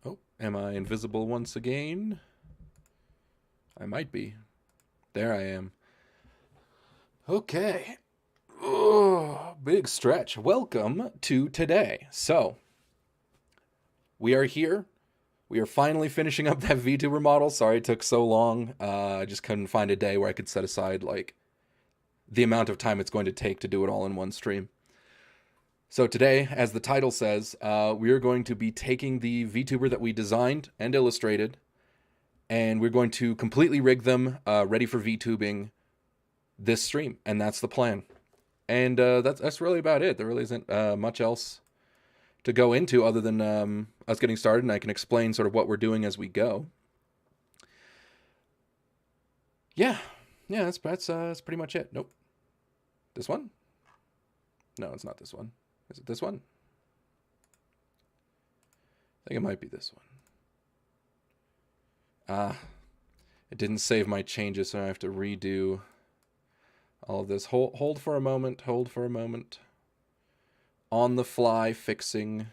Oh, am I invisible once again? I might be. There I am. Okay. Oh, big stretch. Welcome to today. So, we are here. We are finally finishing up that VTuber model. Sorry it took so long. I just couldn't find a day where I could set aside, like, the amount of time it's going to take to do it all in one stream. So today, as the title says, we are going to be taking the VTuber that we designed and illustrated, and we're going to completely rig them ready for VTubing this stream, and that's the plan. And that's really about it. There really isn't much else to go into other than us getting started, and I can explain sort of what we're doing as we go. Yeah, that's pretty much it. Nope. This one? No, it's not this one. Is it this one? I think it might be this one. It didn't save my changes, so I have to redo all of this. Hold for a moment. Hold for a moment. On the fly fixing,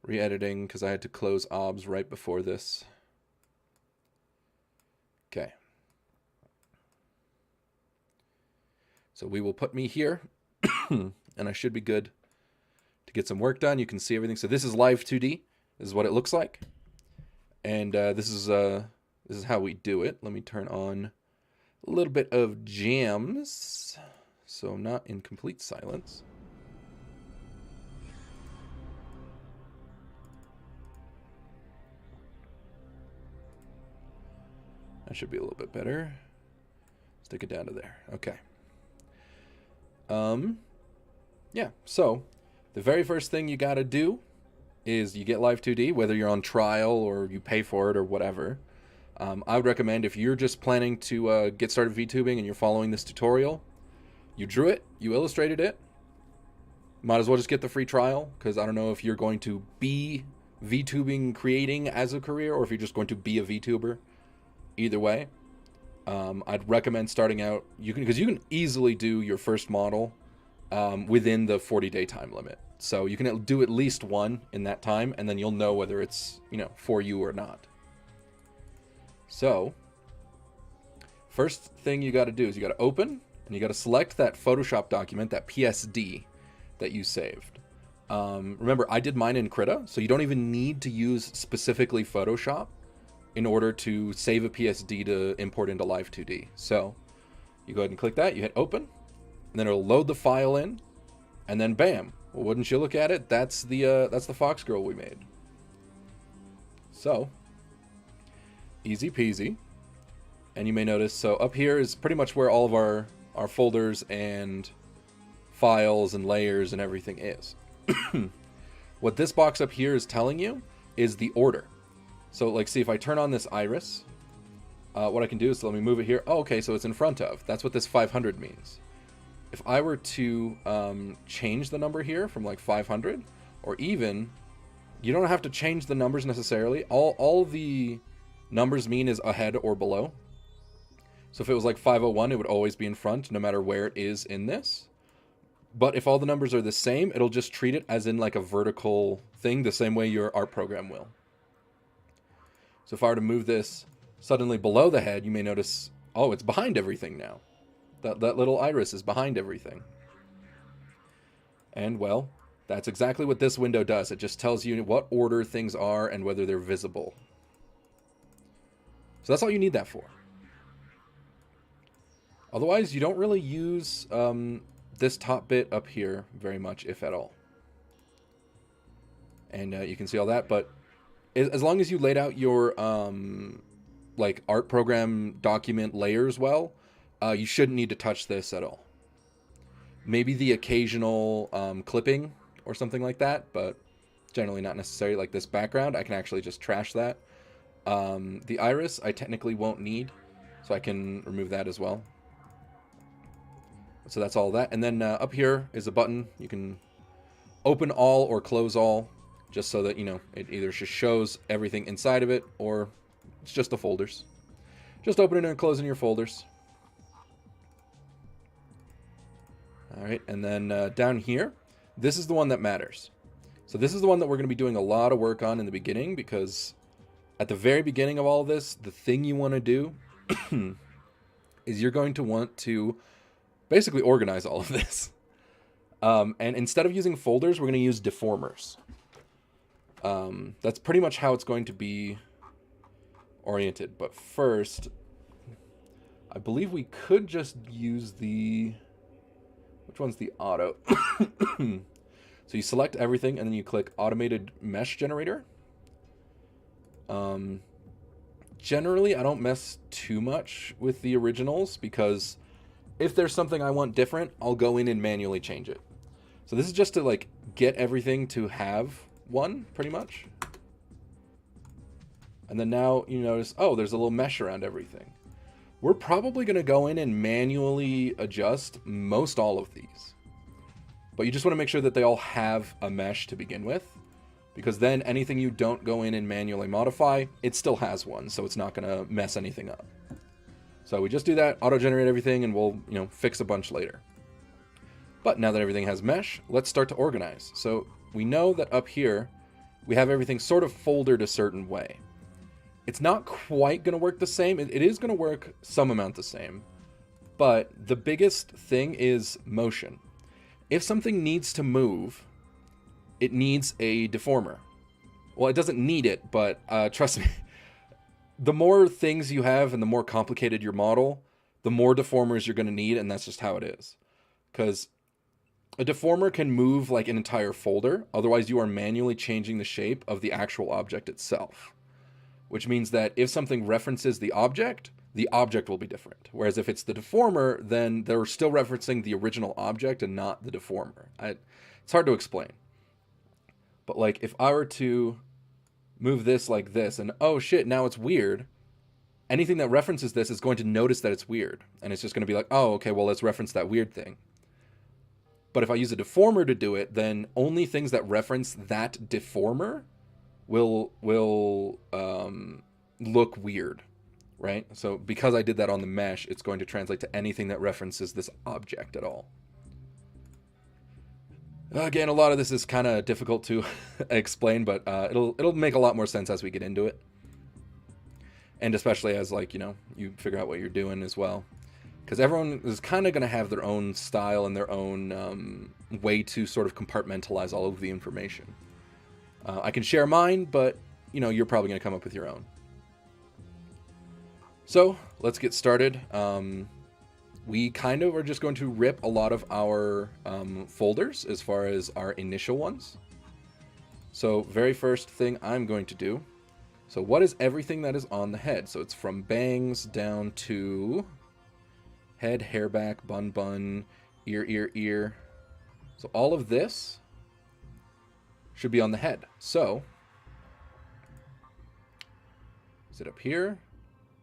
re-editing, because I had to close OBS right before this. Okay. So we will put me here, and I should be good to get some work done. You can see everything. So this is live 2D. This is what it looks like. And this is how we do it. Let me turn on a little bit of jams, so I'm not in complete silence. That should be a little bit better. Stick it down to there. Okay. Yeah, so the very first thing you gotta do is you get Live 2D, whether you're on trial or you pay for it or whatever. I would recommend, if you're just planning to get started VTubing and you're following this tutorial, you drew it, you illustrated it, might as well just get the free trial, because I don't know if you're going to be VTubing creating as a career or if you're just going to be a VTuber. Either way, I'd recommend starting out, because you can easily do your first model within the 40-day time limit. So you can do at least one in that time, and then you'll know whether it's, for you or not. So, first thing you got to do is you got to open, and you got to select that Photoshop document, that PSD that you saved. Remember, I did mine in Krita, so you don't even need to use specifically Photoshop in order to save a PSD to import into Live 2D. So, you go ahead and click that, you hit open, and then it'll load the file in, and then bam, well, wouldn't you look at it? That's the Fox girl we made. So, easy peasy. And you may notice, so up here is pretty much where all of our folders and files and layers and everything is. What this box up here is telling you is the order. So, like, see, if I turn on this iris, what I can do is, let me move it here. Oh, okay, so it's in front of. That's what this 500 means. If I were to change the number here from, like, 500, or even, you don't have to change the numbers necessarily. All the numbers mean is ahead or below. So if it was like 501, it would always be in front, no matter where it is in this. But if all the numbers are the same, it'll just treat it as in like a vertical thing, the same way your art program will. So if I were to move this suddenly below the head, you may notice, oh, it's behind everything now. That little iris is behind everything. And, well, that's exactly what this window does. It just tells you what order things are and whether they're visible. So that's all you need that for. Otherwise, you don't really use this top bit up here very much, if at all. And you can see all that, but as long as you laid out your like art program document layers well, you shouldn't need to touch this at all. Maybe the occasional clipping or something like that, but generally not necessary. Like this background, I can actually just trash that. The iris, I technically won't need, so I can remove that as well. So that's all that. And then up here is a button. You can open all or close all, just so that, it either just shows everything inside of it, or it's just the folders. Just opening and closing your folders. All right, and then down here, this is the one that matters. So So this is the one that we're going to be doing a lot of work on in the beginning, because at the very beginning of all of this, the thing you want to do is you're going to want to basically organize all of this. And instead of using folders, we're going to use deformers. That's pretty much how it's going to be oriented. But first, I believe we could just use the... Which one's the auto? So you select everything, and then you click Automated Mesh Generator. Generally, I don't mess too much with the originals, because if there's something I want different, I'll go in and manually change it. So this is just to like get everything to have one, pretty much. And then now you notice, oh, there's a little mesh around everything. We're probably going to go in and manually adjust most all of these. But you just want to make sure that they all have a mesh to begin with, because then anything you don't go in and manually modify, it still has one, so it's not going to mess anything up. So we just do that, auto-generate everything, and we'll, fix a bunch later. But now that everything has mesh, let's start to organize. So we know that up here, we have everything sort of foldered a certain way. It's not quite going to work the same. It is going to work some amount the same. But the biggest thing is motion. If something needs to move, it needs a deformer. Well, it doesn't need it, but trust me, the more things you have and the more complicated your model, the more deformers you're going to need, and that's just how it is. Because a deformer can move like an entire folder, otherwise you are manually changing the shape of the actual object itself. Which means that if something references the object will be different. Whereas if it's the deformer, then they're still referencing the original object and not the deformer. It's hard to explain. But like if I were to move this like this and oh shit, now it's weird, anything that references this is going to notice that it's weird. And it's just going to be like, oh, okay, well, let's reference that weird thing. But if I use a deformer to do it, then only things that reference that deformer will look weird, right? So because I did that on the mesh, it's going to translate to anything that references this object at all. Again, a lot of this is kind of difficult to explain, but it'll make a lot more sense as we get into it. And especially as you figure out what you're doing as well. Because everyone is kind of going to have their own style and their own way to sort of compartmentalize all of the information. I can share mine, but you're probably going to come up with your own. So let's get started. We kind of are just going to rip a lot of our folders as far as our initial ones. So very first thing I'm going to do. So what is everything that is on the head? So it's from bangs down to head, hair back, bun, ear. So all of this should be on the head. So is it up here?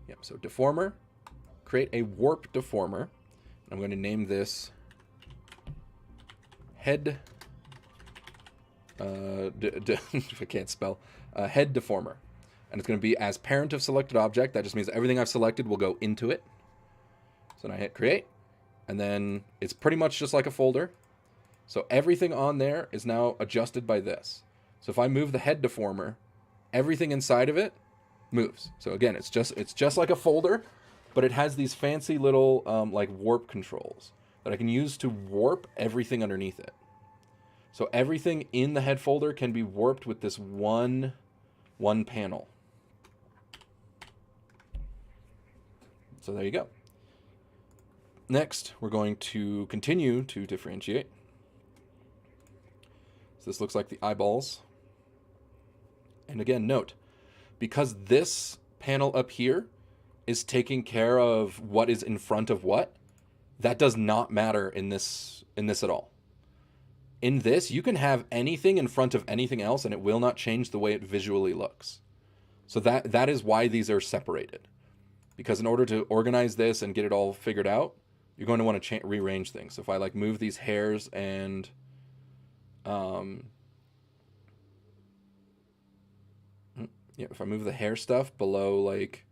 Yep, so deformer, create a warp deformer. I'm going to name this head, if I can't spell, head deformer. And it's going to be as parent of selected object. That just means everything I've selected will go into it. So now I hit create, and then it's pretty much just like a folder. So everything on there is now adjusted by this. So if I move the head deformer, everything inside of it moves. So again, it's just like a folder, but it has these fancy little like warp controls that I can use to warp everything underneath it. So everything in the head folder can be warped with this one panel. So there you go. Next, we're going to continue to differentiate. So this looks like the eyeballs. And again, note, because this panel up here is taking care of what is in front of what, that does not matter in this at all. In this, you can have anything in front of anything else and it will not change the way it visually looks. So that is why these are separated. Because in order to organize this and get it all figured out, you're going to want to rearrange things. So if I like move these hairs and if I move the hair stuff below like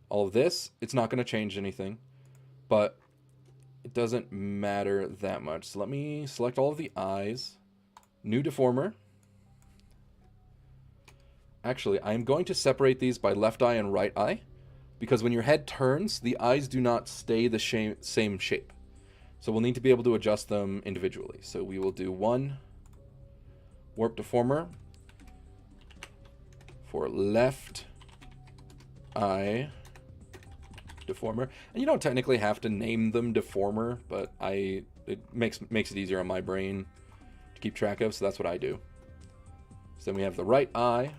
all of this, it's not going to change anything, but it doesn't matter that much. So let me select all of the eyes, new deformer, Actually, I'm going to separate these by left eye and right eye, because when your head turns, the eyes do not stay the same shape. So we'll need to be able to adjust them individually. So we will do one warp deformer for left eye deformer. And you don't technically have to name them deformer, but it makes it easier on my brain to keep track of, so that's what I do. So then we have the right eye,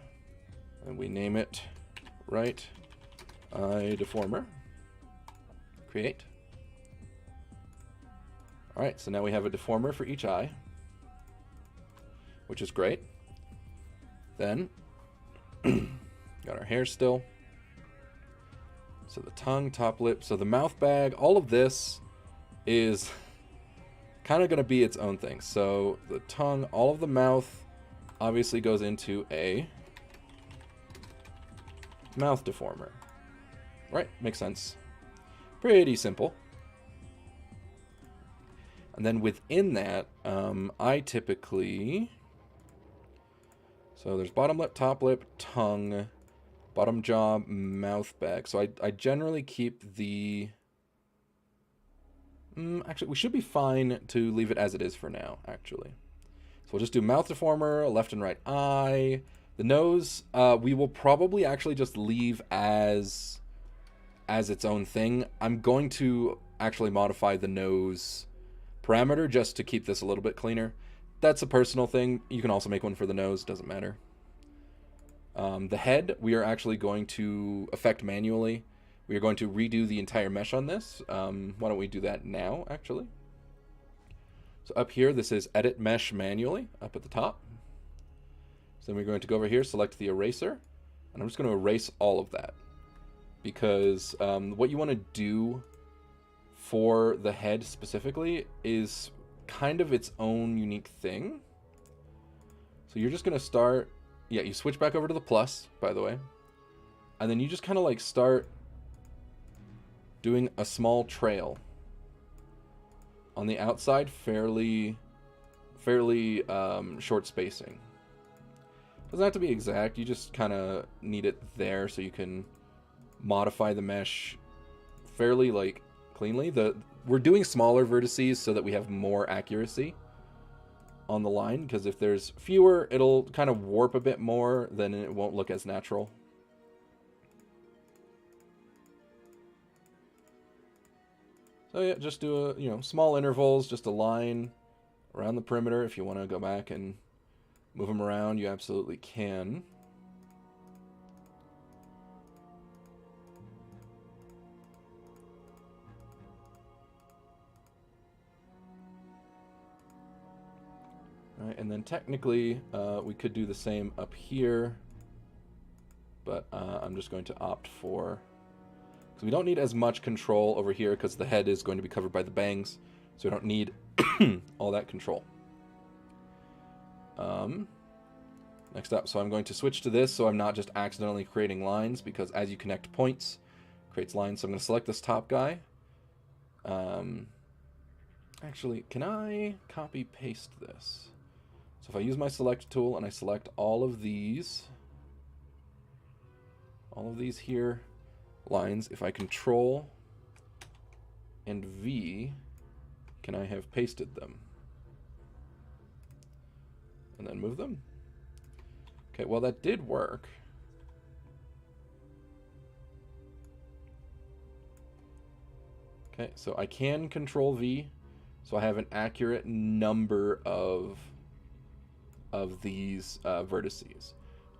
and we name it right eye deformer. Create. Alright, so now we have a deformer for each eye, which is great. Then, got our hair still. So the tongue, top lip, so the mouth bag, all of this is kind of going to be its own thing. So the tongue, all of the mouth obviously goes into a mouth deformer. Right, makes sense. Pretty simple. And then within that, I typically... So there's bottom lip, top lip, tongue, bottom jaw, mouth bag. So I generally keep the... actually, we should be fine to leave it as it is for now, actually. So we'll just do mouth deformer, left and right eye. The nose, we will probably actually just leave as its own thing. I'm going to actually modify the nose parameter just to keep this a little bit cleaner. That's a personal thing. You can also make one for the nose, doesn't matter. The head, we are actually going to affect manually. We are going to redo the entire mesh on this. Why don't we do that now, actually? So up here, this is edit mesh manually, up at the top. So then we're going to go over here, select the eraser, and I'm just going to erase all of that. Because what you want to do for the head specifically is kind of its own unique thing. So you're just going to start... Yeah, you switch back over to the plus, by the way. And then you just kind of like start doing a small trail on the outside, fairly short spacing. Doesn't have to be exact, you just kind of need it there so you can modify the mesh fairly like cleanly. We're doing smaller vertices so that we have more accuracy on the line, because if there's fewer, it'll kind of warp a bit more, then it won't look as natural. So yeah, just do small intervals, just a line around the perimeter. If you want to go back and move them around, you absolutely can. Right, and then technically we could do the same up here, but I'm just going to opt for, because we don't need as much control over here because the head is going to be covered by the bangs, so we don't need all that control. Next up, so I'm going to switch to this so I'm not just accidentally creating lines, because as you connect points, it creates lines. So I'm going to select this top guy. Actually, can I copy paste this? So if I use my select tool and I select all of these here lines, if I control and V, can I have pasted them? And then move them. Okay, well that did work. Okay, so I can control V, so I have an accurate number of these vertices.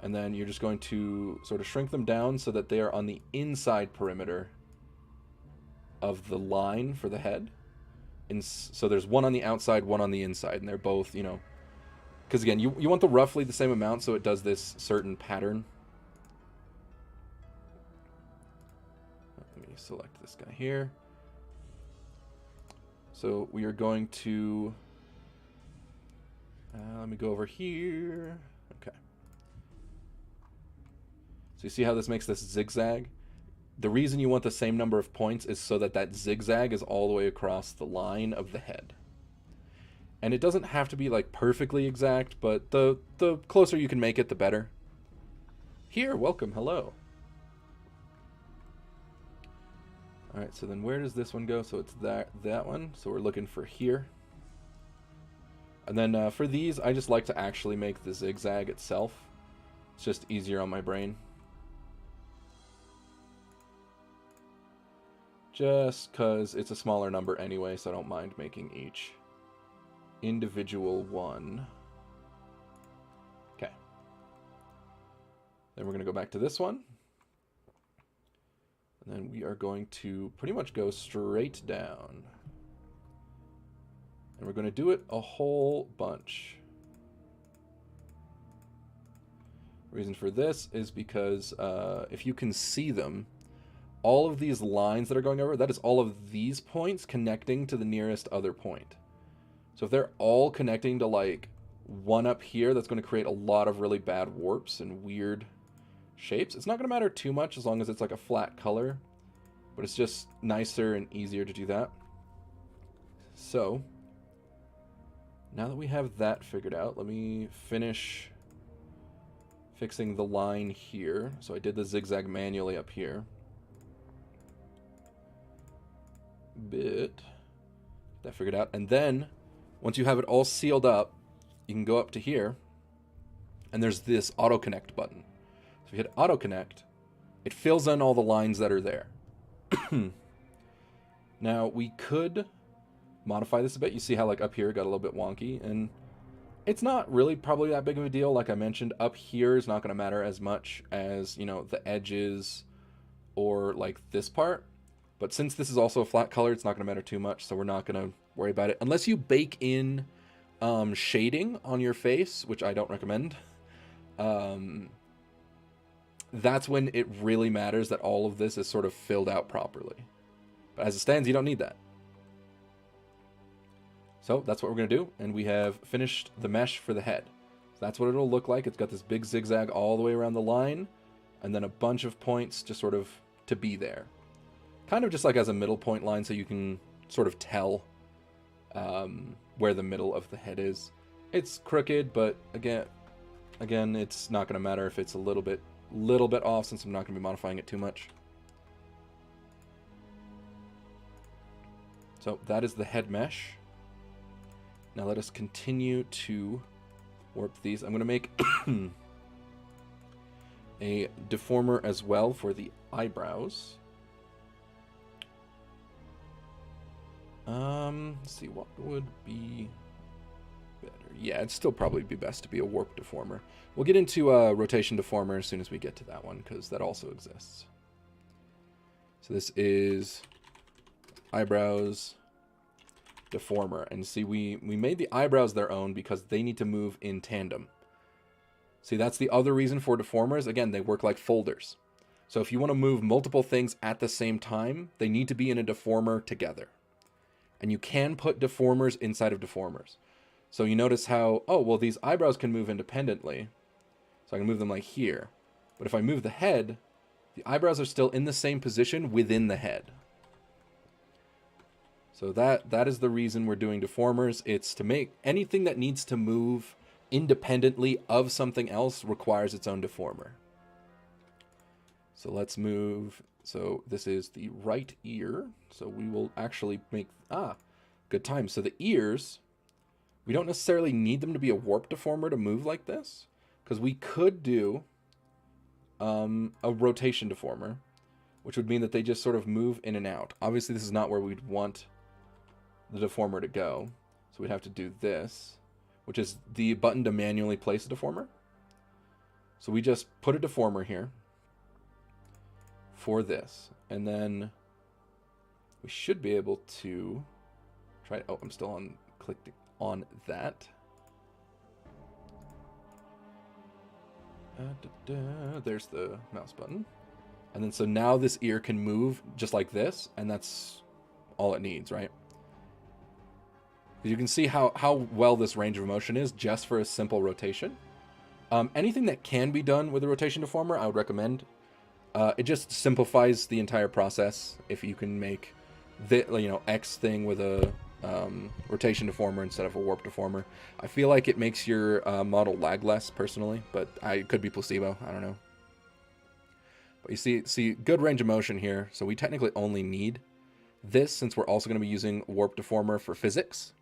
And then you're just going to sort of shrink them down so that they are on the inside perimeter of the line for the head. And so there's one on the outside, one on the inside, and they're both, because again, you want the roughly the same amount so it does this certain pattern. Let me select this guy here. So we are going to... let me go over here. Okay. So you see how this makes this zigzag? The reason you want the same number of points is so that that zigzag is all the way across the line of the head. And it doesn't have to be like perfectly exact, but the closer you can make it, the better. Here, welcome, hello. Alright, so then where does this one go? So it's that one. So we're looking for here. And then for these, I just like to actually make the zigzag itself. It's just easier on my brain. Just because it's a smaller number anyway, so I don't mind making each individual one. Okay. Then we're going to go back to this one. And then we are going to pretty much go straight down. And we're going to do it a whole bunch. The reason for this is because if you can see them, all of these lines that are going over, that is all of these points connecting to the nearest other point. So if they're all connecting to like one up here, that's going to create a lot of really bad warps and weird shapes. It's not going to matter too much as long as it's like a flat color, but it's just nicer and easier to do that. So now that we have that figured out, let me finish fixing the line here. So I did the zigzag manually up here. Bit that figured out, and then once you have it all sealed up, you can go up to here and there's this auto connect button. So if you hit auto connect, it fills in all the lines that are there. Now we could modify this a bit. You see how like up here it got a little bit wonky, and it's not really probably that big of a deal. Like I mentioned, up here is not going to matter as much as, you know, the edges or like this part. But since this is also a flat color, it's not going to matter too much, so we're not going to worry about it. Unless you bake in shading on your face, which I don't recommend. That's when it really matters that all of this is sort of filled out properly. But as it stands, you don't need that. So that's what we're going to do, and we have finished the mesh for the head. So that's what it'll look like. It's got this big zigzag all the way around the line, and then a bunch of points just sort of to be there. Kind of just like as a middle point line, so you can sort of tell where the middle of the head is. It's crooked, but again, it's not going to matter if it's a little bit off, since I'm not going to be modifying it too much. So that is the head mesh. Now let us continue to warp these. I'm going to make a deformer as well for the eyebrows. Let's see, what would be better? Yeah, it'd still probably be best to be a warp deformer. We'll get into rotation deformer as soon as we get to that one, because that also exists. So this is eyebrows deformer, and see, we made the eyebrows their own because they need to move in tandem. See, that's the other reason for deformers. Again, they work like folders. So if you want to move multiple things at the same time, they need to be in a deformer together. And you can put deformers inside of deformers. So you notice how, oh, well, these eyebrows can move independently. So I can move them like here. But if I move the head, the eyebrows are still in the same position within the head. So that is the reason we're doing deformers. It's to make anything that needs to move independently of something else requires its own deformer. So let's move. So this is the right ear. So we will actually make, good time. So the ears, we don't necessarily need them to be a warp deformer to move like this, because we could do a rotation deformer, which would mean that they just sort of move in and out. Obviously, this is not where we'd want the deformer to go. So we'd have to do this, which is the button to manually place a deformer. So we just put a deformer here for this, and then we should be able to try. Oh, I'm still on clicked on that. There's the mouse button, and then so now this ear can move just like this, and that's all it needs, right? You can see how well this range of motion is just for a simple rotation. Anything that can be done with a rotation deformer, I would recommend. It just simplifies the entire process if you can make the X thing with a rotation deformer instead of a warp deformer. I feel like it makes your model lag less personally, but it could be placebo. I don't know. But you see good range of motion here. So we technically only need this since we're also going to be using warp deformer for physics.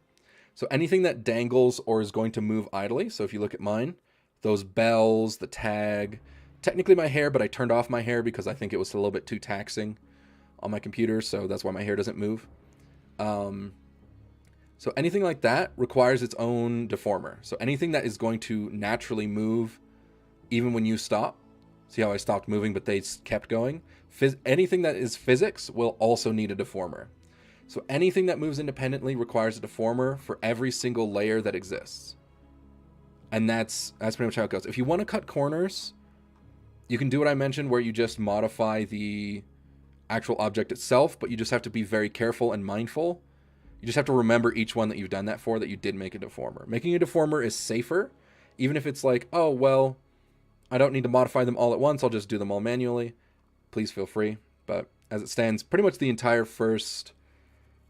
So anything that dangles or is going to move idly. So if you look at mine, those bells, the tag, technically my hair, but I turned off my hair because I think it was a little bit too taxing on my computer. So that's why my hair doesn't move. So anything like that requires its own deformer. So anything that is going to naturally move even when you stop. See how I stopped moving, but they kept going? Anything that is physics will also need a deformer. So anything that moves independently requires a deformer for every single layer that exists. And that's pretty much how it goes. If you want to cut corners, you can do what I mentioned where you just modify the actual object itself, but you just have to be very careful and mindful. You just have to remember each one that you've done that for, that you did make a deformer. Making a deformer is safer, even if it's like, oh, well, I don't need to modify them all at once. I'll just do them all manually. Please feel free. But as it stands, pretty much the entire first,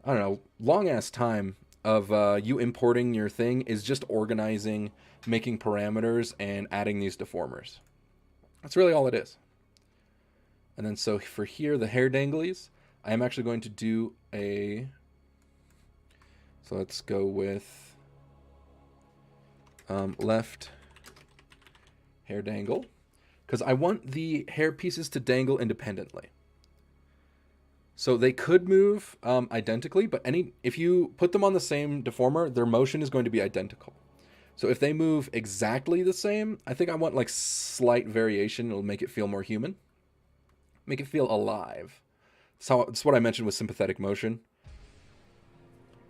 I don't know, long-ass time of you importing your thing is just organizing, making parameters, and adding these deformers. That's really all it is. And then so for here, the hair danglies, I am actually going to do a... So let's go with left hair dangle, because I want the hair pieces to dangle independently. So they could move identically, but if you put them on the same deformer, their motion is going to be identical. So if they move exactly the same, I think I want like slight variation. It'll make it feel more human, make it feel alive. So it's what I mentioned with sympathetic motion.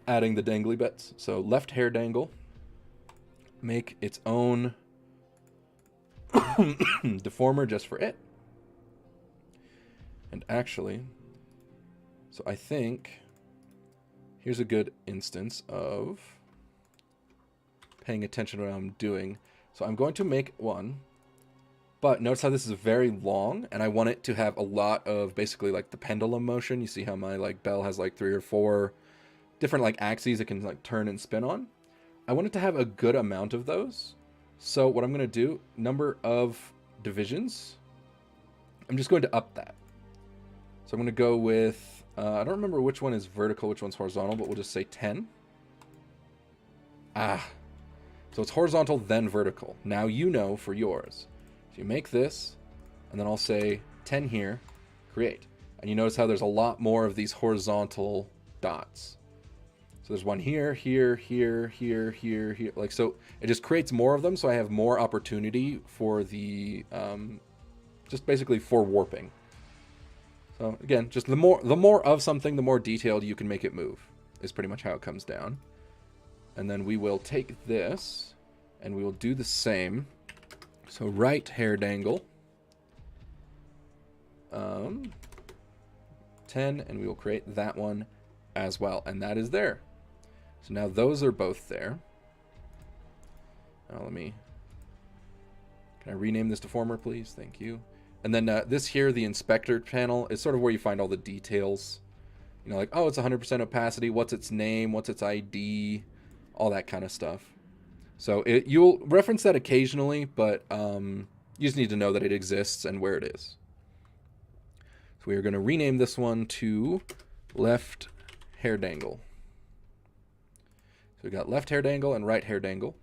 Adding the dangly bits. So left hair dangle, make its own deformer just for it. And actually, so I think here's a good instance of paying attention to what I'm doing. So I'm going to make one, but notice how this is very long, and I want it to have a lot of basically like the pendulum motion. You see how my like bell has like 3 or 4 different like axes it can like turn and spin on. I want it to have a good amount of those. So what I'm going to do, number of divisions, I'm just going to up that. So I'm going to go with, I don't remember which one is vertical, which one's horizontal, but we'll just say 10. So it's horizontal, then vertical. Now you know for yours. So you make this, and then I'll say 10 here, create. And you notice how there's a lot more of these horizontal dots. So there's one here, here, here, here, here, here. Like, so it just creates more of them, so I have more opportunity for the, just basically for warping. So again, just the more of something, the more detailed you can make it move, is pretty much how it comes down. And then we will take this, and we will do the same. So right hair dangle, 10, and we will create that one as well, and that is there. So now those are both there. Now can I rename this deformer, please? Thank you. And then this here, the inspector panel, is sort of where you find all the details. You know, like, oh, it's 100% opacity. What's its name? What's its ID? All that kind of stuff. So you'll reference that occasionally, but you just need to know that it exists and where it is. So we are going to rename this one to left hair dangle. So we got left hair dangle and right hair dangle.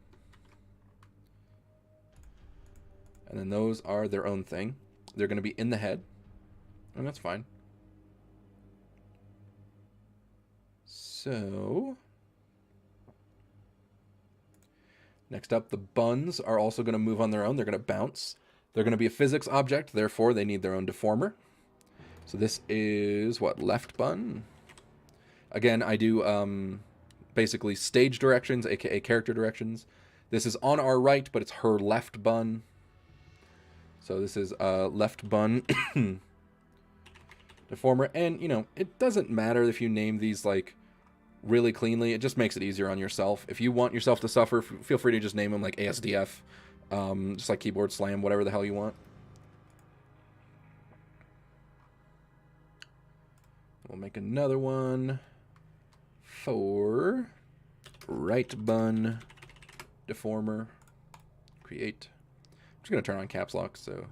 And then those are their own thing. They're going to be in the head. And that's fine. So next up, the buns are also going to move on their own. They're going to bounce. They're going to be a physics object. Therefore, they need their own deformer. So this is what? Left bun. Again, I do basically stage directions, aka character directions. This is on our right, but it's her left bun. So this is left bun deformer. And, you know, it doesn't matter if you name these like really cleanly. It just makes it easier on yourself. If you want yourself to suffer, feel free to just name them like ASDF, just like keyboard slam, whatever the hell you want. We'll make another one for right bun deformer. Create. I'm just going to turn on caps lock so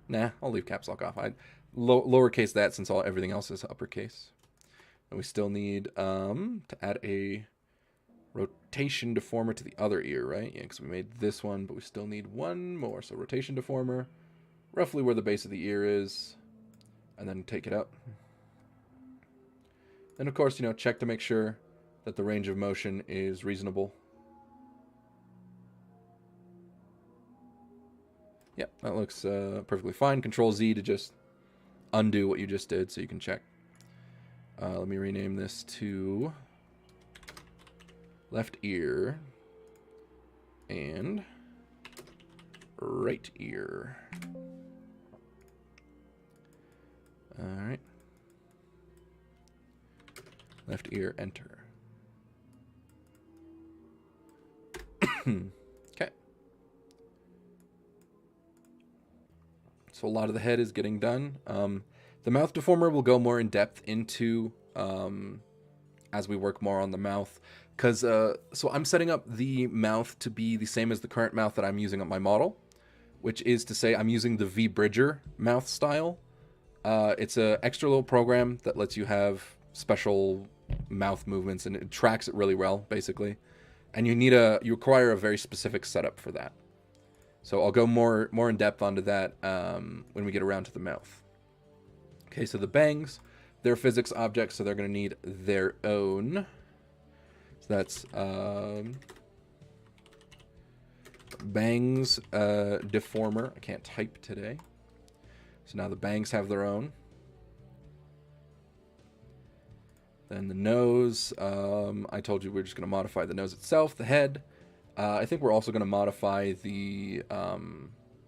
Nah, I'll leave caps lock off. I lowercase that since everything else is uppercase. And we still need to add a rotation deformer to the other ear, right? Yeah, because we made this one, but we still need one more. So rotation deformer, roughly where the base of the ear is, and then take it up. And of course, check to make sure that the range of motion is reasonable. Yep, that looks perfectly fine. Control Z to just undo what you just did so you can check. Let me rename this to left ear and right ear. All right. Left ear, enter. Okay. So a lot of the head is getting done. The mouth deformer will go more in depth into as we work more on the mouth. Because so I'm setting up the mouth to be the same as the current mouth that I'm using on my model, which is to say I'm using the VBridger mouth style. It's an extra little program that lets you have special mouth movements, and it tracks it really well, basically. And you require a very specific setup for that. So I'll go more in depth onto that when we get around to the mouth. Okay, so the bangs, they're physics objects, so they're going to need their own. So that's bangs deformer. I can't type today. So now the bangs have their own. Then the nose, I told you we're just going to modify the nose itself. The head, I think we're also going to modify the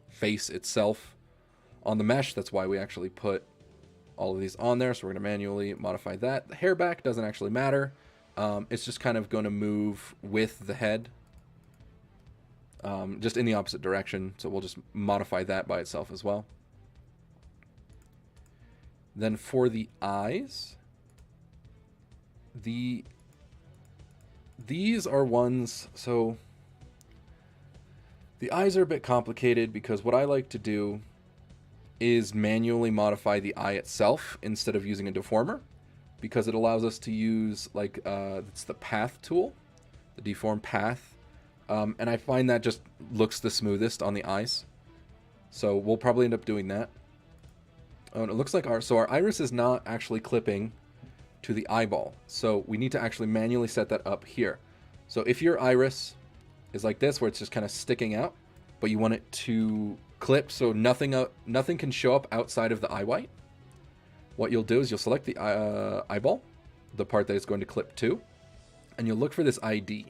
face itself on the mesh. That's why we actually put all of these on there. So we're going to manually modify that. The hair back doesn't actually matter. It's just kind of going to move with the head, just in the opposite direction. So we'll just modify that by itself as well. Then for the eyes, these are ones, so the eyes are a bit complicated because what I like to do is manually modify the eye itself instead of using a deformer, because it allows us to use it's the path tool, the deform path, and I find that just looks the smoothest on the eyes. So we'll probably end up doing that. Oh, and it looks like our iris is not actually clipping to the eyeball, so we need to actually manually set that up here. So if your iris is like this, where it's just kind of sticking out, but you want it to clip so nothing can show up outside of the eye white, what you'll do is you'll select the eyeball, the part that it's going to clip to, and you'll look for this ID.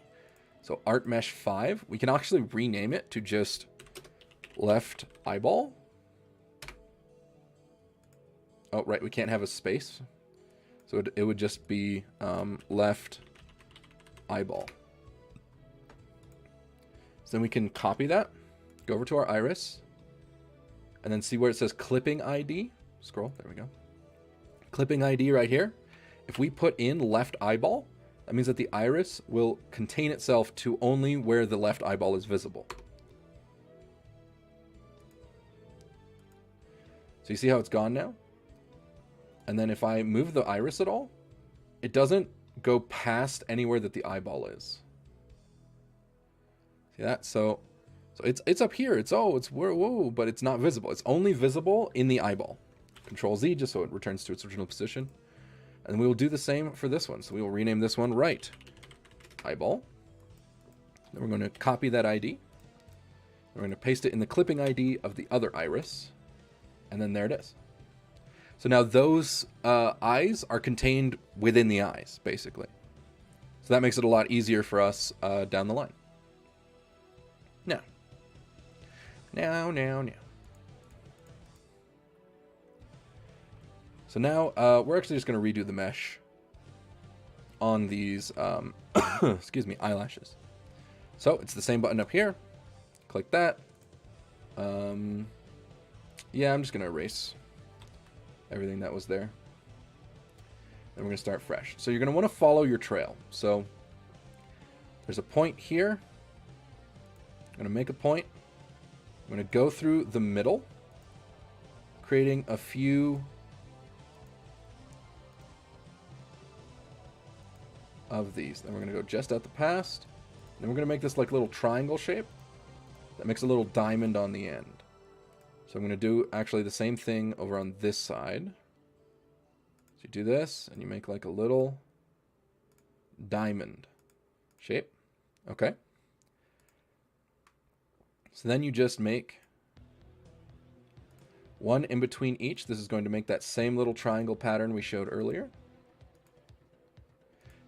So Art Mesh 5, we can actually rename it to just left eyeball. Oh, right, we can't have a space. So it would just be left eyeball. So then we can copy that, go over to our iris, and then see where it says clipping ID. Scroll, there we go. Clipping ID right here. If we put in left eyeball, that means that the iris will contain itself to only where the left eyeball is visible. So you see how it's gone now? And then if I move the iris at all, it doesn't go past anywhere that the eyeball is. See that? So it's up here. Whoa, but it's not visible. It's only visible in the eyeball. Control Z just so it returns to its original position. And we will do the same for this one. So we will rename this one right eyeball. Then we're going to copy that ID. We're going to paste it in the clipping ID of the other iris. And then there it is. So now those eyes are contained within the eyes, basically. So that makes it a lot easier for us down the line. Now. So now we're actually just going to redo the mesh on these, excuse me, eyelashes. So it's the same button up here. Click that. Yeah, I'm just going to erase everything that was there. And we're going to start fresh. So you're going to want to follow your trail. So there's a point here. I'm going to make a point. I'm going to go through the middle. creating a few of these. Then we're going to go just at the past. Then we're going to make this like little triangle shape that makes a little diamond on the end. So I'm going to do actually the same thing over on this side. So you do this, and you make like a little diamond shape. Okay. So then you just make one in between each. This is going to make that same little triangle pattern we showed earlier.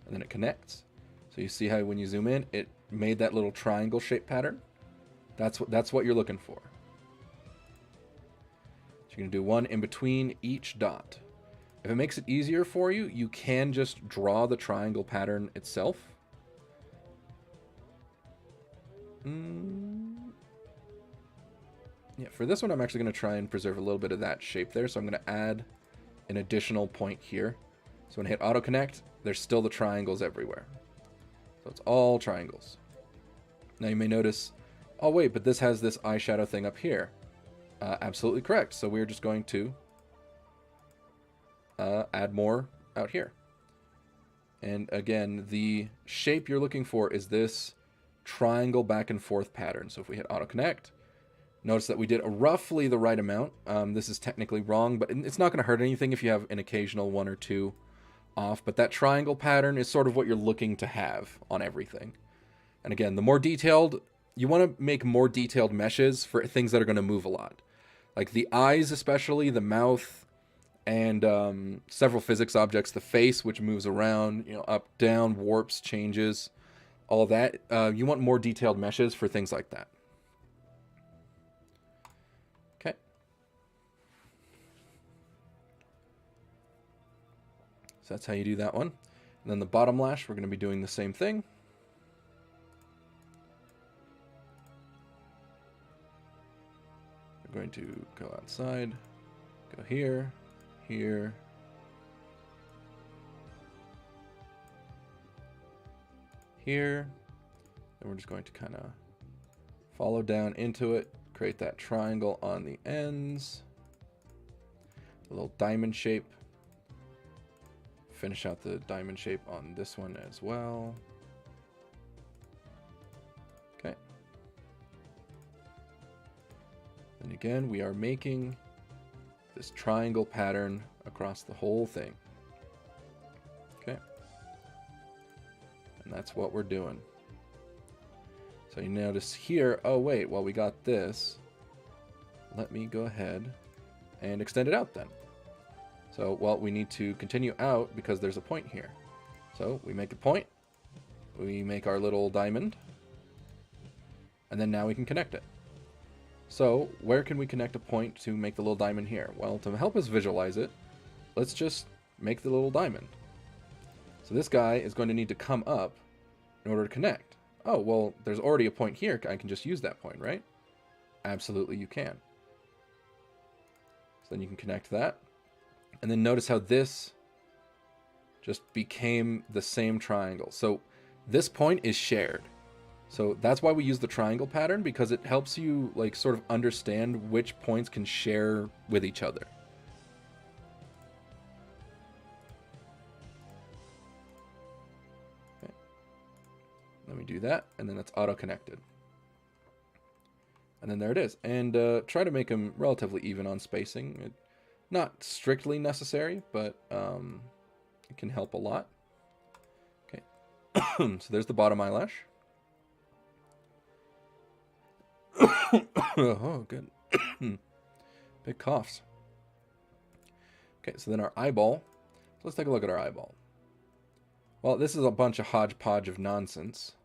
And then it connects. So you see how when you zoom in, it made that little triangle shape pattern. That's what you're looking for. So you're going to do one in between each dot. If it makes it easier for you, you can just draw the triangle pattern itself. Yeah, for this one, I'm actually going to try and preserve a little bit of that shape there. So I'm going to add an additional point here. So when I hit auto connect, there's still the triangles everywhere. So it's all triangles. Now you may notice, oh wait, but this has this eyeshadow thing up here. Absolutely correct. So we're just going to add more out here. And again, the shape you're looking for is this triangle back and forth pattern. So if we hit auto connect, notice that we did roughly the right amount. This is technically wrong, but it's not going to hurt anything if you have an occasional one or two off. But that triangle pattern is sort of what you're looking to have on everything. And again, the more detailed, you want to make more detailed meshes for things that are going to move a lot. Like the eyes especially, the mouth, and several physics objects, the face, which moves around, you know, up, down, warps, changes, all that. You want more detailed meshes for things like that. Okay. So that's how you do that one. And then the bottom lash, we're going to be doing the same thing. We're going to go outside, go here, here, here. Then we're just going to kind of follow down into it, create that triangle on the ends, a little diamond shape. Finish out the diamond shape on this one as well. Okay. And again, we are making this triangle pattern across the whole thing. Okay. And that's what we're doing. So you notice here, oh wait, well we got this. Let me go ahead and extend it out then. So, well, we need to continue out because there's a point here. So we make a point, we make our little diamond, and then now we can connect it. So where can we connect a point to make the little diamond here? Well, to help us visualize it, let's just make the little diamond. So this guy is going to need to come up in order to connect. Oh, well, there's already a point here. I can just use that point, right? Absolutely, you can. So then you can connect that. And then notice how this just became the same triangle. So this point is shared. So that's why we use the triangle pattern, because it helps you like sort of understand which points can share with each other. Okay. Let me do that, and then that's auto-connected. And then there it is. And try to make them relatively even on spacing. Not strictly necessary, but it can help a lot. Okay, so there's the bottom eyelash. Oh, good. Big coughs. Okay, so then our eyeball. So let's take a look at our eyeball. Well, this is a bunch of hodgepodge of nonsense.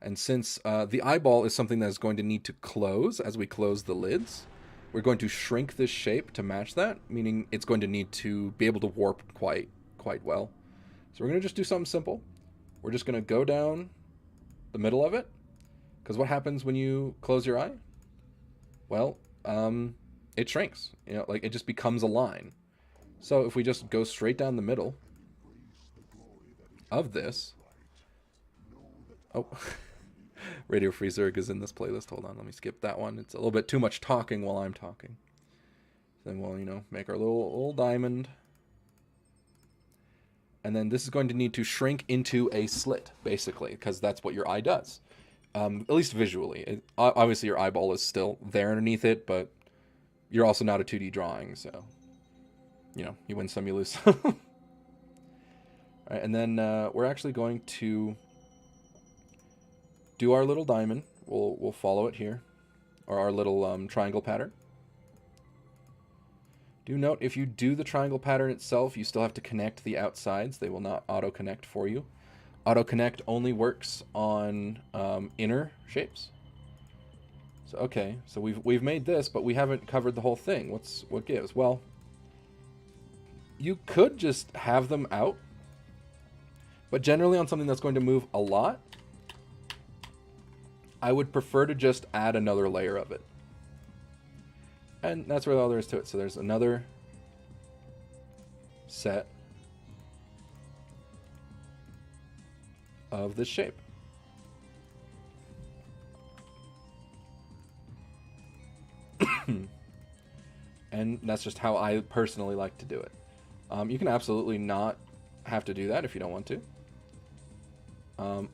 And since the eyeball is something that is going to need to close as we close the lids, we're going to shrink this shape to match that, meaning it's going to need to be able to warp quite well. So we're going to just do something simple. We're just going to go down the middle of it, because what happens when you close your eye? Well, it shrinks. You know, like it just becomes a line. So if we just go straight down the middle of this, oh. Radio Free Zerg is in this playlist. Hold on, let me skip that one. It's a little bit too much talking while I'm talking. Then we'll, you know, make our little diamond. And then this is going to need to shrink into a slit, basically, because that's what your eye does. At least visually. Obviously, your eyeball is still there underneath it, but you're also not a 2D drawing, so, you know, you win some, you lose some. All right, and then we're actually going to do our little diamond. We'll follow it here, or our little triangle pattern. Do note, if you do the triangle pattern itself, you still have to connect the outsides. They will not auto-connect for you. Auto-connect only works on inner shapes. So, okay, so we've made this, but we haven't covered the whole thing. What gives? Well, you could just have them out, but generally on something that's going to move a lot, I would prefer to just add another layer of it. And that's really all there is to it. So there's another set of this shape. And that's just how I personally like to do it. You can absolutely not have to do that if you don't want to.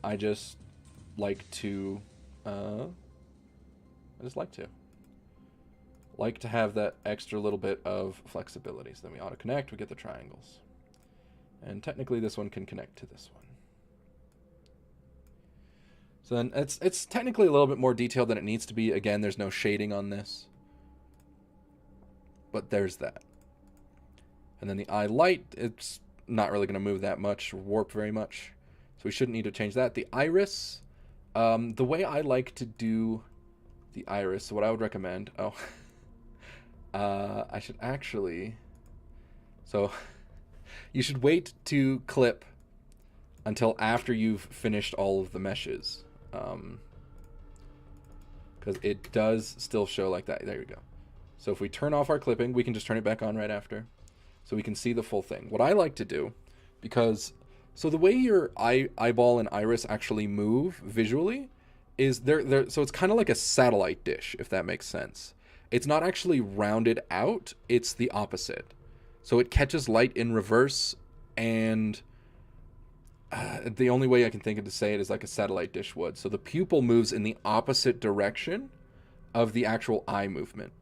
I just like to... like to have that extra little bit of flexibility. So then we auto-connect, we get the triangles. And technically this one can connect to this one. So then it's technically a little bit more detailed than it needs to be. Again, there's no shading on this. But there's that. And then the eye light, it's not really going to move that much, or warp very much. So we shouldn't need to change that. The iris, the way I like to do the iris, so what I would recommend... Oh... I should actually... So, you should wait to clip until after you've finished all of the meshes. Because it does still show like that. There you go. So if we turn off our clipping, we can just turn it back on right after. So we can see the full thing. What I like to do, because... So the way your eyeball and iris actually move visually is so it's kind of like a satellite dish, if that makes sense. It's not actually rounded out, it's the opposite. So it catches light in reverse, and the only way I can think of to say it is like a satellite dish would. So the pupil moves in the opposite direction of the actual eye movement.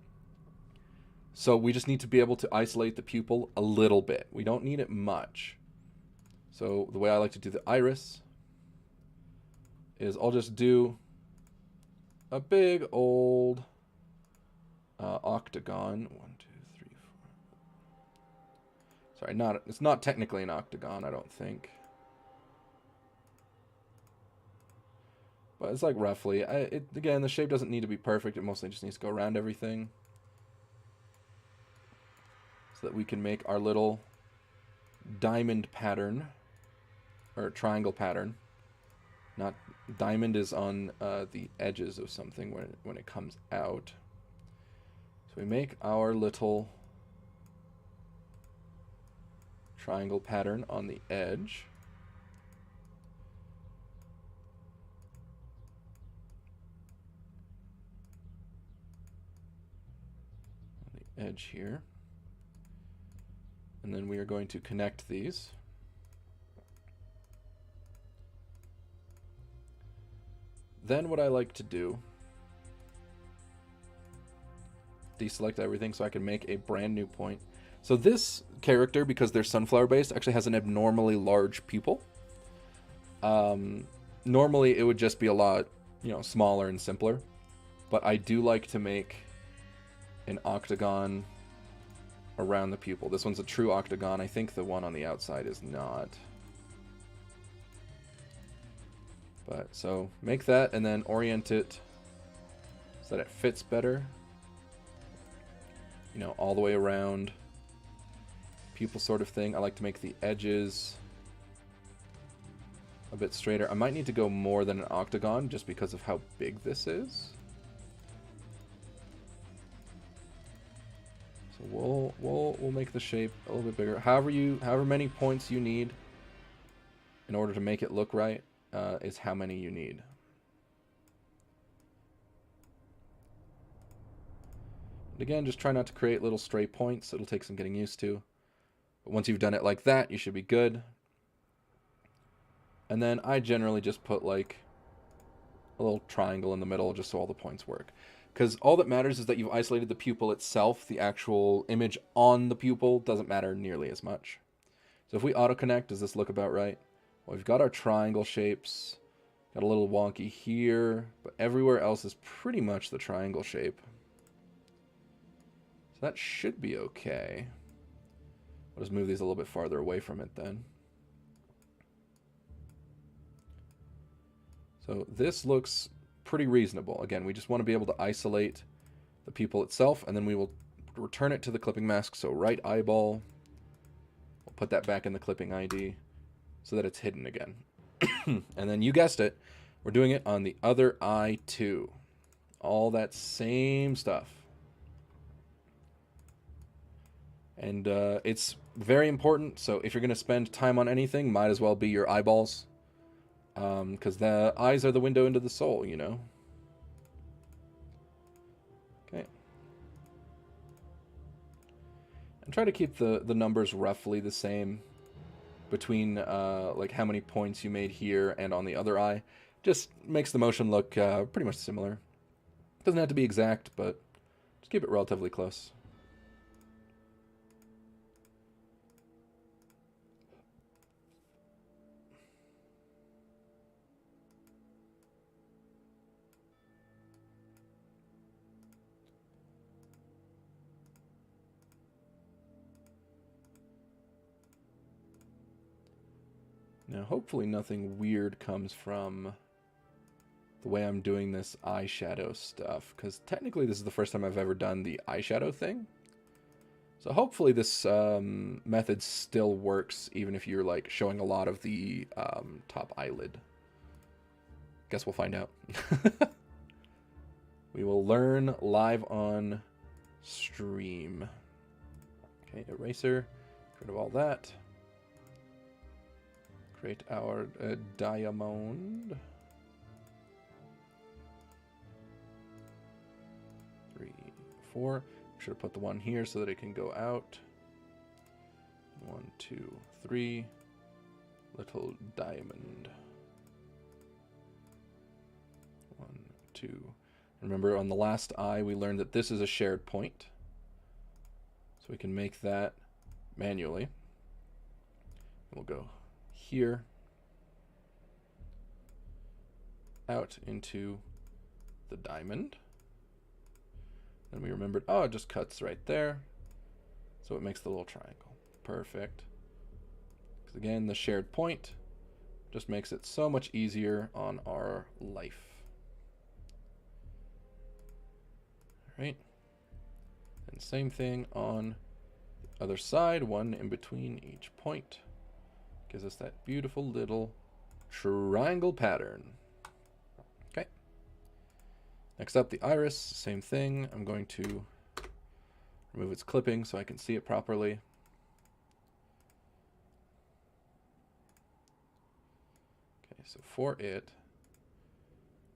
So we just need to be able to isolate the pupil a little bit. We don't need it much. So the way I like to do the iris is I'll just do a big old... octagon. 1, 2, 3, 4. Sorry, it's not technically an octagon, I don't think. But it's like roughly. Again, the shape doesn't need to be perfect. It mostly just needs to go around everything. So that we can make our little diamond pattern. Or triangle pattern. Not diamond is on the edges of something when it comes out. We make our little triangle pattern on the edge. On the edge here. And then we are going to connect these. Then what I like to do, deselect everything so I can make a brand new point. So this character, because they're sunflower based, actually has an abnormally large pupil. Normally it would just be a lot, smaller and simpler, but I do like to make an octagon around the pupil. This one's a true octagon. I think the one on the outside is not. But so make that and then orient it so that it fits better. All the way around, pupil sort of thing. I like to make the edges a bit straighter. I might need to go more than an octagon just because of how big this is. So we'll make the shape a little bit bigger. However many points you need in order to make it look right is how many you need. And again, just try not to create little stray points. It'll take some getting used to. But once you've done it like that, you should be good. And then I generally just put like a little triangle in the middle just so all the points work. Because all that matters is that you've isolated the pupil itself. The actual image on the pupil doesn't matter nearly as much. So if we auto-connect, does this look about right? Well, we've got our triangle shapes. Got a little wonky here, but everywhere else is pretty much the triangle shape. So that should be okay. I'll just move these a little bit farther away from it then. So this looks pretty reasonable. Again, we just want to be able to isolate the pupil itself, and then we will return it to the clipping mask. So right eyeball, we'll put that back in the clipping ID so that it's hidden again. And then you guessed it, we're doing it on the other eye too. All that same stuff. And it's very important, so if you're going to spend time on anything, might as well be your eyeballs. Because the eyes are the window into the soul, you know? Okay. And try to keep the numbers roughly the same between like how many points you made here and on the other eye. Just makes the motion look pretty much similar. Doesn't have to be exact, but just keep it relatively close. Now, hopefully nothing weird comes from the way I'm doing this eyeshadow stuff, because technically this is the first time I've ever done the eyeshadow thing. So hopefully this method still works, even if you're like showing a lot of the top eyelid. Guess we'll find out. We will learn live on stream. Okay, eraser, get rid of all that. Create our diamond. 3, 4. Should have put the one here so that it can go out. 1, 2, 3. Little diamond. 1, 2. Remember, on the last eye, we learned that this is a shared point. So we can make that manually. We'll go here, out into the diamond. And we remembered, oh, it just cuts right there. So it makes the little triangle. Perfect. Because again, the shared point just makes it so much easier on our life. All right. And same thing on the other side, one in between each point. Gives us that beautiful little triangle pattern. Okay. Next up, the iris, same thing. I'm going to remove its clipping so I can see it properly. Okay, so for it,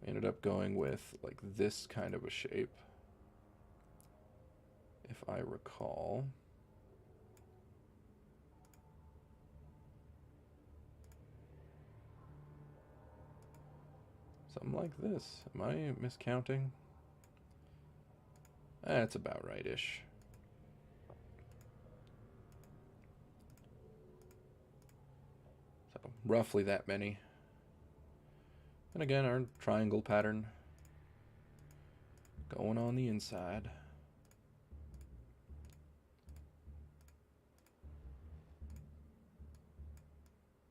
we ended up going with like this kind of a shape, if I recall. Something like this. Am I miscounting? That's about right-ish. So roughly that many. And again, our triangle pattern going on the inside.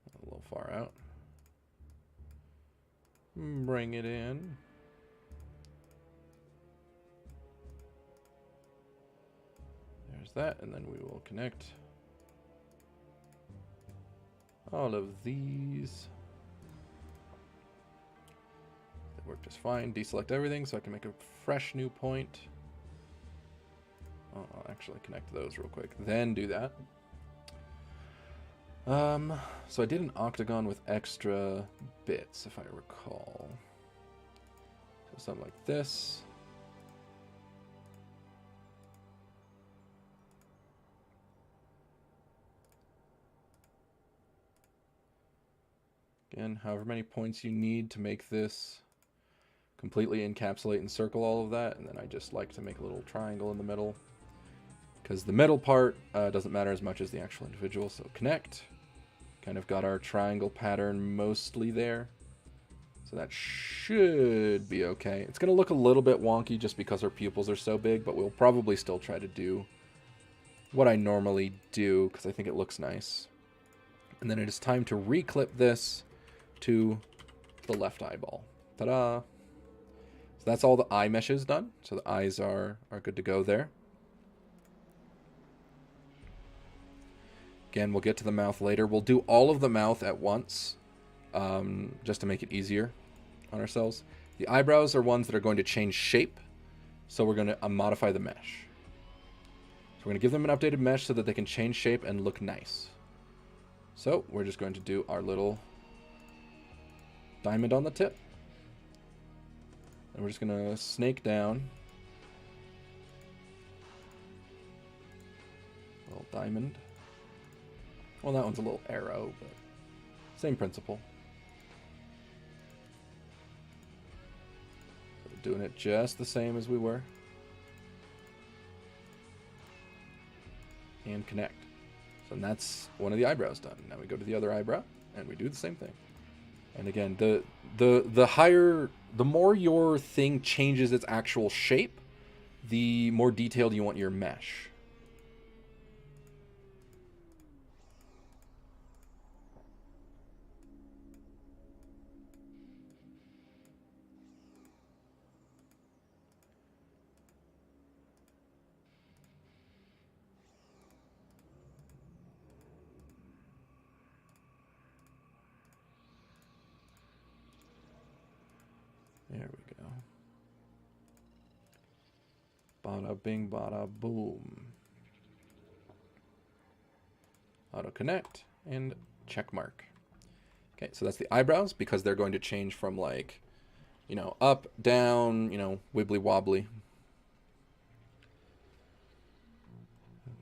A little far out. Bring it in. There's that, and then we will connect all of these. That worked just fine. Deselect everything so I can make a fresh new point. Oh, I'll actually connect those real quick, then do that. So I did an octagon with extra bits, if I recall. So something like this. Again, however many points you need to make this completely encapsulate and circle all of that. And then I just like to make a little triangle in the middle, because the middle part doesn't matter as much as the actual individual. So connect. Kind of got our triangle pattern mostly there. So that should be okay. It's going to look a little bit wonky just because our pupils are so big, but we'll probably still try to do what I normally do because I think it looks nice. And then it is time to reclip this to the left eyeball. Ta-da! So that's all the eye meshes done. So the eyes are good to go there. Again, we'll get to the mouth later. We'll do all of the mouth at once, just to make it easier on ourselves. The eyebrows are ones that are going to change shape, so we're going to modify the mesh. So we're going to give them an updated mesh so that they can change shape and look nice. So we're just going to do our little diamond on the tip. And we're just going to snake down. Little diamond. Well, that one's a little arrow, but same principle. So we're doing it just the same as we were. And connect. So that's one of the eyebrows done. Now we go to the other eyebrow and we do the same thing. And again, the more your thing changes its actual shape, the more detailed you want your mesh. There we go. Bada bing, bada boom. Auto connect and check mark. Okay, so that's the eyebrows because they're going to change from like, you know, up, down, you know, wibbly wobbly.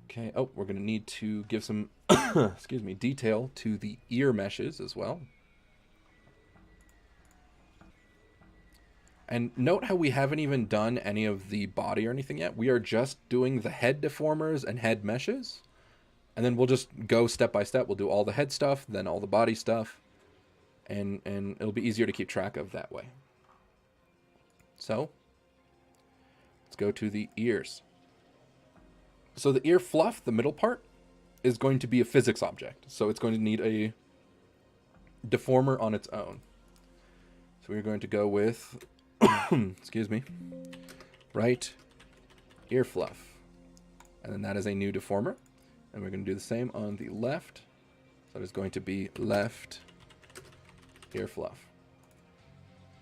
Okay, oh, we're going to need to give some, excuse me, detail to the ear meshes as well. And note how we haven't even done any of the body or anything yet. We are just doing the head deformers and head meshes. And then we'll just go step by step. We'll do all the head stuff, then all the body stuff. And it'll be easier to keep track of that way. So, let's go to the ears. So the ear fluff, the middle part, is going to be a physics object. So it's going to need a deformer on its own. So we're going to go with... excuse me, right ear fluff. And then that is a new deformer. And we're going to do the same on the left. So it's going to be left ear fluff.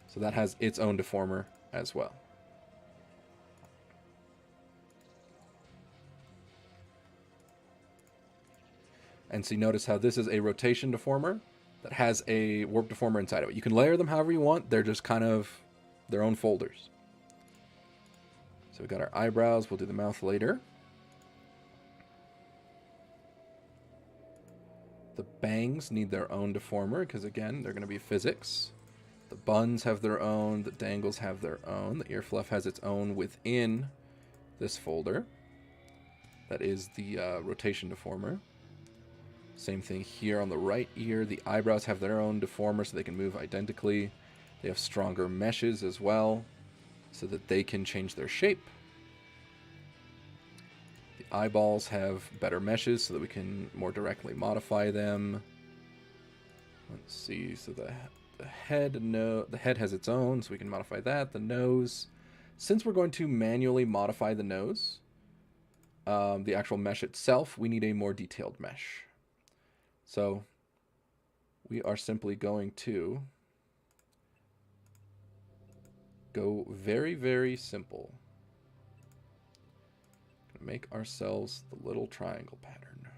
So that has its own deformer as well. And so you notice how this is a rotation deformer that has a warp deformer inside of it. You can layer them however you want. They're just kind of their own folders. So we got our eyebrows. We'll do the mouth later. The bangs need their own deformer because, again, they're going to be physics. The buns have their own. The dangles have their own. The ear fluff has its own within this folder. That is the rotation deformer. Same thing here on the right ear. The eyebrows have their own deformer so they can move identically. They have stronger meshes as well so that they can change their shape. The eyeballs have better meshes so that we can more directly modify them. Let's see. So the head has its own, so we can modify that. The nose. Since we're going to manually modify the nose, the actual mesh itself, we need a more detailed mesh. So we are simply going to go very, very simple. Gonna make ourselves the little triangle pattern.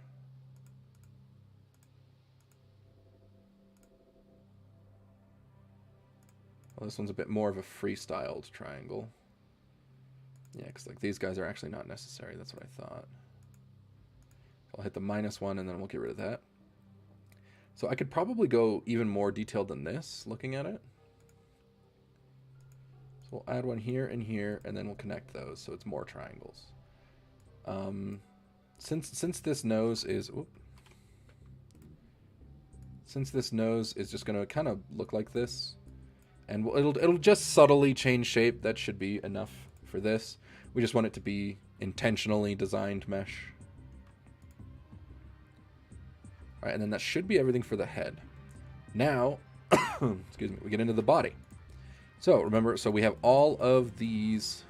Well, this one's a bit more of a freestyled triangle. Yeah, because like these guys are actually not necessary. That's what I thought. I'll hit the -1 and then we'll get rid of that. So I could probably go even more detailed than this, looking at it. So we'll add one here and here, and then we'll connect those so it's more triangles. Since this nose is... Since this nose is just going to kind of look like this, and it'll just subtly change shape, that should be enough for this. We just want it to be intentionally designed mesh. All right, and then that should be everything for the head. Now, excuse me, we get into the body. So remember, so we have all of these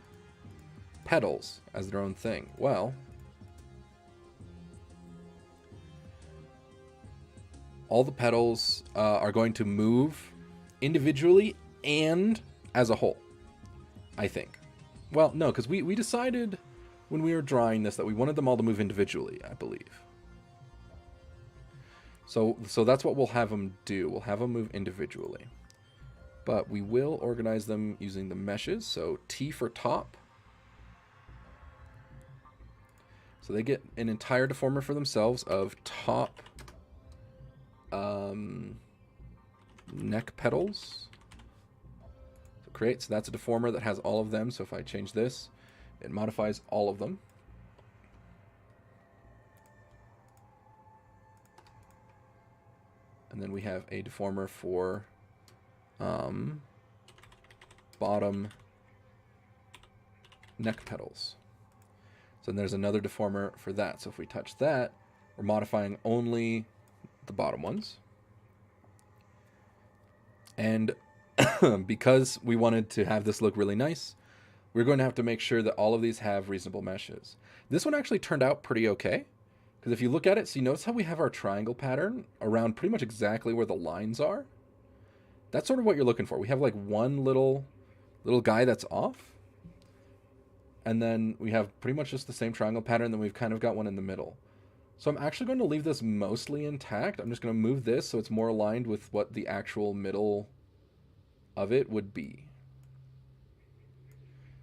petals as their own thing. Well, all the petals are going to move individually and as a whole, I think. Well, no, because we decided when we were drawing this that we wanted them all to move individually, I believe. So that's what we'll have them do. We'll have them move individually. But we will organize them using the meshes. So T for top. So they get an entire deformer for themselves of top neck petals. So create, so that's a deformer that has all of them. So if I change this, it modifies all of them. And then we have a deformer for bottom neck petals. So then there's another deformer for that. So if we touch that, we're modifying only the bottom ones. And because we wanted to have this look really nice, we're going to have to make sure that all of these have reasonable meshes. This one actually turned out pretty okay. Because if you look at it, so you notice how we have our triangle pattern around pretty much exactly where the lines are? That's sort of what you're looking for. We have like one little guy that's off. And then we have pretty much just the same triangle pattern, then we've kind of got one in the middle. So I'm actually going to leave this mostly intact. I'm just going to move this so it's more aligned with what the actual middle of it would be.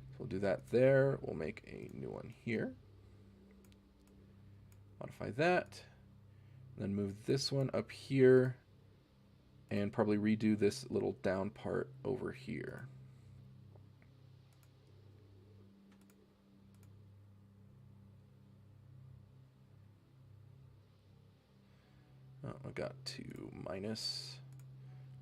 So we'll do that there. We'll make a new one here. Modify that. And then move this one up here. And probably redo this little down part over here. Oh, I got to minus,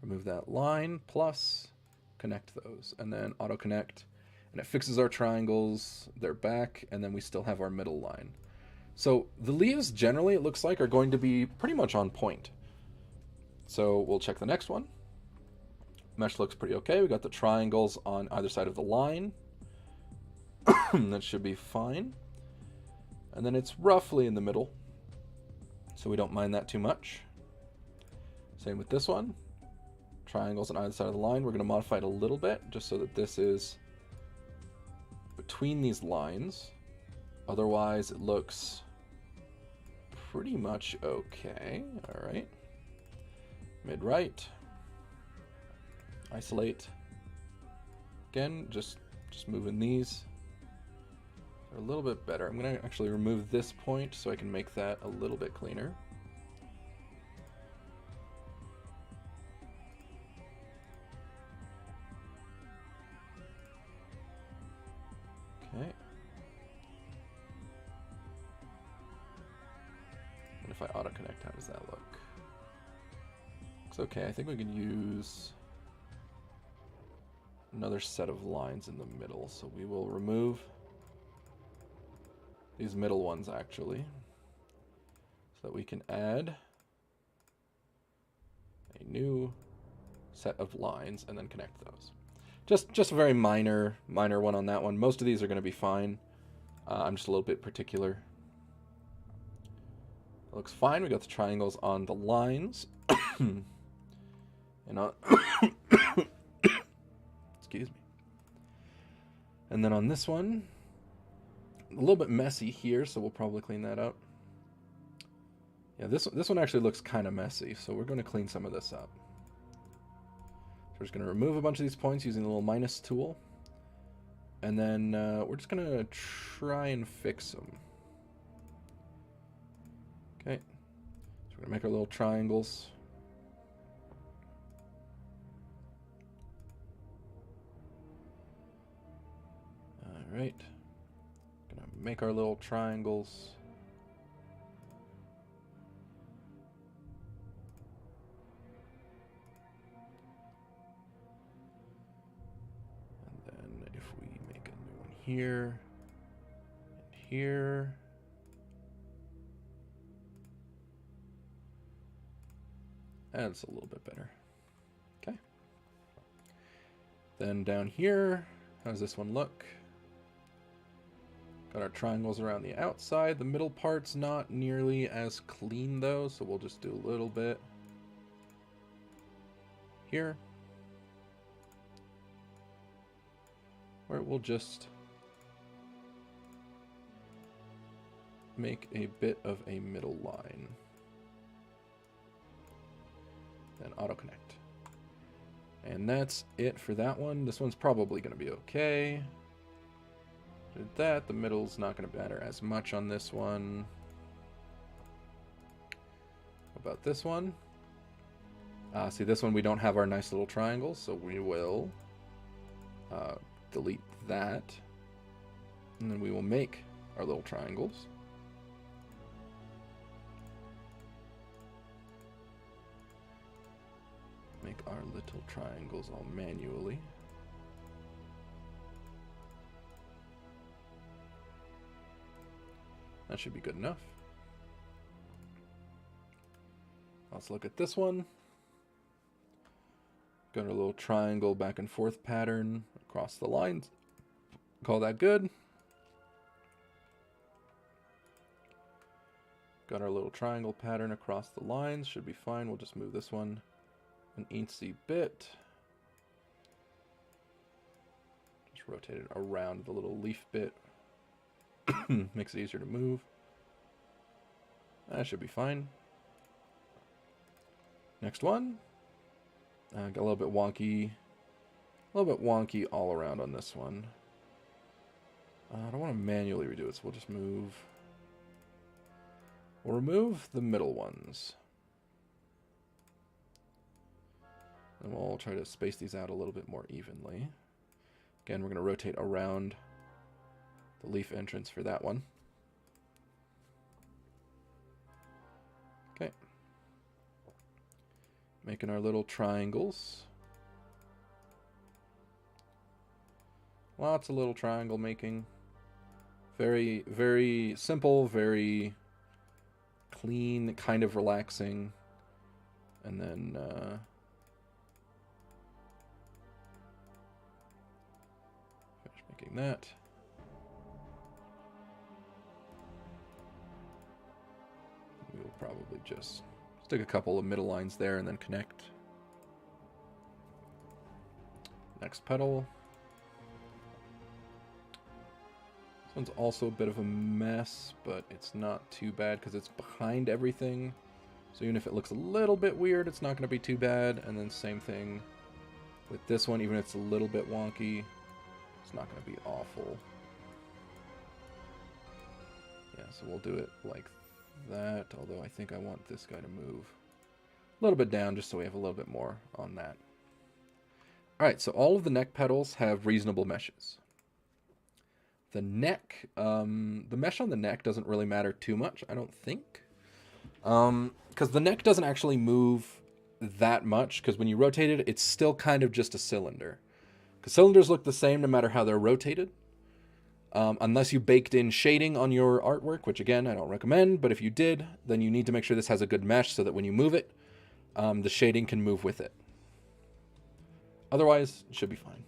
remove that line, plus connect those, and then auto connect, and it fixes our triangles, they're back, and then we still have our middle line. So the leaves generally, it looks like, are going to be pretty much on point. So we'll check the next one. Mesh looks pretty okay. We got the triangles on either side of the line. That should be fine. And then it's roughly in the middle, so we don't mind that too much. Same with this one. Triangles on either side of the line. We're going to modify it a little bit, just so that this is between these lines. Otherwise, it looks pretty much okay. All right. Mid-right. Isolate. Again, just moving these. They're a little bit better. I'm going to actually remove this point so I can make that a little bit cleaner. Okay. And if I auto-connect, how does that look? Looks okay. I think we can use another set of lines in the middle. So we will remove these middle ones, actually, so that we can add a new set of lines and then connect those. Just a very minor one on that one. Most of these are going to be fine. I'm just a little bit particular. It looks fine. We got the triangles on the lines. And on excuse me. And then on this one, a little bit messy here, so we'll probably clean that up. Yeah, this one actually looks kind of messy, so we're going to clean some of this up. So we're just going to remove a bunch of these points using the little minus tool. And then we're just going to try and fix them. Okay. So we're going to make our little triangles. Alright. Gonna make our little triangles. And then if we make a new one here, and here. That's a little bit better. Okay. Then down here, how does this one look? Got our triangles around the outside. The middle part's not nearly as clean though, so we'll just do a little bit here. Where we'll just make a bit of a middle line. Then auto connect. And that's it for that one. This one's probably going to be okay. Did that. The middle's not going to matter as much on this one. What about this one? See, this one we don't have our nice little triangles, so we will delete that. And then we will make our little triangles. Make our little triangles all manually. That should be good enough. Let's look at this one. Got our little triangle back and forth pattern across the lines. Call that good. Got our little triangle pattern across the lines. Should be fine. We'll just move this one an eensy bit. Just rotate it around the little leaf bit. Makes it easier to move. That should be fine. Next one. Got a little bit wonky. All around on this one. I don't want to manually redo it, so we'll just move. We'll remove the middle ones. And we'll try to space these out a little bit more evenly. Again, we're going to rotate around the leaf entrance for that one. Okay. Making our little triangles. Lots of little triangle making. Very, very simple, very clean, kind of relaxing. And then finish making that. We will probably just stick a couple of middle lines there and then connect. Next petal. This one's also a bit of a mess, but it's not too bad because it's behind everything. So even if it looks a little bit weird, it's not going to be too bad. And then same thing with this one, even if it's a little bit wonky, it's not going to be awful. Yeah, so we'll do it like that, although I think I want this guy to move a little bit down just so we have a little bit more on that. Alright, so all of the neck petals have reasonable meshes. The neck, the mesh on the neck doesn't really matter too much, I don't think. Because the neck doesn't actually move that much, because when you rotate it, it's still kind of just a cylinder. Because cylinders look the same no matter how they're rotated. Unless you baked in shading on your artwork, which again, I don't recommend, but if you did, then you need to make sure this has a good mesh so that when you move it, the shading can move with it. Otherwise, it should be fine.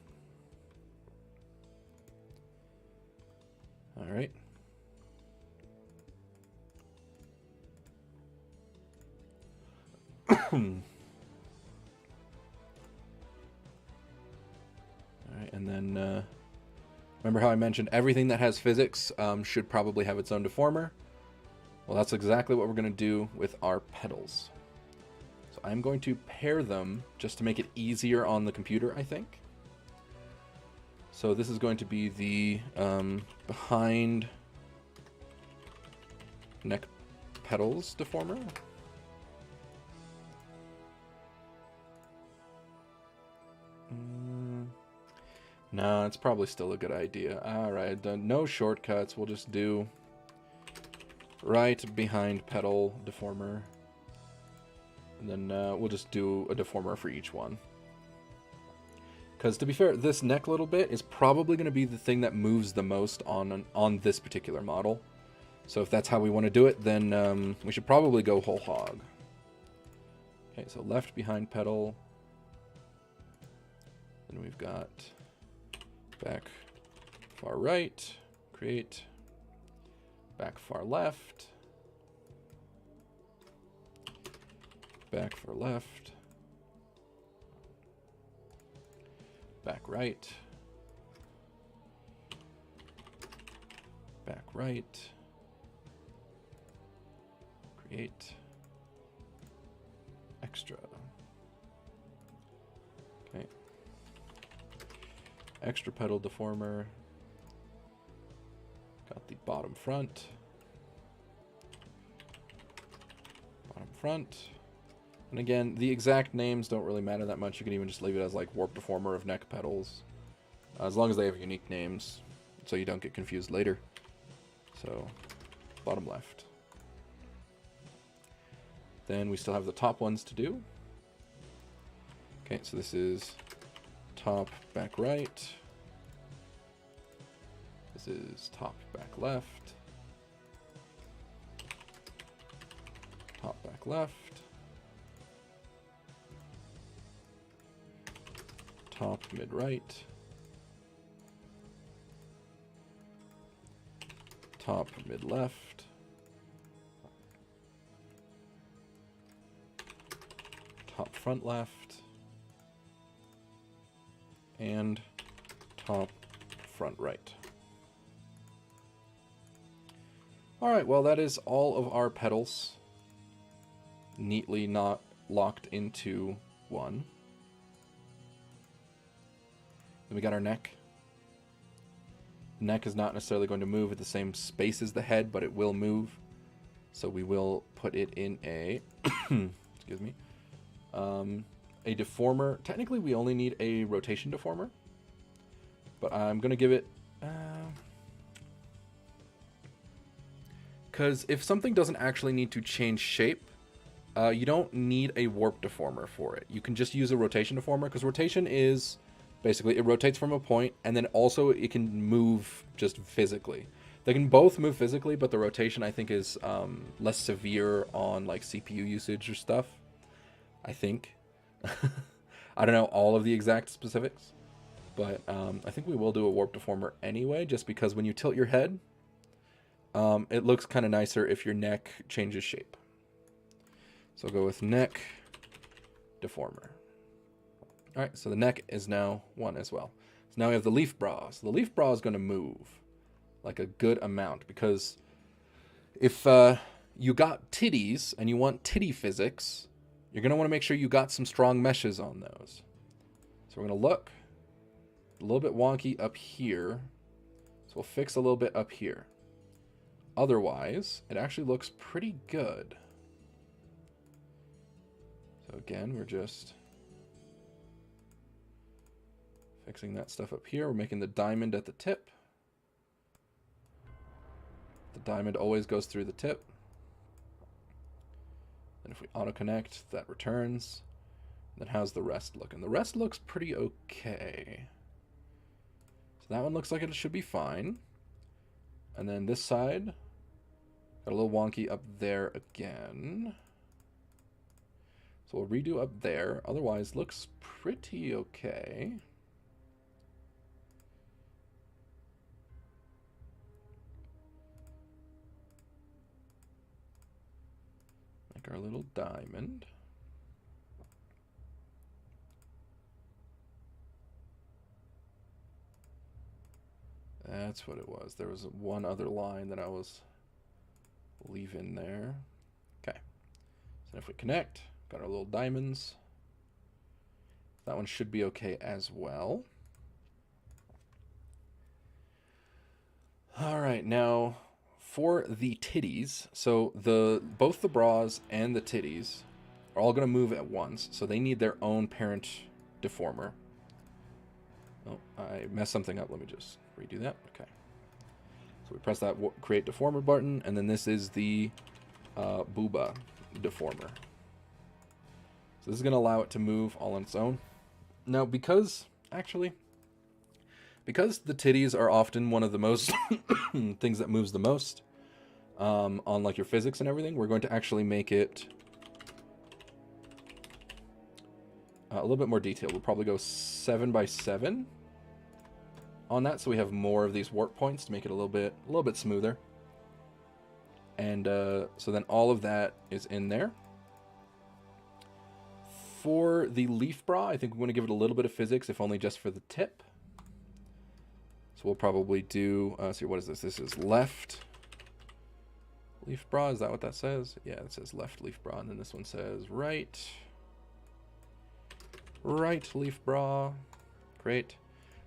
All right. All right, and then remember how I mentioned everything that has physics should probably have its own deformer? Well, that's exactly what we're going to do with our petals. So I'm going to pair them just to make it easier on the computer, I think. So this is going to be the behind neck petals deformer. No, it's probably still a good idea. Alright, no shortcuts. We'll just do right behind pedal deformer. And then we'll just do a deformer for each one. Because to be fair, this neck little bit is probably going to be the thing that moves the most on this particular model. So if that's how we want to do it, then we should probably go whole hog. Okay, so left behind pedal. Then we've got back far right, create, back far left, back far left, back right, back right, create, extra. Okay. Extra pedal deformer. Got the bottom front. Bottom front. And again, the exact names don't really matter that much. You can even just leave it as like warp deformer of neck pedals. As long as they have unique names, so you don't get confused later. So, bottom left. Then we still have the top ones to do. Okay, so this is top, back right. This is top, back left. Top, back left. Top, mid right. Top, mid left. Top, front left. And top, front right. Alright, well that is all of our pedals neatly not locked into one. Then we got our neck. The neck is not necessarily going to move at the same space as the head, but it will move. So we will put it in a excuse me. A deformer. Technically, we only need a rotation deformer, but I'm going to give it... Because if something doesn't actually need to change shape, you don't need a warp deformer for it. You can just use a rotation deformer, because rotation is... Basically, it rotates from a point, and then also it can move just physically. They can both move physically, but the rotation, I think, is less severe on like CPU usage or stuff. I think. I don't know all of the exact specifics, but I think we will do a warp deformer anyway, just because when you tilt your head, it looks kind of nicer if your neck changes shape. So I'll go with neck deformer. All right, so the neck is now one as well. So now we have the leaf bra. So the leaf bra is going to move like a good amount, because if you got titties and you want titty physics, you're going to want to make sure you got some strong meshes on those. So we're going to look a little bit wonky up here. So we'll fix a little bit up here. Otherwise, it actually looks pretty good. So again, we're just... fixing that stuff up here. We're making the diamond at the tip. The diamond always goes through the tip. And if we auto connect, that returns. Then how's the rest looking? The rest looks pretty okay. So that one looks like it should be fine. And then this side, got a little wonky up there again. So we'll redo up there. Otherwise, looks pretty okay. Our little diamond. That's what it was. There was one other line that I was leaving there. Okay. So if we connect, got our little diamonds. That one should be okay as well. All right, now for the titties, so both the bras and the titties are all going to move at once, so they need their own parent deformer. Oh, I messed something up. Let me just redo that. Okay. So we press that create deformer button, and then this is the booba deformer. So this is going to allow it to move all on its own. Now, because the titties are often one of the most things that moves the most on like your physics and everything, we're going to actually make it a little bit more detailed. We'll probably go 7 by 7 on that, so we have more of these warp points to make it a little bit smoother. And so then all of that is in there. For the leaf bra, I think we want to give it a little bit of physics, if only just for the tip. So we'll probably do, see, what is this? This is left leaf bra. Is that what that says? Yeah, it says left leaf bra. And then this one says right leaf bra. Great.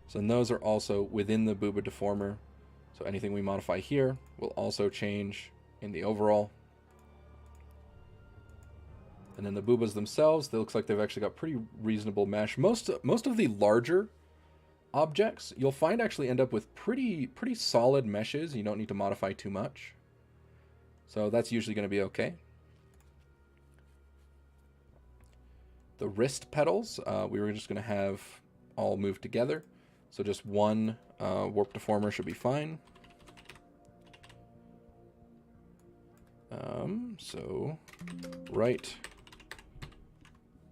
So those are also within the booba deformer. So anything we modify here will also change in the overall. And then the boobas themselves, they looks like they've actually got pretty reasonable mesh. Most of the larger objects, you'll find actually end up with pretty solid meshes. You don't need to modify too much. So that's usually going to be okay. The wrist pedals, we were just going to have all move together. So just one warp deformer should be fine. So right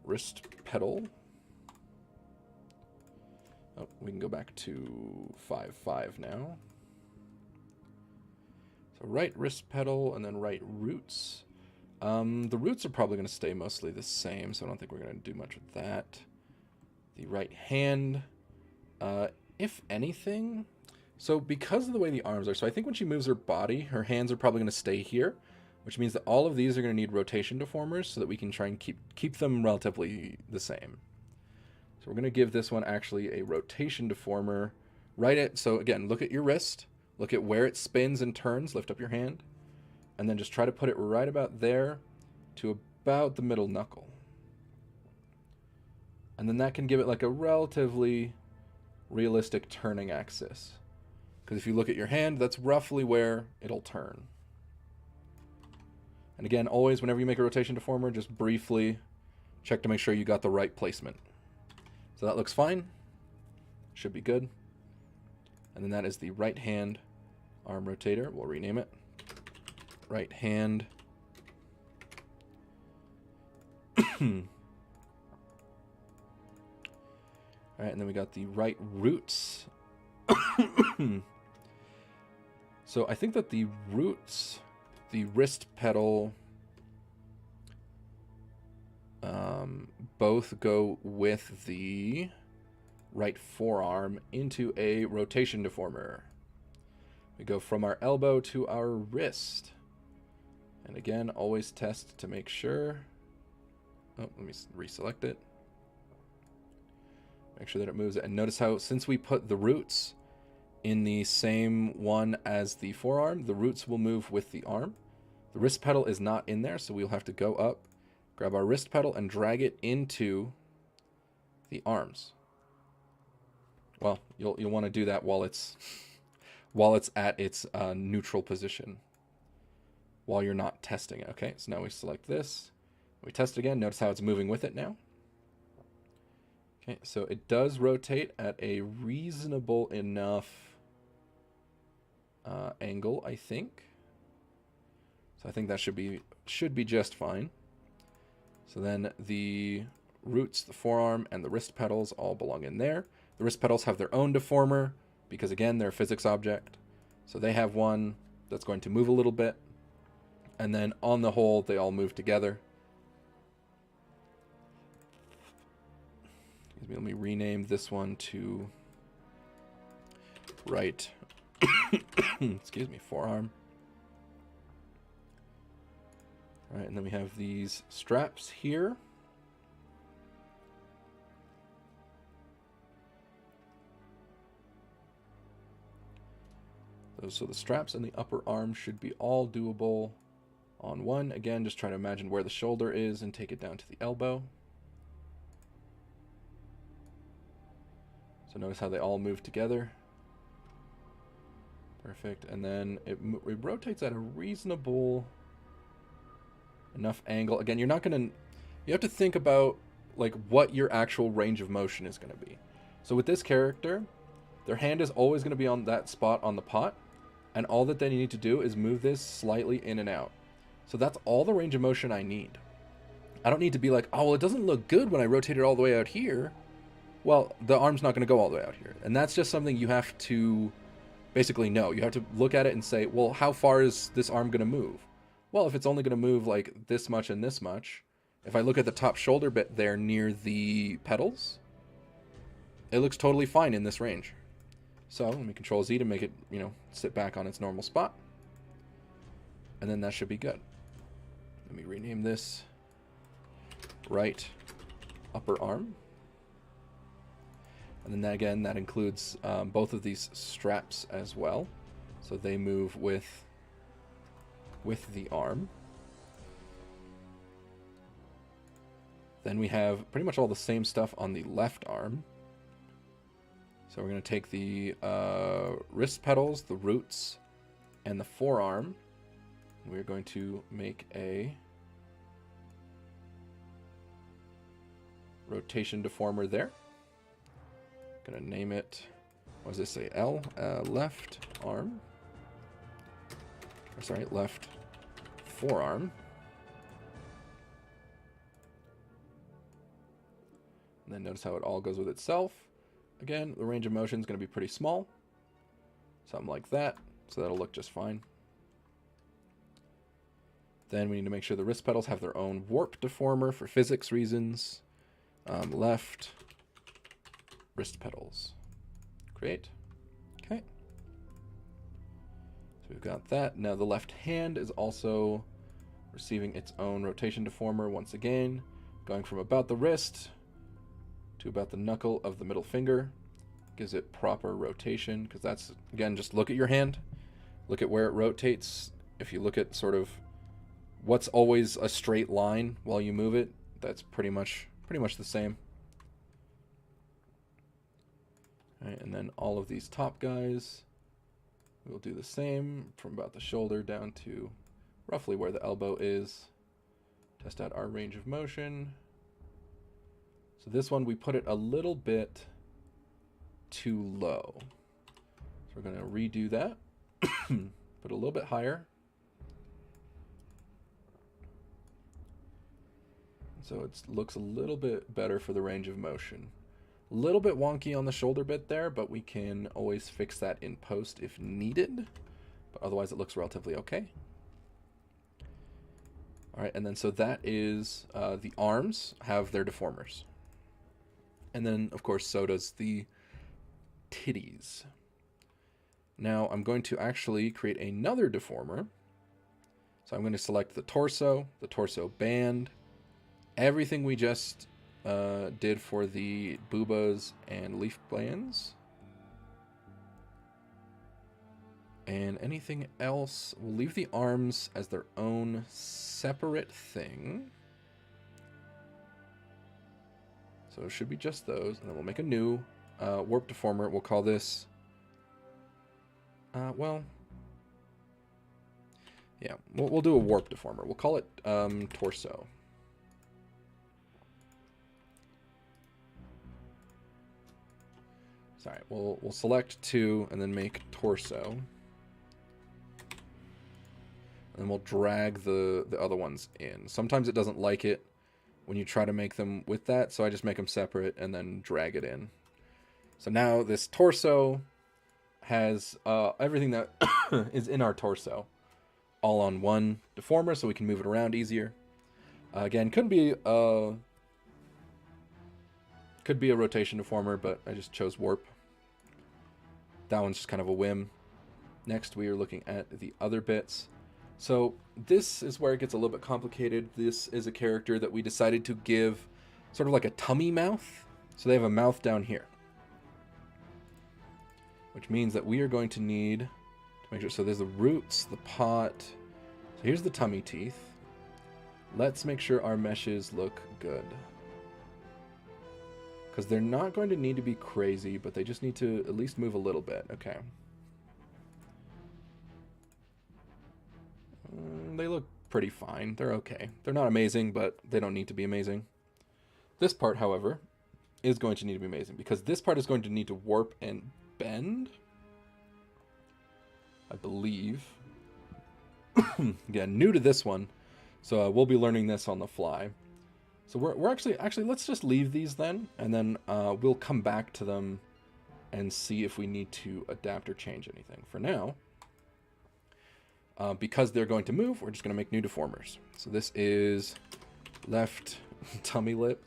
wrist pedal. Oh, we can go back to 5.5 now. So right wrist pedal and then right roots. The roots are probably going to stay mostly the same, so I don't think we're going to do much with that. The right hand, if anything, so because of the way the arms are, so I think when she moves her body, her hands are probably going to stay here, which means that all of these are going to need rotation deformers so that we can try and keep them relatively the same. So we're going to give this one actually a rotation deformer right at, so again, look at your wrist, look at where it spins and turns, lift up your hand, and then just try to put it right about there to about the middle knuckle. And then that can give it like a relatively realistic turning axis. Because if you look at your hand, that's roughly where it'll turn. And again, always whenever you make a rotation deformer, just briefly check to make sure you got the right placement. So that looks fine. Should be good. And then that is the right hand arm rotator. We'll rename it. Right hand. All right, and then we got the right roots. So I think that the roots, the wrist pedal, both go with the right forearm into a rotation deformer. We go from our elbow to our wrist. And again, always test to make sure. Oh, let me reselect it. Make sure that it moves. And notice how, since we put the roots in the same one as the forearm, the roots will move with the arm. The wrist pedal is not in there, so we'll have to go up, grab our wrist pedal, and drag it into the arms. Well, you'll want to do that while it's at its neutral position, while you're not testing it. Okay, so now we select this. We test again. Notice how it's moving with it now. Okay, so it does rotate at a reasonable enough angle, I think. So I think that should be just fine. So then the roots, the forearm, and the wrist pedals all belong in there. The wrist pedals have their own deformer because, again, they're a physics object. So they have one that's going to move a little bit. And then on the whole, they all move together. Excuse me, let me rename this one to right, excuse me, forearm. All right, and then we have these straps here. So the straps and the upper arm should be all doable on one. Again, just try to imagine where the shoulder is and take it down to the elbow. So notice how they all move together. Perfect. And then it rotates at a reasonable enough angle. Again, you're not going to... You have to think about like what your actual range of motion is going to be. So with this character, their hand is always going to be on that spot on the pot. And all that they need to do is move this slightly in and out. So that's all the range of motion I need. I don't need to be like, oh, well, it doesn't look good when I rotate it all the way out here. Well, the arm's not going to go all the way out here. And that's just something you have to basically know. You have to look at it and say, well, how far is this arm going to move? Well, if it's only going to move like this much and this much, if I look at the top shoulder bit there near the pedals, it looks totally fine in this range. So let me Control Z to make it, you know, sit back on its normal spot. And then that should be good. Let me rename this right upper arm. And then again, that includes both of these straps as well. So they move with the arm. Then we have pretty much all the same stuff on the left arm. So we're going to take the wrist pedals, the roots, and the forearm. We're going to make a rotation deformer there. Going to name it, what does this say, L? Left arm. Or sorry, left forearm. And then notice how it all goes with itself. Again, the range of motion is going to be pretty small. Something like that. So that'll look just fine. Then we need to make sure the wrist pedals have their own warp deformer for physics reasons. Left wrist pedals. Create. Okay. So we've got that. Now the left hand is also receiving its own rotation deformer once again, going from about the wrist to about the knuckle of the middle finger. Gives it proper rotation, because that's, again, just look at your hand. Look at where it rotates. If you look at sort of what's always a straight line while you move it, that's pretty much the same. All right, and then all of these top guys, we'll do the same from about the shoulder down to roughly where the elbow is. Test out our range of motion. So this one, we put it a little bit too low. So we're going to redo that. Put it a little bit higher. So it looks a little bit better for the range of motion. A little bit wonky on the shoulder bit there, but we can always fix that in post if needed. But otherwise it looks relatively okay. All right, and then so that is the arms have their deformers. And then, of course, so does the titties. Now I'm going to actually create another deformer. So I'm going to select the torso band, everything we just did for the boobas and leaf bands. And anything else, we'll leave the arms as their own separate thing. So it should be just those, and then we'll make a new warp deformer. We'll call this, well, yeah, we'll do a warp deformer. We'll call it torso. Sorry, we'll select 2 and then make torso. And then we'll drag the other ones in. Sometimes it doesn't like it when you try to make them with that, so I just make them separate and then drag it in. So now this torso has everything that is in our torso all on one deformer, so we can move it around easier. Again, could be a rotation deformer, but I just chose warp. That one's just kind of a whim. Next, we are looking at the other bits. So this is where it gets a little bit complicated. This is a character that we decided to give sort of like a tummy mouth. So they have a mouth down here, which means that we are going to need to make sure. So there's the roots, the pot. So here's the tummy teeth. Let's make sure our meshes look good. Because they're not going to need to be crazy, but they just need to at least move a little bit. Okay. They look pretty fine. They're okay. They're not amazing, but they don't need to be amazing. This part, however, is going to need to be amazing, because this part is going to need to warp and bend, I believe. Again, new to this one, so we'll be learning this on the fly. So we're actually let's just leave these then, and then we'll come back to them and see if we need to adapt or change anything. For now, because they're going to move, we're just going to make new deformers. So this is left tummy lip.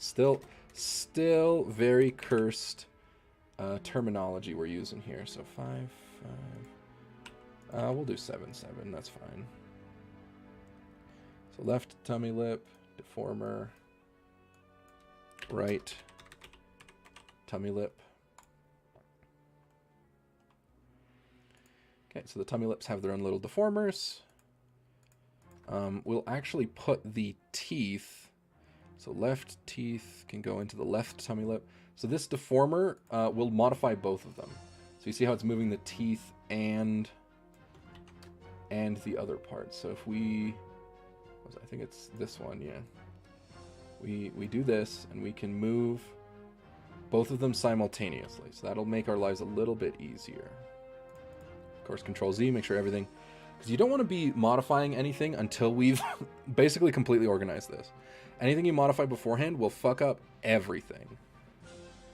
Still very cursed terminology we're using here. So 5, 5. We'll do 7, 7. That's fine. So left tummy lip, deformer. Right tummy lip. Okay, so the tummy lips have their own little deformers. We'll actually put the teeth, so left teeth can go into the left tummy lip. So this deformer will modify both of them. So you see how it's moving the teeth and the other part. So if we, I think it's this one, yeah. We do this, and we can move both of them simultaneously. So that'll make our lives a little bit easier. Of course, Control Z, make sure everything, because you don't want to be modifying anything until we've basically completely organized this. Anything you modify beforehand will fuck up everything.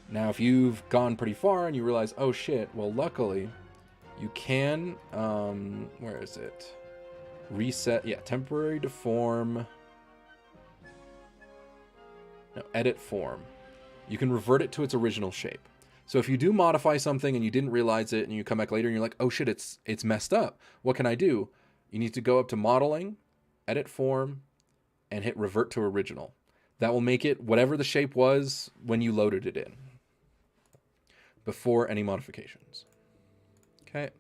Now, if you've gone pretty far and you realize, oh shit, well, luckily, you can, where is it? Reset, yeah, temporary deform. No, edit form. You can revert it to its original shape. So if you do modify something and you didn't realize it and you come back later and you're like, oh shit, it's messed up. What can I do? You need to go up to modeling, edit form, and hit revert to original. That will make it whatever the shape was when you loaded it in, before any modifications. Okay.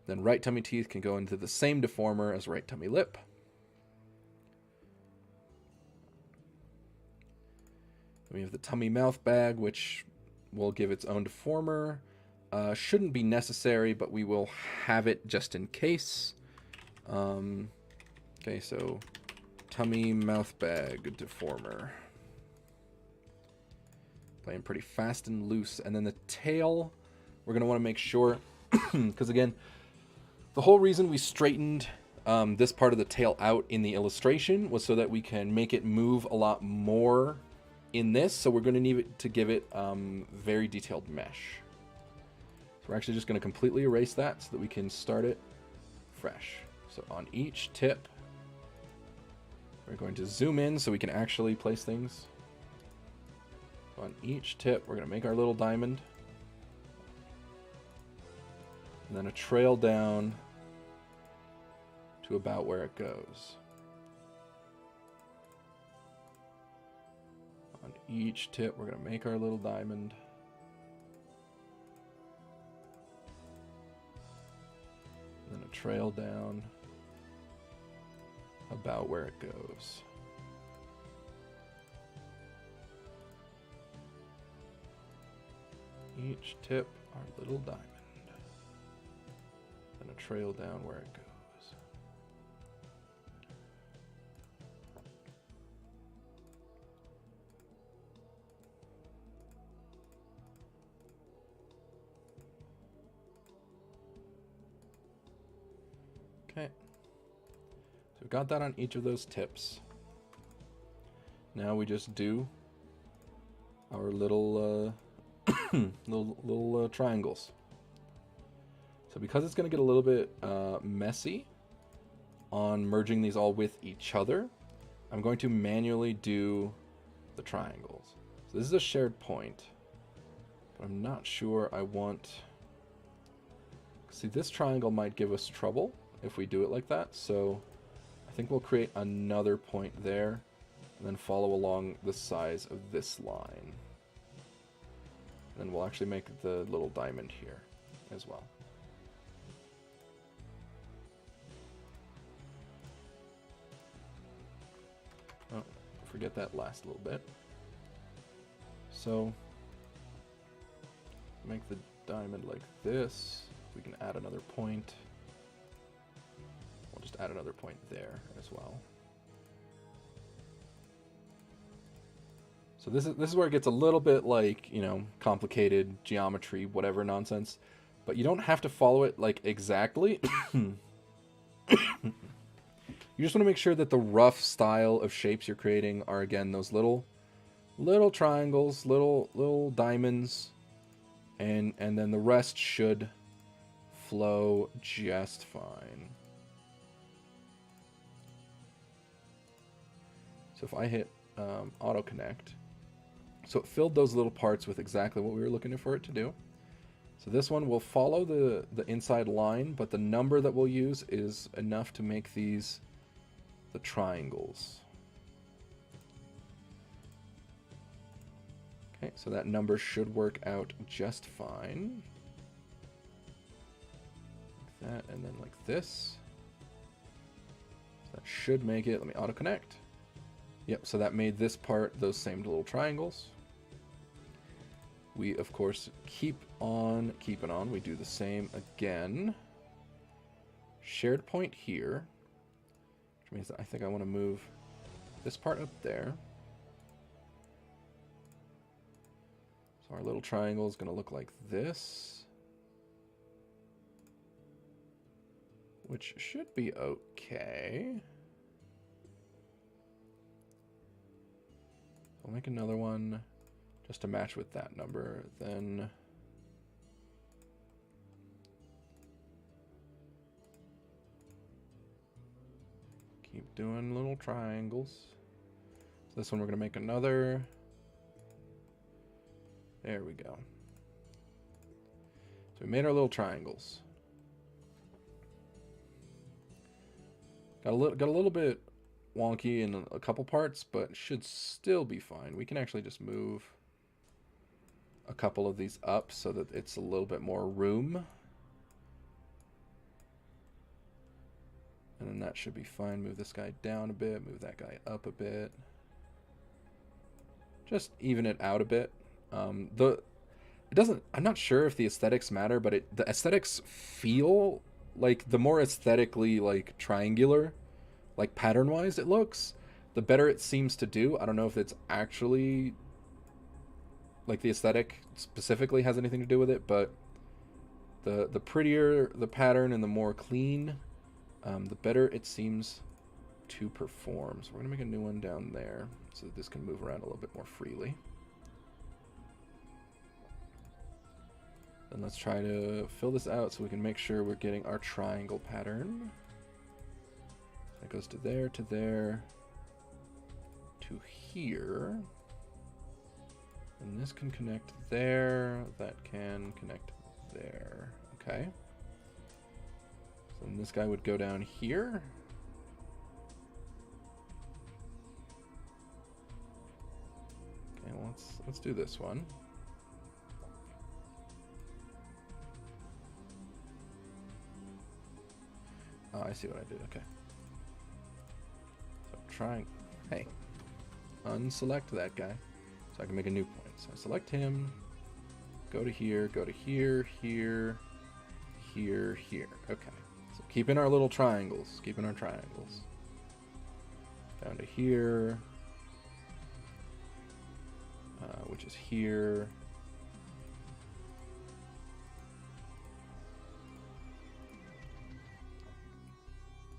Then right tummy teeth can go into the same deformer as right tummy lip. We have the tummy mouth bag, which will give its own deformer. Shouldn't be necessary, but we will have it just in case. Okay, so tummy mouth bag deformer. Playing pretty fast and loose. And then the tail, we're going to want to make sure, because again, the whole reason we straightened this part of the tail out in the illustration was so that we can make it move a lot more in this, so we're going to need to give it very detailed mesh. So we're actually just going to completely erase that so that we can start it fresh. So on each tip, we're going to zoom in so we can actually place things. On each tip, we're going to make our little diamond. And then a trail down to about where it goes. On each tip, we're going to make our little diamond. And then a trail down about where it goes. Each tip, our little diamond. And a trail down where it goes. Okay, so we've got that on each of those tips. Now we just do our little little triangles. So because it's going to get a little bit messy on merging these all with each other, I'm going to manually do the triangles. So this is a shared point, but I'm not sure I want... See, this triangle might give us trouble if we do it like that, so I think we'll create another point there and then follow along the size of this line. And then we'll actually make the little diamond here as well. Oh, forget that last little bit. So make the diamond like this. We can add another point. We'll just add another point there as well. So this is where it gets a little bit like, you know, complicated geometry, whatever nonsense. But you don't have to follow it like exactly. You just want to make sure that the rough style of shapes you're creating are, again, those little triangles, little diamonds, and then the rest should flow just fine. So if I hit auto connect, so it filled those little parts with exactly what we were looking for it to do. So this one will follow the inside line, but the number that we'll use is enough to make these the triangles. Okay, so that number should work out just fine. Like that, and then like this. So that should make it, let me auto connect. Yep, so that made this part those same little triangles. We, of course, keep on keeping on. We do the same again. Shared point here, which means that I think I want to move this part up there. So our little triangle is going to look like this, which should be okay. I'll make another one just to match with that number, then keep doing little triangles. So this one we're going to make another. There we go. So we made our little triangles. Got a little bit wonky in a couple parts, but should still be fine. We can actually just move a couple of these up so that it's a little bit more room. And then that should be fine. Move this guy down a bit, move that guy up a bit. Just even it out a bit. It doesn't, I'm not sure if the aesthetics matter, but the aesthetics feel like the more aesthetically like triangular, like pattern-wise it looks, the better it seems to do. I don't know if it's actually like the aesthetic specifically has anything to do with it, but the prettier the pattern and the more clean, the better it seems to perform. So we're gonna make a new one down there so that this can move around a little bit more freely. And let's try to fill this out so we can make sure we're getting our triangle pattern. That goes to there, to there, to here. And this can connect there, that can connect there. Okay. So then this guy would go down here. Okay, well, let's do this one. Oh, I see what I did. Okay. So trying. Hey, unselect that guy, so I can make a new point. So I select him. Go to here. Go to here. Here. Here. Here. Okay. So keeping our little triangles. Keeping our triangles. Down to here. Which is here.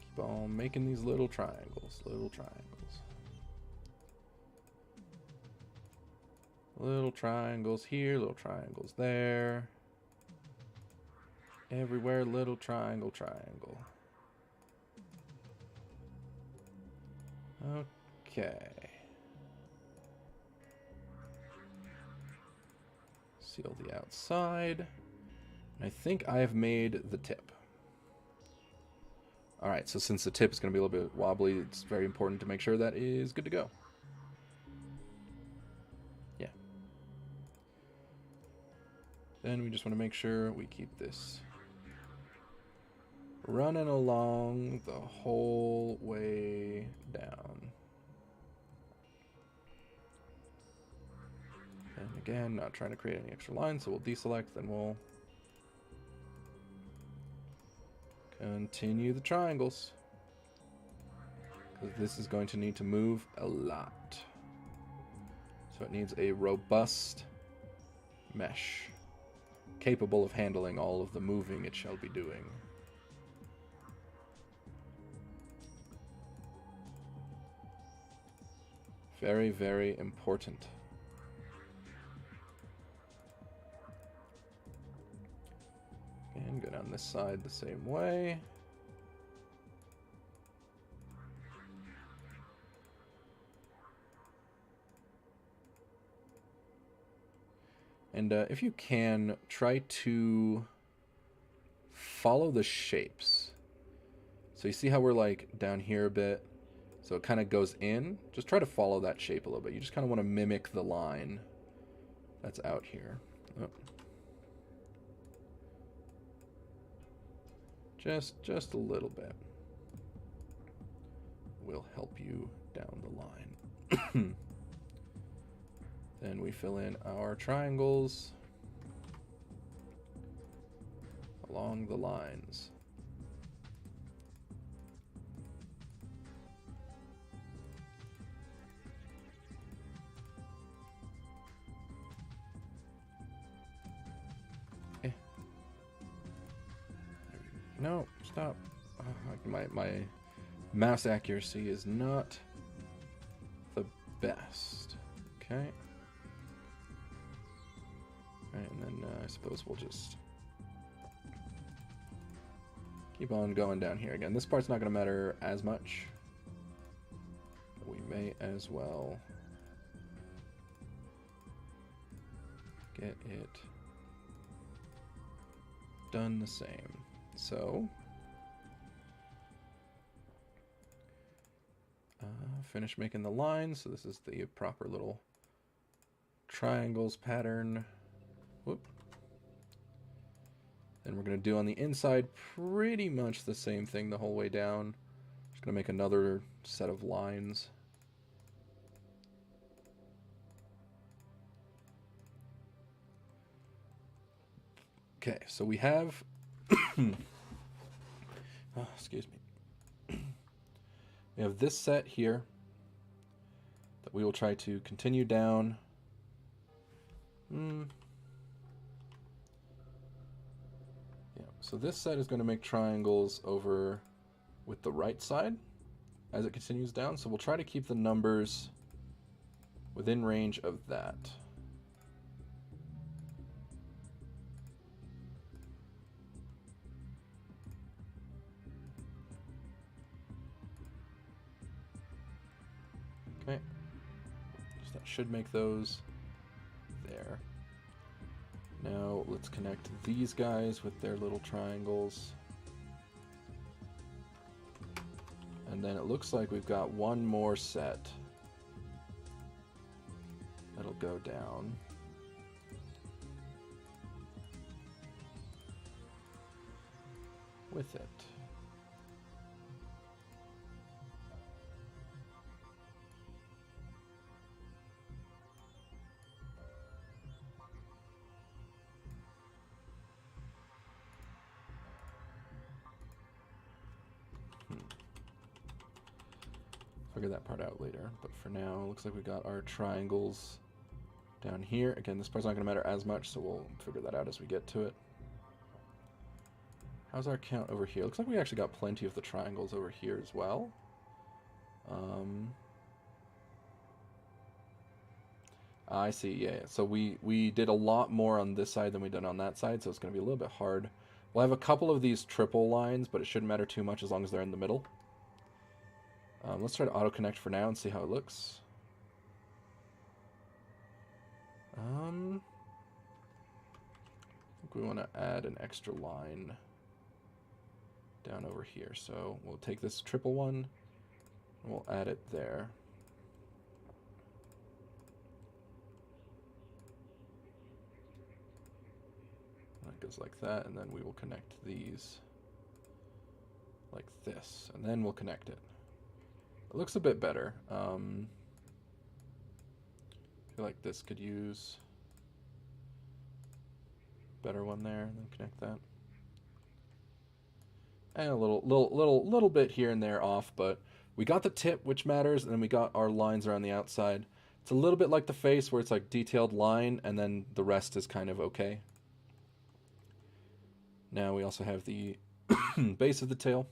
Keep on making these little triangles. Little triangles. Little triangles here. Little triangles there. Everywhere, little triangle, triangle. Okay. Seal the outside. I think I have made the tip. Alright, so since the tip is going to be a little bit wobbly, it's very important to make sure that is good to go. Yeah. Then we just want to make sure we keep this running along the whole way down. And Again, not trying to create any extra lines, so we'll deselect, then we'll continue the triangles. Because this is going to need to move a lot. So it needs a robust mesh, capable of handling all of the moving it shall be doing. Very, very important. And go down this side the same way. And if you can, try to follow the shapes. So you see how we're like down here a bit? So it kind of goes in. Just try to follow that shape a little bit. You just kind of want to mimic the line that's out here. Oh. Just a little bit will help you down the line. Then we fill in our triangles along the lines. No, stop. My mouse accuracy is not the best. Okay. Alright, and then I suppose we'll just keep on going down here. Again, this part's not going to matter as much. But we may as well get it done the same. So, finish making the lines. So this is the proper little triangles pattern. Whoop. Then we're going to do on the inside pretty much the same thing the whole way down. Just going to make another set of lines. Okay, so we have... oh, excuse me. We have this set here that we will try to continue down. Yeah, so this set is going to make triangles over with the right side as it continues down. So we'll try to keep the numbers within range of that. Okay, so that should make those there. Now let's connect these guys with their little triangles. And then it looks like we've got one more set that'll go down. With it. Figure that part out later, but for now, it looks like we got our triangles down here. Again, this part's not going to matter as much, so we'll figure that out as we get to it. How's our count over here? Looks like we actually got plenty of the triangles over here as well. I see, yeah. So we did a lot more on this side than we did on that side, so it's going to be a little bit hard. We'll have a couple of these triple lines, but it shouldn't matter too much as long as they're in the middle. Let's try to auto-connect for now and see how it looks. I think we want to add an extra line down over here. So we'll take this triple one and we'll add it there. That goes like that, and then we will connect these like this, and then we'll connect it. It looks a bit better. I feel like this could use better one there, and then connect that. And a little bit here and there off, but we got the tip, which matters, and then we got our lines around the outside. It's a little bit like the face, where it's like detailed line, and then the rest is kind of okay. Now we also have the base of the tail,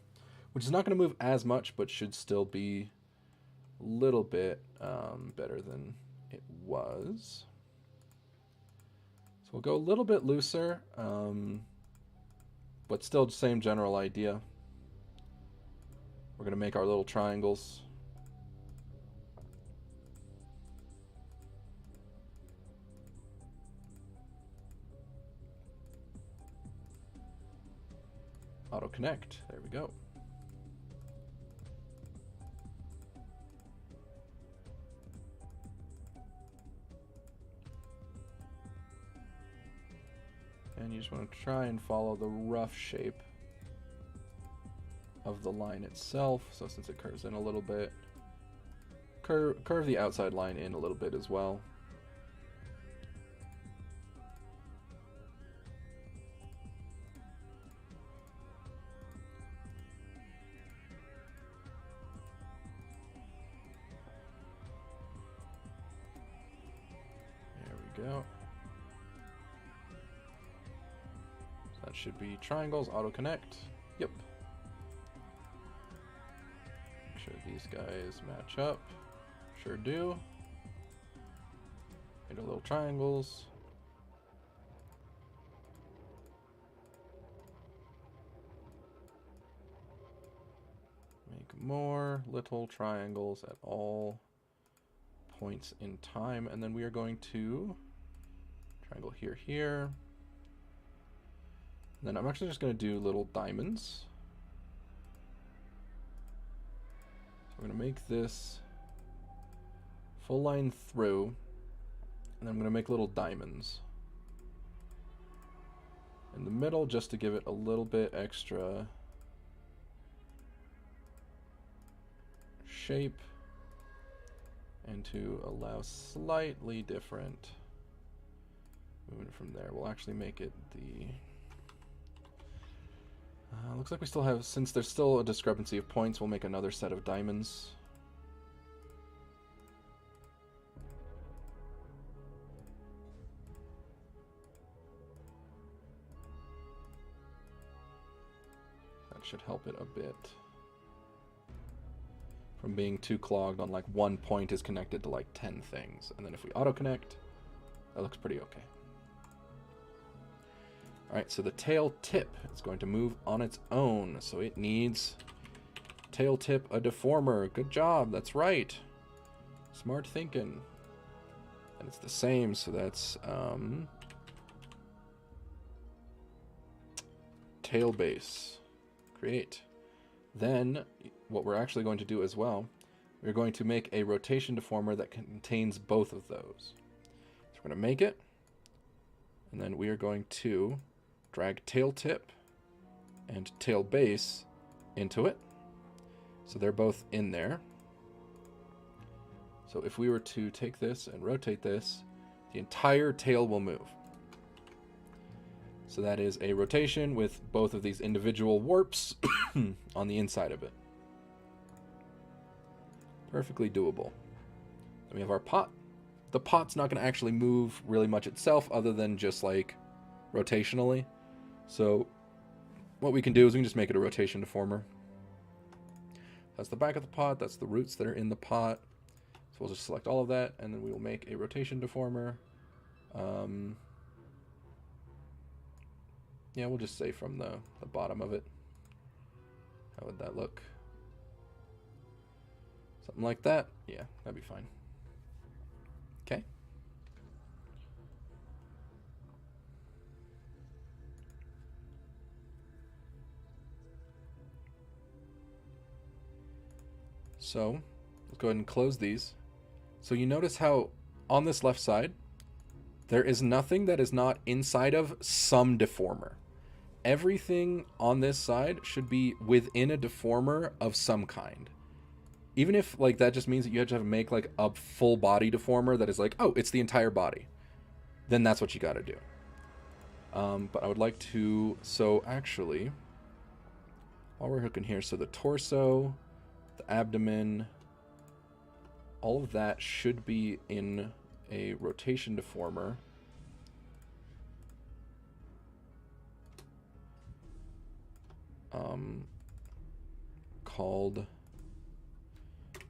which is not going to move as much, but should still be a little bit better than it was. So we'll go a little bit looser, but still the same general idea. We're going to make our little triangles. Auto connect. There we go. And you just want to try and follow the rough shape of the line itself. So since it curves in a little bit, curve the outside line in a little bit as well. There we go. So that should be triangles, auto connect. Yep. Make sure these guys match up. Sure do. Make our little triangles. Make more little triangles at all points in time, and then we are going to triangle here, here. And then I'm actually just going to do little diamonds. So we're going to make this full line through, and then I'm going to make little diamonds in the middle just to give it a little bit extra shape and to allow slightly different movement from there. We'll actually make it the looks like we still have, since there's still a discrepancy of points, we'll make another set of diamonds. That should help it a bit from being too clogged on like one point is connected to like 10 things. And then if we auto connect, that looks pretty okay. All right, so the tail tip is going to move on its own. So it needs tail tip a deformer. Good job, that's right. Smart thinking. And it's the same, so that's tail base. Create. Then what we're actually going to do as well, we're going to make a rotation deformer that contains both of those. So we're going to make it, and then we are going to drag tail tip and tail base into it. So they're both in there. So if we were to take this and rotate this, the entire tail will move. So that is a rotation with both of these individual warps on the inside of it. Perfectly doable. Then we have our pot. The pot's not going to actually move really much itself other than just like rotationally. So what we can do is we can just make it a rotation deformer. That's the back of the pot. That's the roots that are in the pot. So we'll just select all of that, and then we will make a rotation deformer. Yeah, we'll just say from the bottom of it. How would that look? Something like that? Yeah, that'd be fine. Okay. So, let's go ahead and close these. So you notice how on this left side, there is nothing that is not inside of some deformer. Everything on this side should be within a deformer of some kind. Even if like that just means that you have to make like a full body deformer that is like, oh, it's the entire body. Then that's what you got to do. But I would like to, so actually, while we're hooking here, so the torso, the abdomen, all of that should be in a rotation deformer. Called,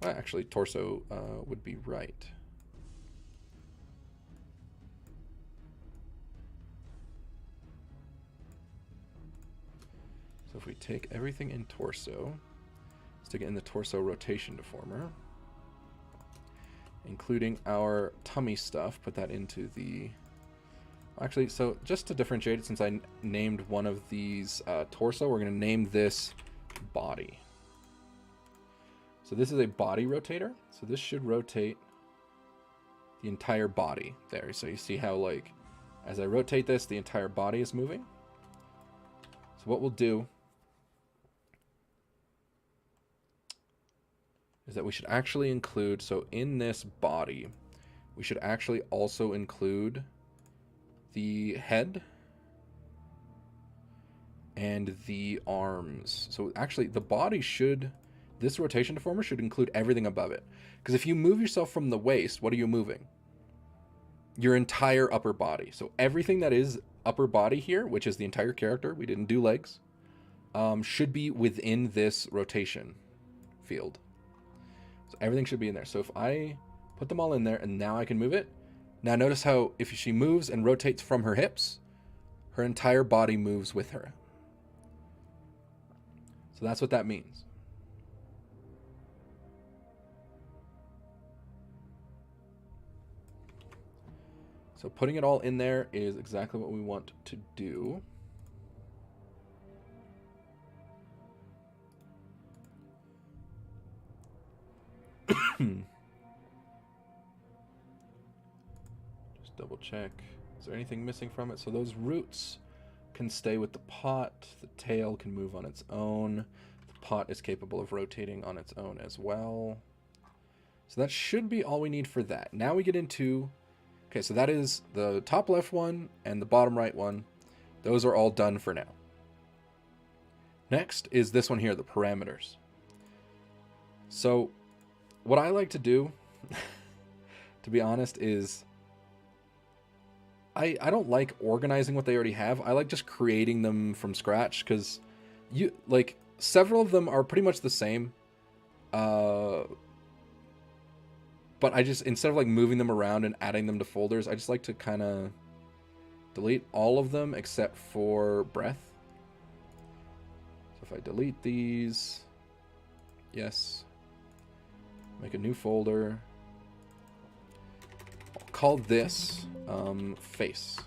well, actually, torso would be right. So if we take everything in torso, stick it in the torso rotation deformer, including our tummy stuff, put that into the... Actually, so just to differentiate it, since I named one of these torso, we're going to name this body. So this is a body rotator. So this should rotate the entire body there. So you see how, like, as I rotate this, the entire body is moving. So what we'll do is that we should actually include, so in this body, we should actually also include the head and the arms. So actually the body should, this rotation deformer should include everything above it. Because if you move yourself from the waist, what are you moving? Your entire upper body. So everything that is upper body here, which is the entire character, we didn't do legs, should be within this rotation field. So everything should be in there. So if I put them all in there and now I can move it, now notice how if she moves and rotates from her hips, her entire body moves with her. So that's what that means. So putting it all in there is exactly what we want to do. Just double check. Is there anything missing from it? So those roots can stay with the pot. The tail can move on its own. The pot is capable of rotating on its own as well. So that should be all we need for that. Now we get into... Okay, so that is the top left one and the bottom right one. Those are all done for now. Next is this one here, the parameters. So what I like to do, to be honest, is I don't like organizing what they already have. I like just creating them from scratch because you like several of them are pretty much the same. But I just, instead of like moving them around and adding them to folders, I just like to kind of delete all of them except for breath. So if I delete these, yes, make a new folder. I'll call this face.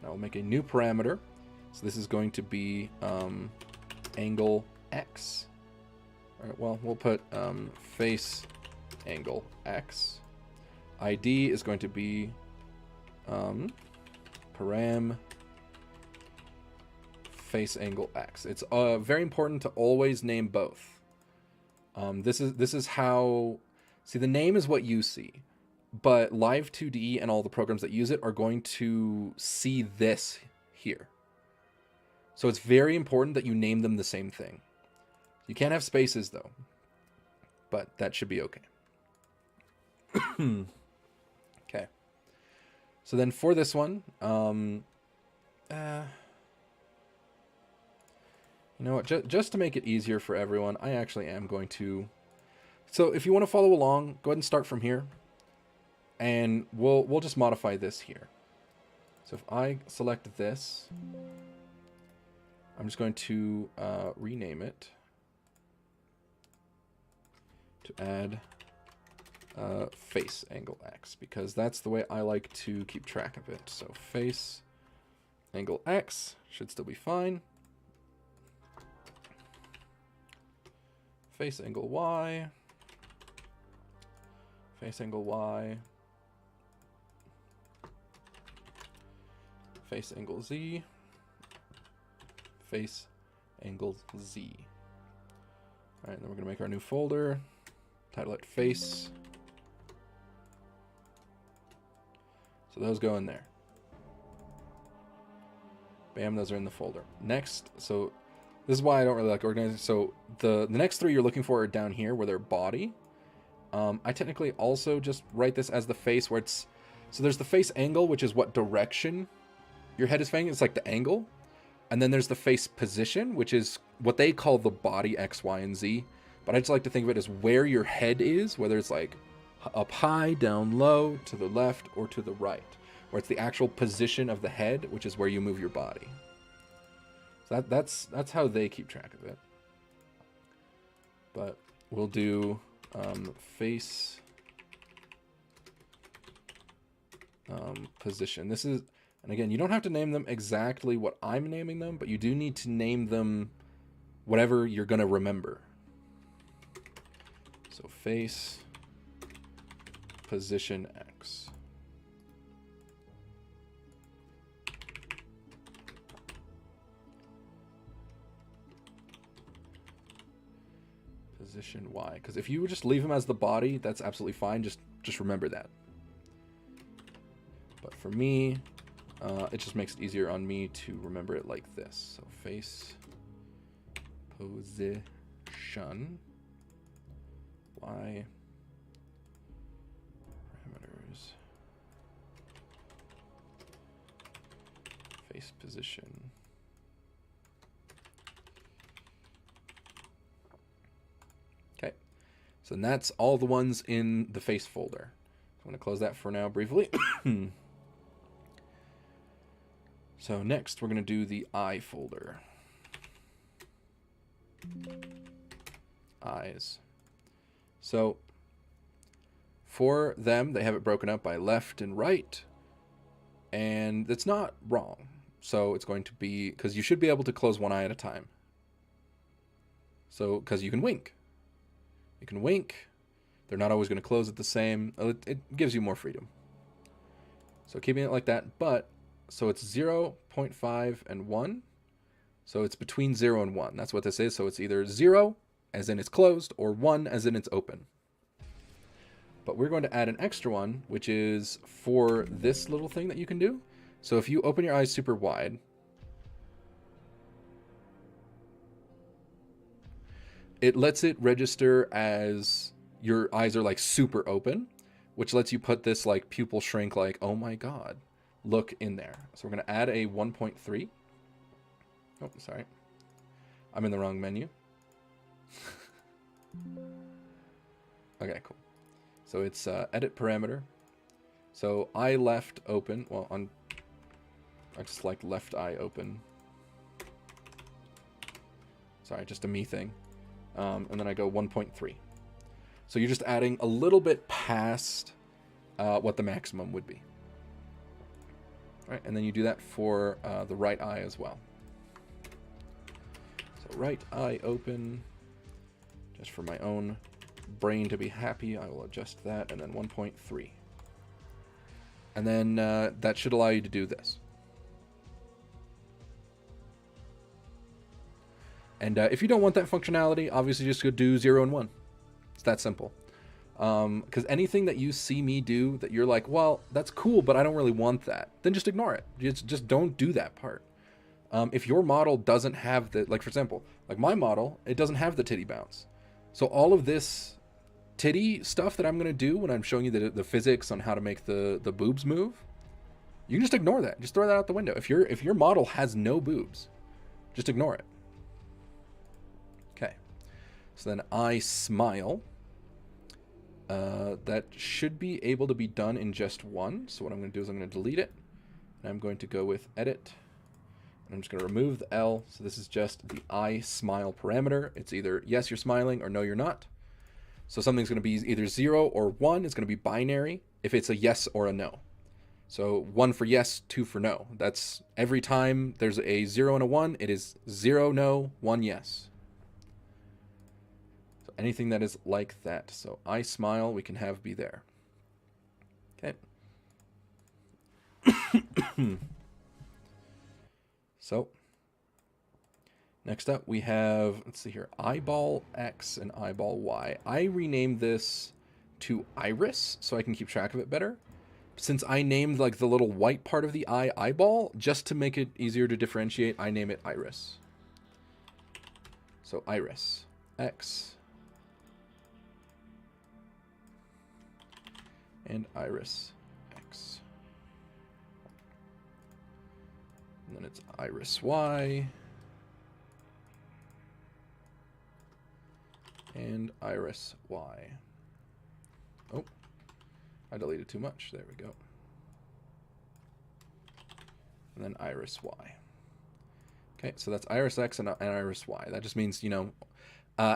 Now I'll make a new parameter. So this is going to be angle X. All right, well, we'll put face angle X. ID is going to be param face angle X. It's very important to always name both. This is how, see, the name is what you see, but Live 2D and all the programs that use it are going to see this here. So it's very important that you name them the same thing. You can't have spaces though, but that should be okay. Okay. So then for this one, you know what, just to make it easier for everyone, I actually am going to, so if you want to follow along, go ahead and start from here, and we'll just modify this here. So if I select this, I'm just going to rename it to add face angle X, because that's the way I like to keep track of it. So face angle X should still be fine. Face angle Y, face angle Y, face angle Z, face angle Z. All right, then we're gonna make our new folder, title it face. So those go in there. Bam, those are in the folder. Next, so this is why I don't really like organizing. So the next three you're looking for are down here where they're body. I technically also just write this as the face where it's... So there's the face angle, which is what direction your head is facing. It's like the angle. And then there's the face position, which is what they call the body X, Y, and Z. But I just like to think of it as where your head is, whether it's like up high, down low, to the left, or to the right. Where it's the actual position of the head, which is where you move your body. So that's how they keep track of it. But we'll do face position. This is, and again, you don't have to name them exactly what I'm naming them, but you do need to name them whatever you're going to remember. So face position X. Position Y, because if you would just leave him as the body, that's absolutely fine. Just remember that. But for me, it just makes it easier on me to remember it like this. So face position Y parameters face position. So that's all the ones in the face folder. I'm going to close that for now briefly. So next we're going to do the eye folder. Eyes. So for them, they have it broken up by left and right. And it's not wrong. So it's going to be, because you should be able to close one eye at a time. So, because you can wink. You can wink. They're not always going to close at the same. It gives you more freedom. So keeping it like that. But, so it's 0, 0.5, and 1. So it's between 0 and 1. That's what this is. So it's either 0, as in it's closed, or 1, as in it's open. But we're going to add an extra one, which is for this little thing that you can do. So if you open your eyes super wide, it lets it register as your eyes are like super open, which lets you put this like pupil shrink, like, oh my God, look in there. So we're going to add a 1.3. Oh, sorry. I'm in the wrong menu. Okay, cool. So it's edit parameter. So eye left open. Well, I just like left eye open. Sorry, just a me thing. And then I go 1.3. So you're just adding a little bit past what the maximum would be. All right, and then you do that for the right eye as well. So right eye open, just for my own brain to be happy, I will adjust that, and then 1.3. And then that should allow you to do this. And if you don't want that functionality, obviously just go do 0 and 1. It's that simple. Because anything that you see me do that you're like, well, that's cool, but I don't really want that, then just ignore it. Just don't do that part. If your model doesn't have the, like for example, like my model, it doesn't have the titty bounce. So all of this titty stuff that I'm going to do when I'm showing you the physics on how to make the boobs move, you can just ignore that. Just throw that out the window. If your model has no boobs, just ignore it. Okay. So then I smile. That should be able to be done in just one. So what I'm going to do is I'm going to delete it. And I'm going to go with edit. And I'm just going to remove the L. So this is just the I smile parameter. It's either yes, you're smiling, or no, you're not. So something's going to be either 0 or 1. It's going to be binary if it's a yes or a no. So 1 for yes, 2 for no. That's every time there's a 0 and a 1, it is 0 no, 1 yes. So anything that is like that. So I smile, we can have be there. Okay. So next up we have, let's see here, eyeball X and eyeball Y. I renamed this to iris so I can keep track of it better. since I named like the little white part of the eye eyeball, just to make it easier to differentiate, I name it iris. So iris, X, and iris, X. And then it's iris, Y, and iris, Y. Oh, I deleted too much. There we go. And then iris, Y. Okay, so that's iris X and iris Y. That just means, you know,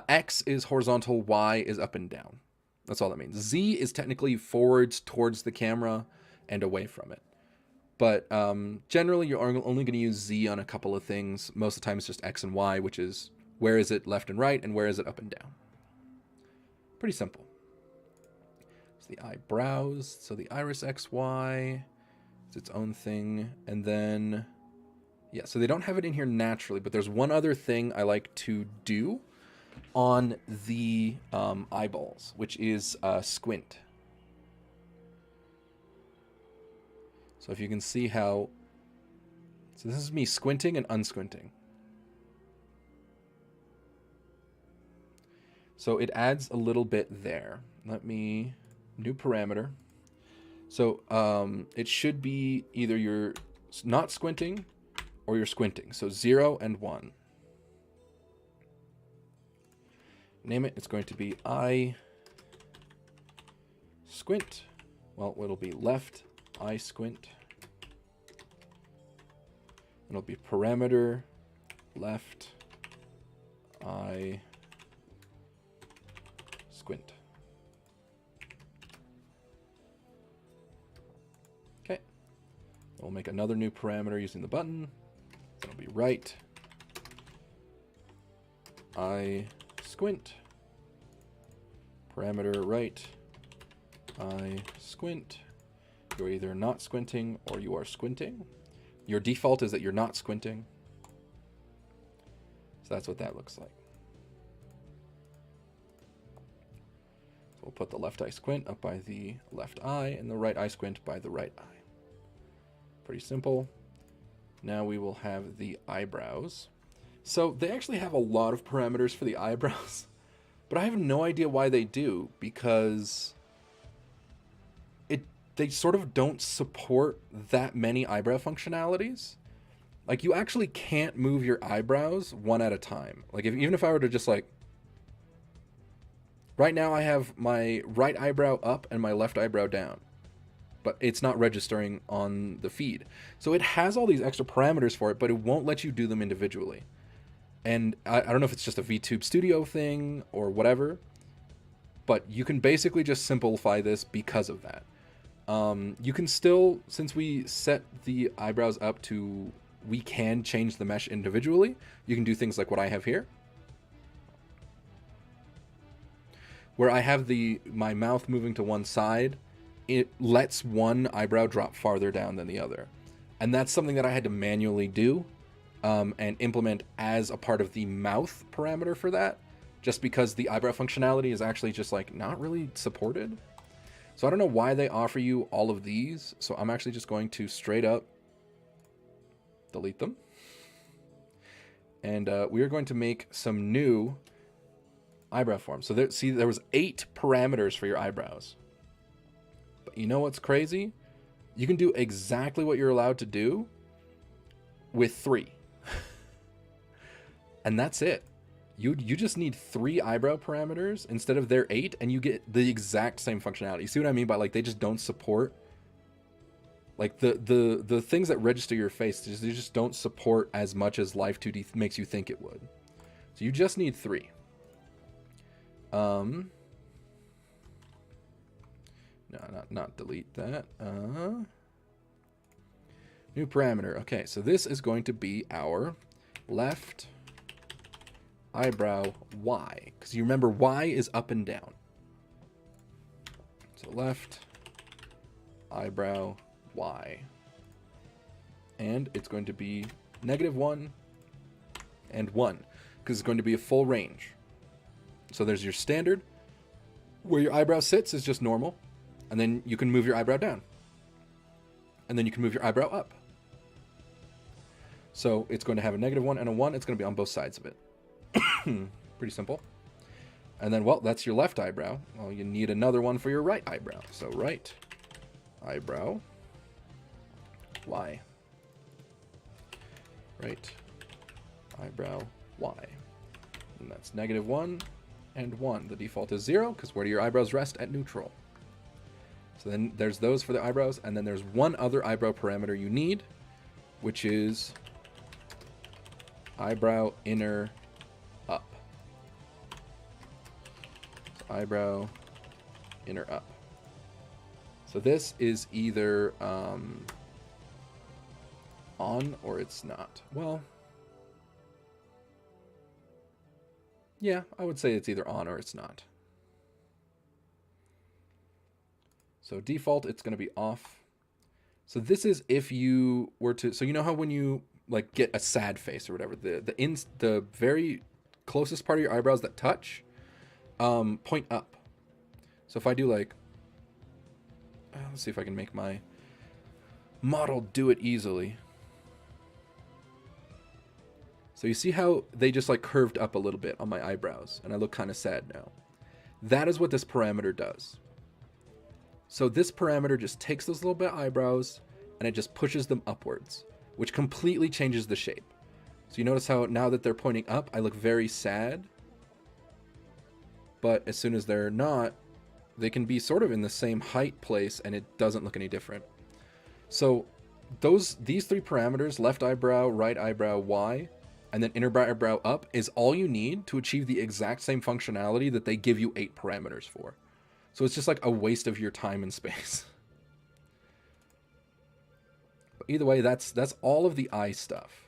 X is horizontal, Y is up and down. That's all that means. Z is technically forwards towards the camera and away from it. But generally, you're only going to use Z on a couple of things. Most of the time, it's just X and Y, which is where is it left and right, and where is it up and down. Pretty simple. So the eyebrows. So the iris XY is its own thing. And then, yeah, so they don't have it in here naturally, but there's one other thing I like to do on the eyeballs, which is squint. So if you can see how, so this is me squinting and unsquinting. So it adds a little bit there. Let me, new parameter. So it should be either you're not squinting or you're squinting. So 0 and 1. Name it, it's going to be I squint. Well, it'll be left I squint. It'll be parameter left I squint. Okay. We'll make another new parameter using the button. It'll be right I squint. Parameter right I squint. You're either not squinting or you are squinting. Your default is that you're not squinting. So that's what that looks like. So we'll put the left eye squint up by the left eye and the right eye squint by the right eye. Pretty simple. Now we will have the eyebrows. So they actually have a lot of parameters for the eyebrows, but I have no idea why they do, because they sort of don't support that many eyebrow functionalities. Like, you actually can't move your eyebrows one at a time. Like, even if I were to just like, right now I have my right eyebrow up and my left eyebrow down, but it's not registering on the feed. So it has all these extra parameters for it, but it won't let you do them individually. And I don't know if it's just a VTube Studio thing or whatever, but you can basically just simplify this because of that. You can still, since we set the eyebrows up to, we can change the mesh individually. You can do things like what I have here, where I have my mouth moving to one side. It lets one eyebrow drop farther down than the other. And that's something that I had to manually do and implement as a part of the mouth parameter for that, just because the eyebrow functionality is actually just like not really supported. So I don't know why they offer you all of these. So I'm actually just going to straight up delete them. And we are going to make some new eyebrow forms. So there was 8 parameters for your eyebrows. But you know what's crazy? You can do exactly what you're allowed to do with 3. And that's it. You just need 3 eyebrow parameters instead of their 8, and you get the exact same functionality. You see what I mean by, like, they just don't support, like, the things that register your face, they just don't support as much as Live 2D makes you think it would. So you just need 3. No, not delete that. New parameter. Okay, so this is going to be our left eyebrow Y, because you remember Y is up and down. So left eyebrow Y, and it's going to be -1 and 1, because it's going to be a full range. So there's your standard, where your eyebrow sits is just normal, and then you can move your eyebrow down. and then you can move your eyebrow up. So it's going to have a -1 and a 1. It's going to be on both sides of it. Pretty simple. And then, well, that's your left eyebrow. Well, you need another one for your right eyebrow. So right eyebrow, Y. Right eyebrow, Y. And that's -1 and 1. The default is 0, because where do your eyebrows rest? At neutral. So then there's those for the eyebrows, and then there's one other eyebrow parameter you need, which is eyebrow inner up. So eyebrow inner up. So this is either on or it's not. Well, yeah, I would say it's either on or it's not. So default, it's going to be off. So this is if you were to, so you know how when you like get a sad face or whatever, the very closest part of your eyebrows that touch, point up. So if I do like, let's see if I can make my model do it easily. So you see how they just like curved up a little bit on my eyebrows, and I look kind of sad now. That is what this parameter does. So this parameter just takes those little bit of eyebrows and it just pushes them upwards, which completely changes the shape. So you notice how now that they're pointing up, I look very sad. But as soon as they're not, they can be sort of in the same height place and it doesn't look any different. So these three parameters, left eyebrow, right eyebrow, Y, and then inner eyebrow up, is all you need to achieve the exact same functionality that they give you 8 parameters for. So it's just like a waste of your time and space. But either way, that's all of the eye stuff.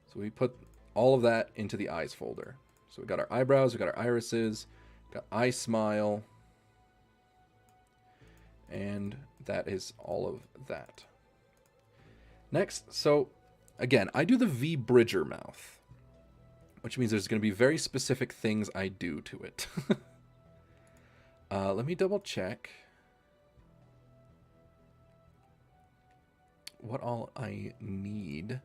So we put all of that into the eyes folder. So we got our eyebrows, we got our irises, got eye smile, and that is all of that. Next, so again, I do the VBridger mouth, which means there's going to be very specific things I do to it. Let me double check what all I need.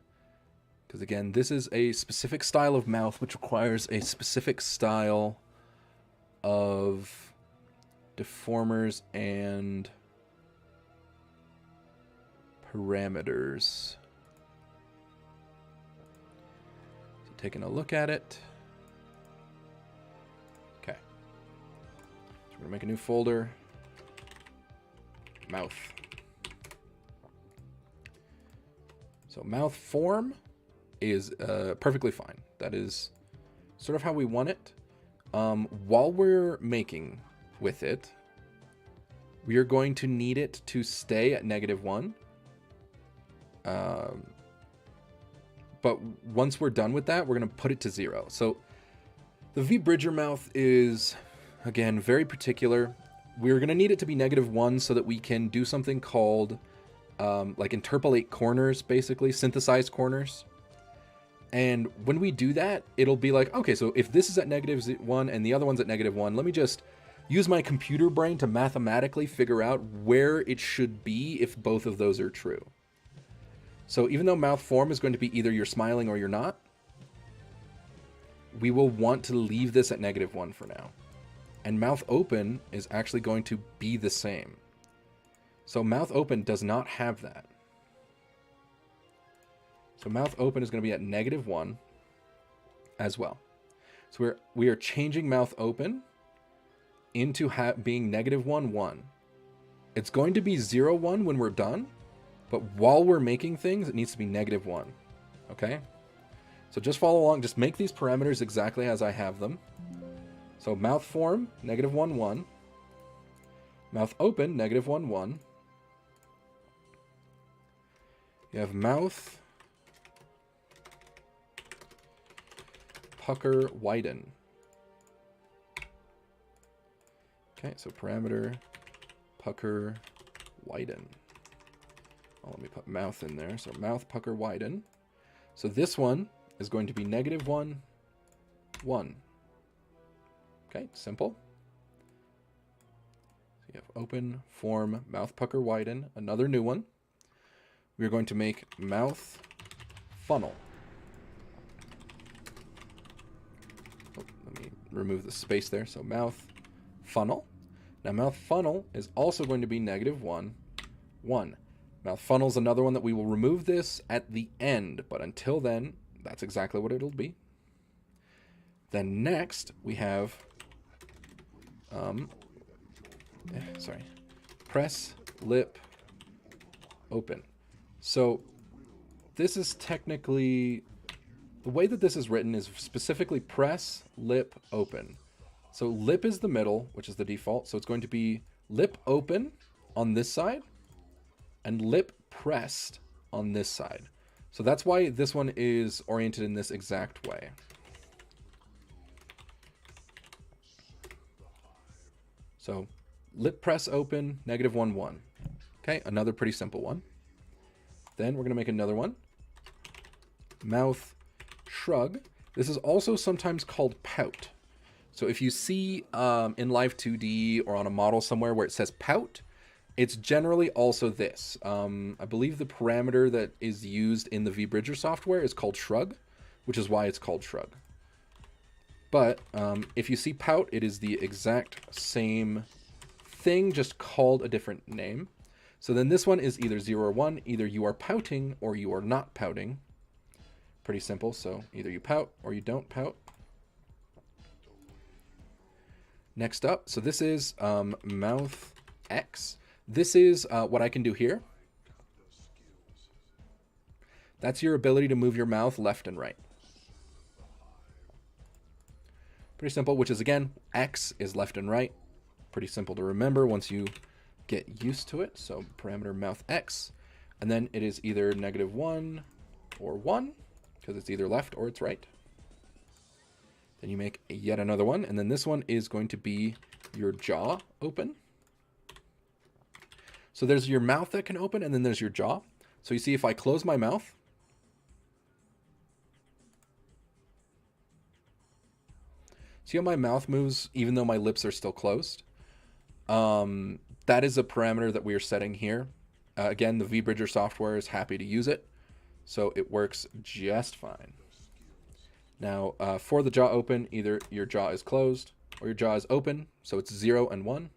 Because again, this is a specific style of mouth, which requires a specific style of deformers and parameters. So taking a look at it. Okay. So we're going to make a new folder. Mouth. So mouth form is perfectly fine. That is sort of how we want it. While we're making with it, we are going to need it to stay at -1. But once we're done with that, we're going to put it to 0. So the VBridger mouth is, again, very particular. We're going to need it to be -1 so that we can do something called like interpolate corners, basically, synthesize corners. And when we do that, it'll be like, okay, so if this is at -1 and the other one's at -1, let me just use my computer brain to mathematically figure out where it should be if both of those are true. So even though mouth form is going to be either you're smiling or you're not, we will want to leave this at -1 for now. And mouth open is actually going to be the same. So mouth open does not have that. So mouth open is going to be at -1 as well. So we are changing mouth open into being -1, 1. It's going to be 0, 1 when we're done, but while we're making things, it needs to be -1. Okay? So just follow along. Just make these parameters exactly as I have them. So mouth form, -1, 1. Mouth open, -1, 1. You have mouth pucker widen. Okay, so parameter pucker widen. Oh, let me put mouth in there. So mouth pucker widen. So this one is going to be -1, 1. Okay, simple. So you have open, form, mouth pucker widen, another new one. we're going to make mouth funnel. Oh, let me remove the space there. So mouth funnel. Now mouth funnel is also going to be -1, 1. Mouth funnel is another one that we will remove this at the end, but until then, that's exactly what it'll be. Then next we have, press lip open. So this is technically, the way that this is written is specifically press lip open. So lip is the middle, which is the default. So it's going to be lip open on this side and lip pressed on this side. So that's why this one is oriented in this exact way. So lip press open, -1, 1. Okay, another pretty simple one. Then we're going to make another one. Mouth shrug. This is also sometimes called pout. So if you see in Live 2D or on a model somewhere where it says pout, it's generally also this. I believe the parameter that is used in the VBridger software is called shrug, which is why it's called shrug. But if you see pout, it is the exact same thing, just called a different name. So then this one is either 0 or 1. Either you are pouting or you are not pouting. Pretty simple. So either you pout or you don't pout. Next up, so this is mouth X. This is what I can do here. That's your ability to move your mouth left and right. Pretty simple, which is, again, X is left and right. Pretty simple to remember once you get used to it. So parameter mouth X. And then it is either -1 or 1, because it's either left or it's right. Then you make yet another one, and then this one is going to be your jaw open. So there's your mouth that can open, and then there's your jaw. So you see if I close my mouth, see how my mouth moves even though my lips are still closed? That is a parameter that we are setting here. Again, the VBridger software is happy to use it, so it works just fine. Now, for the jaw open, either your jaw is closed or your jaw is open, so it's 0 and 1.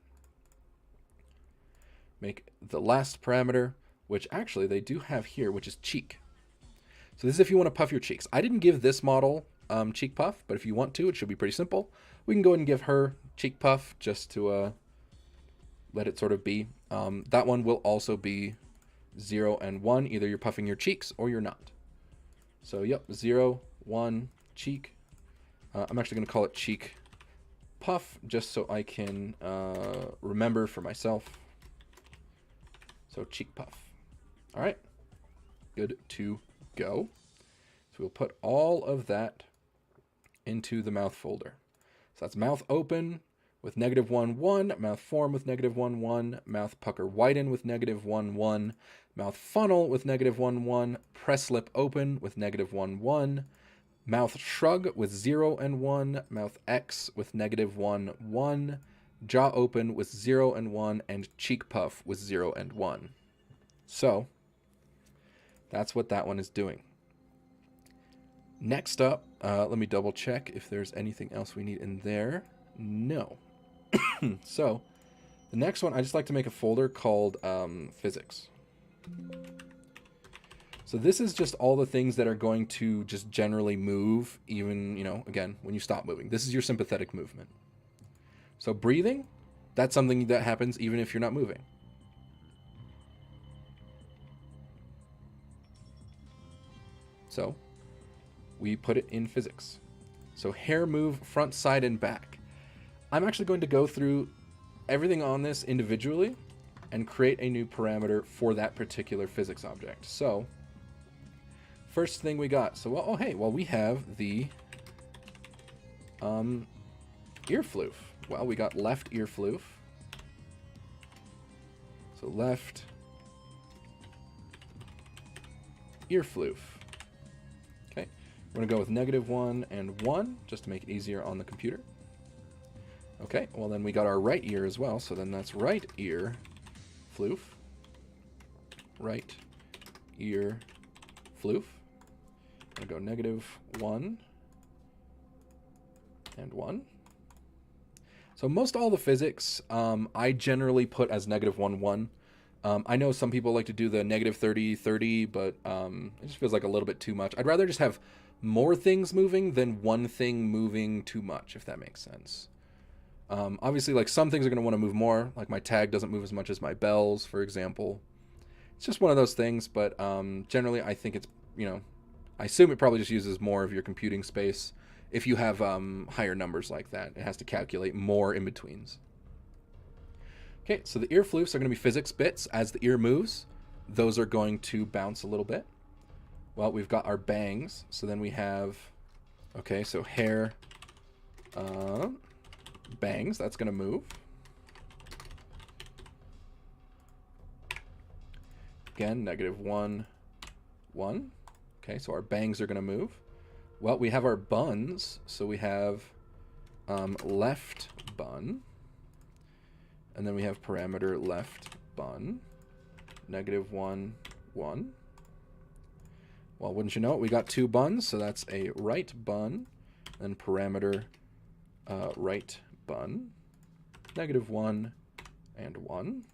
Make the last parameter, which actually they do have here, which is cheek. So this is if you want to puff your cheeks. I didn't give this model cheek puff, but if you want to, it should be pretty simple. We can go ahead and give her cheek puff just to let it sort of be. That one will also be 0 and 1. Either you're puffing your cheeks or you're not. So, yep, 0, 1, cheek. I'm actually going to call it cheek puff just so I can remember for myself. So cheek puff. All right, good to go. So we'll put all of that into the mouth folder. So that's mouth open with -1, 1, mouth form with -1, 1, mouth pucker widen with -1, 1, mouth funnel with -1, 1, press lip open with -1, 1, mouth shrug with 0 and 1, mouth X with -1, 1, jaw open with 0 and 1, and cheek puff with 0 and 1. So that's what that one is doing. Next up, let me double check if there's anything else we need in there. No. So the next one, I just like to make a folder called physics. So this is just all the things that are going to just generally move, even, again, when you stop moving. This is your sympathetic movement. So breathing, that's something that happens even if you're not moving. So we put it in physics. So hair move front, side, and back. I'm actually going to go through everything on this individually and create a new parameter for that particular physics object. So first thing we got, so we have the ear floof. Well, we got left ear floof. So left ear floof. Okay, we're gonna go with -1 and 1 just to make it easier on the computer. Okay, well then we got our right ear as well, so then that's right ear floof. Right ear floof. I'm going to go -1 and 1. So most all the physics I generally put as -1, 1. I know some people like to do the -30, 30, but it just feels like a little bit too much. I'd rather just have more things moving than one thing moving too much, if that makes sense. Obviously, like some things are going to want to move more. Like my tag doesn't move as much as my bells, for example. It's just one of those things, but generally I think it's, I assume it probably just uses more of your computing space. If you have higher numbers like that, it has to calculate more in-betweens. Okay, so the ear floofs are going to be physics bits. As the ear moves, those are going to bounce a little bit. Well, we've got our bangs, so then we have, okay, so hair bangs, that's going to move. Again, -1, 1. Okay, so our bangs are going to move. Well, we have our buns, so we have left bun, and then we have parameter left bun, -1, 1. Well, wouldn't you know it, we got 2 buns, so that's a right bun, and parameter right bun, -1 and 1.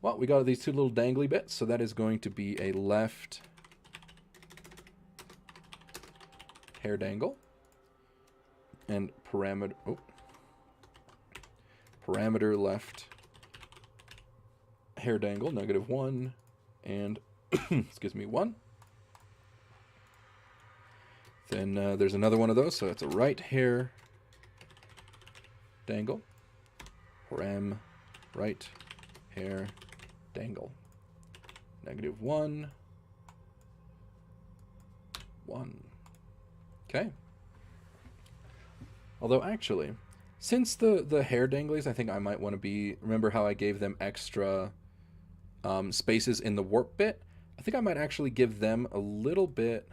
Well, we got these 2 little dangly bits, so that is going to be a left hair dangle and parameter left hair dangle, -1 and excuse me, 1. Then there's another one of those, so it's a right hair dangle, param right hair dangle, -1, 1. Okay. Although actually, since the hair danglies, I think I might want to be, remember how I gave them extra spaces in the warp bit? I think I might actually give them a little bit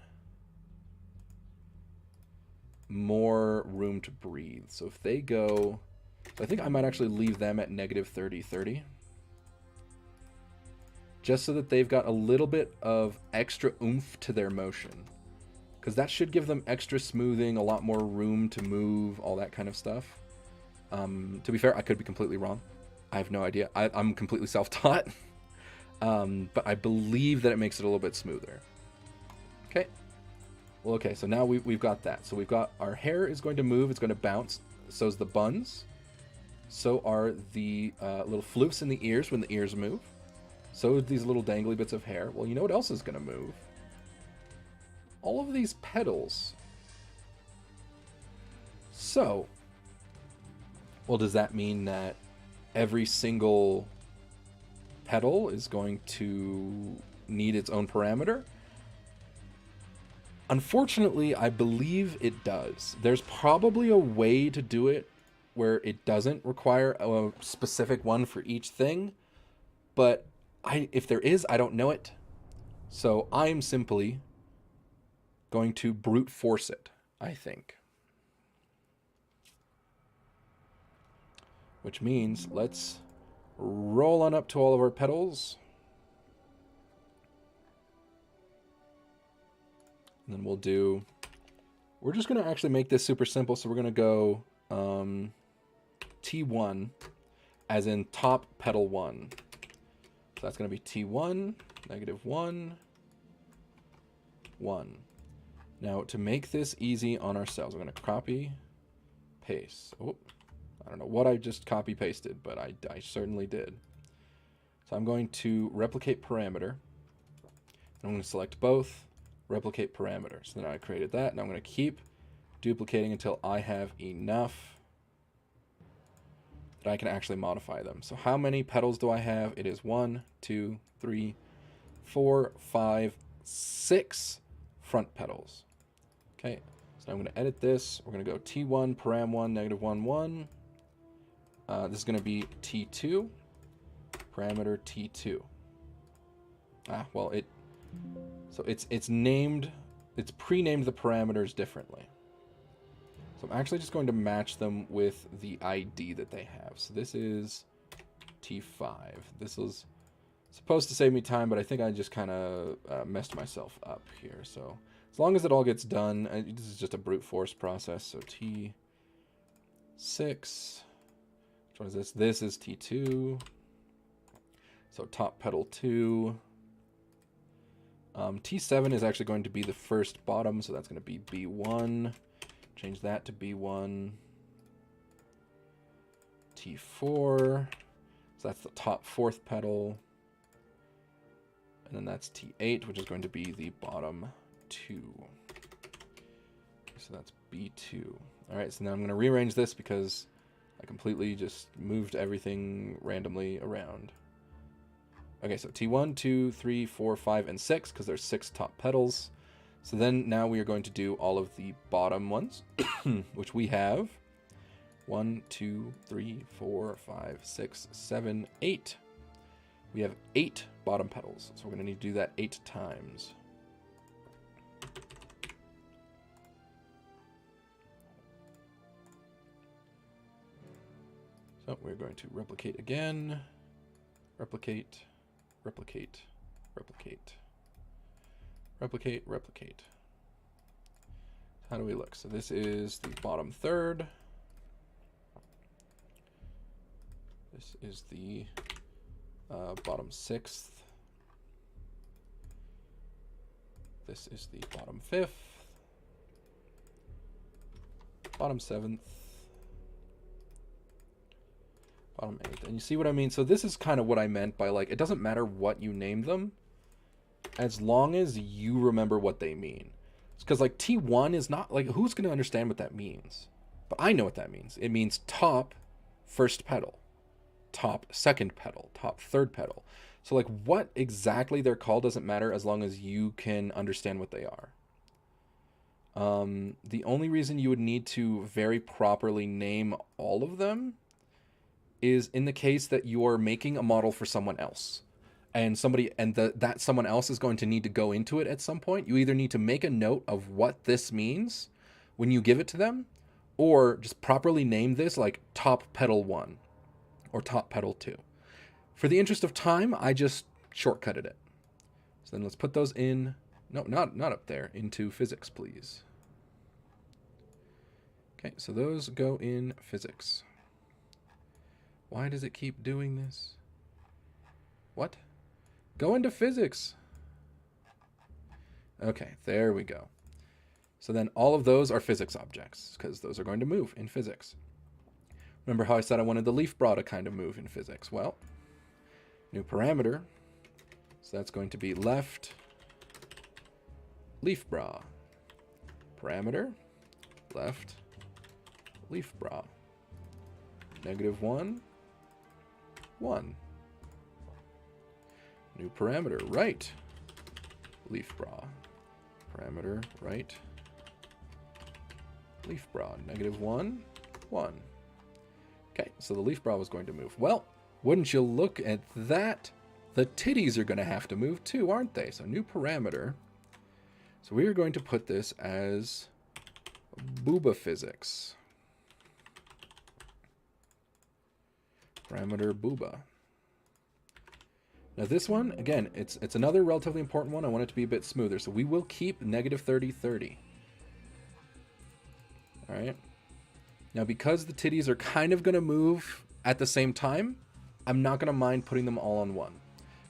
more room to breathe. So if they go, I think I might actually leave them at -30, 30. Just so that they've got a little bit of extra oomph to their motion. Because that should give them extra smoothing, a lot more room to move, all that kind of stuff. To be fair, I could be completely wrong. I have no idea. I'm completely self-taught. But I believe that it makes it a little bit smoother. Okay. Well, okay, so now we've got that. So we've got our hair is going to move. It's going to bounce. So is the buns. So are the little floofs in the ears when the ears move. So are these little dangly bits of hair. Well, you know what else is going to move? All of these petals. So, well, does that mean that every single petal is going to need its own parameter? Unfortunately, I believe it does. There's probably a way to do it where it doesn't require a specific one for each thing, but if there is, I don't know it. So I'm simply going to brute force it, I think. Which means let's roll on up to all of our petals. And then we're just going to actually make this super simple. So we're going to go T1 as in top petal 1. So that's going to be T1, -1, 1. Now, to make this easy on ourselves, we're going to copy, paste. Oh, I don't know what I just copy pasted, but I certainly did. So I'm going to replicate parameter. I'm going to select both, replicate parameter. So then I created that, and I'm going to keep duplicating until I have enough that I can actually modify them. So how many petals do I have? It is 1, 2, 3, 4, 5, 6 front petals. Okay, so now I'm going to edit this. We're going to go T1, param 1, -1, 1. This is going to be T2, parameter T2. Well, it's named, it's pre-named the parameters differently. So I'm actually just going to match them with the ID that they have. So this is T5. This is Supposed to save me time, but I think I just kind of messed myself up here. So as long as it all gets done, this is just a brute force process. So T6. Which one is this? This is T2. So top pedal 2. T7 is actually going to be the first bottom, so that's going to be B1. Change that to B1. T4. So that's the top fourth pedal. And then that's T8, which is going to be the bottom 2. So that's B2. All right, so then I'm going to rearrange this because I completely just moved everything randomly around. Okay, so T1, 2, 3, 4, 5, and 6, because there's 6 top pedals. So then now we are going to do all of the bottom ones, which we have 1, 2, 3, 4, 5, 6, 7, 8. We have 8 bottom pedals, so we're going to need to do that 8 times. So we're going to replicate again, replicate, replicate, replicate, replicate, replicate. How do we look? So this is the bottom third. This is the bottom sixth. This is the bottom fifth. Bottom seventh. Bottom eighth. And you see what I mean? So this is kind of what I meant by, like, it doesn't matter what you name them as long as you remember what they mean. It's because, like, T1 is not, like, who's going to understand what that means? But I know what that means. It means top first pedal, top second pedal, top third pedal. So, like, what exactly they're called doesn't matter as long as you can understand what they are. The only reason you would need to very properly name all of them is in the case that you're making a model for someone else. And that someone else is going to need to go into it at some point. You either need to make a note of what this means when you give it to them, or just properly name this, like top pedal 1 or top pedal 2. For the interest of time, I just shortcutted it. So then let's put those in. No, not up there. Into physics, please. Okay, so those go in physics. Why does it keep doing this? What? Go into physics. Okay, there we go. So then all of those are physics objects, because those are going to move in physics. Remember how I said I wanted the leaf bra to kind of move in physics? Well, new parameter. So that's going to be left leaf bra. Parameter, left leaf bra. -1, 1. New parameter, right leaf bra. Parameter, right leaf bra. -1, 1. Okay, so the leaf bra was going to move. Well, wouldn't you look at that? The titties are going to have to move too, aren't they? So new parameter. So we are going to put this as booba physics. Parameter booba. Now this one, again, it's another relatively important one. I want it to be a bit smoother. So we will keep -30, 30. All right. Now because the titties are kind of going to move at the same time, I'm not going to mind putting them all on one.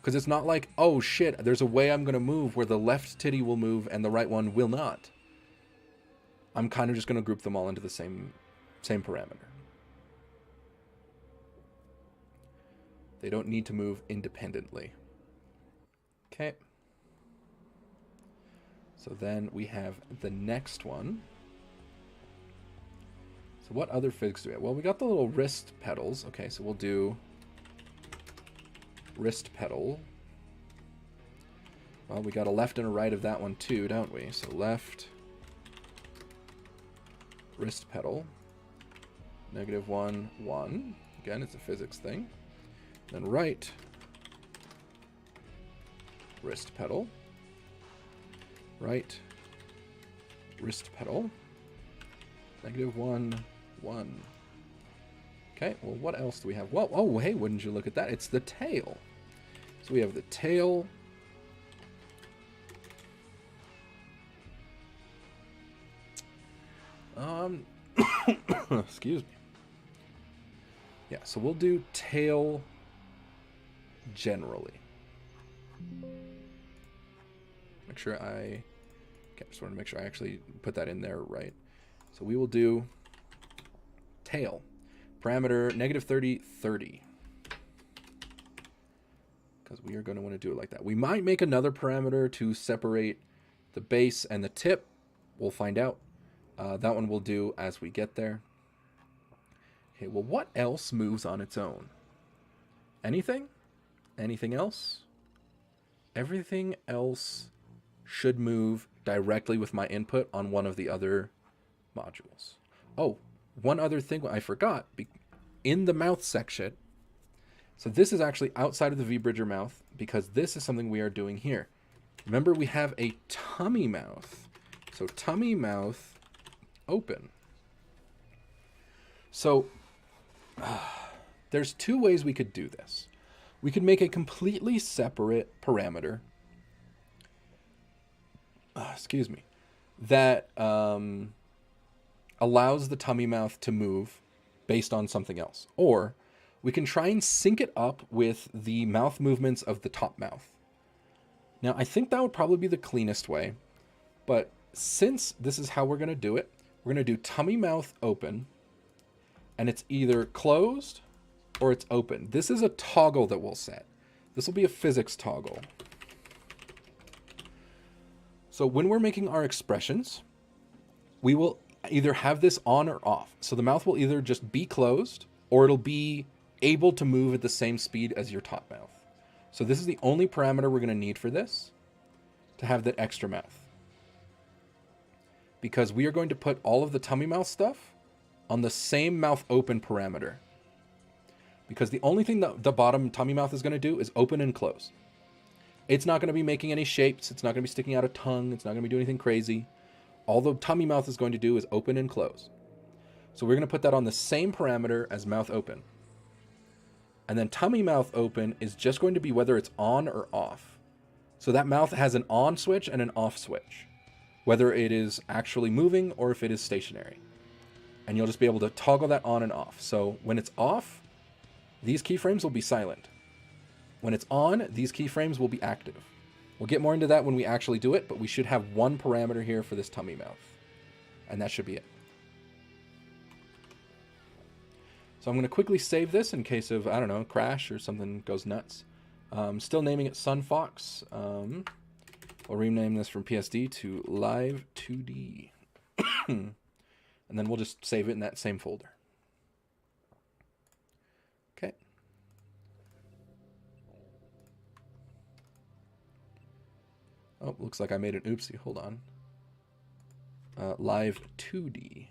Because it's not like, oh shit, there's a way I'm going to move where the left titty will move and the right one will not. I'm kind of just going to group them all into the same parameter. They don't need to move independently. Okay. So then we have the next one. So what other physics do we have? Well, we got the little wrist pedals. Okay, so we'll do wrist pedal. Well, we got a left and a right of that one too, don't we? So left wrist pedal. -1, 1. Again, it's a physics thing. Then right wrist pedal. Right wrist pedal. -1, 1. Okay, well, what else do we have? Well, oh, hey, wouldn't you look at that? It's the tail. So we have the tail. Excuse me. Yeah, so we'll do tail generally. Make sure I... Okay, just want to make sure I actually put that in there right. So we will do tail. Parameter -30, 30. Because we are going to want to do it like that. We might make another parameter to separate the base and the tip. We'll find out. That one we'll do as we get there. Okay, well, what else moves on its own? Anything? Anything else? Everything else should move directly with my input on one of the other modules. Oh, one other thing I forgot. In the mouth section, so this is actually outside of the VBridger mouth because this is something we are doing here. Remember, we have a tummy mouth. So tummy mouth open. So there's two ways we could do this. We could make a completely separate parameter, excuse me, that allows the tummy mouth to move based on something else. Or we can try and sync it up with the mouth movements of the top mouth. Now, I think that would probably be the cleanest way, but since this is how we're going to do it, we're going to do tummy mouth open, and it's either closed or it's open. This is a toggle that we'll set. This will be a physics toggle. So when we're making our expressions, we will either have this on or off. So the mouth will either just be closed or it'll be able to move at the same speed as your top mouth. So this is the only parameter we're going to need for this, to have that extra mouth. Because we are going to put all of the tummy mouth stuff on the same mouth open parameter. Because the only thing that the bottom tummy mouth is going to do is open and close. It's not going to be making any shapes. It's not going to be sticking out a tongue. It's not going to be doing anything crazy. All the tummy mouth is going to do is open and close. So we're going to put that on the same parameter as mouth open. And then tummy mouth open is just going to be whether it's on or off. So that mouth has an on switch and an off switch, whether it is actually moving or if it is stationary. And you'll just be able to toggle that on and off. So when it's off, these keyframes will be silent. When it's on, these keyframes will be active. We'll get more into that when we actually do it, but we should have one parameter here for this tummy mouth. And that should be it. So I'm going to quickly save this in case of, I don't know, crash or something goes nuts. Still naming it Sunfox. We'll rename this from PSD to Live 2D. And then we'll just save it in that same folder. Okay. Oh, looks like I made an oopsie. Hold on. Live 2D.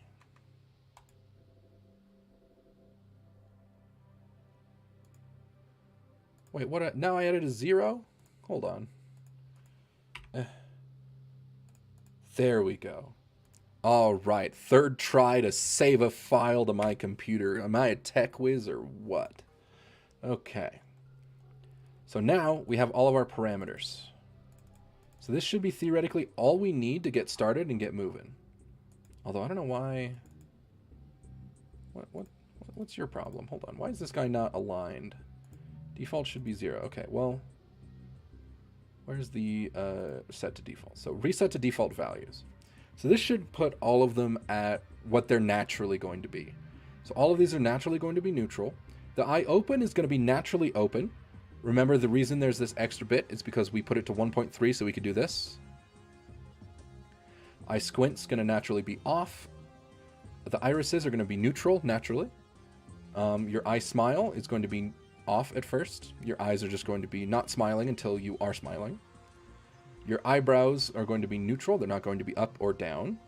Wait, what? Now I added a 0? Hold on. There we go. All right, third try to save a file to my computer. Am I a tech whiz or what? Okay. So now we have all of our parameters. So this should be theoretically all we need to get started and get moving. Although I don't know why. What's your problem? Hold on. Why is this guy not aligned? Default should be 0. Okay, well, where's the set to default? So reset to default values. So this should put all of them at what they're naturally going to be. So all of these are naturally going to be neutral. The eye open is going to be naturally open. Remember, the reason there's this extra bit is because we put it to 1.3 so we could do this. Eye squint's going to naturally be off. The irises are going to be neutral naturally. Your eye smile is going to be off at first. Your eyes are just going to be not smiling until you are smiling. Your eyebrows are going to be neutral. They're not going to be up or down.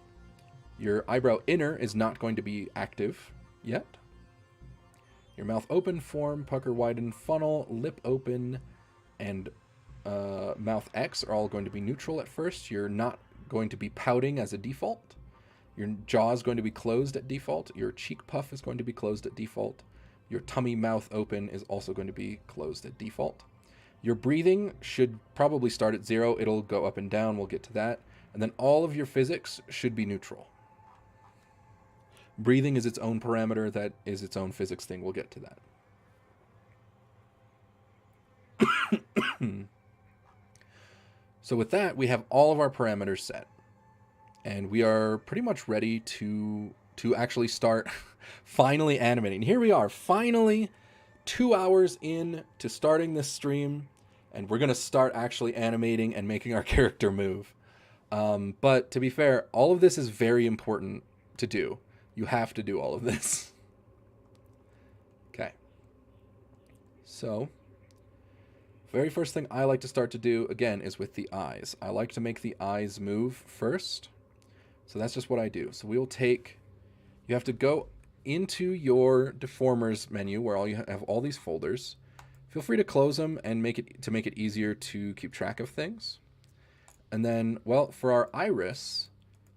Your eyebrow inner is not going to be active yet. Your mouth open, form, pucker, widen, funnel, lip open, and mouth X are all going to be neutral at first. You're not going to be pouting as a default. Your jaw is going to be closed at default. Your cheek puff is going to be closed at default. Your tummy mouth open is also going to be closed at default. Your breathing should probably start at 0. It'll go up and down. We'll get to that. And then all of your physics should be neutral. Breathing is its own parameter. That is its own physics thing. We'll get to that. So with that, we have all of our parameters set. And we are pretty much ready to actually start finally animating. Here we are, finally 2 hours in to starting this stream. And we're going to start actually animating and making our character move. But to be fair, all of this is very important to do. You have to do all of this. Okay. So, very first thing I like to start to do, again, is with the eyes. I like to make the eyes move first. So that's just what I do. So we will take, you have to go into your deformers menu where you have all these folders. Feel free to close them and make it easier to keep track of things. And then, well, for our iris,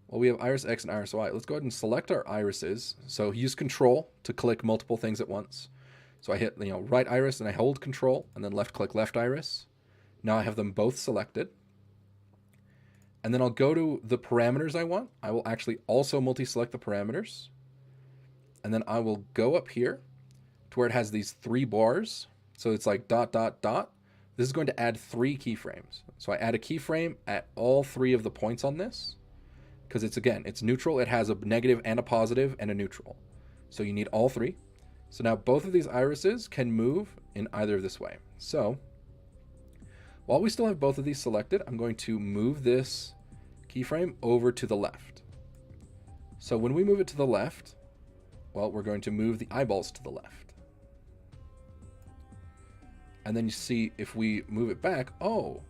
well, we have iris X and iris Y. Let's go ahead and select our irises. So use Control to click multiple things at once. So I hit, right iris and I hold Control and then left click left iris. Now I have them both selected. And then I'll go to the parameters I want. I will actually also multi-select the parameters. And then I will go up here to where it has these 3 bars. So it's like ... This is going to add 3 keyframes. So I add a keyframe at all 3 of the points on this. Because it's neutral. It has a negative and a positive and a neutral. So you need all 3. So now both of these irises can move in either of this way. So while we still have both of these selected, I'm going to move this keyframe over to the left. So when we move it to the left, well, we're going to move the eyeballs to the left. And then you see if we move it back, oh,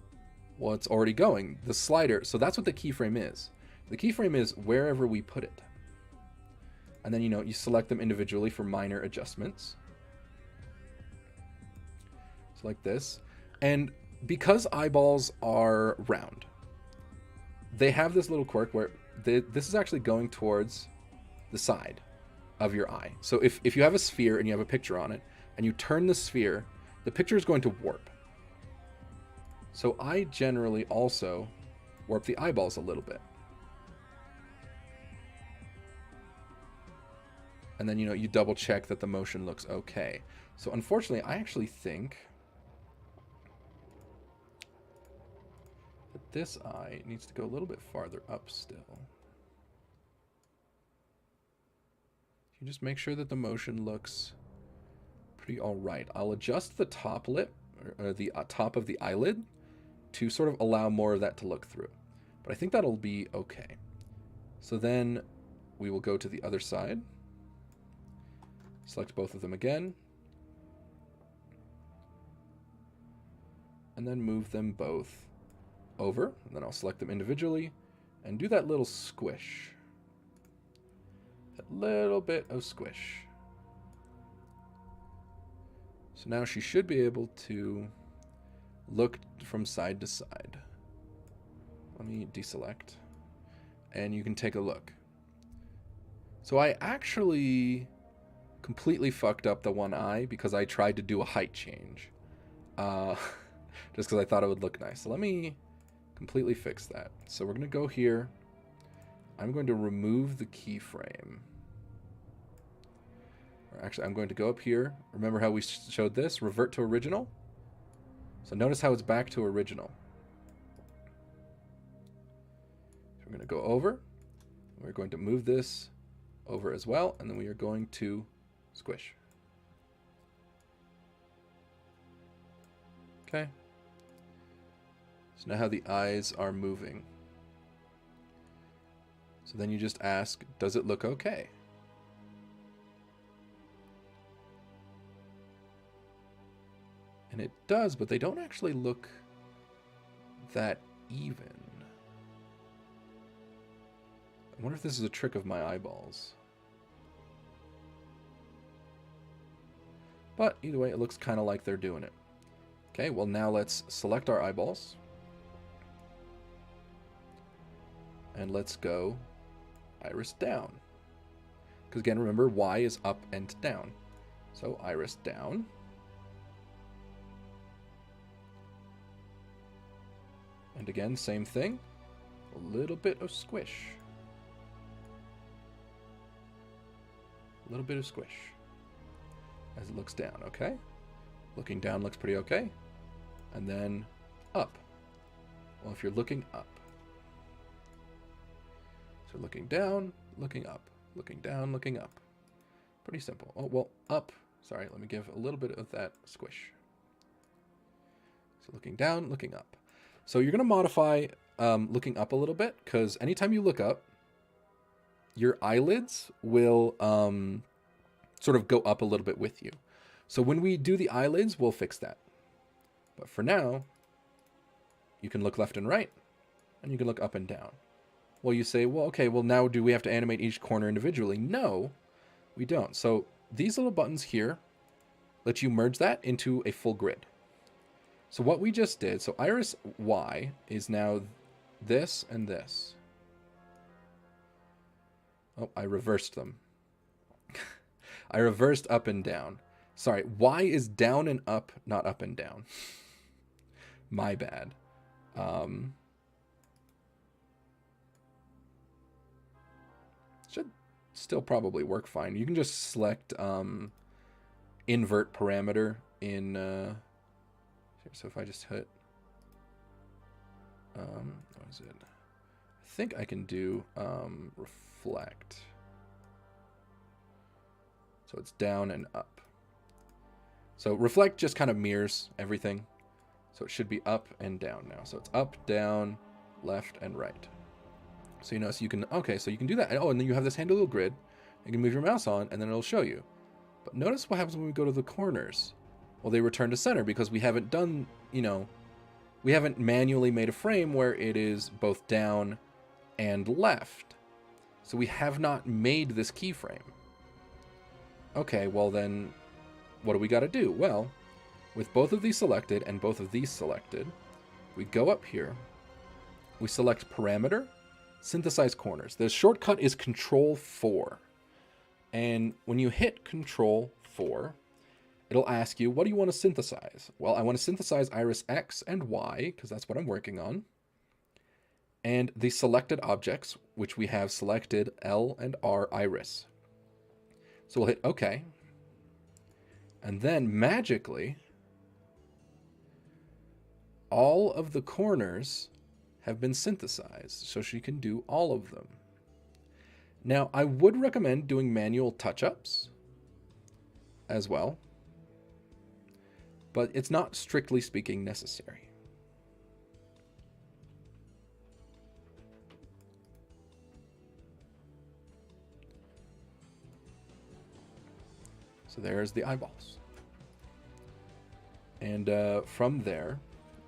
well, it's already going. The slider, so that's what the keyframe is. The keyframe is wherever we put it. And then, you select them individually for minor adjustments. So like this. And because eyeballs are round, they have this little quirk where this is actually going towards the side of your eye. So if you have a sphere and you have a picture on it, and you turn the sphere, the picture is going to warp. So I generally also warp the eyeballs a little bit. And then, you double check that the motion looks okay. So unfortunately, I actually think that this eye needs to go a little bit farther up still. You just make sure that the motion looks pretty all right. I'll adjust the top lip, or the top of the eyelid, to sort of allow more of that to look through. But I think that'll be okay. So then we will go to the other side. Select both of them again. And then move them both over. And then I'll select them individually and do that little squish. That little bit of squish. So now she should be able to look from side to side. Let me deselect. And you can take a look. So I actually completely fucked up the one eye because I tried to do a height change. Just because I thought it would look nice. So let me completely fix that. So we're going to go here. I'm going to remove the keyframe. Or actually, I'm going to go up here. Remember how we showed this? Revert to original. So notice how it's back to original. So we're going to go over. We're going to move this over as well. And then we are going to squish. Okay. So now how the eyes are moving. So then you just ask, does it look okay? And it does, but they don't actually look that even. I wonder if this is a trick of my eyeballs. But either way, it looks kind of like they're doing it. Okay, well now let's select our eyeballs. And let's go iris down. Because again, remember, Y is up and down. So iris down. And again, same thing. A little bit of squish. A little bit of squish. As it looks down, okay? Looking down looks pretty okay. And then up. Well, if you're looking up. So looking down, looking up. Looking down, looking up. Pretty simple. Oh, well, up. Sorry, let me give a little bit of that squish. So looking down, looking up. So you're going to modify looking up a little bit, because anytime you look up, your eyelids will sort of go up a little bit with you. So when we do the eyelids, we'll fix that. But for now, you can look left and right, and you can look up and down. Well, you say, well, okay, well, now do we have to animate each corner individually? No, we don't. So these little buttons here let you merge that into a full grid. So what we just did, so iris Y is now this and this. Oh, I reversed them. I reversed up and down. Sorry, Y is down and up, not up and down. My bad. Should still probably work fine. You can just select invert parameter in... so if I just hit... what is it? I think I can do reflect. So it's down and up. So reflect just kind of mirrors everything. So it should be up and down now. So it's up, down, left, and right. So you know, so you can, okay, so you can do that. Oh, and then you have this handy little grid. You can move your mouse on, and then it'll show you. But notice what happens when we go to the corners. Well, they return to center because we haven't done, you know, we haven't manually made a frame where it is both down and left. So we have not made this keyframe. Okay, well then, what do we got to do? Well, with both of these selected and both of these selected, we go up here, we select parameter, synthesize corners. The shortcut is Control 4. And when you hit Control 4, it'll ask you, what do you want to synthesize? Well, I want to synthesize iris X and Y, because that's what I'm working on. And the selected objects, which we have selected L and R iris. So we'll hit OK. And then magically, all of the corners have been synthesized, so she can do all of them. Now, I would recommend doing manual touch-ups as well, but it's not strictly speaking necessary. So there's the eyeballs. And from there,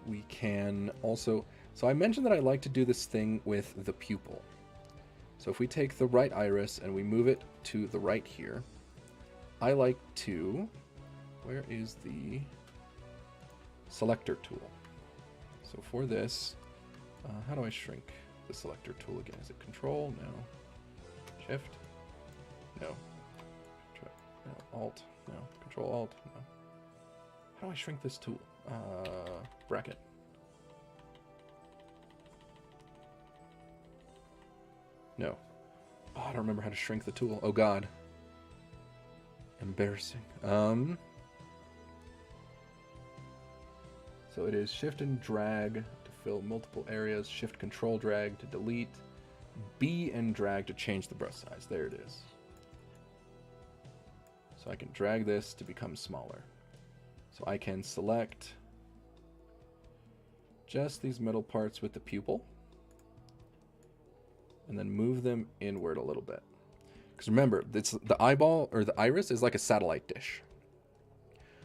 we can also... So I mentioned that I like to do this thing with the pupil. So if we take the right iris and we move it to the right here, I like to... Where is the selector tool? So for this, how do I shrink the selector tool again? Is it Control? No. Shift? No. No. Alt? No. Control Alt? No. How do I shrink this tool? Bracket. No. Oh, I don't remember how to shrink the tool. Oh god. Embarrassing. So it is shift and drag to fill multiple areas, shift control drag to delete, B and drag to change the brush size. There it is. So I can drag this to become smaller. So I can select just these middle parts with the pupil and then move them inward a little bit. Because remember, it's the eyeball or the iris is like a satellite dish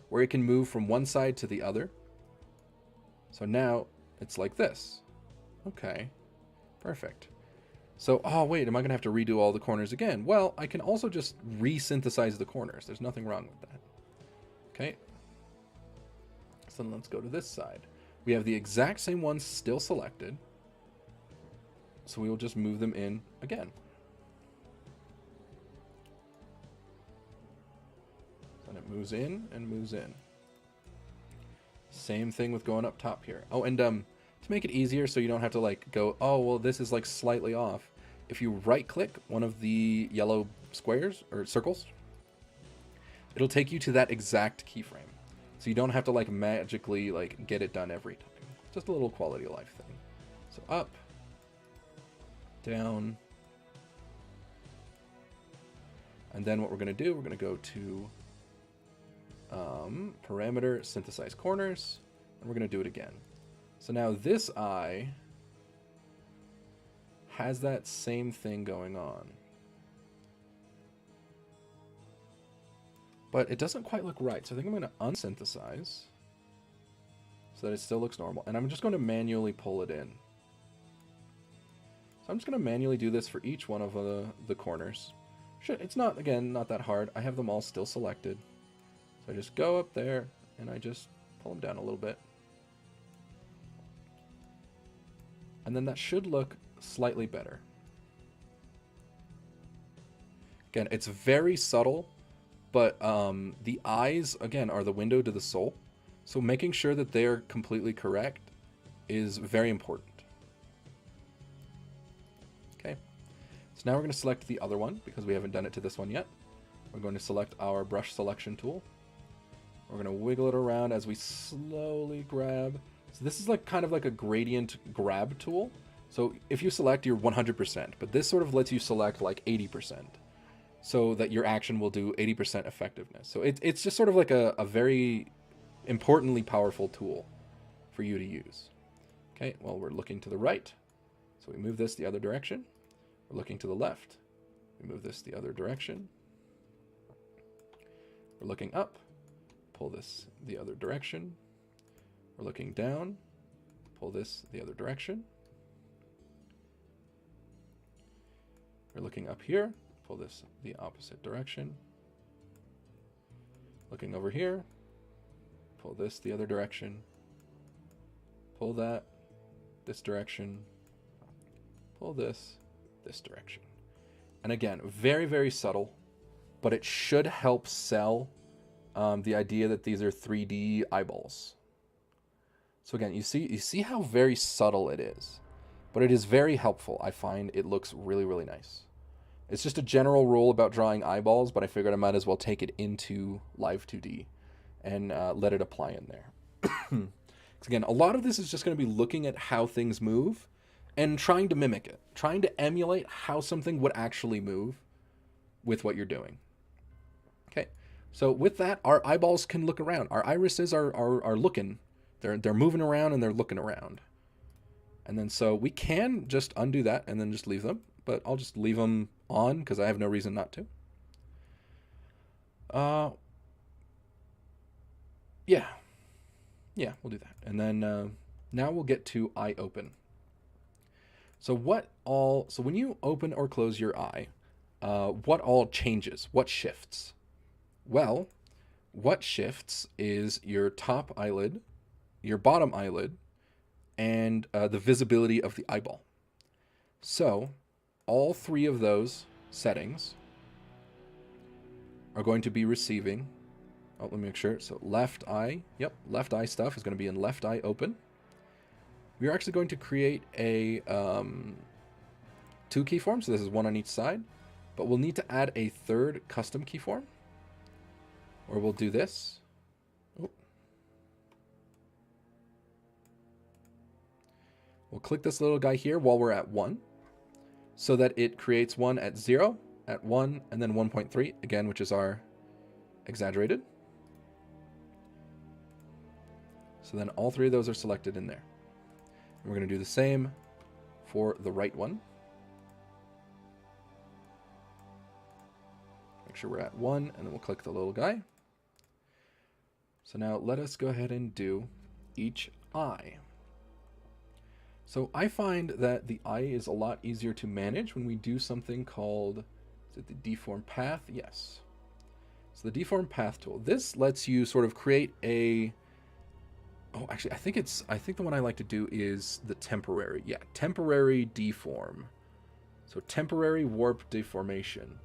where it can move from one side to the other. So now it's like this. Okay, perfect. So, oh wait, am I gonna have to redo all the corners again? Well, I can also just resynthesize the corners. There's nothing wrong with that. Okay. So then let's go to this side. We have the exact same ones still selected. So we will just move them in again. And it moves in and moves in. Same thing with going up top here. Oh, and To make it easier so you don't have to like go, oh, well, this is like slightly off. If you right click one of the yellow squares or circles, it'll take you to that exact keyframe. So you don't have to like magically like get it done every time. Just a little quality of life thing. So up, down, and then what we're going to do, we're going to go to parameter synthesize corners, and we're going to do it again. So now this eye has that same thing going on, but it doesn't quite look right. So I think I'm going to unsynthesize so that it still looks normal, and I'm just going to manually pull it in. So I'm just going to manually do this for each one of the corners. It's not, again, not that hard. I have them all still selected. So I just go up there and I just pull them down a little bit. And then that should look slightly better. Again, it's very subtle, but the eyes, again, are the window to the soul. So making sure that they're completely correct is very important. Okay. So now we're going to select the other one because we haven't done it to this one yet. We're going to select our brush selection tool. We're going to wiggle it around as we slowly grab. So this is like kind of like a gradient grab tool. So if you select, you're 100%, but this sort of lets you select like 80% so that your action will do 80% effectiveness. So it's just sort of like a very importantly powerful tool for you to use. Okay, well, we're looking to the right. So we move this the other direction. We're looking to the left. We move this the other direction. We're looking up. Pull this the other direction. We're looking down. Pull this the other direction. We're looking up here. Pull this the opposite direction. Looking over here. Pull this the other direction. Pull that this direction. Pull this direction. And again, very, very subtle, but it should help sell the idea that these are 3D eyeballs. So again, you see how very subtle it is, but it is very helpful. I find it looks really, really nice. It's just a general rule about drawing eyeballs, but I figured I might as well take it into Live 2D and let it apply in there. Because again, a lot of this is just going to be looking at how things move and trying to mimic it, trying to emulate how something would actually move with what you're doing. Okay, so with that, our eyeballs can look around. Our irises are looking. They're moving around and they're looking around. And then so we can just undo that and then just leave them, but I'll just leave them on because I have no reason not to. Yeah, we'll do that. And then now we'll get to eye open. So when you open or close your eye, what all changes? What shifts? Well, what shifts is your top eyelid, your bottom eyelid, and the visibility of the eyeball. So all three of those settings are going to be receiving. Oh, let me make sure. So left eye, left eye stuff is going to be in left eye open. We're actually going to create a two keyforms. So this is one on each side, but we'll need to add a third custom keyform, or we'll do this. Oh. We'll click this little guy here while we're at 1, so that it creates one at 0, at 1, and then 1.3 again, which is our exaggerated. So then all three of those are selected in there. And we're going to do the same for the right one. Make sure we're at 1, and then we'll click the little guy. So now let us go ahead and do each eye. So I find that the eye is a lot easier to manage when we do something called, is it the deform path? Yes. So the deform path tool. This lets you sort of create a, oh, actually, I think the one I like to do is the temporary. Yeah, temporary deform. So temporary warp deformation.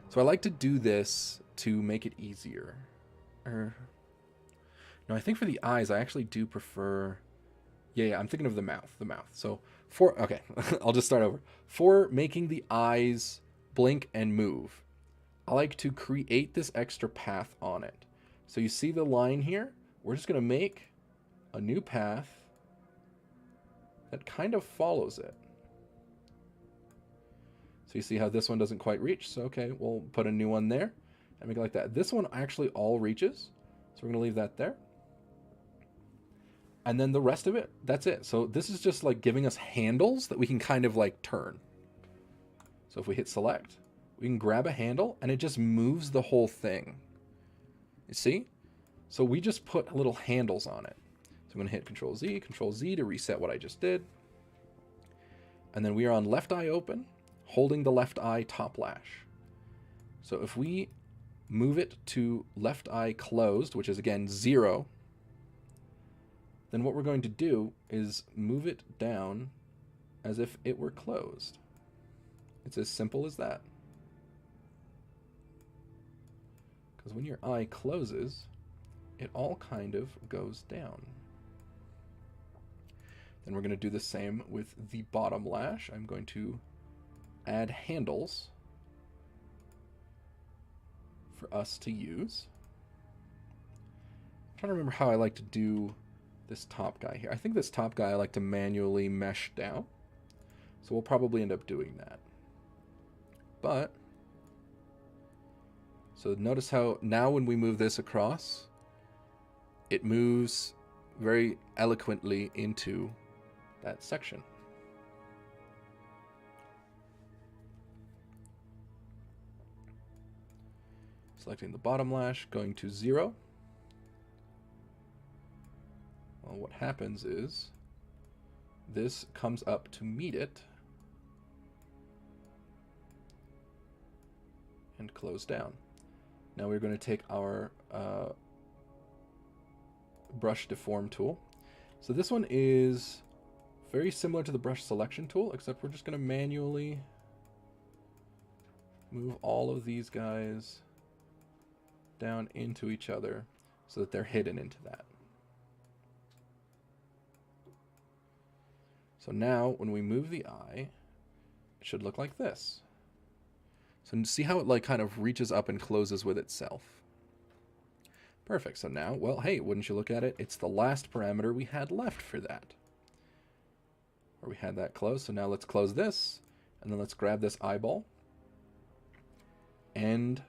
So I like to do this to make it easier. No, I think for the eyes, I actually do prefer Yeah, I'm thinking of the mouth. The mouth. So for okay, I'll just start over. For making the eyes blink and move, I like to create this extra path on it. So you see the line here? We're just gonna make a new path that kind of follows it. So you see how this one doesn't quite reach. So okay, we'll put a new one there and make it like that. This one actually all reaches. So we're gonna leave that there. And then the rest of it, that's it. So this is just like giving us handles that we can kind of like turn. So if we hit select, we can grab a handle and it just moves the whole thing. You see? So we just put little handles on it. So I'm going to hit Control Z to reset what I just did. And then we are on left eye open, holding the left eye top lash. So if we move it to left eye closed, which is again 0, then what we're going to do is move it down as if it were closed. It's as simple as that. Because when your eye closes, it all kind of goes down. Then we're going to do the same with the bottom lash. I'm going to add handles for us to use. I'm trying to remember how I like to do this top guy here. I think this top guy I like to manually mesh down. So we'll probably end up doing that. But, so notice how now when we move this across, it moves very eloquently into that section. Selecting the bottom lash, going to 0. Well, what happens is this comes up to meet it and close down. Now we're going to take our brush deform tool. So this one is very similar to the brush selection tool, except we're just going to manually move all of these guys down into each other so that they're hidden into that. So now when we move the eye, it should look like this. So see how it like kind of reaches up and closes with itself. Perfect. So now, well, hey, wouldn't you look at it? It's the last parameter we had left for that. Or we had that closed. So now let's close this, and then let's grab this eyeball and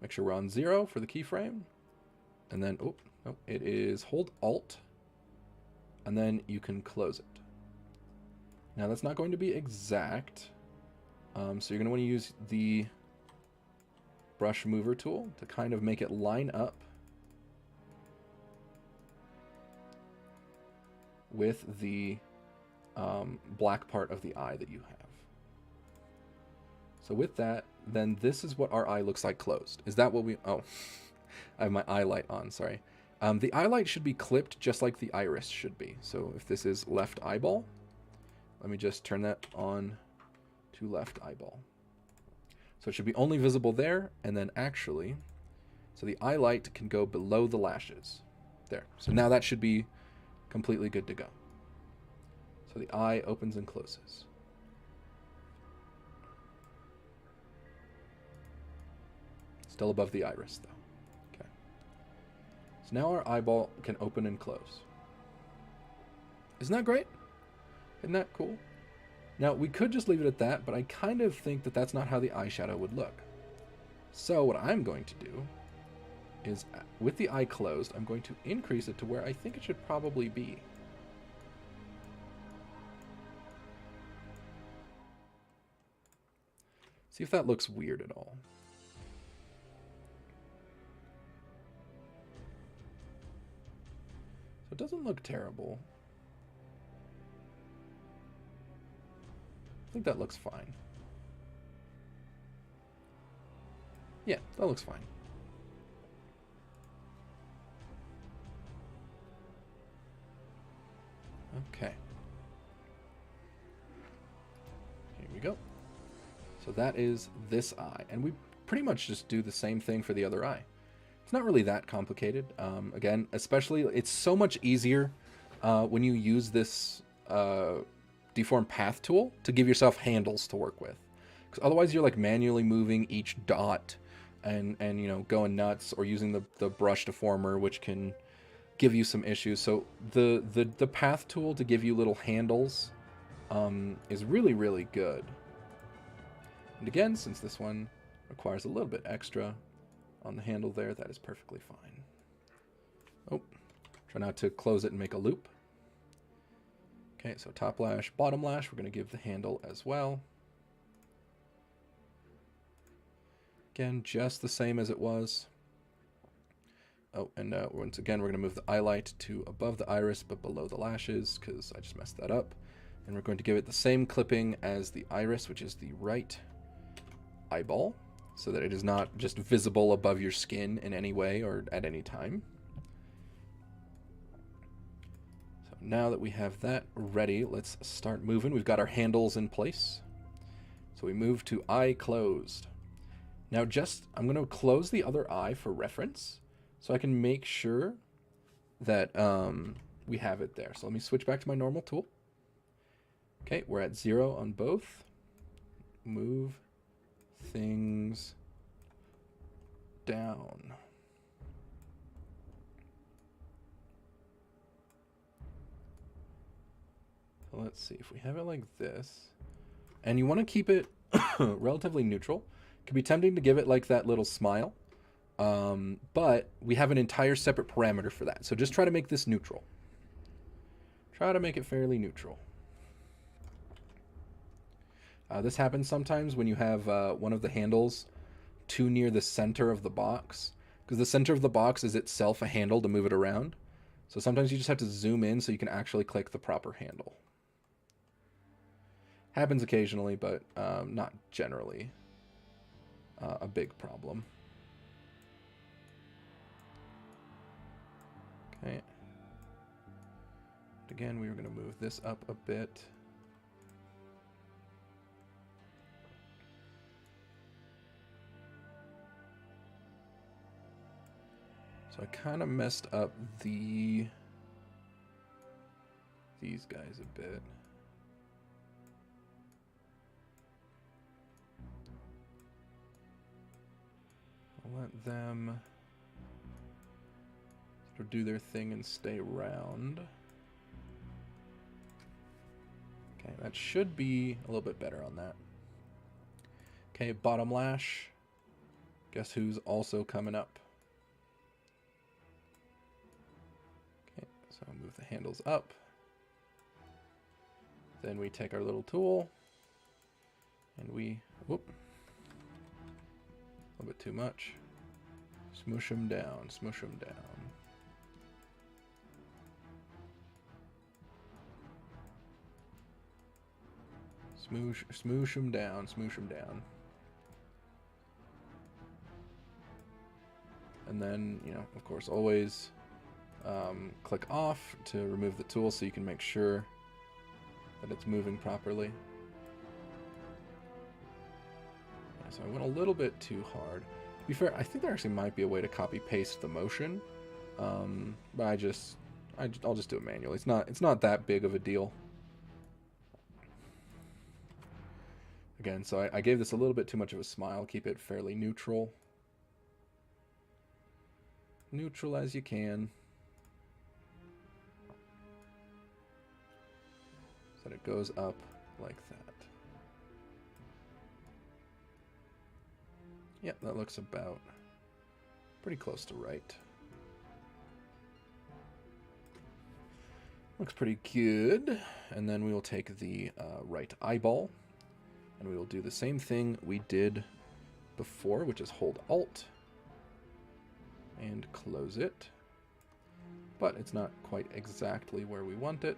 make sure we're on 0 for the keyframe. And then, oh, no, it is hold Alt, and then you can close it. Now that's not going to be exact. So you're going to want to use the brush mover tool to kind of make it line up with the black part of the eye that you have. So with that, then this is what our eye looks like closed. Is that what we... Oh, I have my eye light on, sorry. The eye light should be clipped just like the iris should be. So if this is left eyeball, let me just turn that on to left eyeball. So it should be only visible there, and then actually, so the eye light can go below the lashes. There. So now that should be completely good to go. So the eye opens and closes. Still above the iris, though. Okay. So now our eyeball can open and close. Isn't that great? Isn't that cool? Now, we could just leave it at that, but I kind of think that that's not how the eyeshadow would look. So what I'm going to do is, with the eye closed, I'm going to increase it to where I think it should probably be. See if that looks weird at all. So it doesn't look terrible. I think that looks fine. Yeah, that looks fine. Okay. Here we go. So that is this eye. And we pretty much just do the same thing for the other eye. It's not really that complicated. Again, especially, it's so much easier when you use this deform path tool to give yourself handles to work with. Because otherwise you're like manually moving each dot and you know, going nuts, or using the brush deformer, which can give you some issues. So the path tool to give you little handles is really, really good. And again, since this one requires a little bit extra on the handle there, that is perfectly fine. Oh, try not to close it and make a loop. Okay, so top lash, bottom lash, we're going to give the handle as well. Again, just the same as it was. Oh, and once again, we're going to move the eye light to above the iris but below the lashes, because I just messed that up. And we're going to give it the same clipping as the iris, which is the right eyeball, so that it is not just visible above your skin in any way or at any time. So now that we have that ready, let's start moving. We've got our handles in place. So we move to eye closed. Now I'm going to close the other eye for reference, so I can make sure that we have it there. So let me switch back to my normal tool. Okay, we're at 0 on both. Move things down. So let's see if we have it like this. And you want to keep it relatively neutral. It can be tempting to give it like that little smile. But we have an entire separate parameter for that. So just try to make this neutral. Try to make it fairly neutral. This happens sometimes when you have one of the handles too near the center of the box, because the center of the box is itself a handle to move it around. So sometimes you just have to zoom in so you can actually click the proper handle. Happens occasionally, but not generally a big problem. Okay. Again, we are going to move this up a bit. So I kind of messed up these guys a bit. I'll let them sort of do their thing and stay round. Okay, that should be a little bit better on that. Okay, bottom lash. Guess who's also coming up? Okay, so move the handles up. Then we take our little tool and we, whoop, a little bit too much. Smoosh them down, smoosh them down. Smoosh them down, smoosh them down. And then, you know, of course, always click off to remove the tool so you can make sure that it's moving properly. Yeah, so I went a little bit too hard. To be fair, I think there actually might be a way to copy paste the motion, but I'll just do it manually. It's not that big of a deal. Again, so I gave this a little bit too much of a smile. Keep it fairly neutral. Neutral as you can. So that it goes up like that. Yep, that looks about pretty close to right. Looks pretty good. And then we will take the right eyeball, and we will do the same thing we did before, which is hold Alt and close it. But it's not quite exactly where we want it.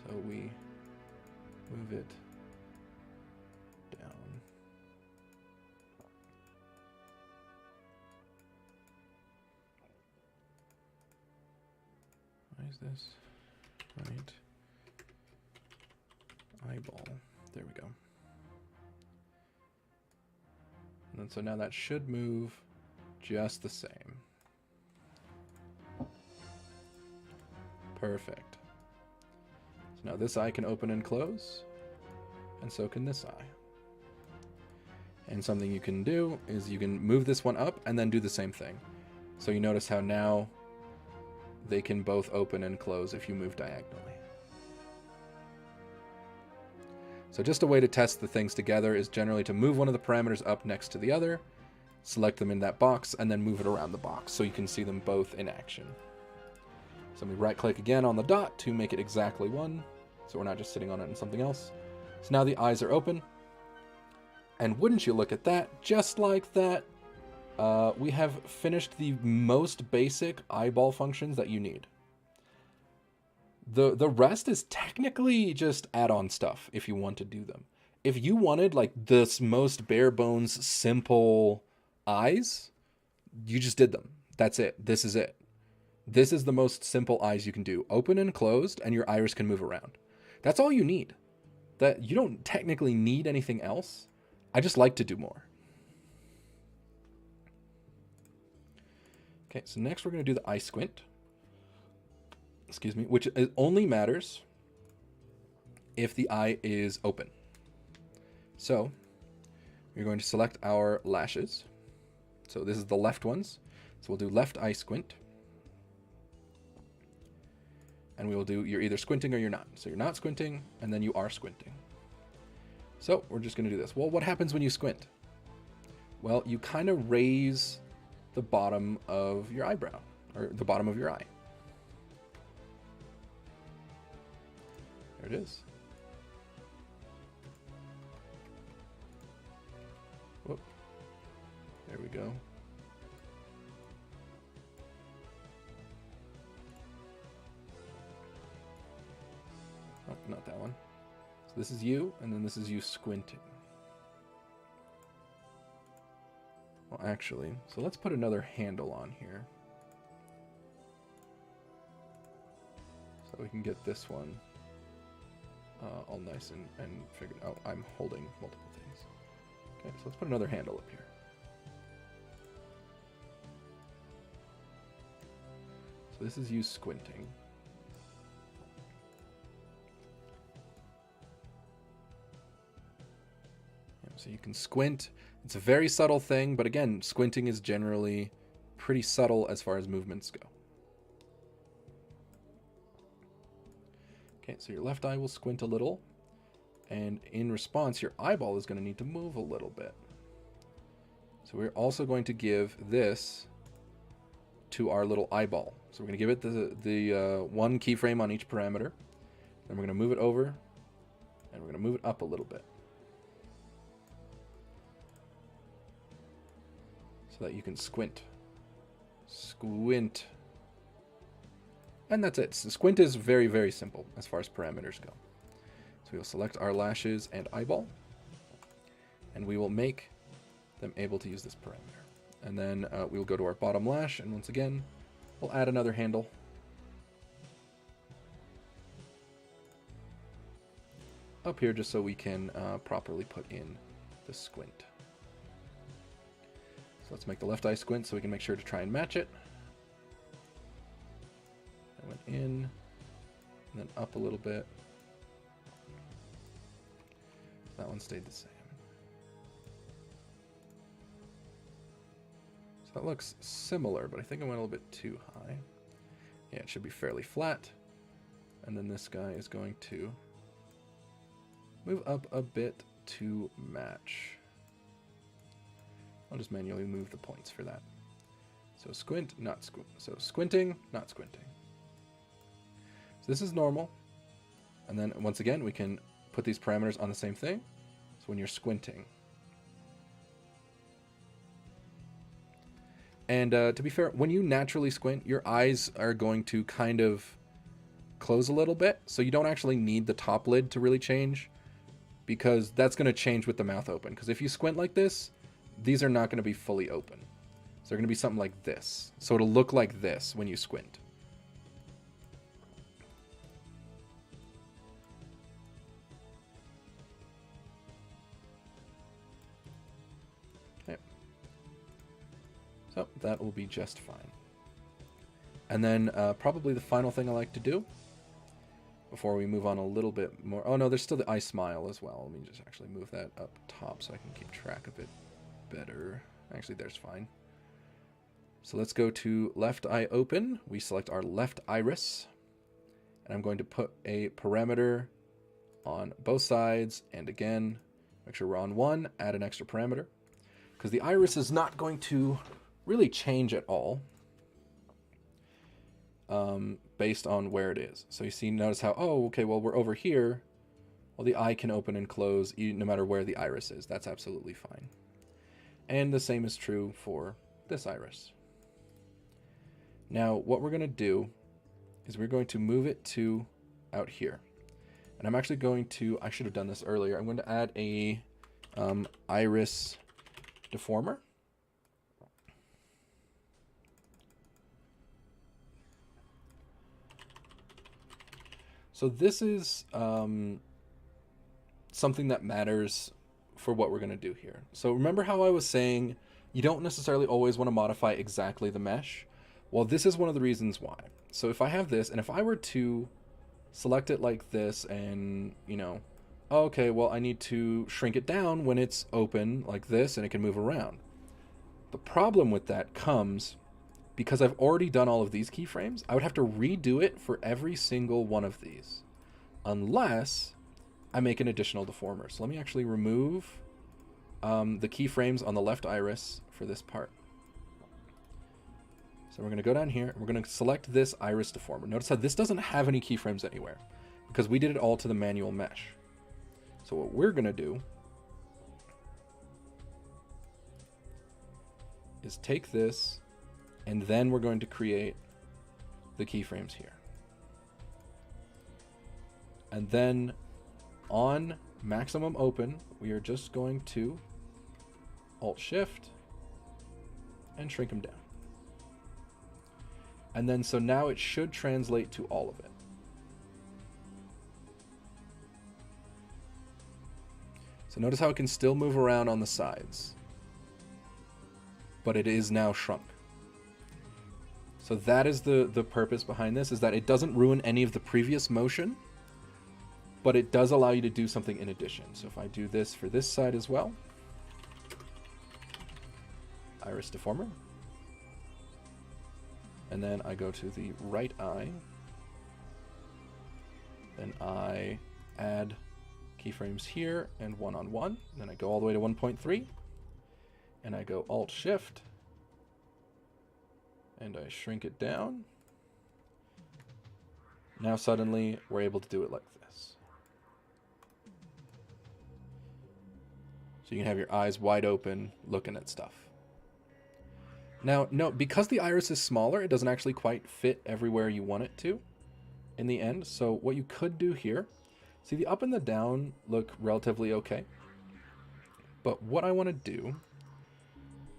So we move it down. Why is this? Right. Eyeball. There we go. And then so now that should move just the same. Perfect. So now this eye can open and close, and so can this eye. And something you can do is you can move this one up and then do the same thing. So you notice how now they can both open and close if you move diagonally. So just a way to test the things together is generally to move one of the parameters up next to the other, select them in that box, and then move it around the box so you can see them both in action. So we right-click again on the dot to make it exactly one, so we're not just sitting on it and something else. So now the eyes are open, and wouldn't you look at that, just like that, we have finished the most basic eyeball functions that you need. The rest is technically just add-on stuff if you want to do them. If you wanted like this most bare bones simple eyes, you just did them. That's it. This is it. This is the most simple eyes you can do. Open and closed, and your iris can move around. That's all you need. That you don't technically need anything else. I just like to do more. Okay, so next we're going to do the eye squint. Excuse me, which only matters if the eye is open. So we're going to select our lashes. So this is the left ones. So we'll do left eye squint. And we will do, you're either squinting or you're not. So you're not squinting, and then you are squinting. So we're just going to do this. Well, what happens when you squint? Well, you kind of raise the bottom of your eyebrow, or the bottom of your eye. There it is. Whoop. There we go. Oh, not that one. So this is you, and then this is you squinting. Well, actually, so let's put another handle on here. So we can get this one all nice and figured out. I'm holding multiple things. Okay, so let's put another handle up here. So this is you squinting. So you can squint. It's a very subtle thing, but again, squinting is generally pretty subtle as far as movements go. Okay, so your left eye will squint a little, and in response, your eyeball is going to need to move a little bit. So we're also going to give this to our little eyeball. So we're going to give it the one keyframe on each parameter. Then we're going to move it over, and we're going to move it up a little bit, so that you can squint. Squint. And that's it. So squint is very, very simple as far as parameters go. So we'll select our lashes and eyeball, and we will make them able to use this parameter. And then we will go to our bottom lash, and once again, we'll add another handle. Up here just so we can properly put in the squint. So let's make the left eye squint so we can make sure to try and match it. I went in, and then up a little bit. That one stayed the same. So that looks similar, but I think I went a little bit too high. Yeah, it should be fairly flat. And then this guy is going to move up a bit to match. I'll just manually move the points for that. So squint, not squint. So squinting, not squinting. So this is normal. And then once again, we can put these parameters on the same thing. So when you're squinting. And to be fair, when you naturally squint, your eyes are going to kind of close a little bit. So you don't actually need the top lid to really change, because that's going to change with the mouth open. Because if you squint like this, these are not going to be fully open. So they're going to be something like this. So it'll look like this when you squint. Okay. So that will be just fine. And then probably the final thing I like to do before we move on a little bit more. Oh no, there's still the eye smile as well. Let me just actually move that up top so I can keep track of it better. Actually, there's fine. So let's go to left eye open. We select our left iris. And I'm going to put a parameter on both sides. And again, make sure we're on 1, add an extra parameter. Because the iris is not going to really change at all based on where it is. So you see, notice how, oh, okay, well, we're over here. Well, the eye can open and close no matter where the iris is. That's absolutely fine. And the same is true for this iris. Now, what we're going to do is we're going to move it to out here. And I'm actually going to, I should have done this earlier. I'm going to add a iris deformer. So this is something that matters for what we're going to do here. So remember how I was saying you don't necessarily always want to modify exactly the mesh? Well, this is one of the reasons why. So if I have this, and if I were to select it like this and, you know, okay, well, I need to shrink it down when it's open like this and it can move around. The problem with that comes because I've already done all of these keyframes. I would have to redo it for every single one of these unless I make an additional deformer. So let me actually remove the keyframes on the left iris for this part. So we're going to go down here, and we're going to select this iris deformer. Notice how this doesn't have any keyframes anywhere, because we did it all to the manual mesh. So what we're going to do is take this, and then we're going to create the keyframes here. And then on maximum open, we are just going to Alt-Shift and shrink them down. And then, so now it should translate to all of it. So notice how it can still move around on the sides, but it is now shrunk. So that is the purpose behind this, is that it doesn't ruin any of the previous motion, but it does allow you to do something in addition. So if I do this for this side as well, iris deformer, and then I go to the right eye, then I add keyframes here and 1 on 1, then I go all the way to 1.3, and I go Alt-Shift, and I shrink it down. Now suddenly we're able to do it like this. So you can have your eyes wide open looking at stuff. Now, note, because the iris is smaller, it doesn't actually quite fit everywhere you want it to in the end. So what you could do here, see the up and the down look relatively okay. But what I want to do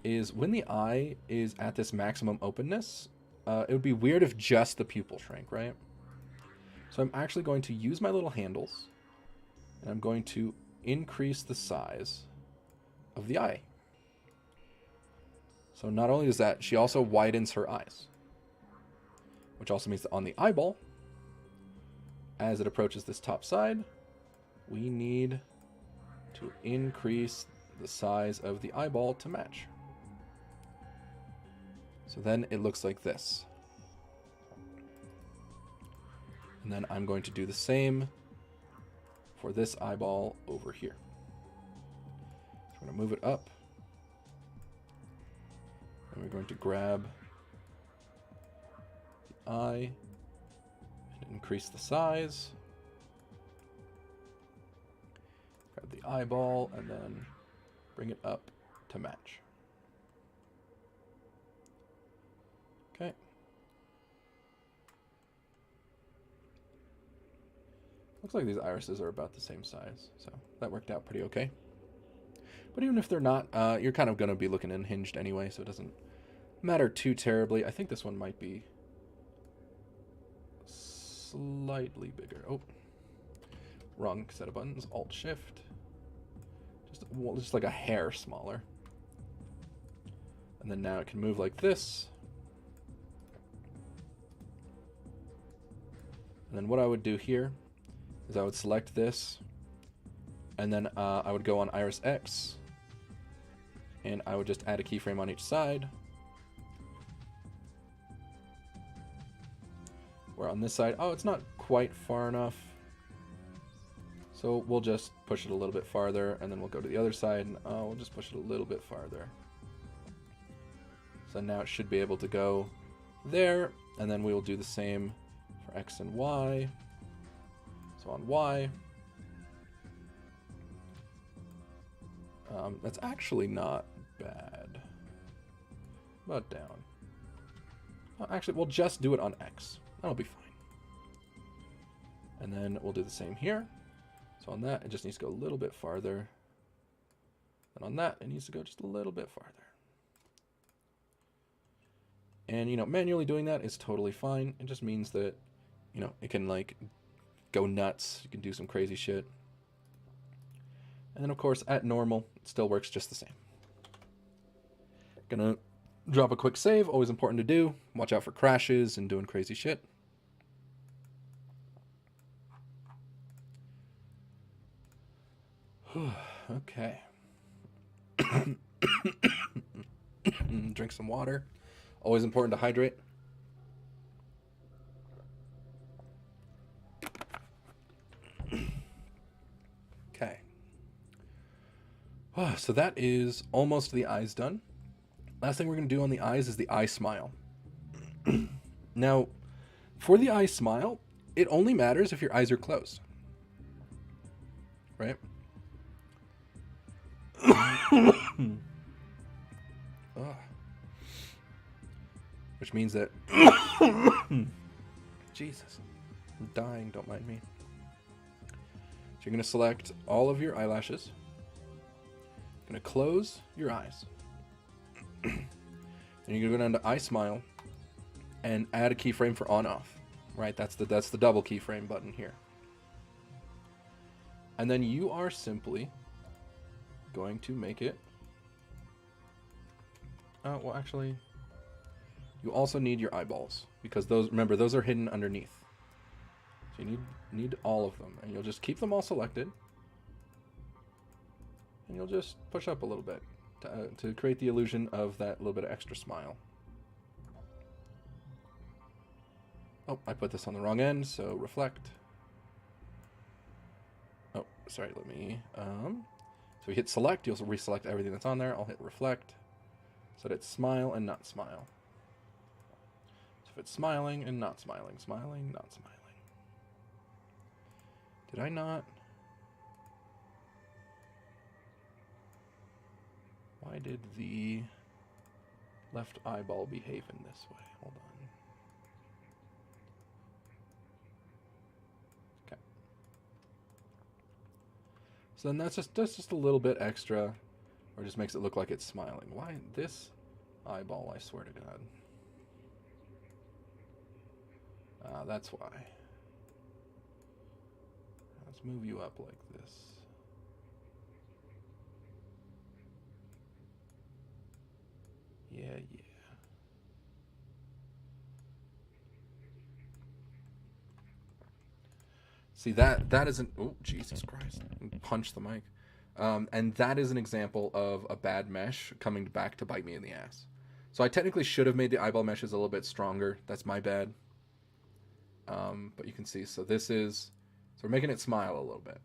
is when the eye is at this maximum openness, it would be weird if just the pupil shrank, right? So I'm actually going to use my little handles, and I'm going to increase the size of the eye. So not only does that, she also widens her eyes, which also means that on the eyeball, as it approaches this top side, we need to increase the size of the eyeball to match. So then it looks like this. And then I'm going to do the same for this eyeball over here. So I'm going to move it up. And we're going to grab the eye and increase the size. Grab the eyeball and then bring it up to match. Okay. Looks like these irises are about the same size, so that worked out pretty okay. But even if they're not, you're kind of going to be looking unhinged anyway, so it doesn't matter too terribly. I think this one might be slightly bigger. Oh, wrong set of buttons. Alt-Shift. Just like a hair smaller. And then now it can move like this. And then what I would do here is I would select this, and then I would go on Iris X, and I would just add a keyframe on each side. Where on this side, oh, it's not quite far enough. So we'll just push it a little bit farther, and then we'll go to the other side, and we'll just push it a little bit farther. So now it should be able to go there, and then we will do the same for X and Y. So on Y, that's actually not bad. But down. Well, actually, we'll just do it on X. That'll be fine. And then we'll do the same here. So on that, it just needs to go a little bit farther. And on that, it needs to go just a little bit farther. And, you know, manually doing that is totally fine. It just means that, you know, it can, like, go nuts. You can do some crazy shit. And then, of course, at normal, it still works just the same. Gonna drop a quick save. Always important to do. Watch out for crashes and doing crazy shit. Okay. Drink some water. Always important to hydrate. Okay. So that is almost the eyes done. Last thing we're going to do on the eyes is the eye smile. Now, for the eye smile, it only matters if your eyes are closed. Right? Which means that Jesus, I'm dying, don't mind me. So you're going to select all of your eyelashes. You're going to close your eyes. Then you're going to go down to eye smile and add a keyframe for on off. Right? That's the double keyframe button here. And then you are simply going to make it. Well, actually, you also need your eyeballs because those, remember, those are hidden underneath. So you need all of them, and you'll just keep them all selected, and you'll just push up a little bit to create the illusion of that little bit of extra smile. Oh, I put this on the wrong end, so reflect. Oh, sorry, let me, so we hit select, you'll reselect everything that's on there. I'll hit reflect, so that it's smile and not smile. So if it's smiling and not smiling, smiling, not smiling. Did I not? Why did the left eyeball behave in this way? Hold on. Okay. So then that's just a little bit extra, or just makes it look like it's smiling. Why this eyeball? I swear to God. That's why. Let's move you up like this. Yeah. See, that isn't... Oh, Jesus Christ. Punch the mic. And that is an example of a bad mesh coming back to bite me in the ass. So I technically should have made the eyeball meshes a little bit stronger. That's my bad. But you can see, so this is... So we're making it smile a little bit.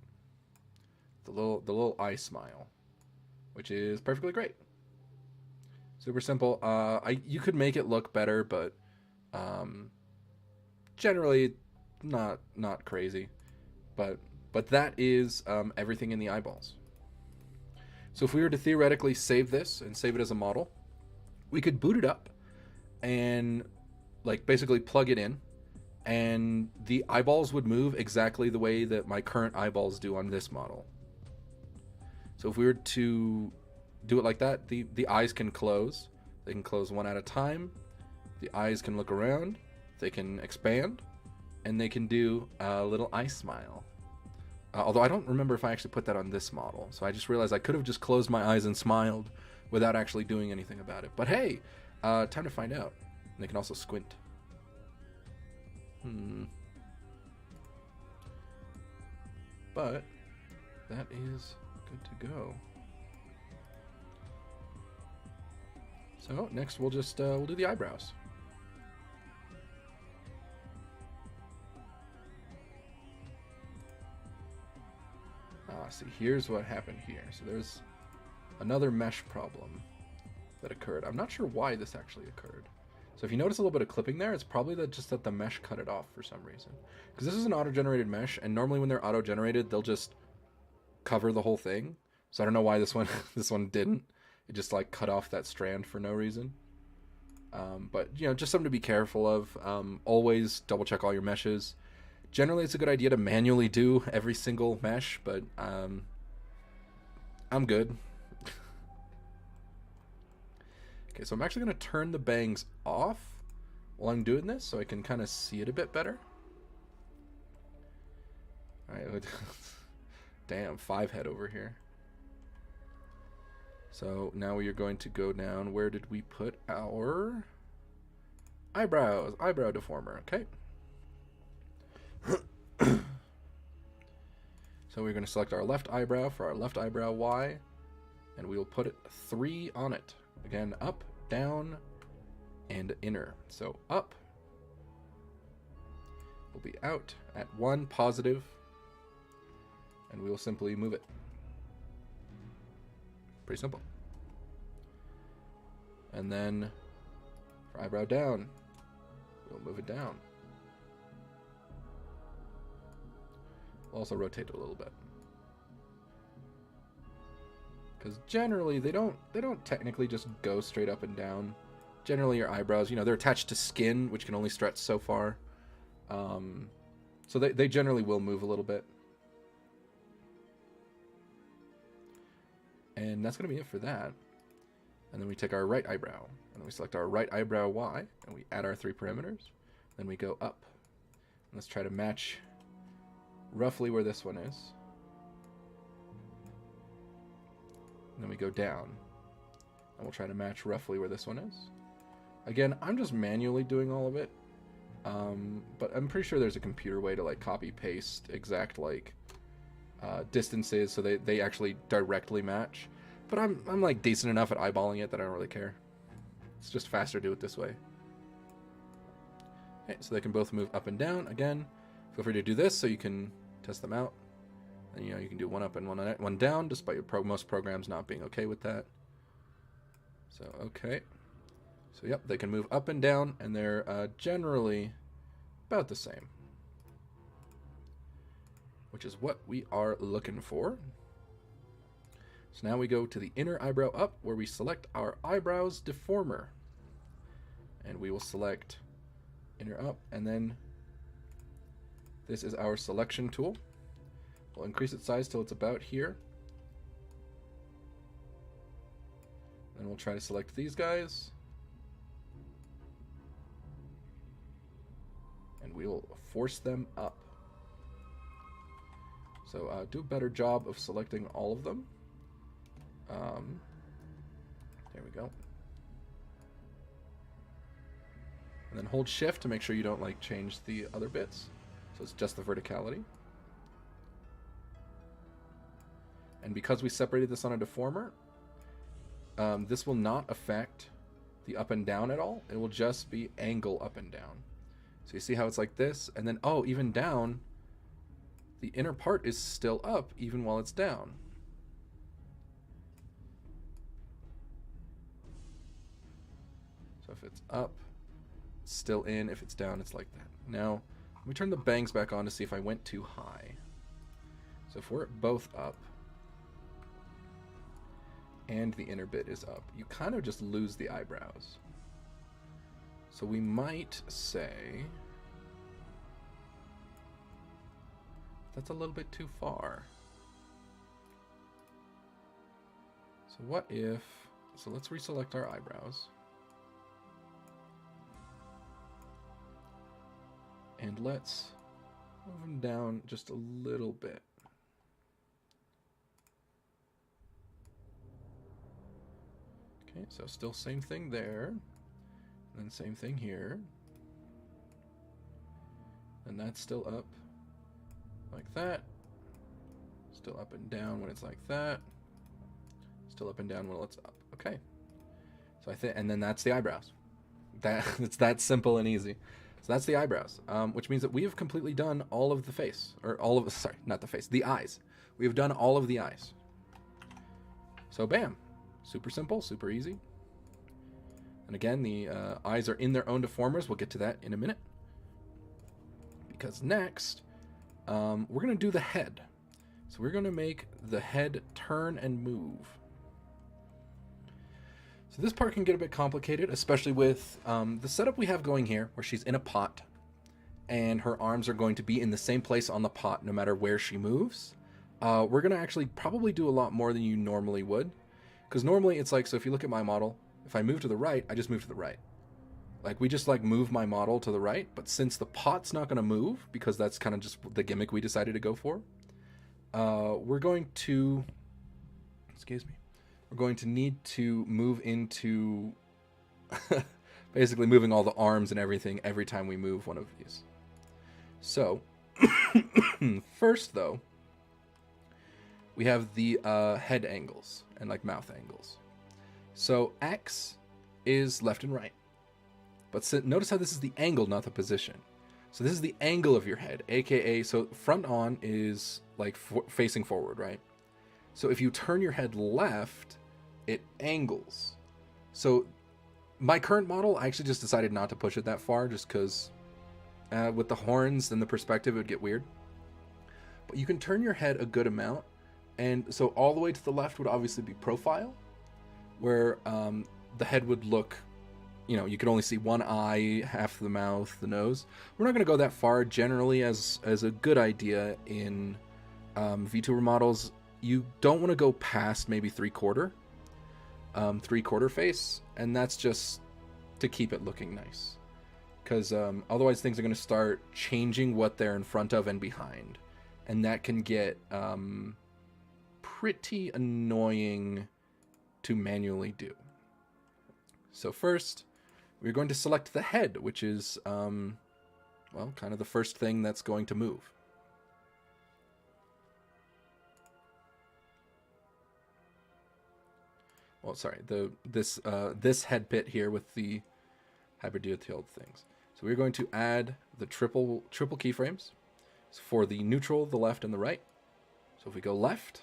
The little eye smile, which is perfectly great. Super simple. You could make it look better, but generally not crazy. But that is everything in the eyeballs. So if we were to theoretically save this and save it as a model, we could boot it up and like basically plug it in, and the eyeballs would move exactly the way that my current eyeballs do on this model. So if we were to do it like that, the eyes can close. They can close one at a time. The eyes can look around. They can expand. And they can do a little eye smile. Although I don't remember if I actually put that on this model. So I just realized I could have just closed my eyes and smiled without actually doing anything about it. But hey, time to find out. And they can also squint. but that is good to go. So next we'll just we'll do the eyebrows. See, here's what happened here. So there's another mesh problem that occurred. I'm not sure why this actually occurred. So if you notice a little bit of clipping there, it's probably just that the mesh cut it off for some reason. Because this is an auto-generated mesh, and normally when they're auto-generated, they'll just cover the whole thing. So I don't know why this one this one didn't. It just like cut off that strand for no reason. But you know, just something to be careful of. Always double check all your meshes. Generally, it's a good idea to manually do every single mesh, but I'm good. Okay, so I'm actually going to turn the bangs off while I'm doing this so I can kind of see it a bit better. Alright, damn, 5-head over here. So now we are going to go down. Where did we put our eyebrows? Eyebrow deformer, okay. So we're going to select our left eyebrow for our left eyebrow Y, and we will put it 3 on it. Again, up, down, and inner. So up will be out at 1 positive, and we will simply move it. Pretty simple. And then for eyebrow down, we'll move it down. We'll also rotate it a little bit. Because generally they don't technically just go straight up and down. Generally your eyebrows, you know, they're attached to skin, which can only stretch so far. So they generally will move a little bit. And that's going to be it for that. And then we take our right eyebrow, and then we select our right eyebrow Y, and we add our 3 parameters. Then we go up. And let's try to match roughly where this one is. And then we go down, and we'll try to match roughly where this one is. Again, I'm just manually doing all of it, but I'm pretty sure there's a computer way to like copy paste exact like distances so they actually directly match. But I'm like decent enough at eyeballing it that I don't really care. It's just faster to do it this way. Okay, so they can both move up and down. Again, feel free to do this so you can test them out. And you know, you can do one up and one down, despite most programs not being okay with that. So okay, so yep, they can move up and down, and they're generally about the same, which is what we are looking for. So now we go to the inner eyebrow up, where we select our eyebrows deformer, and we will select inner up, and then this is our selection tool. We'll increase its size till it's about here. Then we'll try to select these guys. And we'll force them up. So do a better job of selecting all of them. There we go. And then hold shift to make sure you don't like change the other bits. So it's just the verticality. And because we separated this on a deformer, this will not affect the up and down at all. It will just be angle up and down. So you see how it's like this, and then, oh, even down, the inner part is still up even while it's down. So if it's up, it's still in. If it's down, it's like that. Now, let me turn the bangs back on to see if I went too high. So if we're both up, and the inner bit is up, you kind of just lose the eyebrows. So we might say that's a little bit too far. So what if, so let's reselect our eyebrows. And let's move them down just a little bit. Okay, so still same thing there, and then same thing here, and that's still up like that, Still up and down when it's like that. Still up and down when it's up. Okay. So I think, and then that's the eyebrows. It's that simple and easy. So that's the eyebrows, which means that we have completely done all of the face, or all of, sorry, not the face, the eyes. We have done all of the eyes. So bam, super simple, super easy. And again, the eyes are in their own deformers. We'll get to that in a minute. Because next, we're going to do the head. So we're going to make the head turn and move. So this part can get a bit complicated, especially with the setup we have going here, where she's in a pot, and her arms are going to be in the same place on the pot no matter where she moves. We're going to actually probably do a lot more than you normally would. Because normally it's like, so if you look at my model, if I move to the right, I just move to the right. Like, we just like move my model to the right, but since the pot's not going to move, because that's kind of just the gimmick we decided to go for, we're going to, excuse me, we're going to need to move into basically moving all the arms and everything every time we move one of these. So, first though, we have the head angles and like mouth angles. So X is left and right. But notice how this is the angle, not the position. So this is the angle of your head, aka, so front on is like facing forward, right? So if you turn your head left, it angles. So my current model, I actually just decided not to push it that far, just because with the horns and the perspective, it would get weird. But you can turn your head a good amount. And so all the way to the left would obviously be profile, where the head would look, you know, you could only see one eye, half the mouth, the nose. We're not going to go that far. Generally, as a good idea in Vtuber models, you don't want to go past maybe three-quarter face, and that's just to keep it looking nice. Because otherwise things are going to start changing what they're in front of and behind. And that can get pretty annoying to manually do. So first, we're going to select the head, which is, well, kind of the first thing that's going to move. Well, sorry, this head bit here with the hyper-detailed things. So we're going to add the triple keyframes for the neutral, the left, and the right. So if we go left,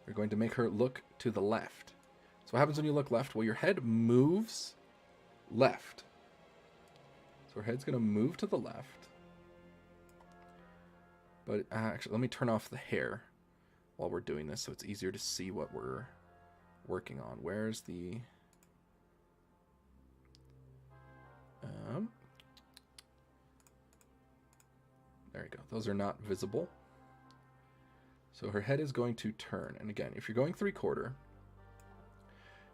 we're going to make her look to the left. So what happens when you look left? Well, your head moves left. So her head's going to move to the left. But actually, let me turn off the hair while we're doing this so it's easier to see what we're working on. Where's the... there we go. Those are not visible. So her head is going to turn. And again, if you're going three-quarter,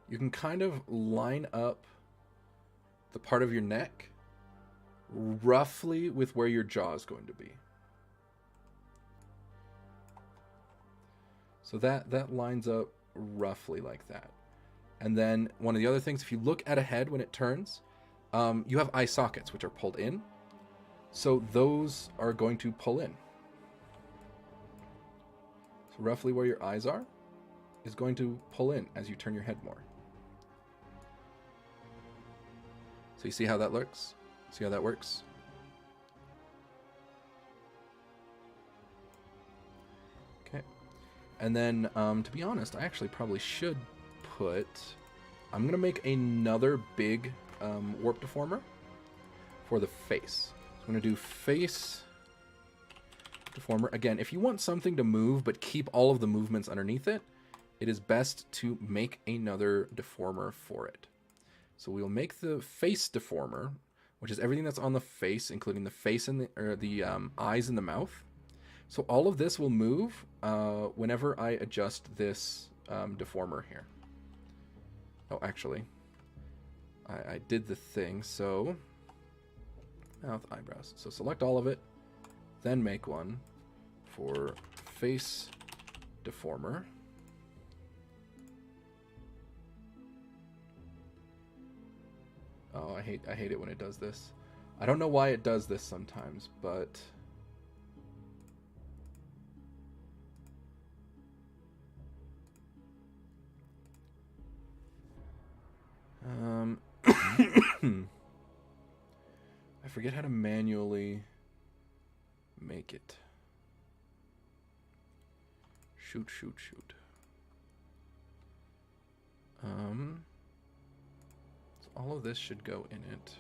you can kind of line up the part of your neck roughly with where your jaw is going to be. So that lines up roughly like that. And then one of the other things, if you look at a head when it turns, you have eye sockets, which are pulled in. So those are going to pull in. So roughly where your eyes are is going to pull in as you turn your head more. So you see how that looks? See how that works? Okay. And then, to be honest, I actually probably should put... I'm going to make another big warp deformer for the face. So I'm going to do face deformer. Again, if you want something to move but keep all of the movements underneath it, it is best to make another deformer for it. So we'll make the face deformer, which is everything that's on the face, including the face and the eyes and the mouth. So all of this will move whenever I adjust this deformer here. Oh, actually, I did the thing. So mouth, eyebrows. So select all of it, then make one for face deformer. Oh, I hate it when it does this. I don't know why it does this sometimes, but I forget how to manually make it. Shoot. So all of this should go in it.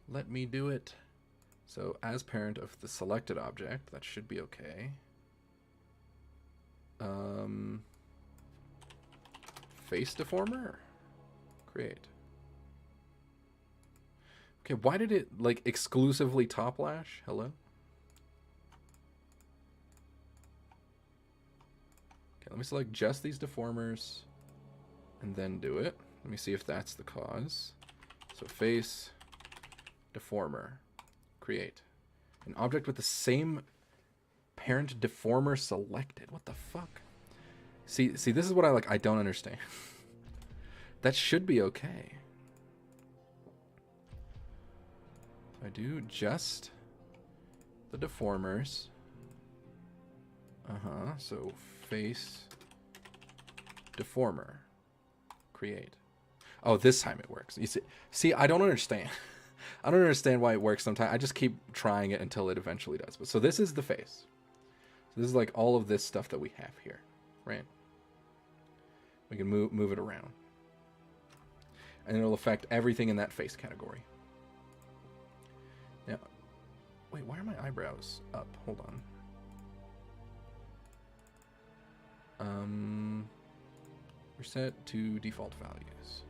Let me do it. So as parent of the selected object, that should be okay. Face deformer? Create. Okay, why did it, like, exclusively top lash? Hello? Okay, let me select just these deformers and then do it. Let me see if that's the cause. So face deformer. Create. An object with the same parent deformer selected. What the fuck? See, this is what I don't understand. That should be okay. I do just the deformers. So face deformer. Create. Oh, this time it works. You see, I don't understand. I don't understand why it works sometimes. I just keep trying it until it eventually does. But so this is the face. So this is like all of this stuff that we have here, right? We can move it around. And it'll affect everything in that face category. Now, wait, why are my eyebrows up? Hold on. Reset to default values.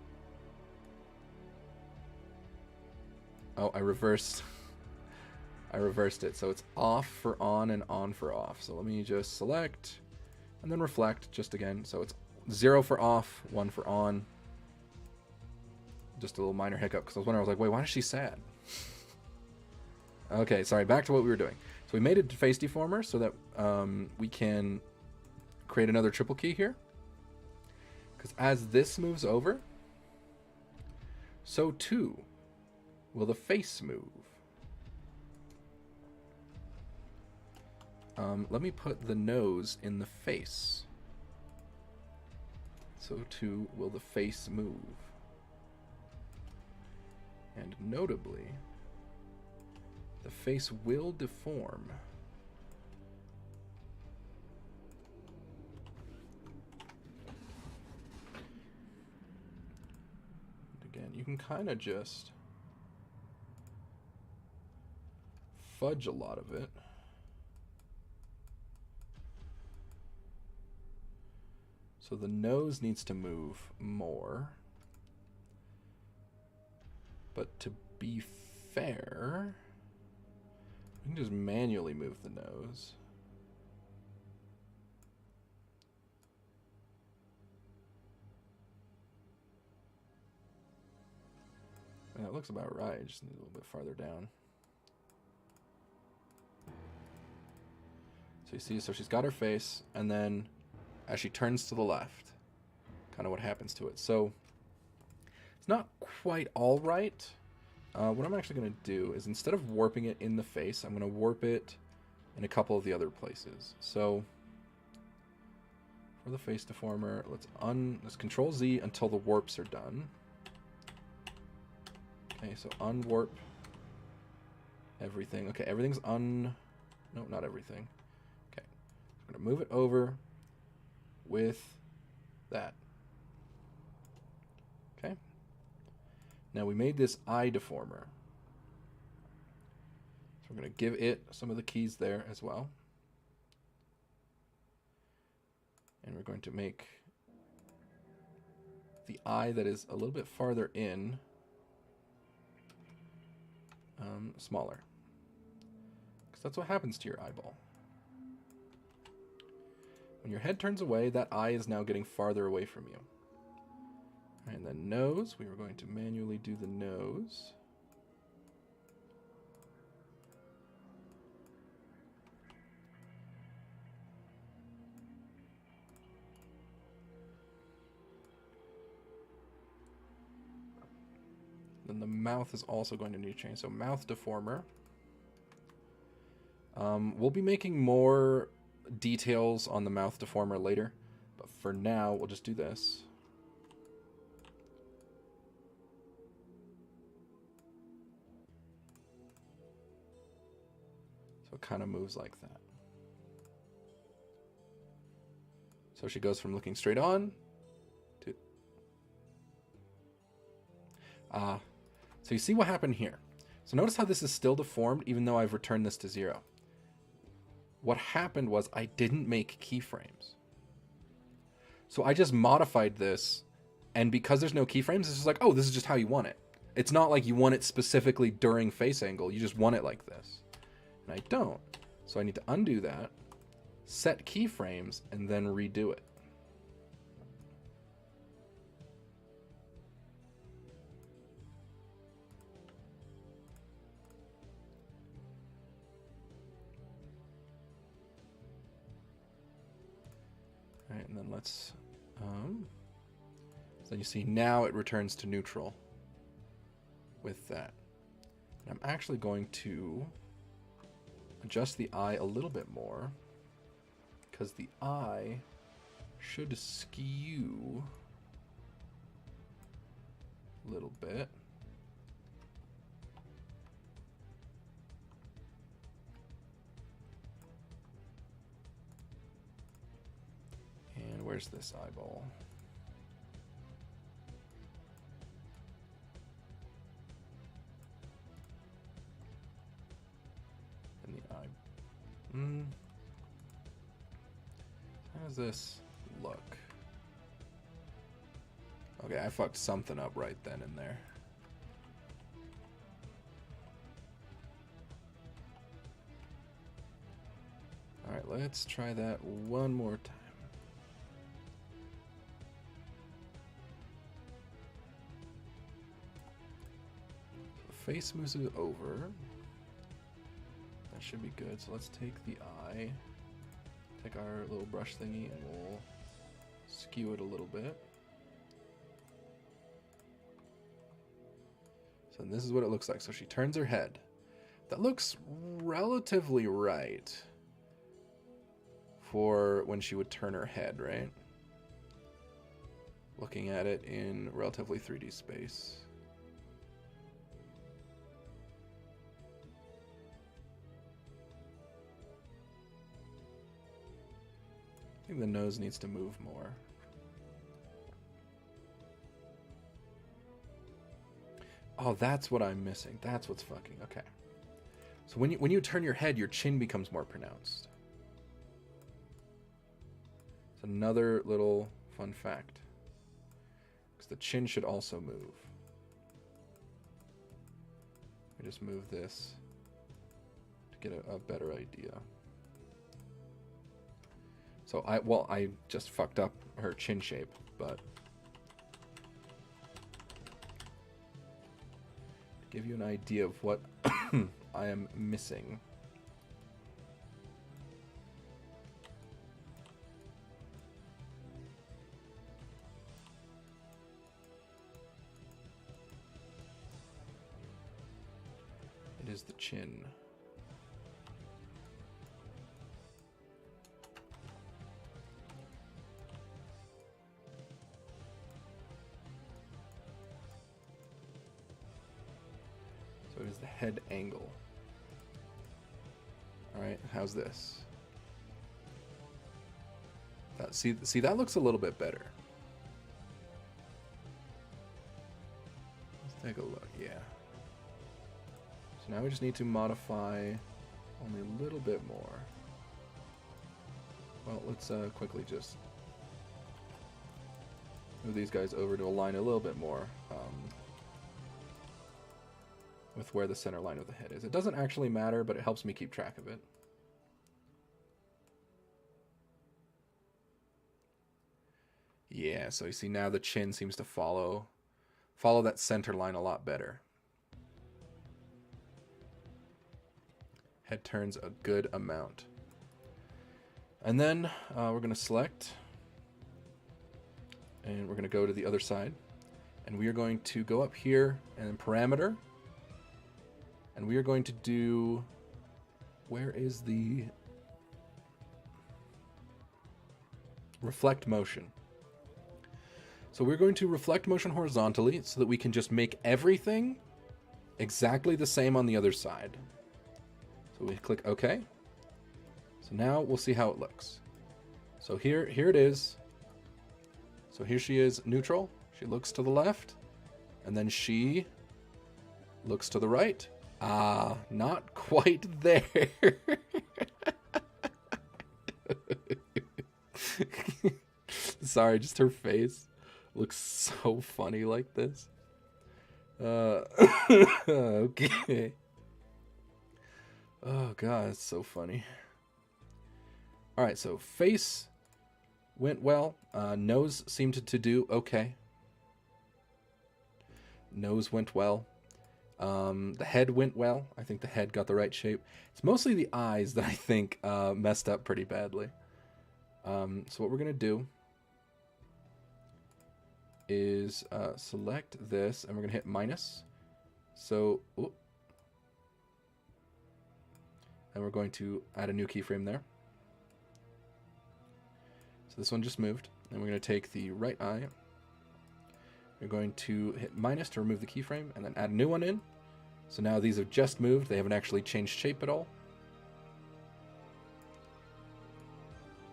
Oh, I reversed it. So it's off for on and on for off. So let me just select and then reflect just again. So it's 0 for off, 1 for on. Just a little minor hiccup because I was wondering, I was like, wait, why is she sad? Okay, sorry, back to what we were doing. So we made a face deformer so that we can create another triple key here. Because as this moves over, so too will the face move. Let me put the nose in the face. So too will the face move. And notably, the face will deform. And again, you can kind of just fudge a lot of it. So the nose needs to move more. But to be fair, we can just manually move the nose. And that looks about right. Just need a little bit farther down. So you see, so she's got her face, and then as she turns to the left, kind of what happens to it. So it's not quite all right. What I'm actually going to do is instead of warping it in the face, I'm going to warp it in a couple of the other places. So for the face deformer, let's Control Z until the warps are done. Okay, so unwarp everything. Okay, everything's no, not everything. Okay, I'm going to move it over with that. Okay. Now we made this eye deformer. So we're going to give it some of the keys there as well. And we're going to make the eye that is a little bit farther in smaller. Because that's what happens to your eyeball. When your head turns away, that eye is now getting farther away from you. And then nose, we were going to manually do the nose. Then the mouth is also going to need to change. So mouth deformer. We'll be making more details on the mouth deformer later, but for now, we'll just do this. So it kind of moves like that. So she goes from looking straight on to... so you see what happened here. So notice how this is still deformed even though I've returned this to 0. What happened was I didn't make keyframes. So I just modified this, and because there's no keyframes, it's just like, oh, this is just how you want it. It's not like you want it specifically during face angle. You just want it like this. And I don't. So I need to undo that, set keyframes, and then redo it. All right, and then let's... so you see now it returns to neutral with that. And I'm actually going to adjust the eye a little bit more because the eye should skew a little bit. And where's this eyeball? And the eye. How does this look? Okay, I fucked something up right then and there. Alright, let's try that one more time. The face moves it over. That should be good. So let's take the eye, take our little brush thingy, and we'll skew it a little bit. So this is what it looks like. So she turns her head. That looks relatively right for when she would turn her head, right? Looking at it in relatively 3D space. I think the nose needs to move more. Oh, that's what I'm missing. That's what's fucking... Okay. So when you turn your head, your chin becomes more pronounced. It's another little fun fact. Because the chin should also move. We just move this to get a better idea. So I just fucked up her chin shape, but to give you an idea of what I am missing. It is the chin. So it is the head angle. All right, how's this? That, see, that looks a little bit better. Let's take a look, yeah. So now we just need to modify only a little bit more. Well, let's quickly just move these guys over to align a little bit more with where the center line of the head is. It doesn't actually matter, but it helps me keep track of it. Yeah, so you see now the chin seems to follow that center line a lot better. Head turns a good amount. And then we're going to select, and we're going to go to the other side, and we are going to go up here and parameter, and we are going to do, where is the reflect motion? So we're going to reflect motion horizontally so that we can just make everything exactly the same on the other side. So we click OK. So now we'll see how it looks. So here it is. So here she is neutral. She looks to the left. And then she looks to the right. Ah, not quite there. Sorry, just her face looks so funny like this. Okay. Oh god, it's so funny. Alright, so face went well. Nose seemed to do okay. Nose went well. The head went well. I think the head got the right shape. It's mostly the eyes that I think messed up pretty badly. So what we're going to do is select this, and we're going to hit minus. So, and we're going to add a new keyframe there. So this one just moved. And we're going to take the right eye. We're going to hit minus to remove the keyframe, and then add a new one in. So now these have just moved. They haven't actually changed shape at all.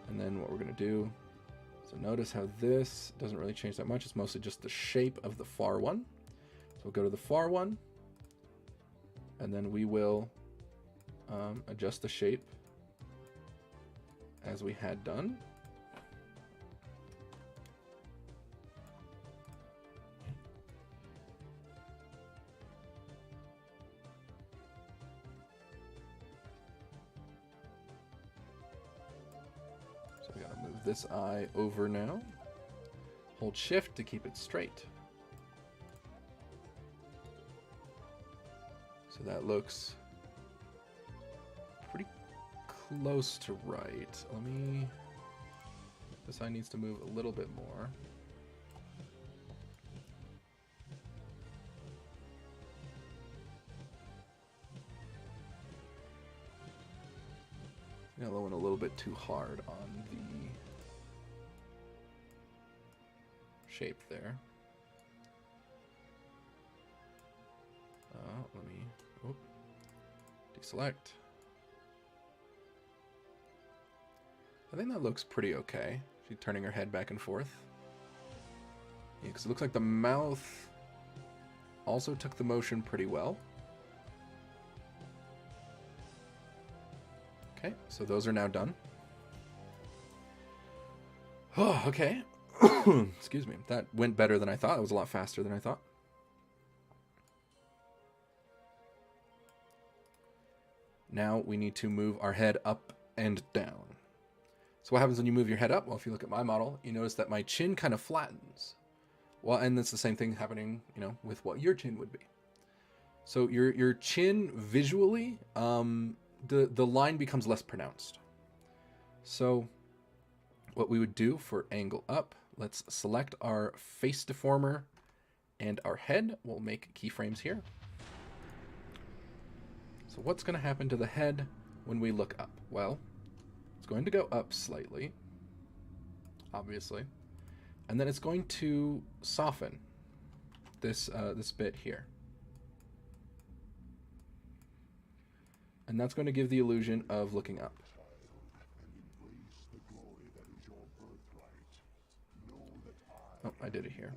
And then what we're going to do, so notice how this doesn't really change that much. It's mostly just the shape of the far one. So we'll go to the far one, and then we will adjust the shape as we had done. We gotta move this eye over now. Hold shift to keep it straight. So that looks pretty close to right. This eye needs to move a little bit more. Yellow went a little bit too hard on the shape there. Let me deselect. I think that looks pretty okay. She's turning her head back and forth. Yeah, because it looks like the mouth also took the motion pretty well. Okay, so those are now done. Oh, okay. Excuse me. That went better than I thought. It was a lot faster than I thought. Now we need to move our head up and down. So what happens when you move your head up? Well, if you look at my model, you notice that my chin kind of flattens. Well, and it's the same thing happening, with what your chin would be. So your chin visually, the line becomes less pronounced. So what we would do for angle up, let's select our face deformer and our head. We'll make keyframes here. So what's going to happen to the head when we look up? Well, it's going to go up slightly, obviously, and then it's going to soften this bit here. And that's going to give the illusion of looking up. Oh, I did it here.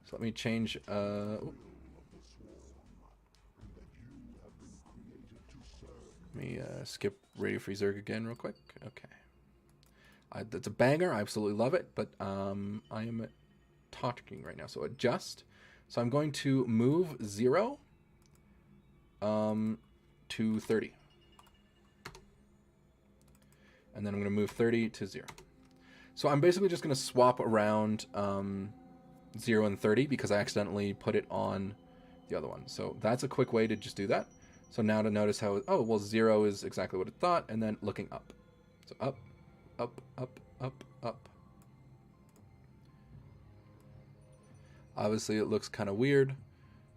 So let me change. Let me skip Radio Free Zerg again real quick. Okay. That's a banger. I absolutely love it, but I am talking right now. So adjust. So I'm going to move 0 to 30. And then I'm going to move 30 to 0. So I'm basically just going to swap around 0 and 30 because I accidentally put it on the other one. So that's a quick way to just do that. So now to notice how, 0 is exactly what it thought, and then looking up. So up, up, up, up, up. Obviously it looks kind of weird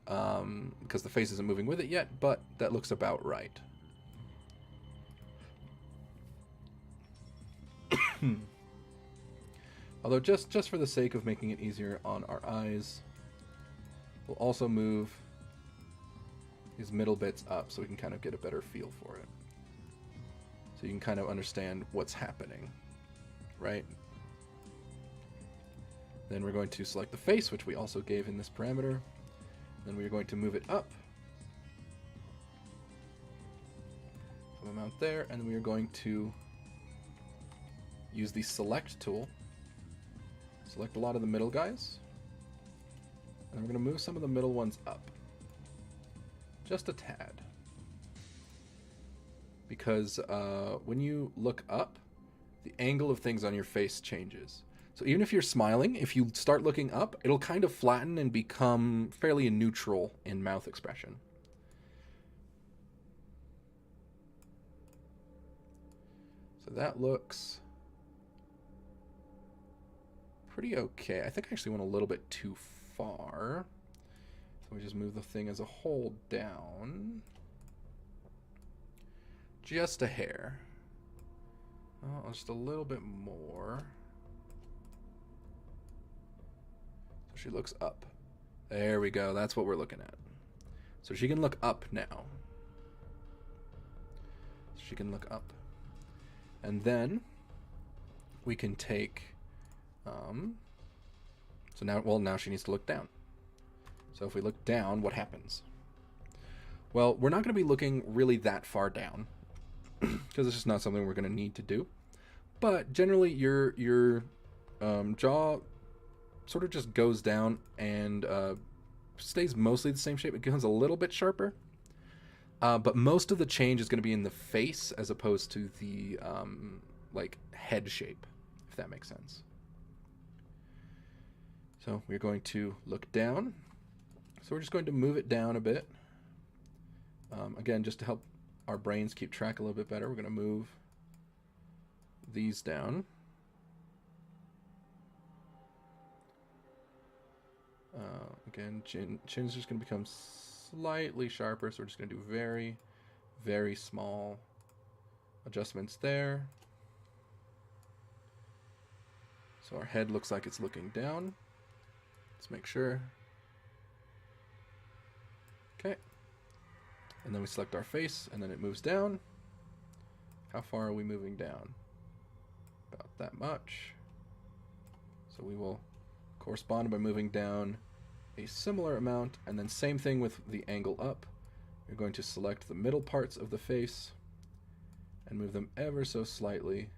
because the face isn't moving with it yet, but that looks about right. Although just for the sake of making it easier on our eyes, we'll also move these middle bits up so we can kind of get a better feel for it. So you can kind of understand what's happening, right? Then we're going to select the face, which we also gave in this parameter. Then we're going to move it up some amount there, and then we are going to use the select tool. Select a lot of the middle guys, and we're going to move some of the middle ones up. Just a tad. Because when you look up, the angle of things on your face changes. So even if you're smiling, if you start looking up, it'll kind of flatten and become fairly neutral in mouth expression. So that looks pretty okay. I think I actually went a little bit too far. So we just move the thing as a whole down. Just a hair. Oh, just a little bit more. So she looks up. There we go. That's what we're looking at. So she can look up now. She can look up. And then we can take... so now she needs to look down. So if we look down, what happens? Well, we're not going to be looking really that far down because it's just not something we're going to need to do. But generally, your jaw sort of just goes down and stays mostly the same shape. It becomes a little bit sharper, but most of the change is going to be in the face as opposed to the like head shape, if that makes sense. So we're going to look down. So we're just going to move it down a bit. Again, just to help our brains keep track a little bit better, we're going to move these down. Again, chin's just going to become slightly sharper, so we're just going to do very, very small adjustments there. So our head looks like it's looking down. Let's make sure. Okay. And then we select our face, and then it moves down. How far are we moving down? About that much. So we will correspond by moving down a similar amount, and then same thing with the angle up. You're going to select the middle parts of the face and move them ever so slightly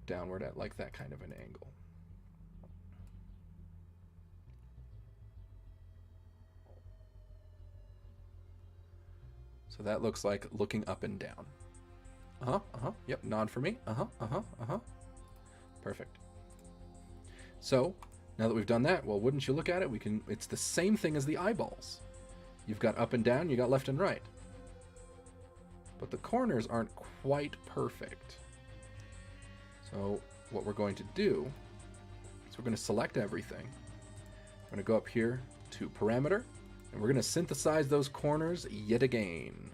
downward at like that kind of an angle. So that looks like looking up and down. Yep, nod for me. Perfect. So, now that we've done that, well, wouldn't you look at it? It's the same thing as the eyeballs. You've got up and down, you got left and right. But the corners aren't quite perfect. So, what we're going to do is we're going to select everything. We're going to go up here to parameter, and we're going to synthesize those corners yet again.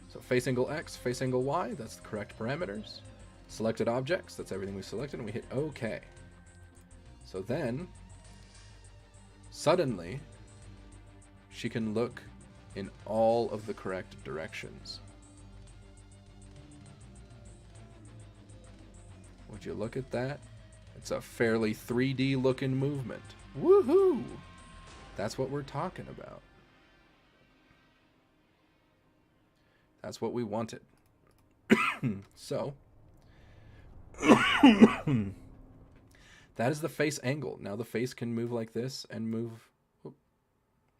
So face angle X, face angle Y, that's the correct parameters. Selected objects, that's everything we selected, and we hit OK. So then, suddenly, she can look in all of the correct directions. Would you look at that? It's a fairly 3D looking movement. Woohoo! That's what we're talking about. That's what we wanted. So, that is the face angle. Now the face can move like this and move... Oh,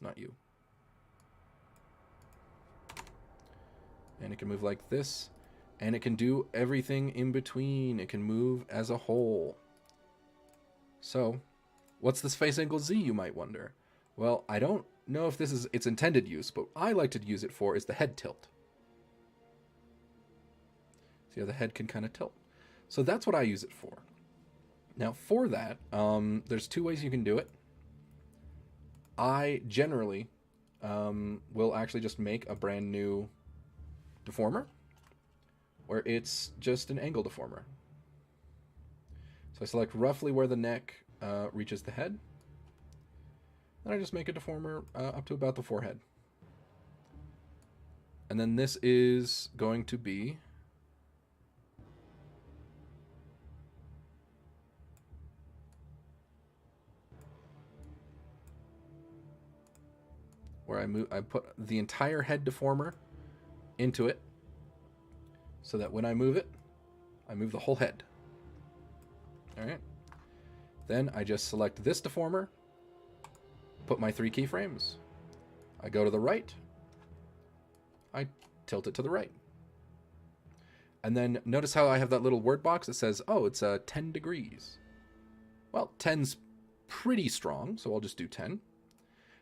not you. And it can move like this. And it can do everything in between. It can move as a whole. So, what's this face angle Z, you might wonder? Well, I don't know if this is its intended use, but I like to use it for is the head tilt. See how the head can kind of tilt? So that's what I use it for. Now for that, there's two ways you can do it. I generally will actually just make a brand new deformer where it's just an angle deformer. So I select roughly where the neck reaches the head. And I just make a deformer up to about the forehead. And then this is going to be I put the entire head deformer into it so that when I move it, I move the whole head. All right. Then I just select this deformer, put my 3 keyframes. I go to the right. I tilt it to the right. And then notice how I have that little word box that says, oh, it's 10 degrees. Well, 10's pretty strong, so I'll just do 10.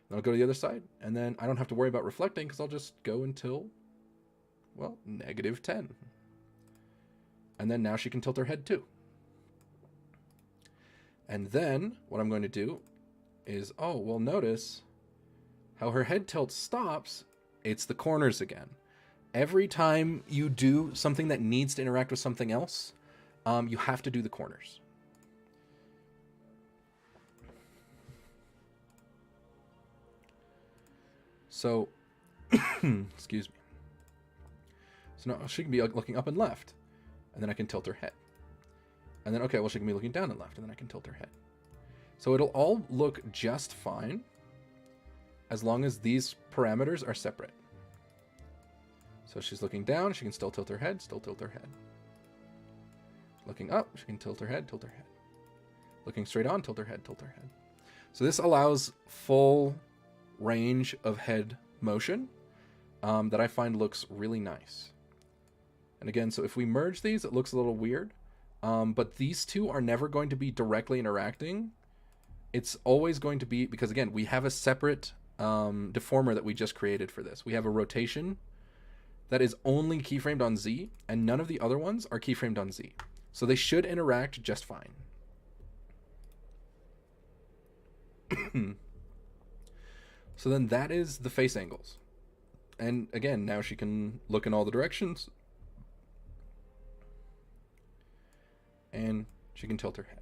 Then I'll go to the other side, and then I don't have to worry about reflecting because I'll just go until, well, -10. And then now she can tilt her head too. And then what I'm going to do is, oh, well, notice how her head tilt stops. It's the corners again. Every time you do something that needs to interact with something else, you have to do the corners. So, excuse me. So now she can be looking up and left, and then I can tilt her head. And then, okay, well, she can be looking down and left, and then I can tilt her head. So it'll all look just fine as long as these parameters are separate. So she's looking down, she can still tilt her head, still tilt her head. Looking up, she can tilt her head, tilt her head. Looking straight on, tilt her head, tilt her head. So this allows full range of head motion that I find looks really nice. And again, so if we merge these, it looks a little weird. But these two are never going to be directly interacting. It's always going to be, because again, we have a separate deformer that we just created for this. We have a rotation that is only keyframed on Z, and none of the other ones are keyframed on Z. So they should interact just fine. So then that is the face angles. And again, now she can look in all the directions. And she can tilt her head.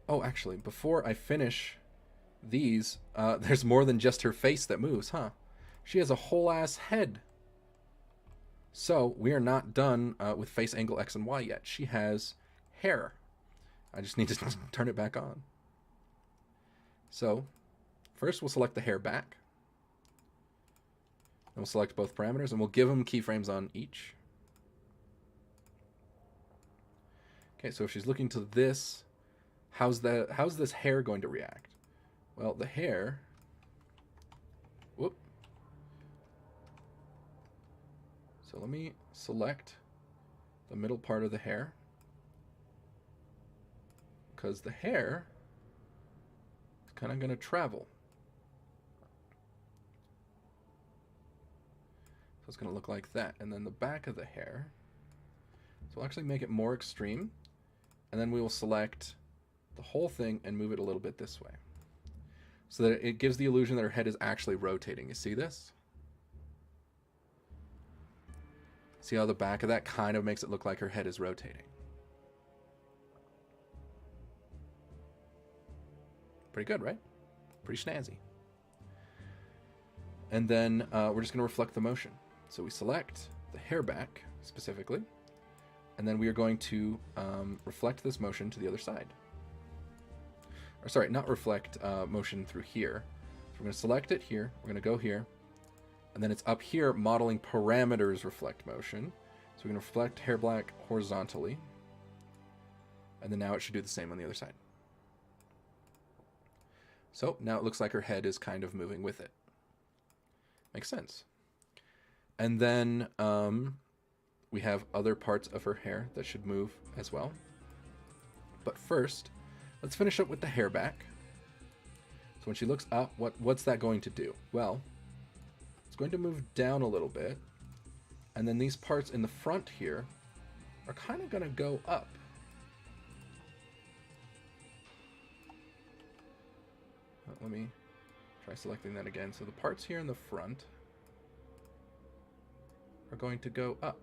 Oh, actually, before I finish these, there's more than just her face that moves, huh? She has a whole ass head. So we are not done with face angle X and Y yet. She has hair. I just need to turn it back on. So first we'll select the hair back. Then we'll select both parameters and we'll give them keyframes on each. Okay, so if she's looking to this, how's this hair going to react? Well, the hair, whoop. So let me select the middle part of the hair, because the hair is kind of going to travel. So it's going to look like that. And then the back of the hair, so we'll actually make it more extreme. And then we will select the whole thing and move it a little bit this way, so that it gives the illusion that her head is actually rotating. You see this? See how the back of that kind of makes it look like her head is rotating? Pretty good, right? Pretty snazzy. And then we're just going to reflect the motion. So we select the hair back specifically. And then we are going to reflect this motion to the other side. Or sorry, not reflect motion through here. So we're going to select it here. We're going to go here. And then it's up here, modeling parameters reflect motion. So we're going to reflect hair black horizontally. And then now it should do the same on the other side. So now it looks like her head is kind of moving with it. Makes sense. And then we have other parts of her hair that should move as well. But first, let's finish up with the hair back. So when she looks up, what's that going to do? Well, it's going to move down a little bit. And then these parts in the front here are kind of going to go up. Let me try selecting that again. So the parts here in the front are going to go up.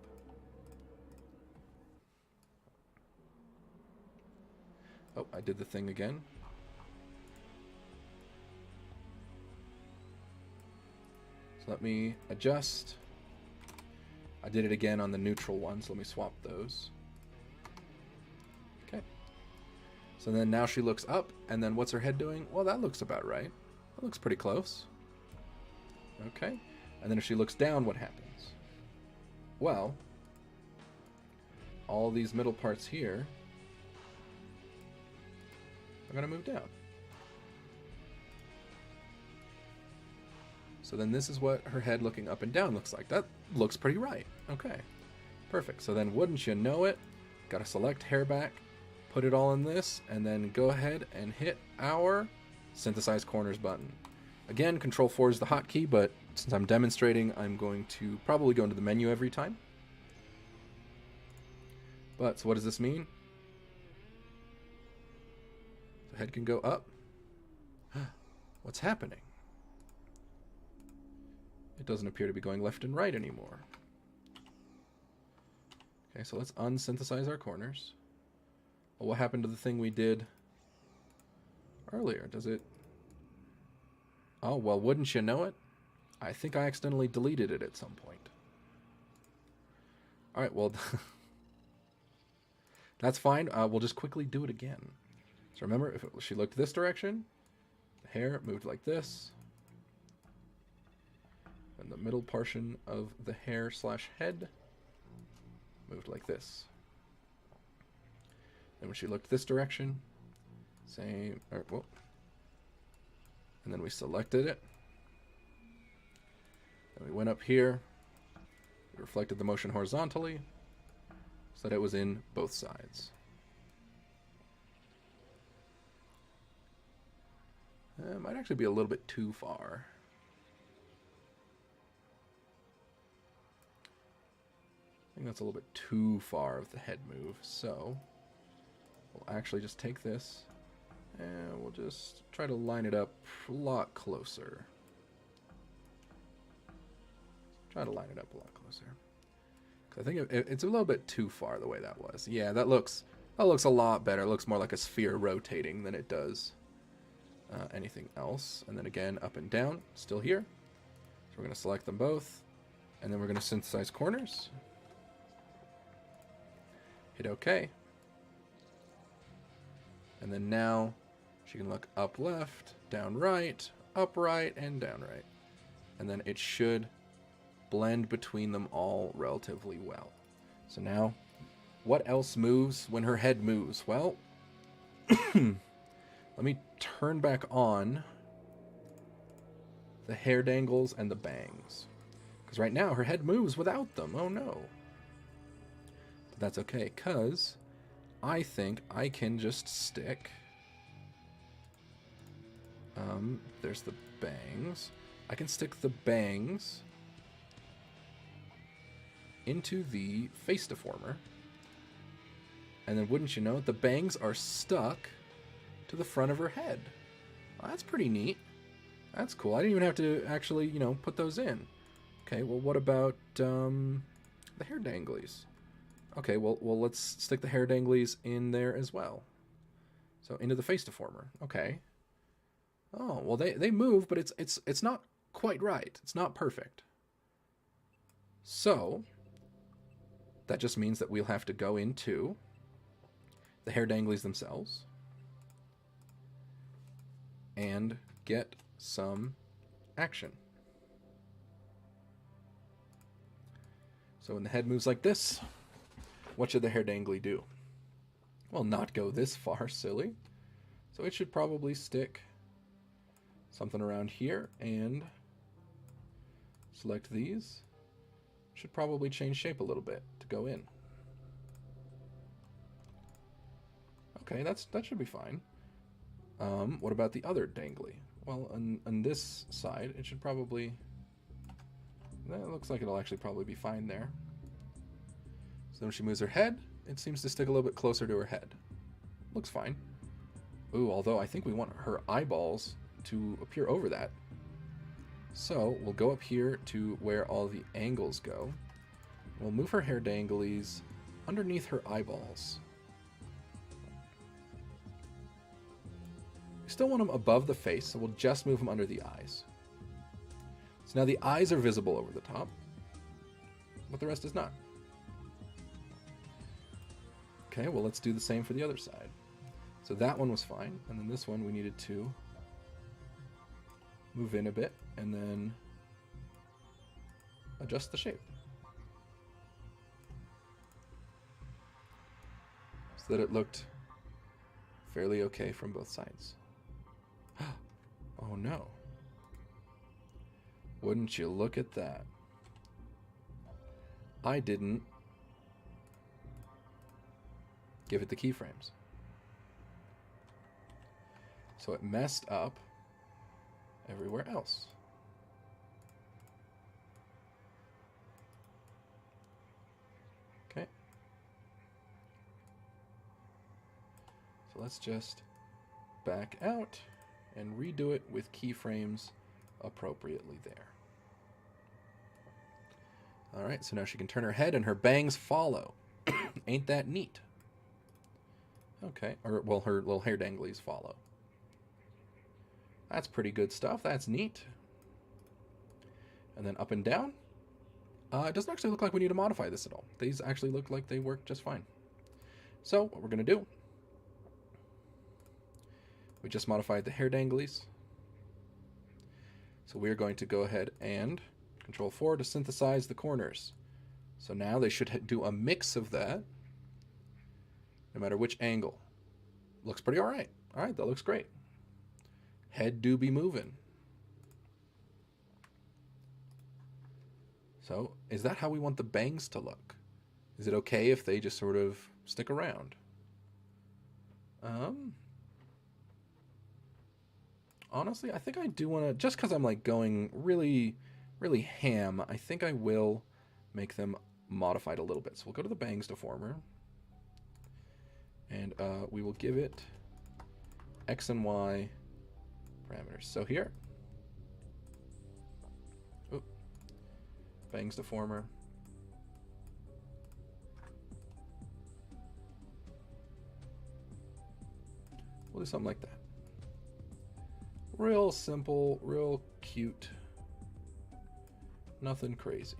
Oh, I did the thing again. So let me adjust. I did it again on the neutral one, so let me swap those. Okay. So then now she looks up, and then what's her head doing? Well, that looks about right. That looks pretty close. Okay. And then if she looks down, what happens? Well, all these middle parts here are going to move down. So then this is what her head looking up and down looks like. That looks pretty right. Okay. Perfect. So then wouldn't you know it, got to select hair back, put it all in this, and then go ahead and hit our synthesize corners button. Again, Control 4 is the hotkey, but since I'm demonstrating, I'm going to probably go into the menu every time. But, so what does this mean? The head can go up. What's happening? It doesn't appear to be going left and right anymore. Okay, so let's unsynthesize our corners. Well, what happened to the thing we did earlier? Does it... Oh, well, wouldn't you know it? I think I accidentally deleted it at some point. Alright, well... that's fine. We'll just quickly do it again. So remember, if she looked this direction, the hair moved like this. And the middle portion of the hair slash head moved like this. And when she looked this direction, same, or, whoa. And then we selected it. And we went up here. We reflected the motion horizontally so that it was in both sides. It might actually be a little bit too far. I think that's a little bit too far of the head move, so we'll actually just take this and we'll just try to line it up a lot closer. Try to line it up a lot closer. 'Cause I think it's a little bit too far the way that was. Yeah, that looks a lot better. It looks more like a sphere rotating than it does anything else. And then again, up and down, still here. So we're going to select them both, and then we're going to synthesize corners. Hit OK. And then now she can look up left, down right, up right, and down right. And then it should blend between them all relatively well. So now, what else moves when her head moves? Well, let me turn back on the hair dangles and the bangs. Because right now her head moves without them. Oh no. But that's okay, because I think I can just stick... there's the bangs. I can stick the bangs into the face deformer. And then wouldn't you know it, the bangs are stuck to the front of her head. Well, that's pretty neat. That's cool. I didn't even have to actually, you know, put those in. Okay, well, what about the hair danglies? Okay, well, let's stick the hair danglies in there as well. So into the face deformer. Okay. Oh, well, they move, but it's not quite right. It's not perfect. So that just means that we'll have to go into the hair danglies themselves and get some action. So when the head moves like this, what should the hair dangly do? Well, not go this far, silly. So it should probably stick something around here and select these. Should probably change shape a little bit to go in. Okay, that should be fine. What about the other dangly? Well, on this side, it should probably... That looks like it'll actually probably be fine there. So when she moves her head, it seems to stick a little bit closer to her head. Looks fine. Ooh, although I think we want her eyeballs to appear over that. So we'll go up here to where all the angles go. We'll move her hair danglies underneath her eyeballs. We still want them above the face, so we'll just move them under the eyes. So now the eyes are visible over the top, but the rest is not. Okay, well, let's do the same for the other side. So that one was fine, and then this one we needed to move in a bit, and then adjust the shape so that it looked fairly okay from both sides. Oh no. Wouldn't you look at that? I didn't give it the keyframes. So it messed up everywhere else. Okay. So let's just back out and redo it with keyframes appropriately there. Alright, so now she can turn her head and her bangs follow. Ain't that neat? Okay, or well, her little hair danglies follow. That's pretty good stuff. That's neat. And then up and down. It doesn't actually look like we need to modify this at all. These actually look like they work just fine. So what we're going to do, we just modified the hair danglies. So we're going to go ahead and Control 4 to synthesize the corners. So now they should do a mix of that, no matter which angle. Looks pretty alright. Alright, that looks great. Head do be moving. So, is that how we want the bangs to look? Is it okay if they just sort of stick around? Honestly, I think I do want to, just because I'm like going really, really ham, I think I will make them modified a little bit. So we'll go to the bangs deformer, and we will give it X and Y parameters. So here, bangs deformer. We'll do something like that. Real simple, real cute. Nothing crazy.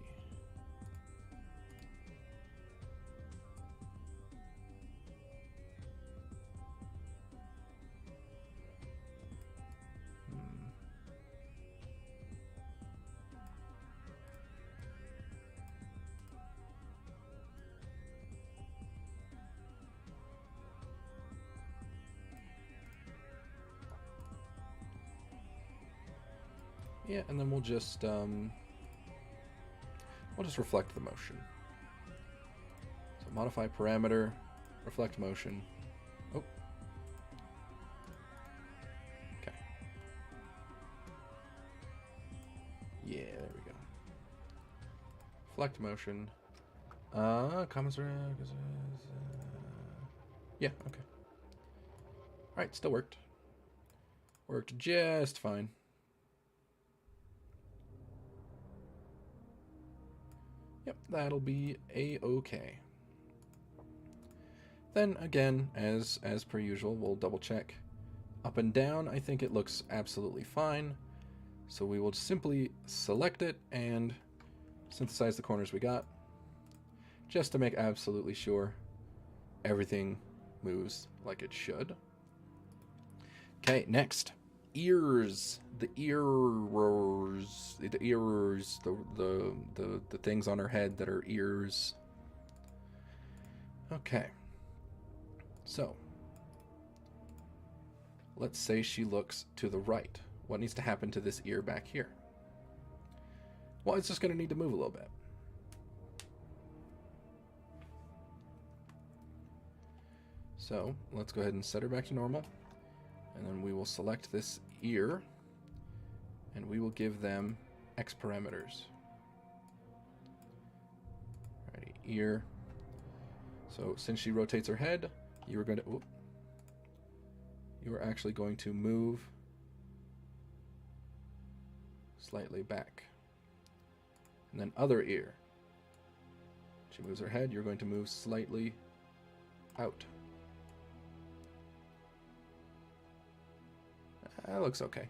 Yeah, and then we'll just reflect the motion. So modify parameter, reflect motion. Oh. Okay. Yeah, there we go. Reflect motion. Comments are yeah, okay. Alright, still worked. Worked just fine. Yep, that'll be a-okay. Then again, as per usual, we'll double check up and down. I think it looks absolutely fine. So we will simply select it and synthesize the corners we got, just to make absolutely sure everything moves like it should. Okay, next. Ears. The ears. The ears. The things on her head that are ears. Okay. So, let's say she looks to the right. What needs to happen to this ear back here? Well, it's just going to need to move a little bit. So, let's go ahead and set her back to normal. And then we will select this ear, and we will give them X parameters. Alrighty, ear. So since she rotates her head, you are actually going to move slightly back. And then other ear. She moves her head, you're going to move slightly out. That looks okay.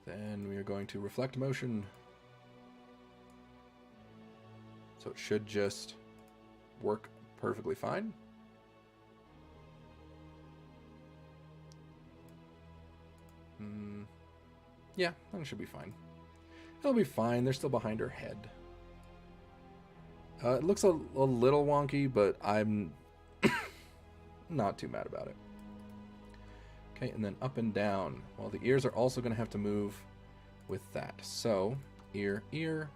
Then we are going to reflect motion. So it should just work perfectly fine. Yeah, that should be fine. It'll be fine. They're still behind her head. It looks a little wonky, but I'm not too mad about it. Okay, and then up and down. Well, the ears are also going to have to move with that. So, ear, ear,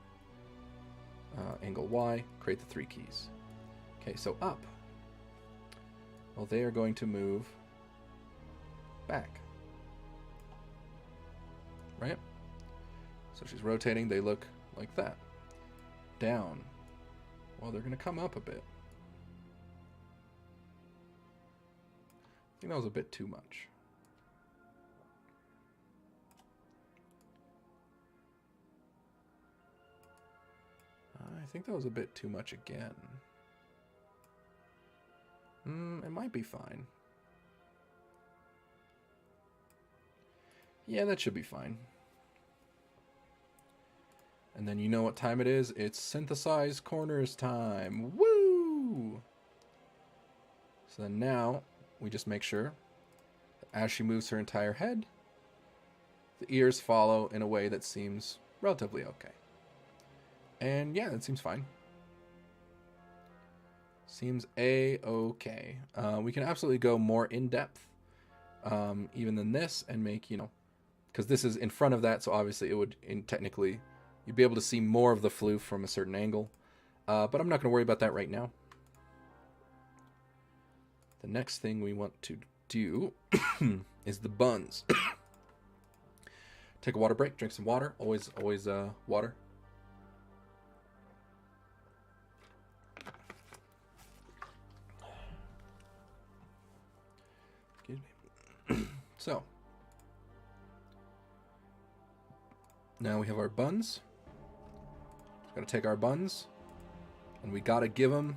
angle Y, create the 3 keys. Okay, so up. Well, they are going to move back. Right? So she's rotating, they look like that. Down. Well, they're going to come up a bit. I think that was a bit too much. I think that was a bit too much again. It might be fine. Yeah, that should be fine. And then you know what time it is? It's synthesize corners time. Woo! So then now we just make sure that as she moves her entire head, the ears follow in a way that seems relatively okay. And yeah, that seems fine. Seems a-okay. We can absolutely go more in-depth even than this and make, because this is in front of that, so obviously it would, technically, you'd be able to see more of the floof from a certain angle. But I'm not going to worry about that right now. The next thing we want to do is the buns. Take a water break, drink some water. Always water. So, now we have our buns. Got to take our buns, and we got to give them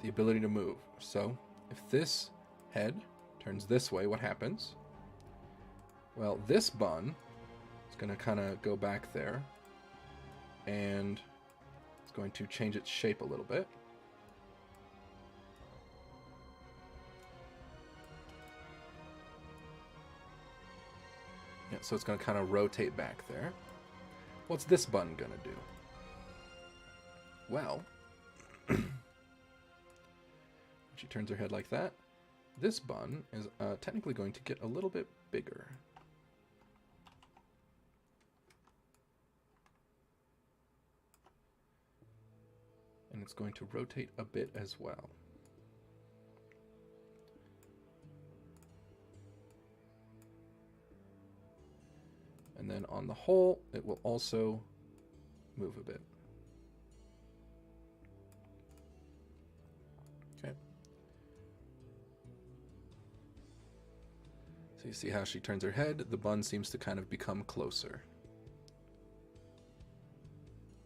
the ability to move. So, if this head turns this way, what happens? Well, this bun is going to kind of go back there, and it's going to change its shape a little bit. Yeah, so it's going to kind of rotate back there. What's this bun going to do? Well, when she turns her head like that, this bun is technically going to get a little bit bigger. And it's going to rotate a bit as well. And then on the whole, it will also move a bit. Okay. So you see how she turns her head? The bun seems to kind of become closer.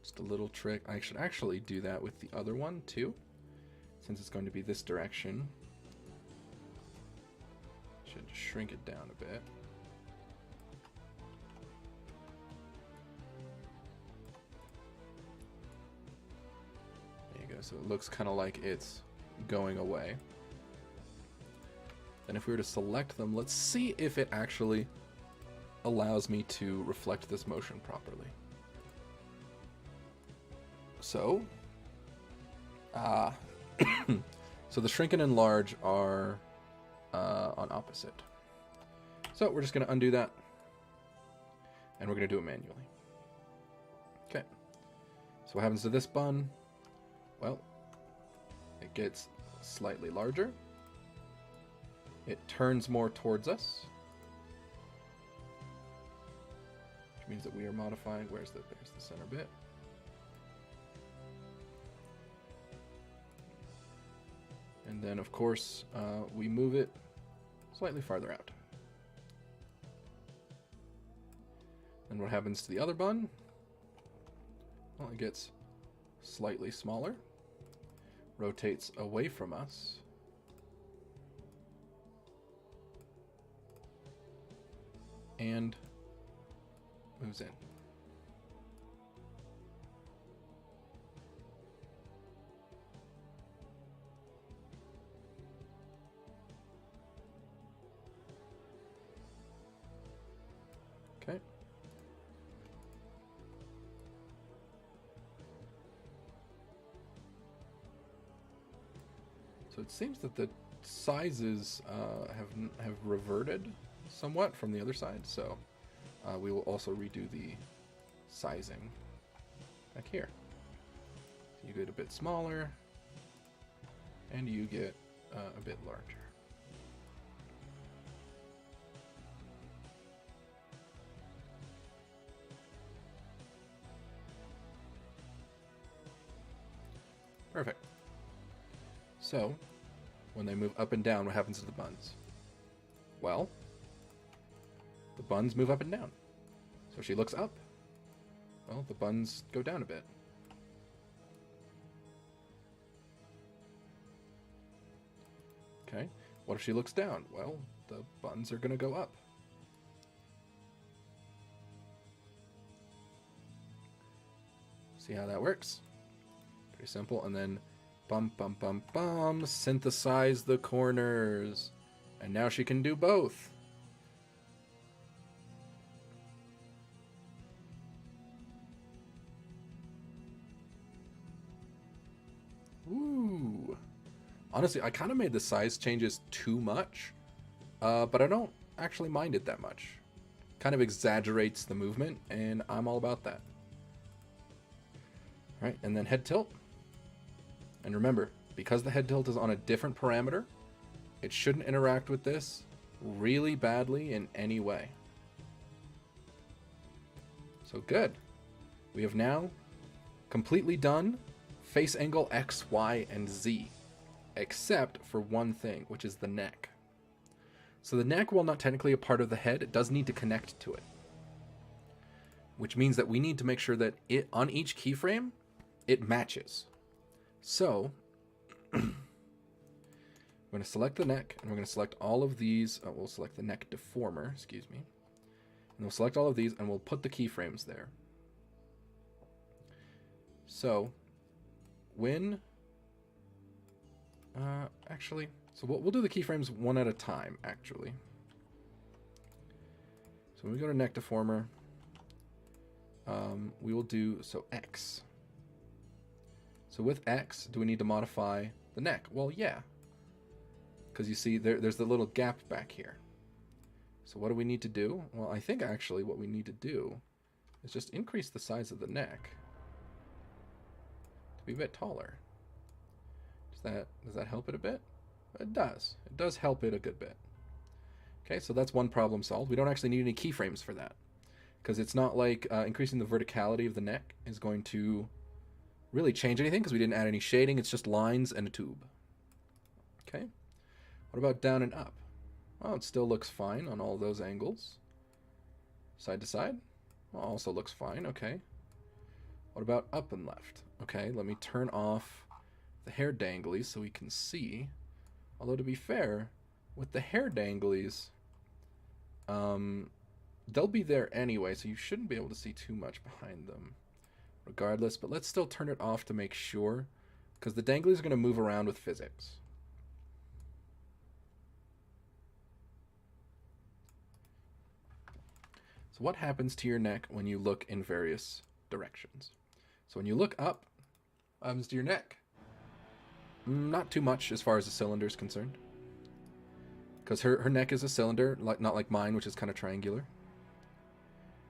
Just a little trick. I should actually do that with the other one too, since it's going to be this direction. Should shrink it down a bit. So it looks kind of like it's going away. And if we were to select them, let's see if it actually allows me to reflect this motion properly. So, so the shrink and enlarge are on opposite. So we're just going to undo that, and we're going to do it manually. Okay. So what happens to this bun? Well, it gets slightly larger. It turns more towards us, which means that we are modifying. There's the center bit. And then, of course, we move it slightly farther out. And what happens to the other bun? Well, it gets slightly smaller, rotates away from us, and moves in. Okay. So it seems that the sizes have reverted somewhat from the other side, so we will also redo the sizing back here. So you get a bit smaller, and you get a bit larger. Perfect. So, when they move up and down, what happens to the buns? Well, the buns move up and down. So she looks up. Well, the buns go down a bit. Okay. What if she looks down? Well, the buns are going to go up. See how that works? Pretty simple. And then bum, bum, bum, bum, synthesize the corners. And now she can do both. Ooh. Honestly, I kind of made the size changes too much, but I don't actually mind it that much. Kind of exaggerates the movement, and I'm all about that. All right, and then head tilt. And remember, because the head tilt is on a different parameter, it shouldn't interact with this really badly in any way. So good. We have now completely done face angle X, Y, and Z, except for one thing, which is the neck. So the neck, while not technically a part of the head, it does need to connect to it, which means that we need to make sure that it on each keyframe, it matches. So I'm going to select the neck, and we're going to select all of these. We'll select the neck deformer, excuse me. And we'll select all of these, and we'll put the keyframes there. So when actually, so we'll do the keyframes one at a time, actually. So when we go to neck deformer, we will do, so X. So with X, do we need to modify the neck? Well, yeah. Because you see, there's the little gap back here. So what do we need to do? Well, I think actually what we need to do is just increase the size of the neck to be a bit taller. Does that help it a bit? It does. It does help it a good bit. Okay, so that's one problem solved. We don't actually need any keyframes for that, because it's not like increasing the verticality of the neck is going to really change anything, because we didn't add any shading. It's just lines and a tube. Okay. What about down and up? Well, it still looks fine on all those angles. Side to side? Well, also looks fine. Okay. What about up and left? Okay, let me turn off the hair danglies so we can see. Although, to be fair, with the hair danglies, they'll be there anyway, so you shouldn't be able to see too much behind them regardless. But let's still turn it off to make sure, because the danglies are going to move around with physics. So what happens to your neck when you look in various directions? So when you look up, what happens to your neck? Not too much as far as the cylinder is concerned, because her neck is a cylinder, not like mine, which is kind of triangular.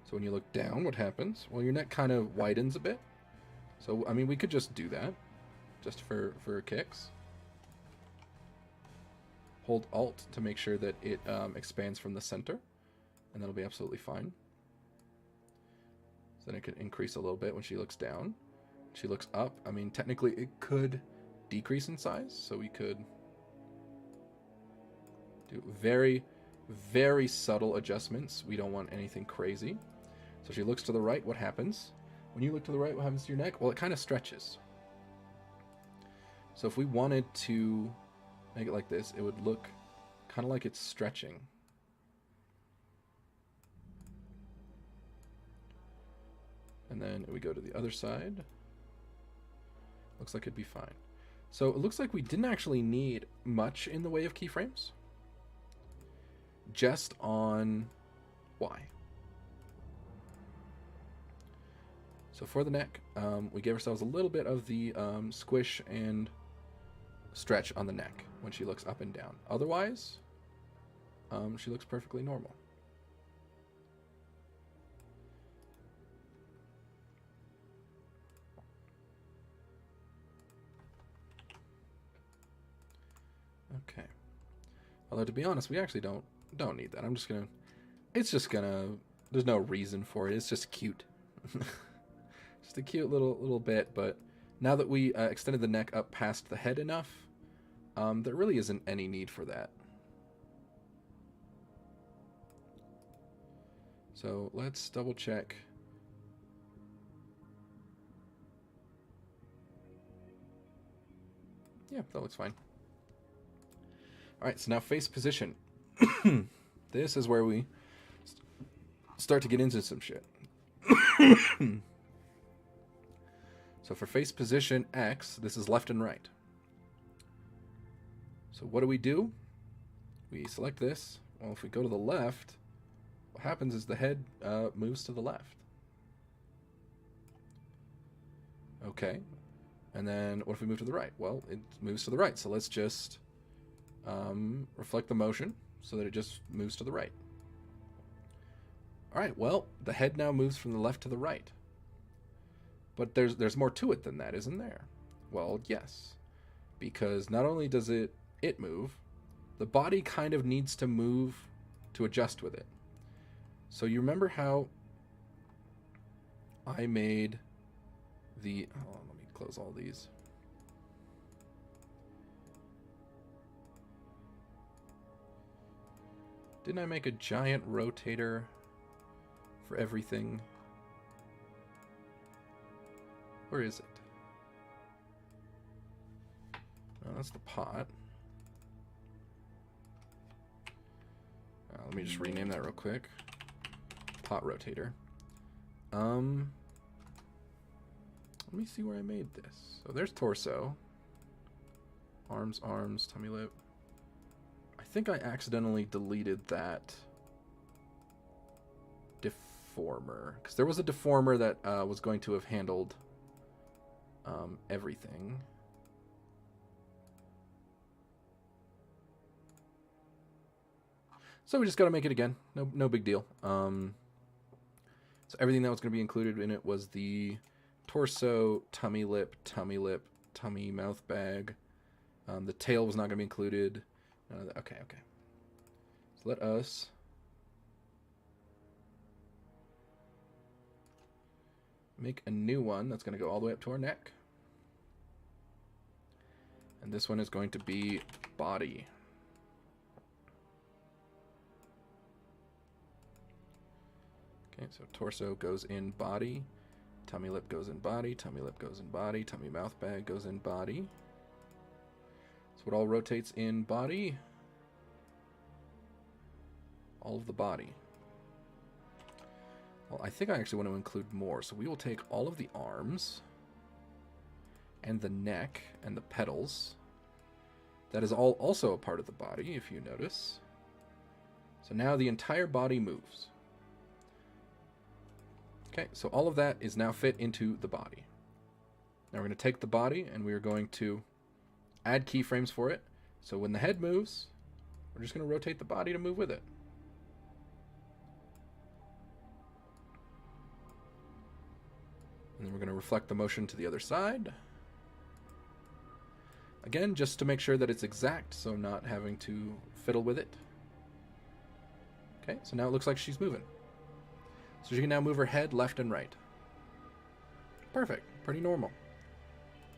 So when you look down, what happens? Well, your neck kind of widens a bit. So, I mean, we could just do that, just for kicks. Hold Alt to make sure that it expands from the center, and that'll be absolutely fine. So then it could increase a little bit when she looks down. She looks up. I mean, technically, it could decrease in size, so we could do very, very subtle adjustments. We don't want anything crazy. So she looks to the right, what happens? When you look to the right, what happens to your neck? Well, it kind of stretches. So if we wanted to make it like this, it would look kind of like it's stretching. And then we go to the other side. Looks like it'd be fine. So it looks like we didn't actually need much in the way of keyframes, just on Y. So for the neck, we gave ourselves a little bit of the squish and stretch on the neck when she looks up and down. Otherwise, she looks perfectly normal. Okay. Although to be honest, we actually don't need that. There's no reason for it. It's just cute. Just a cute little bit, but now that we extended the neck up past the head enough, there really isn't any need for that. So let's double check. Yeah, that looks fine. Alright, so now face position. This is where we start to get into some shit. So for face position X, this is left and right. So what do? We select this. Well, if we go to the left, what happens is the head moves to the left. Okay. And then what if we move to the right? Well, it moves to the right. So let's just reflect the motion so that it just moves to the right. All right, well, the head now moves from the left to the right. But there's more to it than that, isn't there? Well, yes. Because not only does it move, the body kind of needs to move to adjust with it. So you remember how I made the... Hold on, let me close all these. Didn't I make a giant rotator for everything? Where is it? Oh, that's the pot. Let me just rename that real quick. Pot rotator. Let me see where I made this. So there's torso. Arms, tummy lip. I think I accidentally deleted that deformer. Because there was a deformer that was going to have handled everything. So we just got to make it again. No big deal. So everything that was going to be included in it was the torso, tummy lip, tummy mouth bag. The tail was not going to be included. Okay. So let us make a new one that's going to go all the way up to our neck. And this one is going to be body. Okay, so torso goes in body, tummy lip goes in body, tummy lip goes in body, tummy mouth bag goes in body. So it all rotates in body. All of the body. Well, I think I actually want to include more. So we will take all of the arms and the neck and the pedals. That is all also a part of the body, if you notice. So now the entire body moves. Okay, so all of that is now fit into the body. Now we're going to take the body and we are going to add keyframes for it. So when the head moves, we're just going to rotate the body to move with it. And then we're going to reflect the motion to the other side. Again, just to make sure that it's exact, so I'm not having to fiddle with it. Okay, so now it looks like she's moving. So she can now move her head left and right. Perfect. Pretty normal.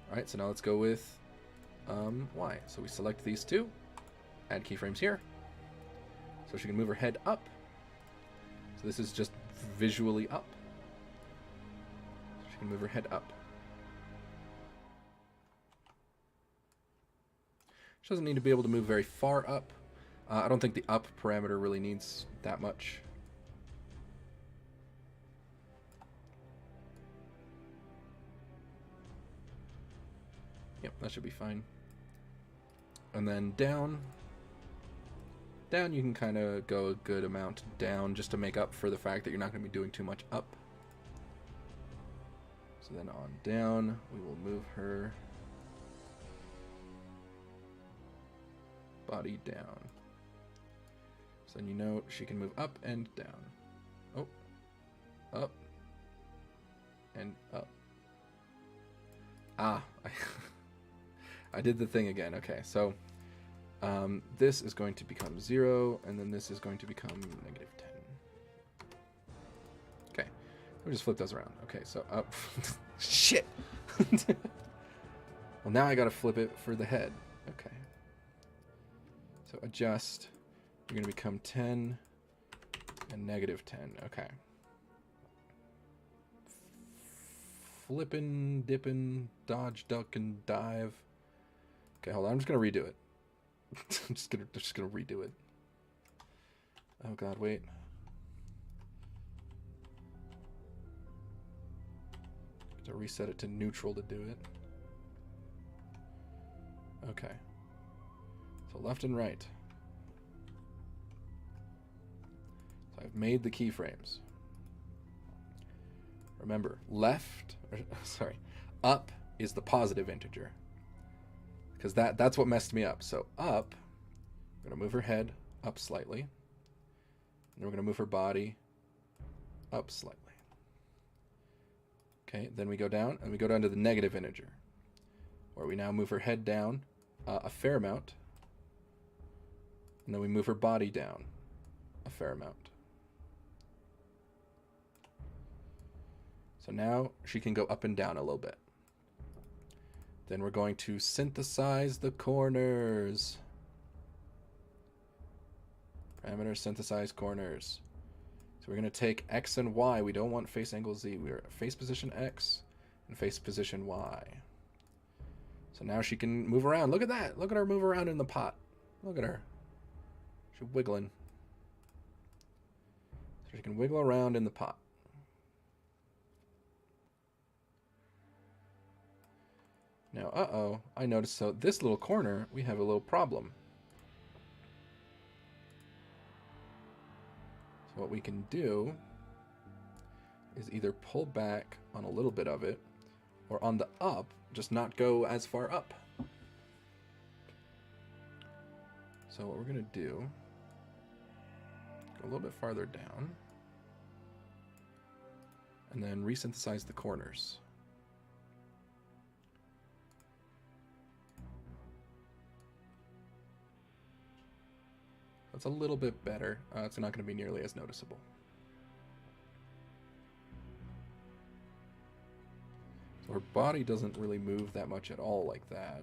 All right, so now let's go with Y. So we select these two, add keyframes here. So she can move her head up. So this is just visually up. She can move her head up. She doesn't need to be able to move very far up. I don't think the up parameter really needs that much. Yep, that should be fine. And then down. Down, you can kind of go a good amount down just to make up for the fact that you're not going to be doing too much up. So then on down, we will move her body down. So then you know she can move up and down. Oh, up and up. Ah, I did the thing again. Okay, so this is going to become 0, and then this is going to become -10. Okay, we'll just flip those around. Okay, so up. Shit! Well, now I gotta flip it for the head. Okay. So adjust. You're gonna become 10 and -10. Okay. Flippin', dippin', dodge, duck, and dive. Okay, hold on. I'm just gonna redo it. I'm just gonna redo it. Oh god, wait. To reset it to neutral to do it. Okay. So left and right. So I've made the keyframes. Remember, up is the positive integer. Because that's what messed me up. So up, we're going to move her head up slightly. And then we're going to move her body up slightly. Okay, then we go down, and we go down to the negative integer, where we now move her head down a fair amount, and then we move her body down a fair amount. So now she can go up and down a little bit. Then we're going to synthesize the corners. Parameter synthesize corners. So we're going to take X and Y. We don't want face angle Z. We're face position X and face position Y. So now she can move around. Look at that. Look at her move around in the pot. Look at her. She's wiggling. So she can wiggle around in the pot. Now, I noticed, so this little corner, we have a little problem. So what we can do is either pull back on a little bit of it, or on the up, just not go as far up. So what we're going to do, go a little bit farther down, and then resynthesize the corners. That's a little bit better. It's not going to be nearly as noticeable. So her body doesn't really move that much at all like that.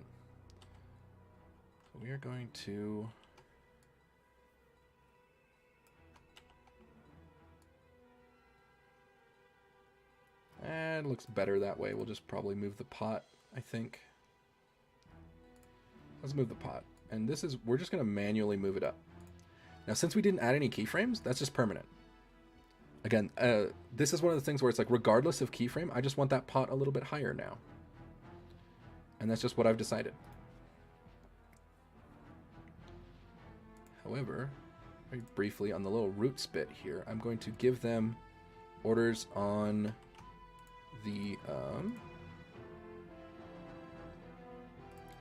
So we are going to... it looks better that way. We'll just probably move the pot, I think. Let's move the pot. And this is, we're just going to manually move it up. Now, since we didn't add any keyframes, that's just permanent. Again, this is one of the things where it's like, regardless of keyframe, I just want that pot a little bit higher now. And that's just what I've decided. However, very briefly on the little roots bit here, I'm going to give them orders on the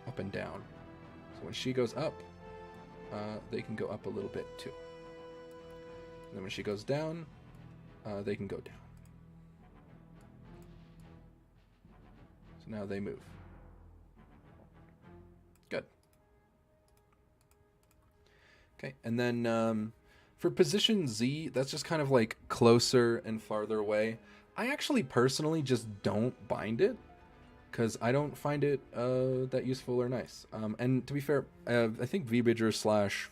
up and down. So when she goes up, they can go up a little bit too. And then when she goes down, they can go down. So now they move. Good. Okay, and then for position Z, that's just kind of like closer and farther away. I actually personally just don't bind it, because I don't find it that useful or nice. And to be fair, I think VBridger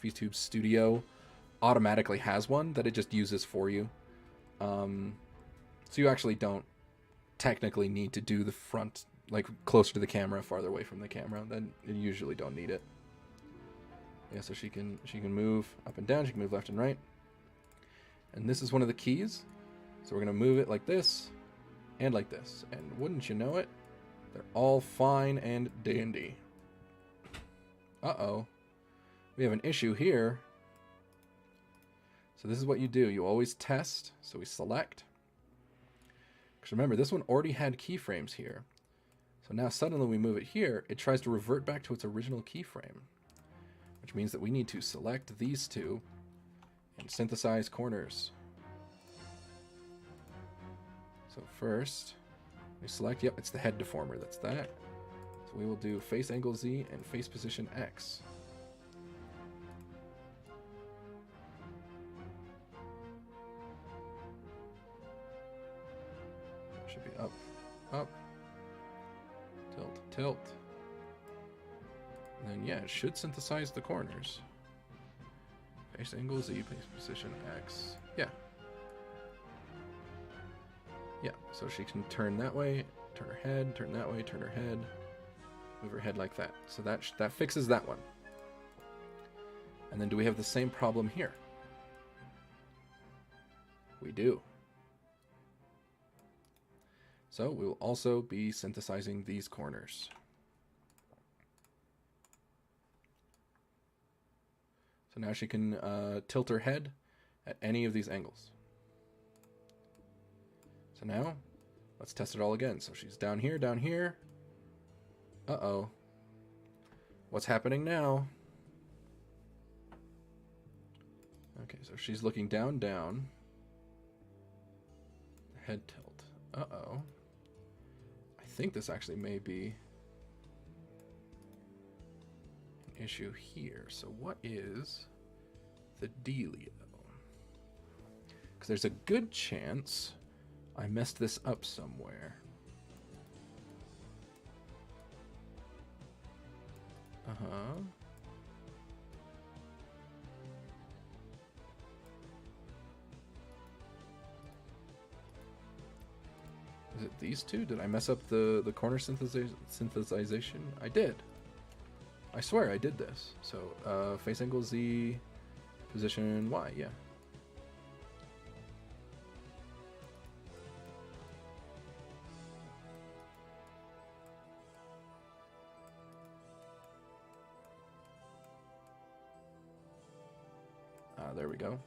/ VTube Studio automatically has one that it just uses for you. So you actually don't technically need to do the front, like closer to the camera, farther away from the camera. Then you usually don't need it. Yeah, so she can move up and down. She can move left and right. And this is one of the keys. So we're gonna move it like this and like this. And wouldn't you know it, they're all fine and dandy. Uh-oh. We have an issue here. So this is what you do. You always test. So we select. Because remember, this one already had keyframes here. So now suddenly we move it here, it tries to revert back to its original keyframe. Which means that we need to select these two and synthesize corners. So first, we select, yep, it's the head deformer, that's that. So we will do face angle Z and face position X. Should be up, up, tilt, tilt. And then, yeah, it should synthesize the corners. Face angle Z, face position X. Yeah. Yeah, so she can turn that way, turn her head, turn that way, turn her head, move her head like that. So that fixes that one. And then do we have the same problem here? We do. So we will also be synthesizing these corners. So now she can tilt her head at any of these angles. So now, let's test it all again. So she's down here, down here. Uh-oh. What's happening now? Okay, so she's looking down, down. Head tilt. Uh-oh. I think this actually may be an issue here. So what is the dealio? Because there's a good chance I messed this up somewhere. Uh-huh. Is it these two? Did I mess up the corner synthesization? I did. I swear I did this. So, face angle Z, position Y, yeah. There we go.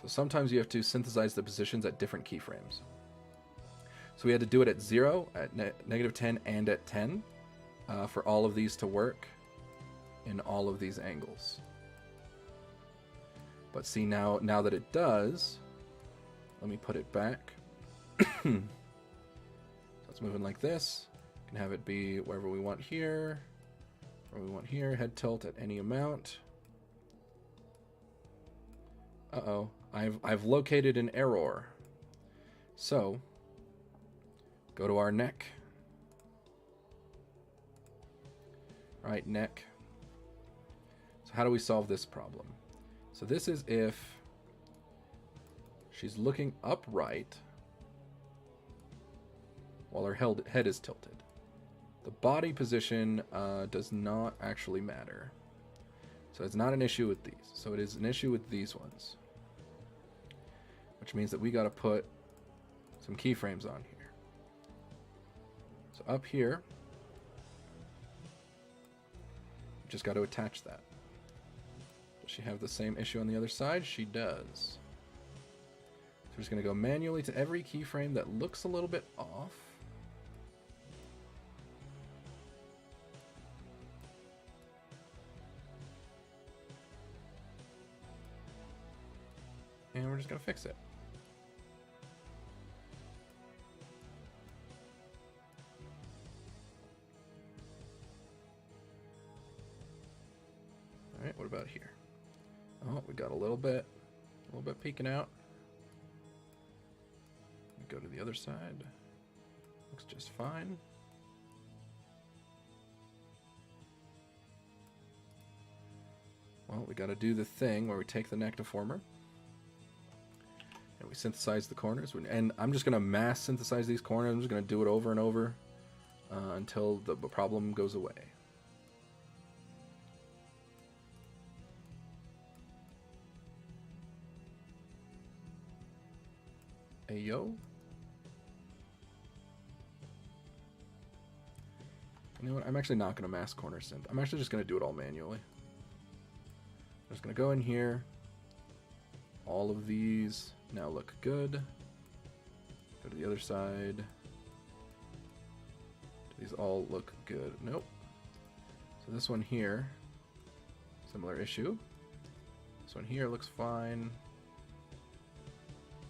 So sometimes you have to synthesize the positions at different keyframes. So we had to do it at 0, at -10, and at 10 for all of these to work in all of these angles. But see, now that it does, let me put it back. So it's moving like this. We can have it be wherever we want here, head tilt at any amount. Uh-oh, I've located an error. So, go to our neck. Right, neck. So how do we solve this problem? So this is if she's looking upright while her head is tilted. The body position does not actually matter. So it's not an issue with these. So it is an issue with these ones. Which means that we got to put some keyframes on here. So up here, we just got to attach that. Does she have the same issue on the other side? She does. So we're just going to go manually to every keyframe that looks a little bit off. And we're just going to fix it. Alright, what about here? Oh, we got a little bit peeking out. We go to the other side. Looks just fine. Well, we got to do the thing where we take the neck deformer and we synthesize the corners. And I'm just going to mass synthesize these corners. I'm just going to do it over and over until the problem goes away. Ayo. You know what? I'm actually not going to mass corner synth. I'm actually just going to do it all manually. I'm just going to go in here. All of these now look good. Go to the other side. Do these all look good? Nope. So this one here, similar issue. This one here looks fine.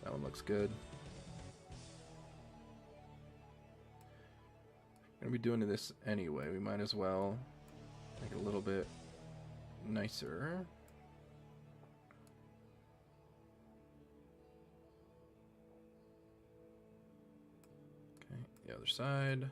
That one looks good. We're gonna be doing this anyway. We might as well make it a little bit nicer. Okay, the other side.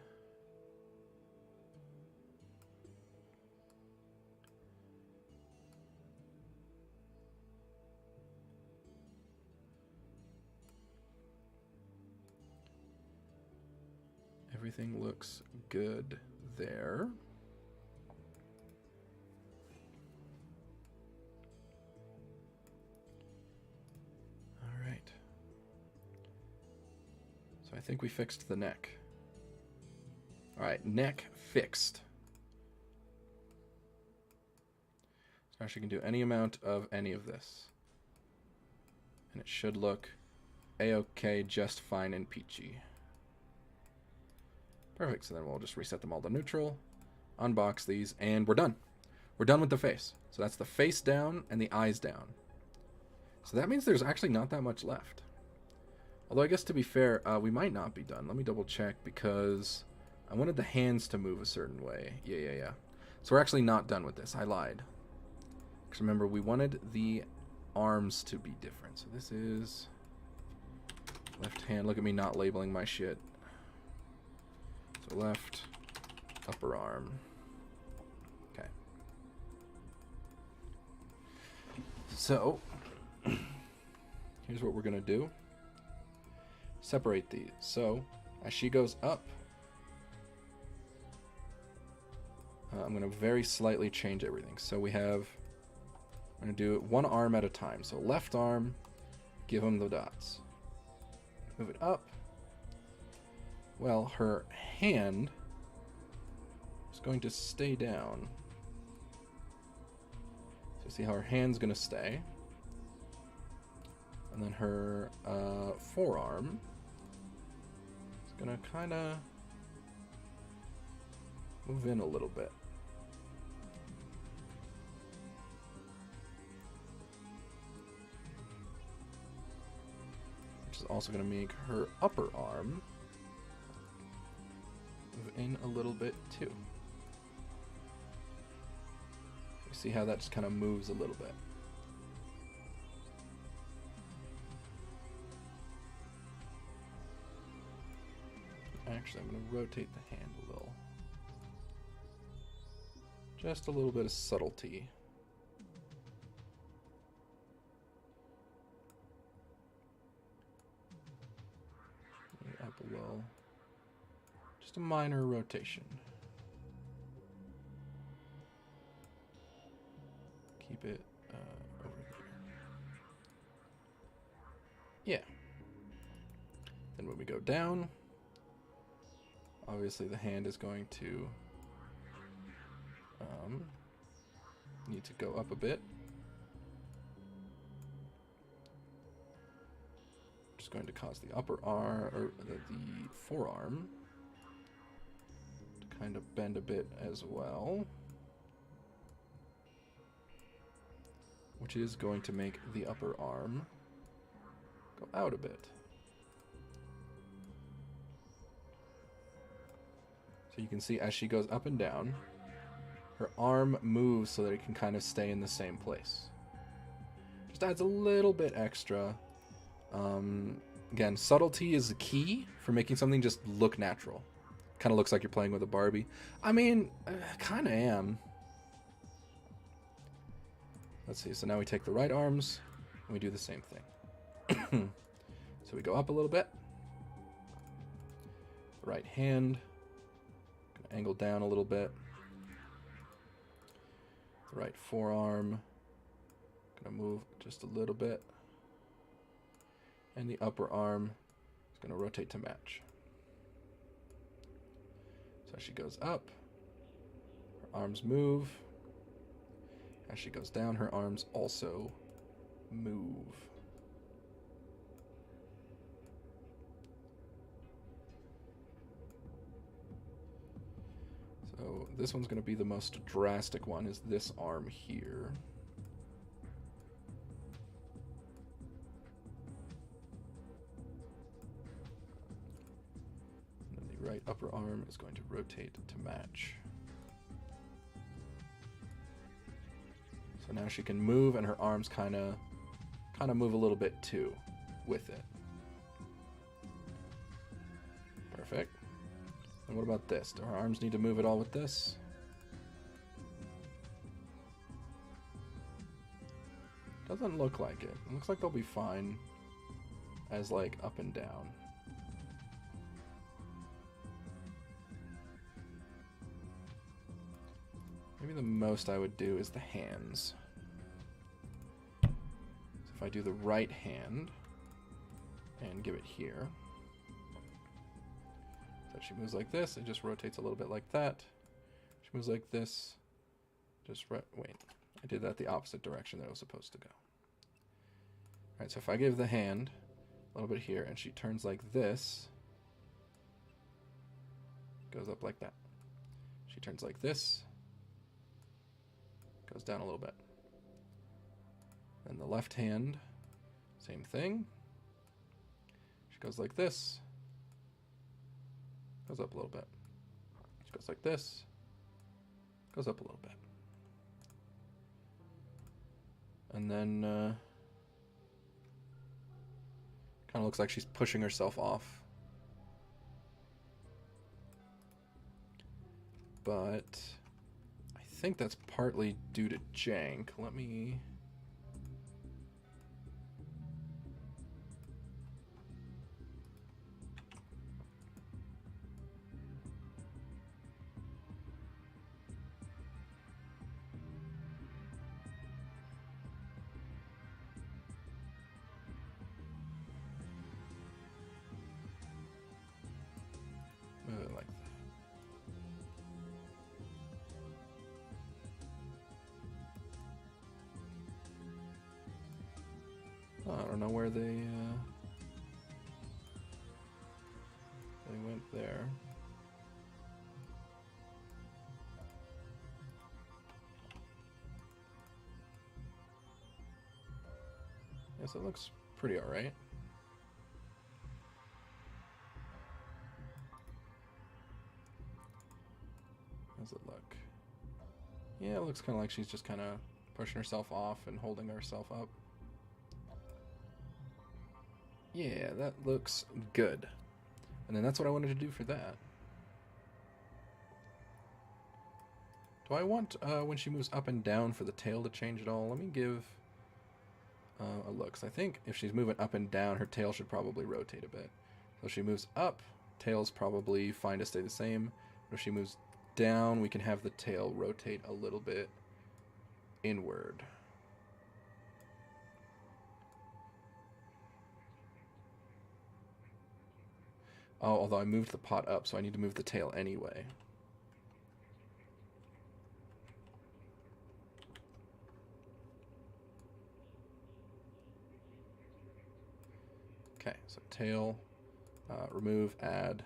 Everything looks good there. All right. So I think we fixed the neck. All right, neck fixed. So now she can do any amount of any of this. And it should look a-okay, just fine and peachy. Perfect, so then we'll just reset them all to neutral, unbox these, and we're done. We're done with the face. So that's the face down and the eyes down. So that means there's actually not that much left. Although I guess to be fair, we might not be done. Let me double check because I wanted the hands to move a certain way. Yeah. So we're actually not done with this. I lied. Because remember, we wanted the arms to be different. So this is left hand. Look at me not labeling my shit. So left upper arm. Okay. So here's what we're gonna do. Separate these. So as she goes up, I'm gonna very slightly change everything. So we have, I'm gonna do it one arm at a time. So left arm, give him the dots. Move it up. Well, her hand is going to stay down. So see how her hand's going to stay. And then her forearm is going to kind of move in a little bit. Which is also going to make her upper arm move in a little bit too. You see how that just kind of moves a little bit. Actually, I'm going to rotate the hand a little. Just a little bit of subtlety. Up a little. Just a minor rotation. Keep it over here. Yeah. Then when we go down, obviously the hand is going to need to go up a bit. Just going to cause the upper arm, or the forearm, to kind of bend a bit as well, which is going to make the upper arm go out a bit. So you can see as she goes up and down, her arm moves so that it can kind of stay in the same place. Just adds a little bit extra. Again, subtlety is the key for making something just look natural. Kind of looks like you're playing with a Barbie. I mean, kind of am. Let's see, so now we take the right arms and we do the same thing. So we go up a little bit. Right hand. Gonna angle down a little bit. The right forearm. Gonna move just a little bit. And the upper arm is going to rotate to match. So as she goes up, her arms move. As she goes down, her arms also move. So this one's going to be the most drastic one, is this arm here. And then the right upper arm is going to rotate to match. So now she can move, and her arms kind of move a little bit too with it. Perfect. And what about this? Do her arms need to move at all with this? Doesn't look like it. It looks like they'll be fine as like up and down. Maybe the most I would do is the hands. So if I do the right hand and give it here, so she moves like this, it just rotates a little bit like that. She moves like this, just wait, I did that the opposite direction that it was supposed to go. All right, so if I give the hand a little bit here and she turns like this, goes up like that. She turns like this, goes down a little bit. Then the left hand, same thing. She goes like this, goes up a little bit. She goes like this, goes up a little bit. And then kind of looks like she's pushing herself off. But I think that's partly due to jank. Let me... like that. Oh, I don't know where they went there. Yes, it looks pretty alright. How does it look? Yeah, it looks kind of like she's just kind of pushing herself off and holding herself up. Yeah, that looks good. And then that's what I wanted to do for that. Do I want, when she moves up and down, for the tail to change at all? Let me give a look. So I think if she's moving up and down, her tail should probably rotate a bit. So if she moves up, tail's probably fine to stay the same. But if she moves down, we can have the tail rotate a little bit inward. Oh, although I moved the pot up, so I need to move the tail anyway. Okay, so tail, remove, add.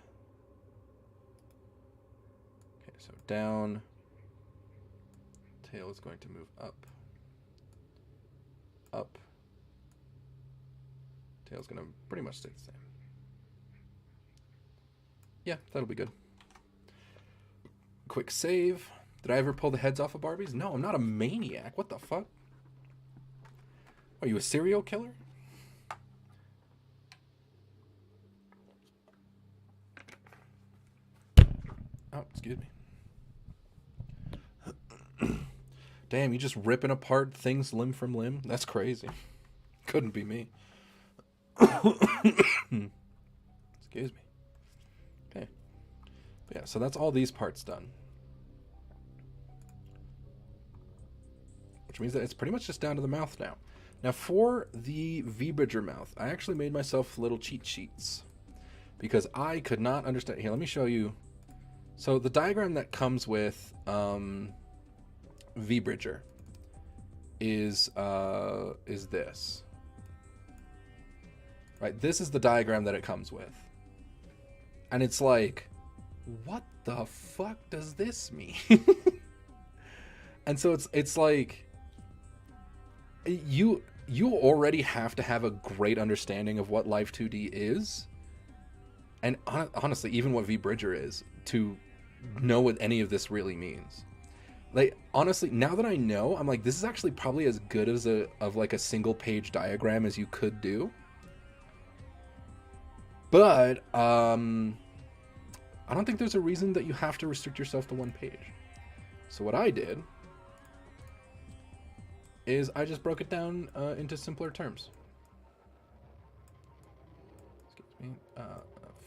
Okay, so down. Tail is going to move up. Up. Tail's going to pretty much stay the same. Yeah, that'll be good. Quick save. Did I ever pull the heads off of Barbies? No, I'm not a maniac. What the fuck? Are you a serial killer? Oh, excuse me. Damn, you just ripping apart things limb from limb? That's crazy. Couldn't be me. Excuse me. Okay. But yeah, so that's all these parts done. Which means that it's pretty much just down to the mouth now. Now for the VBridger mouth, I actually made myself little cheat sheets. Because I could not understand... Here, let me show you... So the diagram that comes with VBridger is this. Right, this is the diagram that it comes with. And it's like what the fuck does this mean? And so it's like you already have to have a great understanding of what Live 2D is, and honestly, even what VBridger is, to know what any of this really means. Like, honestly, now that I know, I'm like, this is actually probably as good as a single page diagram as you could do. But I don't think there's a reason that you have to restrict yourself to one page. So what I did is I just broke it down into simpler terms. Excuse me.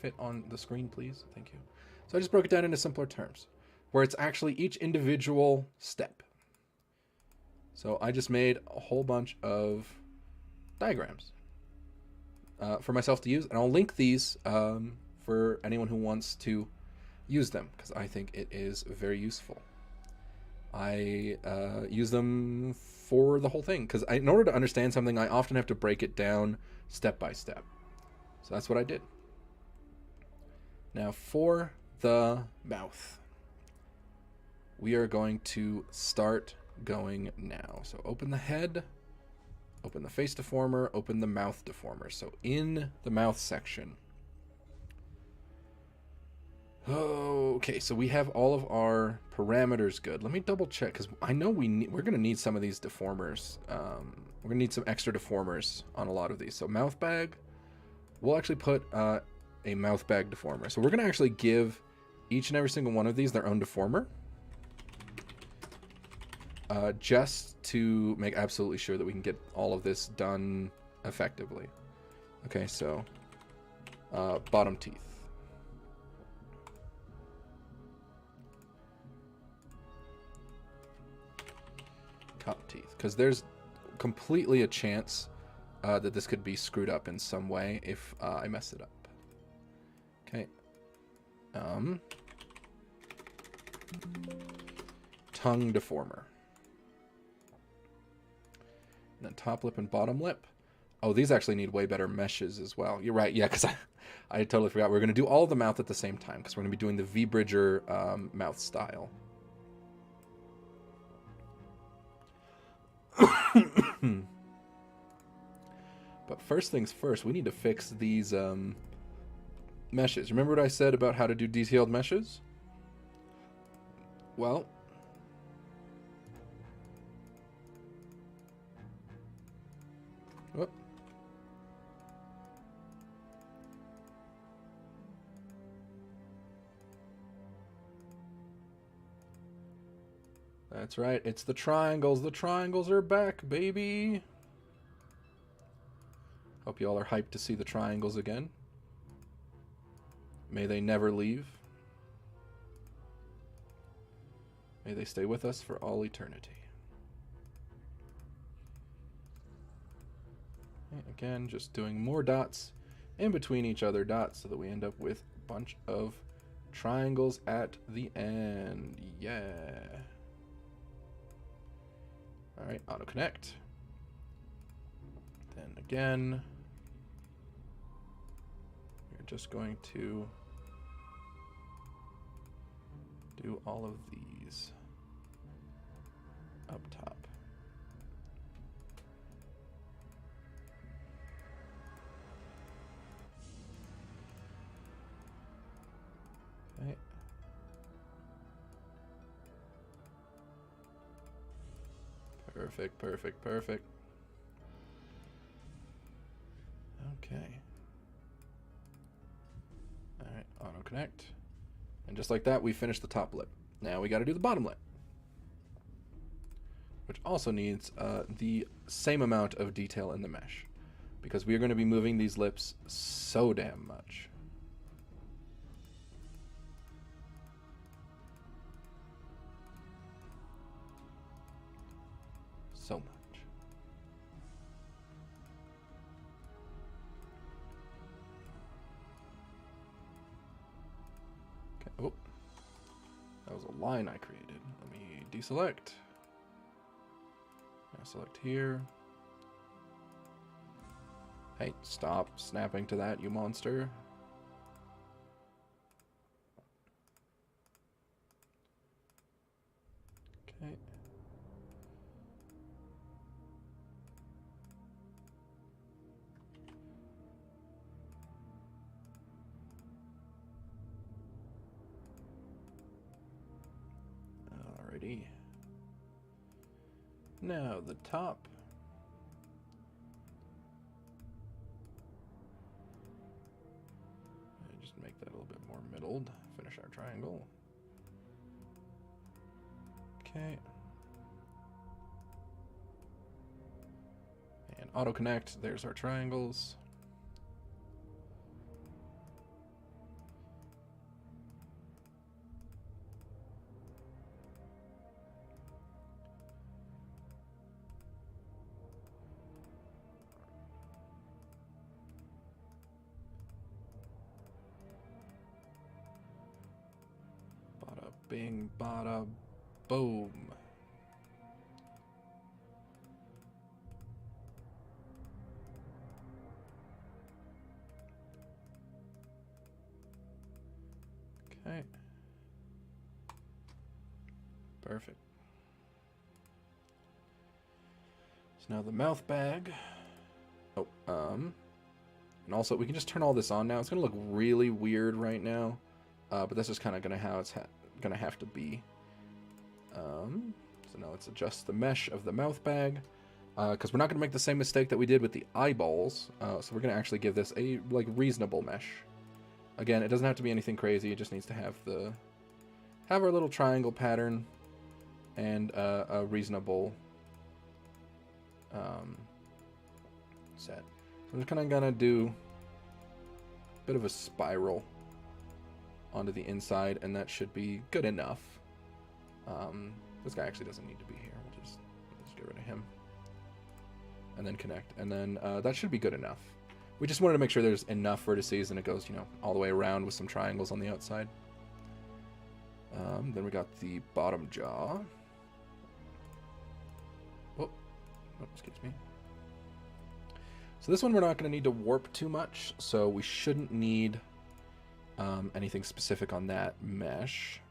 Fit on the screen, please. Thank you. So I just broke it down into simpler terms, where it's actually each individual step. So I just made a whole bunch of diagrams for myself to use, and I'll link these for anyone who wants to use them, because I think it is very useful. I use them for the whole thing, because in order to understand something, I often have to break it down step by step. So that's what I did. Now for the mouth, we are going to start going now. So open the head, open the face deformer, open the mouth deformer. So in the mouth section. Okay, so we have all of our parameters good. Let me double check, because I know we're going to need some of these deformers. We're going to need some extra deformers on a lot of these. So mouth bag, we'll actually put a mouth bag deformer. So we're going to actually give each and every single one of these their own deformer. Just to make absolutely sure that we can get all of this done effectively. Okay, so bottom teeth. Top teeth, because there's completely a chance that this could be screwed up in some way if I mess it up. Okay. Tongue deformer. And then top lip and bottom lip. Oh, these actually need way better meshes as well. You're right, yeah, because I totally forgot. We're going to do all of the mouth at the same time, because we're going to be doing the VBridger mouth style. But first things first, we need to fix these meshes. Remember what I said about how to do detailed meshes? Well, whoop. That's right, it's the triangles. The triangles are back, baby. Hope you all are hyped to see the triangles again. May they never leave. May they stay with us for all eternity. And again, just doing more dots in between each other dots so that we end up with a bunch of triangles at the end. Yeah. All right, auto connect. Then again, we're just going to do all of these up top. Okay. Perfect, perfect, perfect. Okay. All right, auto connect. And just like that, we finished the top lip. Now we got to do the bottom lip, which also needs the same amount of detail in the mesh, because we are going to be moving these lips so damn much. So much. Okay. Oh, that was a line I created. Let me deselect. Now select here. Hey, stop snapping to that, you monster. body. Now the top. Just make that a little bit more middled. Finish our triangle. Okay. And auto connect. There's our triangles. Bada bing, bada boom. Okay. Perfect. So now the mouth bag. Oh, and also we can just turn all this on now. It's gonna look really weird right now, but that's just kind of gonna how it's gonna have to be. So now let's adjust the mesh of the mouth bag, because we're not gonna make the same mistake that we did with the eyeballs. So we're gonna actually give this a reasonable mesh. Again, it doesn't have to be anything crazy. It just needs to have our little triangle pattern and a reasonable set. So I'm just kind of gonna do a bit of a spiral onto the inside, and that should be good enough. This guy actually doesn't need to be here. We'll just get rid of him, and then connect, and then that should be good enough. We just wanted to make sure there's enough vertices and it goes, all the way around with some triangles on the outside. Then we got the bottom jaw. Oh, excuse me. So this one we're not going to need to warp too much, so we shouldn't need anything specific on that mesh.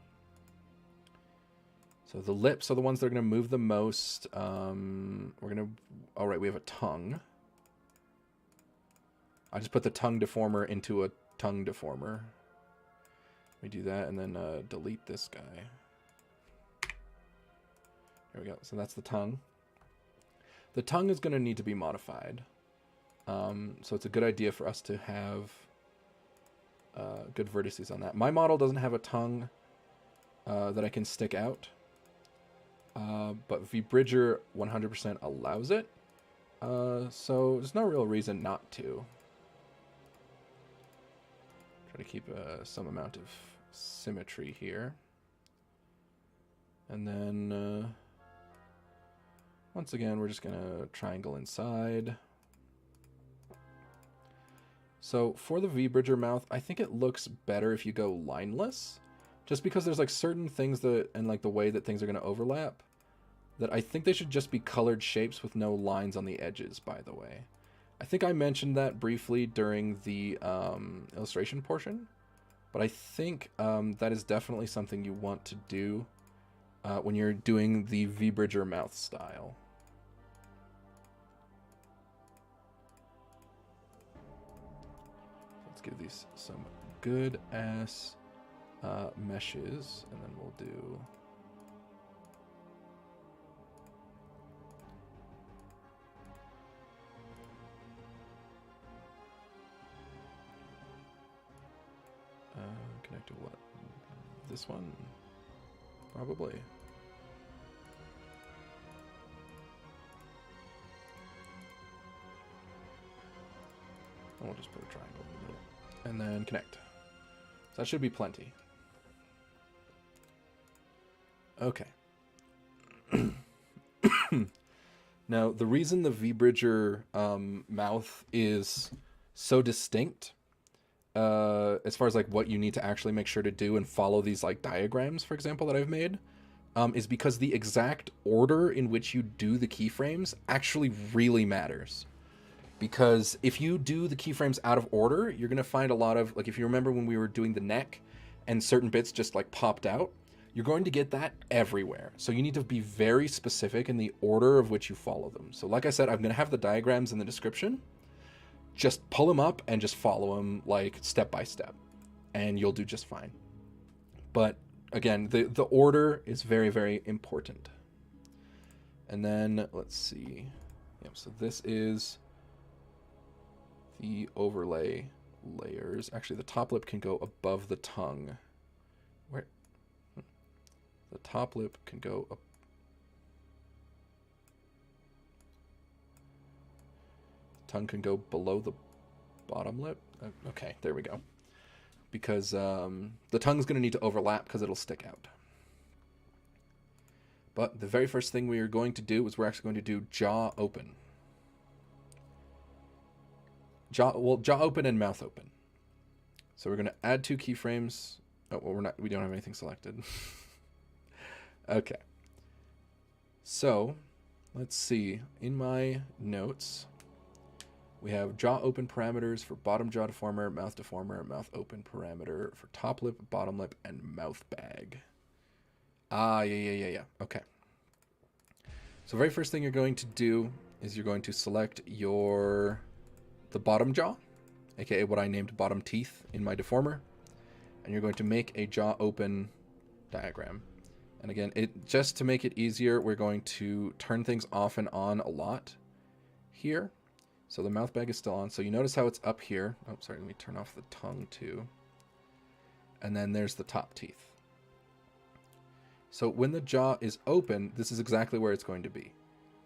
So the lips are the ones that are going to move the most. All right, we have a tongue. I just put the tongue deformer into a tongue deformer. We do that and then delete this guy. There we go. So that's the tongue. The tongue is going to need to be modified. So it's a good idea for us to have good vertices on that. My model doesn't have a tongue that I can stick out. But VBridger 100% allows it. So there's no real reason not to. Try to keep some amount of symmetry here. And then once again, we're just gonna triangle inside. So for the VBridger mouth, I think it looks better if you go lineless, just because there's certain things that, and the way that things are gonna overlap, that I think they should just be colored shapes with no lines on the edges, by the way. I think I mentioned that briefly during the illustration portion, but I think that is definitely something you want to do when you're doing the VBridger mouth style. Let's give these some good ass meshes, and then we'll do... connect to what? This one? Probably. And we'll just put a triangle in the middle. And then connect. So that should be plenty. Okay. Now, the reason the VBridger mouth is so distinct, as far as what you need to actually make sure to do and follow these diagrams, for example, that I've made, is because the exact order in which you do the keyframes actually really matters. Because if you do the keyframes out of order, you're going to find a lot of, if you remember when we were doing the neck and certain bits just popped out, you're going to get that everywhere. So you need to be very specific in the order of which you follow them. So like I said, I'm going to have the diagrams in the description. Just pull them up and just follow them step by step, and you'll do just fine. But again, the order is very, very important. And then let's see. Yep, so this is the overlay layers. Actually, the top lip can go above the tongue. Where? The top lip can go up. The tongue can go below the bottom lip. Okay, there we go. Because the tongue's going to need to overlap because it'll stick out. But the very first thing we are going to do is we're actually going to do jaw open. Jaw open and mouth open. So we're going to add 2 keyframes. Oh, well, we don't have anything selected. Okay. So, let's see. In my notes, we have jaw open parameters for bottom jaw deformer, mouth open parameter for top lip, bottom lip, and mouth bag. Ah, yeah. Okay. So very first thing you're going to do is you're going to select the bottom jaw, aka what I named bottom teeth in my deformer, and you're going to make a jaw open diagram. And again, just to make it easier, we're going to turn things off and on a lot here. So the mouth bag is still on. So you notice how it's up here. Oh, sorry, let me turn off the tongue too. And then there's the top teeth. So when the jaw is open, this is exactly where it's going to be.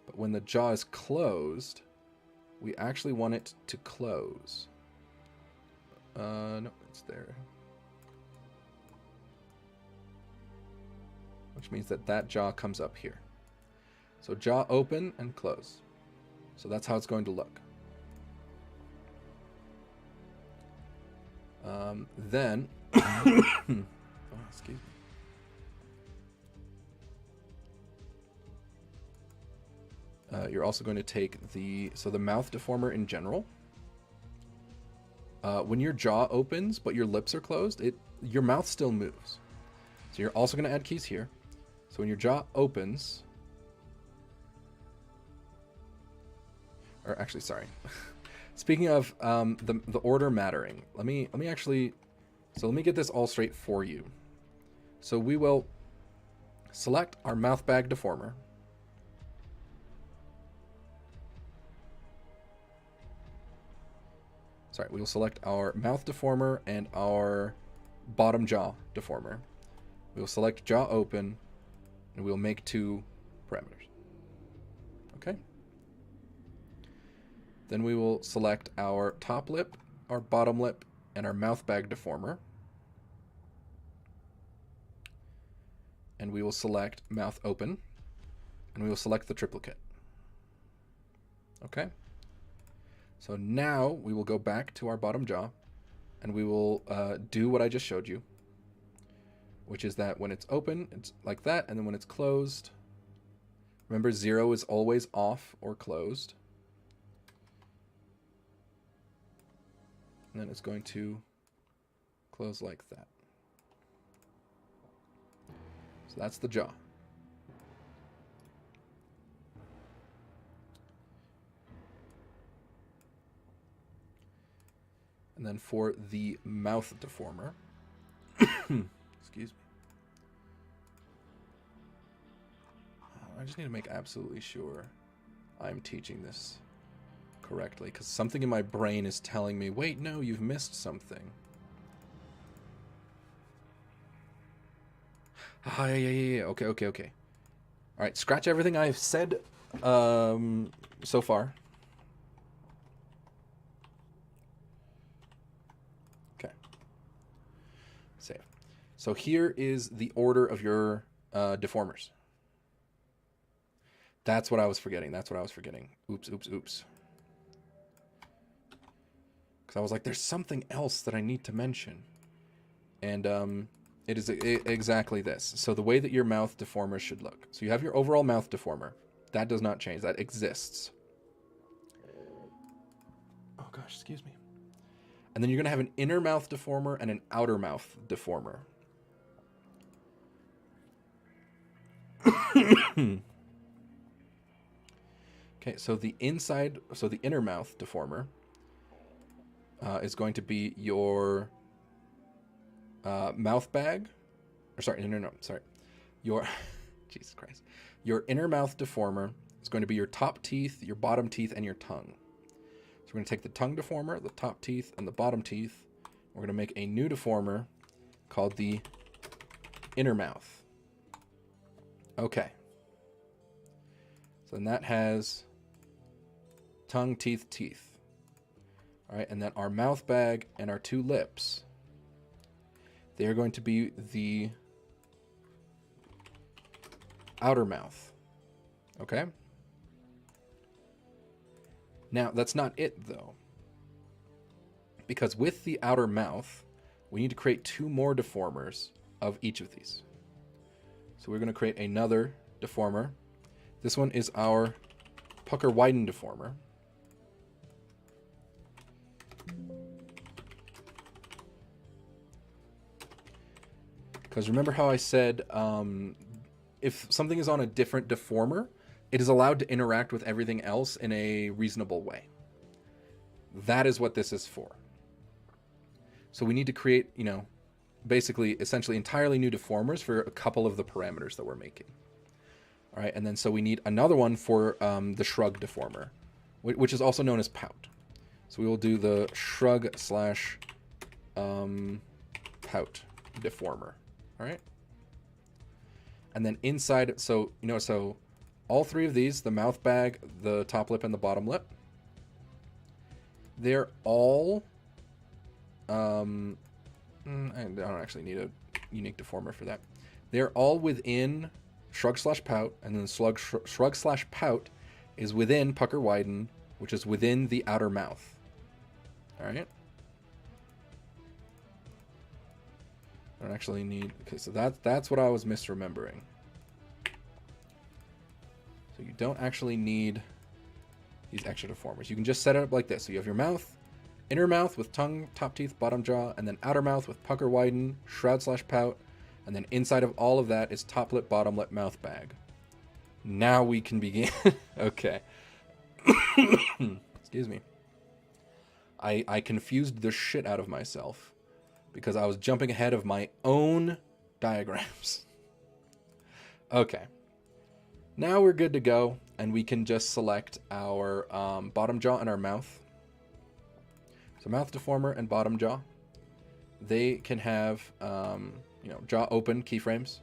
But when the jaw is closed, we actually want it to close. No, it's there. Which means that jaw comes up here. So jaw open and close. So that's how it's going to look. Then, oh, excuse me. You're also going to take the mouth deformer in general. When your jaw opens but your lips are closed, your mouth still moves. So you're also going to add keys here. So when your jaw opens, or actually, sorry. Speaking of the order mattering, let me get this all straight for you. So we will select our mouth bag deformer. Sorry, we will select our mouth deformer and our bottom jaw deformer. We will select jaw open, and we will make 2 parameters. Okay? Then we will select our top lip, our bottom lip, and our mouth bag deformer. And we will select mouth open, and we will select the triplicate. Okay? So now we will go back to our bottom jaw, and we will do what I just showed you, which is that when it's open, it's like that, and then when it's closed, remember 0 is always off or closed. And then it's going to close like that. So that's the jaw. And then for the mouth deformer, excuse me. I just need to make absolutely sure I'm teaching this correctly, because something in my brain is telling me, wait, no, you've missed something. Ah, yeah. Okay. All right, scratch everything I've said so far. Save. So here is the order of your deformers. That's what I was forgetting. Oops. Because I was like, there's something else that I need to mention. And it is exactly this. So the way that your mouth deformer should look. So you have your overall mouth deformer. That does not change. That exists. Oh gosh, excuse me. And then you're going to have an inner mouth deformer and an outer mouth deformer. Okay, so the inner mouth deformer is going to be your mouth bag or sorry, no, sorry. Your, Jesus Christ. Your inner mouth deformer is going to be your top teeth, your bottom teeth, and your tongue. So we're going to take the tongue deformer, the top teeth, and the bottom teeth. We're going to make a new deformer called the inner mouth. Okay. So then that has tongue, teeth, teeth. All right, and then our mouth bag and our two lips, they are going to be the outer mouth. Okay? Now, that's not it, though. Because with the outer mouth, we need to create two more deformers of each of these. So we're going to create another deformer. This one is our pucker widen deformer. Because remember how I said if something is on a different deformer, it is allowed to interact with everything else in a reasonable way. That is what this is for. So we need to create, you know, basically, essentially entirely new deformers for a couple of the parameters that we're making. All right, and then so we need another one for the shrug deformer, which is also known as pout. So we will do the shrug slash pout deformer. All right. And then inside, so, you know, so all three of these, the mouth bag, the top lip, and the bottom lip, they're all, I don't actually need a unique deformer for that. They're all within shrug slash pout, and then shrug slash pout is within pucker widen, which is within the outer mouth. All right. I don't actually need, okay, so that's what I was misremembering. So you don't actually need these extra deformers. You can just set it up like this. So you have your mouth, inner mouth with tongue, top teeth, bottom jaw, and then outer mouth with pucker widen, shroud slash pout, and then inside of all of that is top lip, bottom lip, mouth bag. Now we can begin. Okay. Excuse me. I confused the shit out of myself because I was jumping ahead of my own diagrams. Okay. Now we're good to go, and we can just select our bottom jaw and our mouth. So mouth deformer and bottom jaw, they can have you know, jaw open keyframes.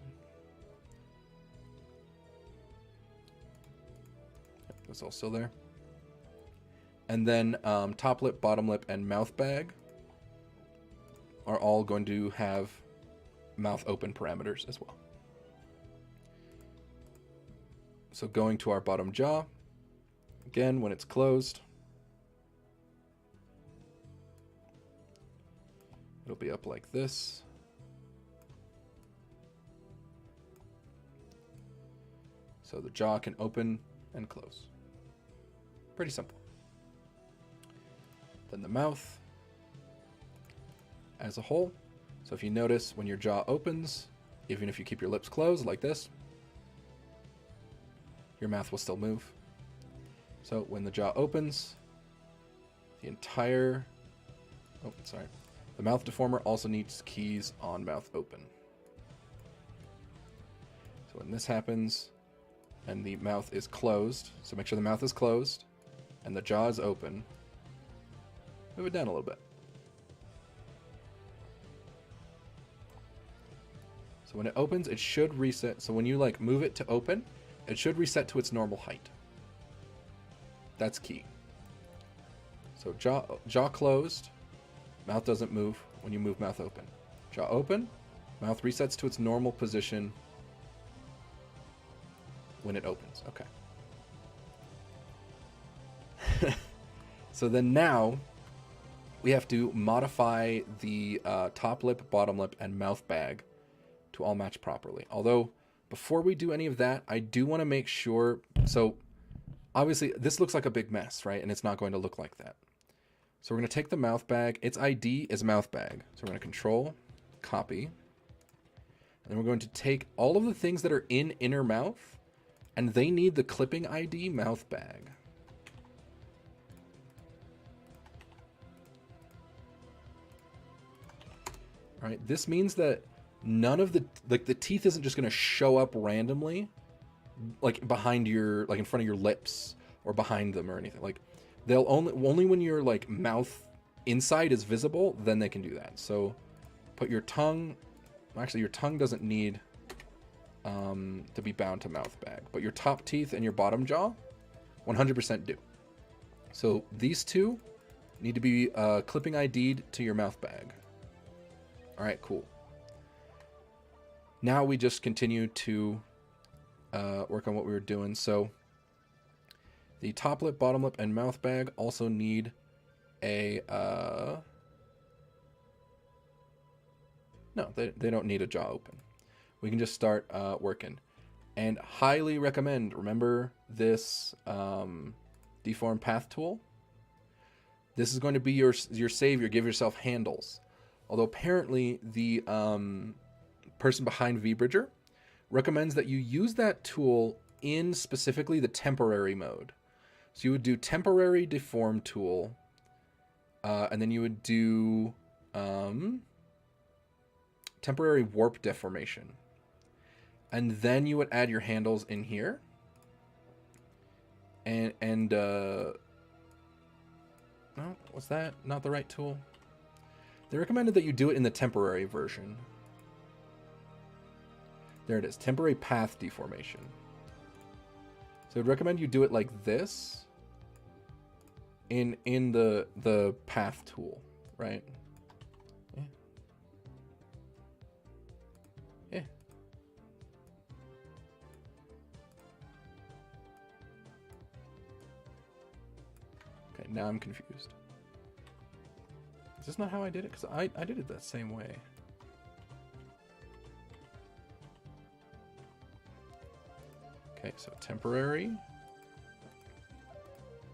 That's all still there. And then top lip, bottom lip, and mouth bag are all going to have mouth open parameters as well. So going to our bottom jaw, again, when it's closed, it'll be up like this. So the jaw can open and close. Pretty simple. Then the mouth as a whole. So if you notice when your jaw opens, even if you keep your lips closed like this, your mouth will still move. So when the jaw opens, the entire, oh, sorry. The mouth deformer also needs keys on mouth open. So when this happens and the mouth is closed, so make sure the mouth is closed and the jaw is open, move it down a little bit. So when it opens, it should reset. So when you like move it to open, it should reset to its normal height. That's key. So jaw closed, mouth doesn't move when you move mouth open. Jaw open, mouth resets to its normal position when it opens. Okay. So then now we have to modify the top lip, bottom lip, and mouth bag to all match properly. Although before we do any of that, I do want to make sure, so obviously this looks like a big mess, right? And it's not going to look like that. So we're going to take the mouth bag. Its ID is mouth bag. So we're going to control, copy. And then we're going to take all of the things that are in inner mouth, and they need the clipping ID mouth bag. All right, this means that none of the the teeth isn't just going to show up randomly, like behind your, like in front of your lips or behind them or anything. Like they'll only when your like mouth inside is visible, then they can do that. So put your tongue. Actually, your tongue doesn't need to be bound to mouth bag, but your top teeth and your bottom jaw 100% do. So these two need to be clipping ID'd to your mouth bag. All right, cool. Now we just continue to work on what we were doing. So the top lip, bottom lip, and mouth bag also need a... No, they don't need a jaw open. We can just start working. And highly recommend, remember this deform path tool? This is going to be your savior. Give yourself handles. Although apparently the person behind VBridger recommends that you use that tool in specifically the temporary mode. So you would do temporary deform tool, and then you would do temporary warp deformation. And then you would add your handles in here. And no, was that not the right tool? They recommended that you do it in the temporary version. There it is, temporary path deformation. So I'd recommend you do it like this in the path tool, right? Yeah. Yeah. Okay, now I'm confused. Is this not how I did it? Because I did it that same way. Okay, so temporary.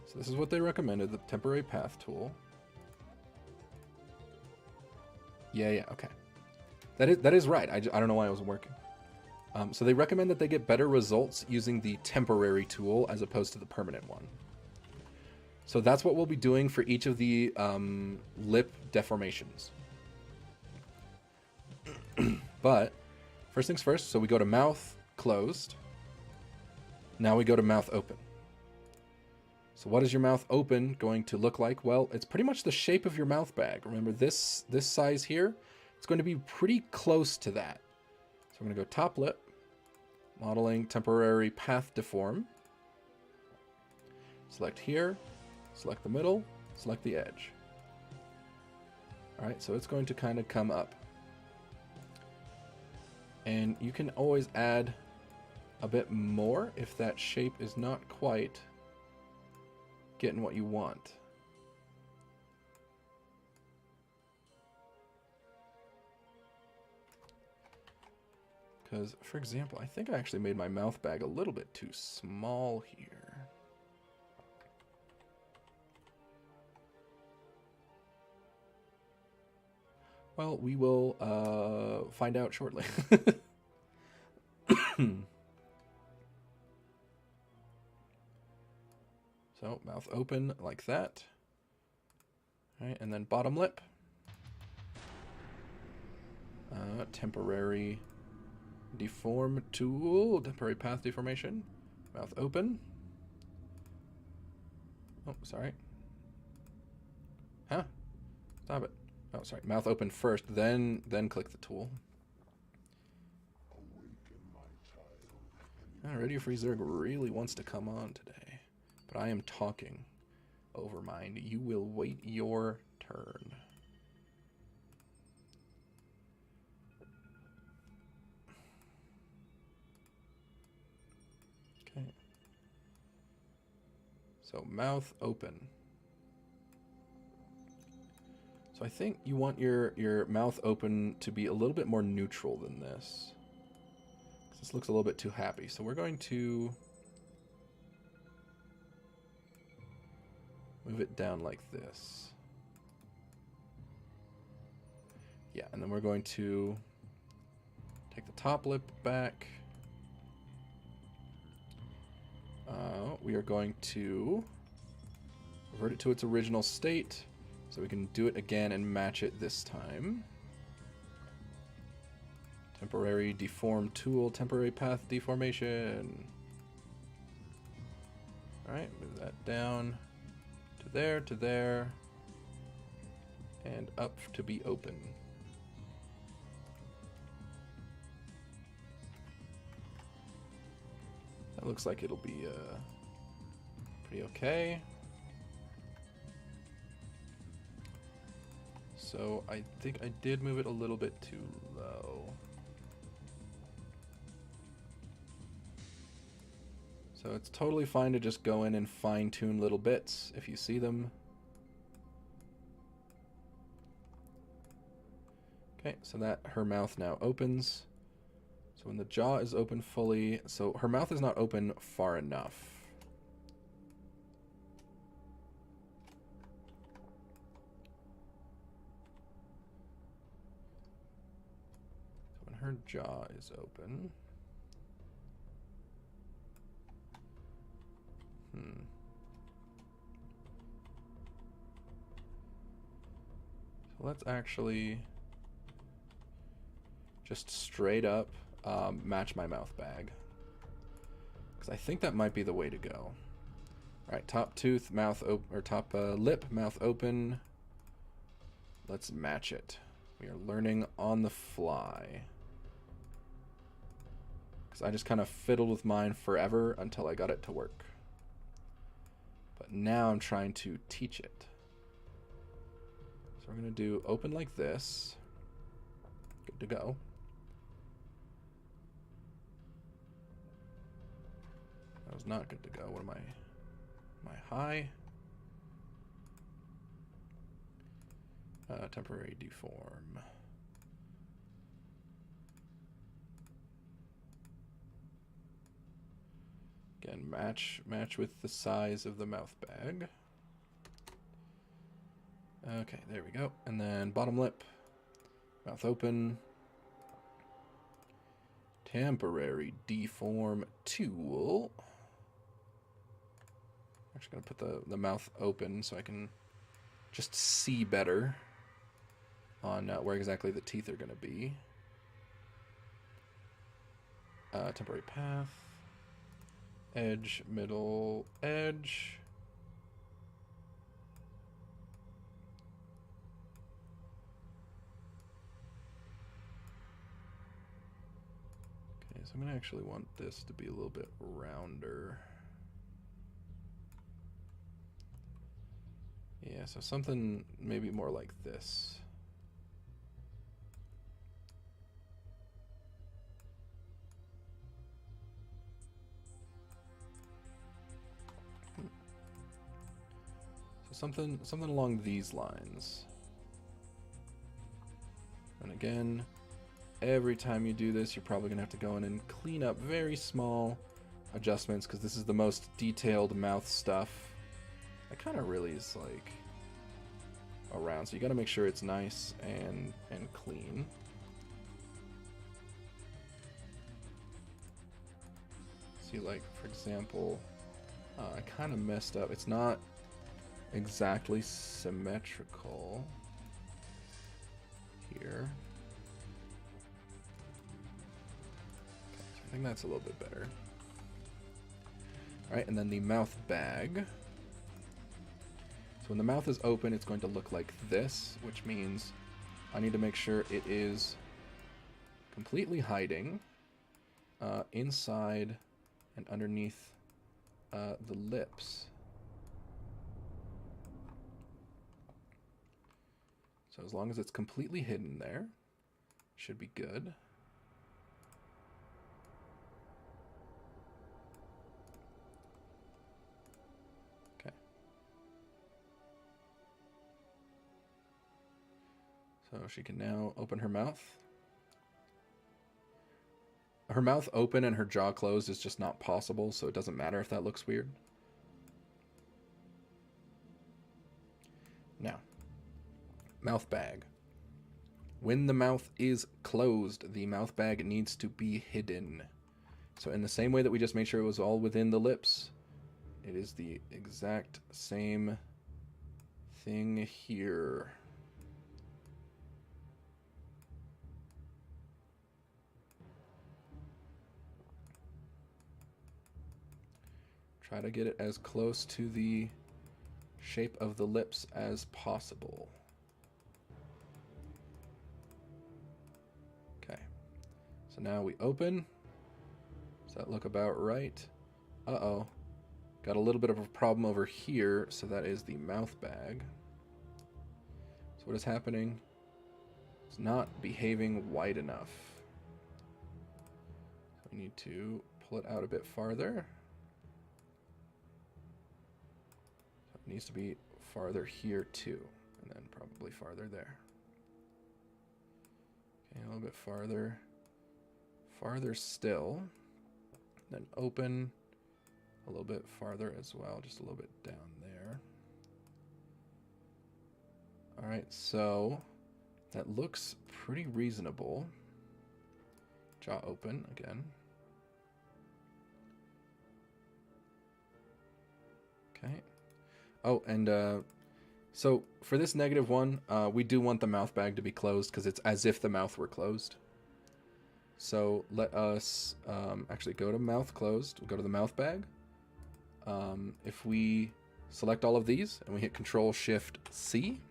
So this is what they recommended, the temporary path tool. Yeah, okay. That is right. I don't know why it wasn't working. So they recommend that they get better results using the temporary tool as opposed to the permanent one. So that's what we'll be doing for each of the lip deformations. But first things first, so we go to mouth closed. Now we go to mouth open. So what is your mouth open going to look like? Well, it's pretty much the shape of your mouth bag. Remember this size here? It's going to be pretty close to that. So I'm going to go top lip, modeling temporary path deform. Select here. Select the middle, select the edge. All right, so it's going to kind of come up. And you can always add a bit more if that shape is not quite getting what you want. Because, for example, I think I actually made my mouth bag a little bit too small here. Well, we will find out shortly. So, mouth open like that. All right, and then bottom lip. Temporary deform tool, temporary path deformation. Mouth open. Oh, sorry. Huh? Stop it. Oh, sorry. Mouth open first, then click the tool. Radio Free Zerg really wants to come on today, but I am talking over mine. You will wait your turn. Okay. So mouth open. So I think you want your mouth open to be a little bit more neutral than this. This looks a little bit too happy. So we're going to move it down like this. Yeah, and then we're going to take the top lip back. We are going to revert it to its original state. So we can do it again and match it this time. Temporary deform tool, temporary path deformation. Alright, move that down to there, and up to be open. That looks like it'll be pretty okay. So I think I did move it a little bit too low. So it's totally fine to just go in and fine-tune little bits if you see them. Okay, so that her mouth now opens. So when the jaw is open fully, so her mouth is not open far enough. So when her jaw is open. So let's actually just straight up match my mouth bag, because I think that might be the way to go. All right, top tooth, mouth open, or top lip, mouth open. Let's match it. We are learning on the fly, because I just kind of fiddled with mine forever until I got it to work. But now I'm trying to teach it. So we're going to do open like this. Good to go. That was not good to go. What am I high? Temporary deform. Again, match with the size of the mouth bag. Okay, there we go. And then bottom lip, mouth open. Temporary deform tool. I'm actually gonna put the mouth open so I can just see better on where exactly the teeth are gonna be. Temporary path. Edge, middle, edge. Okay, so I'm gonna actually want this to be a little bit rounder. Yeah, so something maybe more like this. Something along these lines. And again, every time you do this, you're probably gonna have to go in and clean up very small adjustments, because this is the most detailed mouth stuff. That kind of really is like around, so you got to make sure it's nice and clean. See, like for example, I kind of messed up. It's not exactly symmetrical here. Okay, so I think that's a little bit better. All right, and then the mouth bag. So when the mouth is open, it's going to look like this, which means I need to make sure it is completely hiding inside and underneath the lips. So as long as it's completely hidden there, should be good. Okay. So she can now open her mouth. Her mouth open and her jaw closed is just not possible, so it doesn't matter if that looks weird. Now, mouth bag. When the mouth is closed, the mouth bag needs to be hidden. So in the same way that we just made sure it was all within the lips, it is the exact same thing here. Try to get it as close to the shape of the lips as possible. Okay. So now we open. Does that look about right? Uh-oh. Got a little bit of a problem over here, so that is the mouth bag. So what is happening? It's not behaving wide enough. So we need to pull it out a bit farther. So it needs to be farther here too, and then probably farther there. Okay, a little bit farther. Farther still. Then open a little bit farther as well, just a little bit down there. All right, so that looks pretty reasonable. Jaw open again. Okay. Oh, and so for this -1, we do want the mouth bag to be closed because it's as if the mouth were closed. So let us actually go to mouth closed. We'll go to the mouth bag. If we select all of these and we hit Control-Shift-C,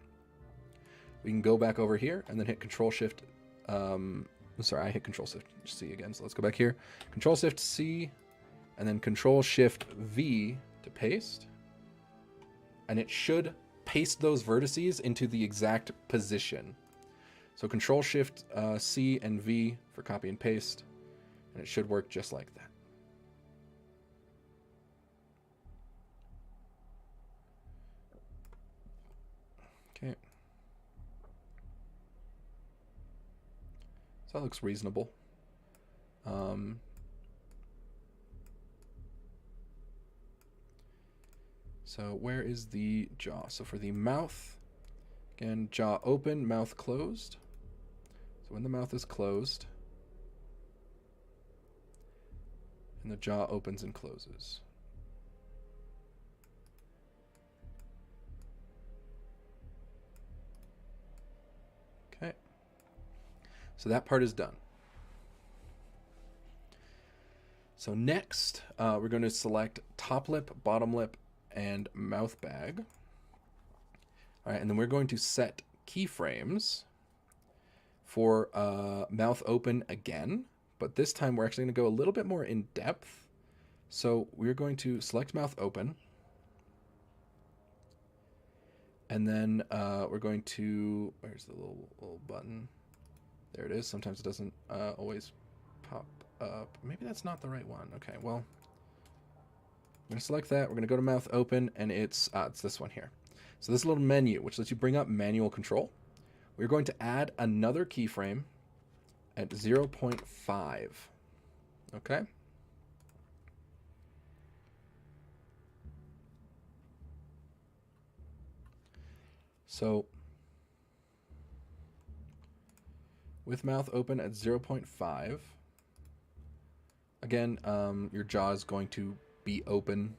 we can go back over here and then hit Control-Shift. Sorry, I hit Control-Shift-C again. So let's go back here. Control-Shift-C and then Control-Shift-V to paste. And it should paste those vertices into the exact position. So Control-Shift-C and V for copy and paste, and it should work just like that. Okay. So that looks reasonable. So where is the jaw? So for the mouth, again, jaw open, mouth closed. So when the mouth is closed, and the jaw opens and closes. Okay. So that part is done. So next, we're going to select top lip, bottom lip, and mouth bag. All right, and then we're going to set keyframes for mouth open again, but this time we're actually going to go a little bit more in depth. So we're going to select mouth open, and then we're going to, where's the little button? There it is. Sometimes it doesn't always pop up. Maybe that's not the right one. Okay, well, I'm going to select that. We're going to go to mouth open, and it's this one here. So this little menu, which lets you bring up manual control, we're going to add another keyframe at 0.5. Okay? So with mouth open at 0.5, again, your jaw is going to be open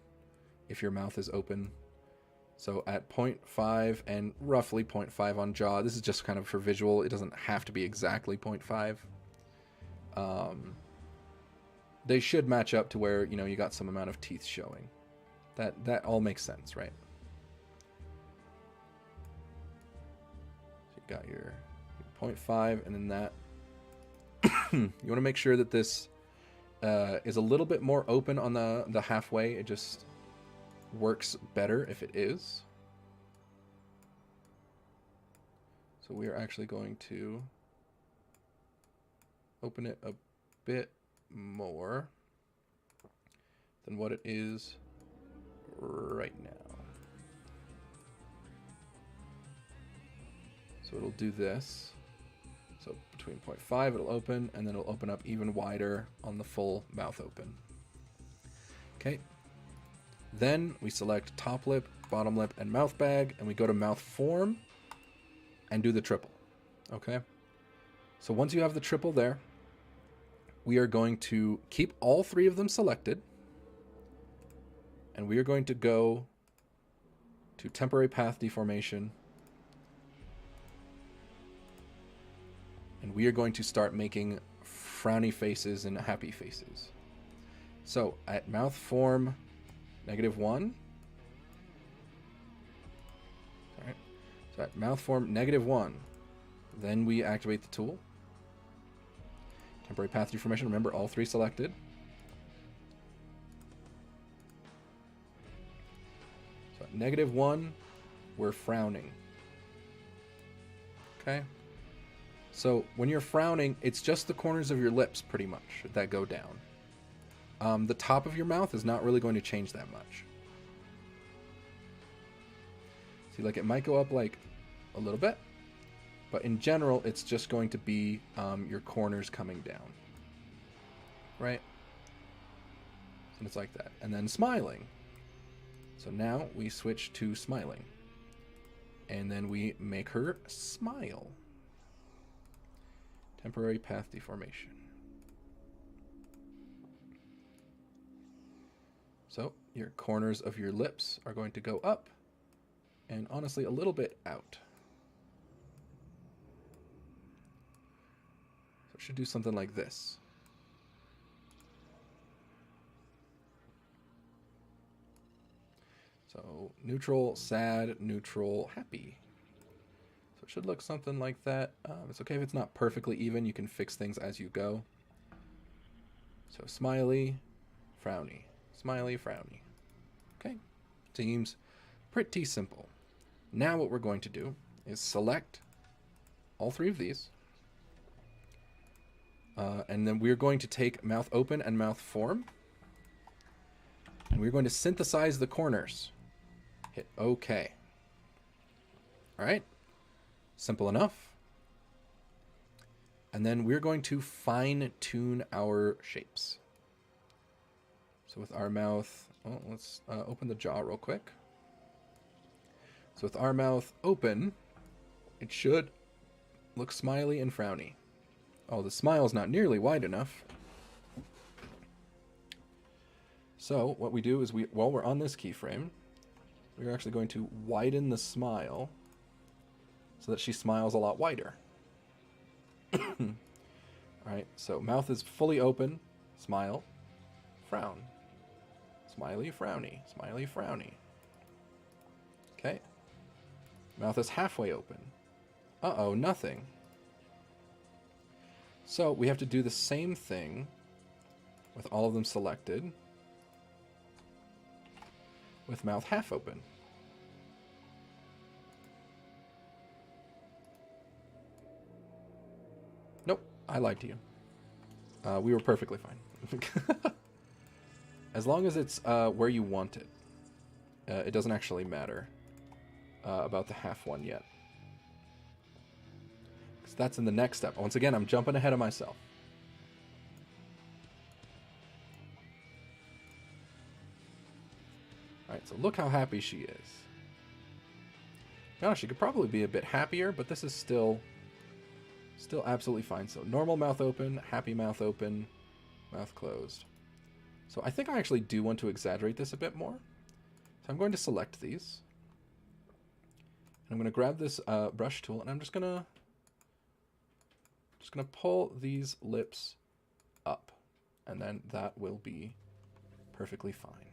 if your mouth is open. So at 0.5 and roughly 0.5 on jaw, this is just kind of for visual. It doesn't have to be exactly 0.5. They should match up to where, you got some amount of teeth showing. That all makes sense, right? So you got your 0.5 and then that. You want to make sure that this is a little bit more open on the halfway. It just works better if it is. So we are actually going to open it a bit more than what it is right now. So it'll do this. So between 0.5 it'll open, and then it'll open up even wider on the full mouth open. Okay. Then we select top lip, bottom lip, and mouth bag, and we go to mouth form and do the triple. Okay? So once you have the triple there, we are going to keep all three of them selected, and we are going to go to temporary path deformation, and we are going to start making frowny faces and happy faces. So at mouth form, -1. All right. So at mouth form -1. Then we activate the tool. Temporary path deformation. Remember, all 3 selected. So at -1, we're frowning. Okay. So when you're frowning, it's just the corners of your lips, pretty much, that go down. The top of your mouth is not really going to change that much. See, like, it might go up, like, a little bit. But in general, it's just going to be your corners coming down. Right? And it's like that. And then smiling. So now we switch to smiling. And then we make her smile. Temporary path deformation. So your corners of your lips are going to go up. And honestly, a little bit out. So it should do something like this. So neutral, sad, neutral, happy. So it should look something like that. It's okay if it's not perfectly even. You can fix things as you go. So smiley, frowny, smiley, frowny. Okay, seems pretty simple. Now what we're going to do is select all 3 of these. And then we're going to take mouth open and mouth form. And we're going to synthesize the corners. Hit OK. All right. Simple enough. And then we're going to fine tune our shapes. So with our mouth, well, let's open the jaw real quick. So with our mouth open, it should look smiley and frowny. Oh, the smile's not nearly wide enough. So what we do is while we're on this keyframe, we're actually going to widen the smile so that she smiles a lot wider. Alright, so mouth is fully open, smile, frown. Smiley, frowny, smiley, frowny. Okay. Mouth is halfway open. Uh-oh, nothing. So we have to do the same thing with all of them selected, with mouth half open. Nope, I lied to you. We were perfectly fine. As long as it's where you want it. It doesn't actually matter about the half one yet. Because that's in the next step. Once again, I'm jumping ahead of myself. Alright, so look how happy she is. Now, she could probably be a bit happier, but this is still absolutely fine. So normal mouth open, happy mouth open, mouth closed. So I think I actually do want to exaggerate this a bit more. So I'm going to select these. And I'm going to grab this brush tool, and I'm just gonna pull these lips up, and then that will be perfectly fine.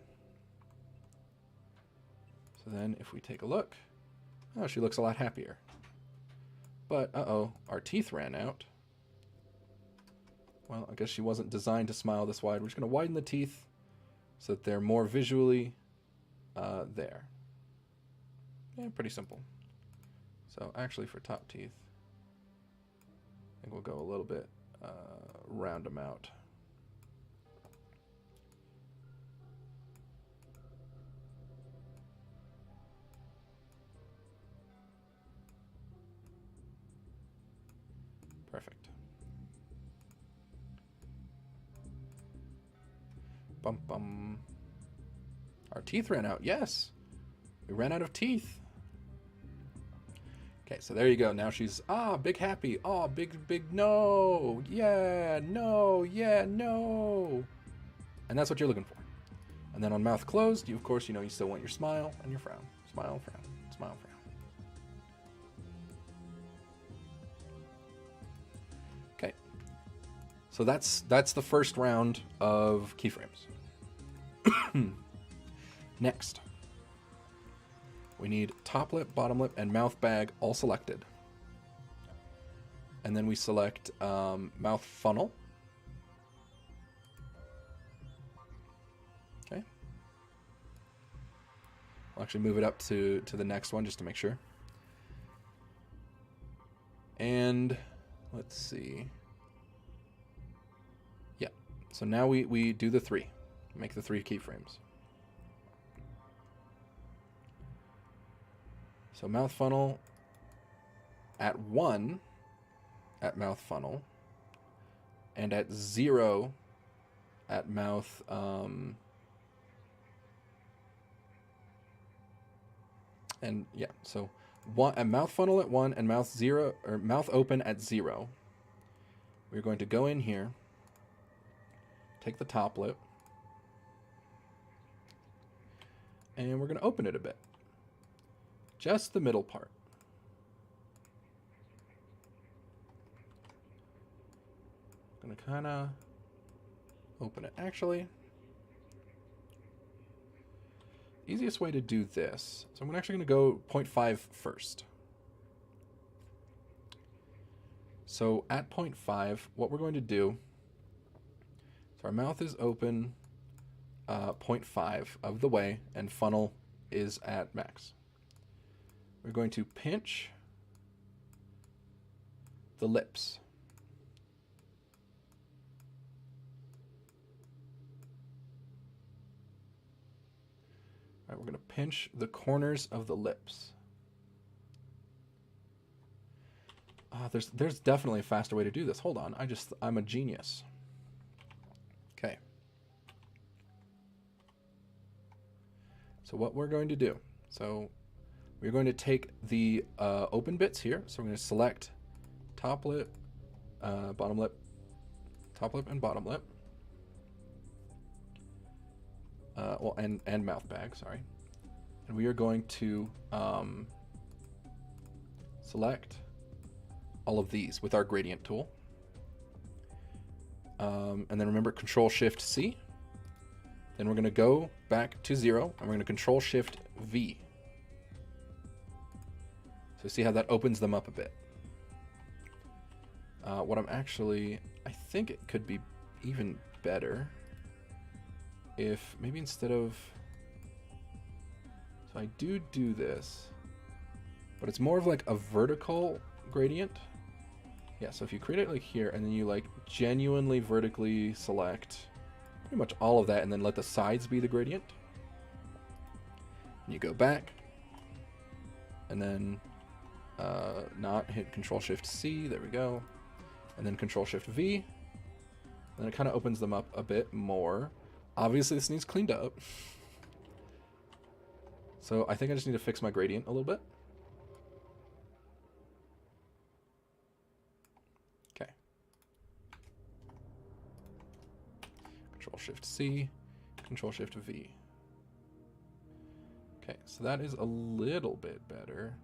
So then if we take a look, oh, she looks a lot happier. But, uh-oh, our teeth ran out. Well, I guess she wasn't designed to smile this wide. We're just going to widen the teeth so that they're more visually there. Yeah, pretty simple. So actually for top teeth, I think we'll go a little bit round them out. Perfect. Bum bum. Our teeth ran out. Yes. We ran out of teeth. Okay, so there you go. Now she's, big happy. Oh, big no. Yeah, no. Yeah, no. And that's what you're looking for. And then on mouth closed, you, of course, you still want your smile and your frown. Smile, frown. Smile, frown. Okay. So that's the first round of keyframes. Next, we need top lip, bottom lip, and mouth bag all selected. And then we select mouth funnel. Okay. I'll actually move it up to the next one just to make sure. And let's see. Yeah. So now we do the 3. Make the 3 keyframes. So mouth funnel at 1 at mouth funnel, and at 0 at mouth and yeah, so a mouth funnel at 1 and mouth 0 or mouth open at 0. We're going to go in here, take the top lip, and we're going to open it a bit. Just the middle part. I'm going to kind of open it. Actually, easiest way to do this. So I'm actually going to go 0.5 first. So at 0.5, what we're going to do, so our mouth is open 0.5 of the way, and funnel is at max. We're going to pinch the lips. All right, we're going to pinch the corners of the lips. There's definitely a faster way to do this. Hold on, I'm a genius. Okay. So what we're going to do, we're going to take the open bits here. So we're going to select top lip, bottom lip, top lip and bottom lip. Well, and mouth bag, sorry. And we are going to select all of these with our gradient tool. And then remember Control-Shift-C. Then we're going to go back to 0, and we're going to Control-Shift-V. So see how that opens them up a bit. I think it could be even better if maybe instead of, so I do this, but it's more of like a vertical gradient. Yeah, so if you create it like here, and then you like genuinely vertically select pretty much all of that, and then let the sides be the gradient. And you go back, and then not hit Control-Shift-C, there we go, and then Control-Shift-V, then it kind of opens them up a bit more. Obviously this needs cleaned up, so I think I just need to fix my gradient a little bit. Okay. Control-Shift-C, Control-Shift-V. Okay, so that is a little bit better.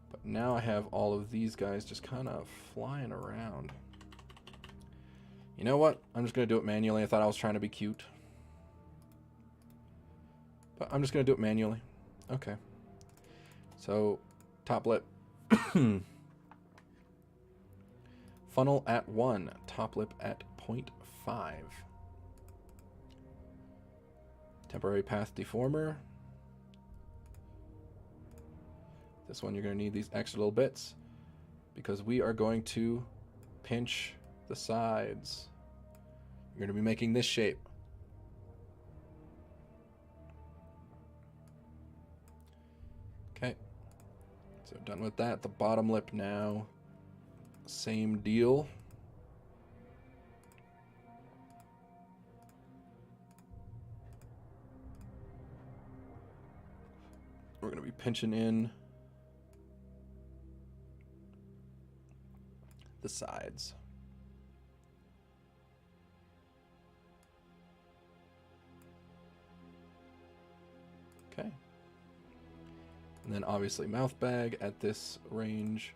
But now I have all of these guys just kind of flying around. You know what? I'm just going to do it manually. I thought I was trying to be cute. But I'm just going to do it manually. Okay. So, top lip. Funnel at 1. Top lip at 0.5. Temporary path deformer. This one you're going to need these extra little bits because we are going to pinch the sides. You're going to be making this shape. Okay, so done with that. The bottom lip now, same deal. We're going to be pinching in the sides. Okay. And then obviously mouth bag at this range,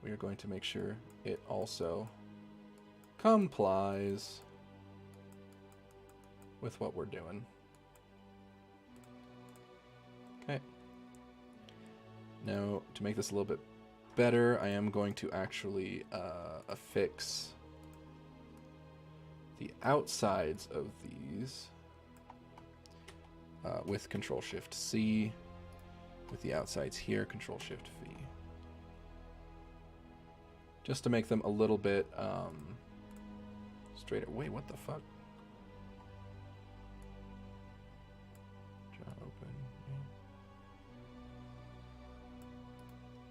we are going to make sure it also complies with what we're doing. Now, to make this a little bit better, I am going to actually affix the outsides of these with Control-Shift-C, with the outsides here, Control-Shift-V. Just to make them a little bit straighter. Wait, what the fuck? Open.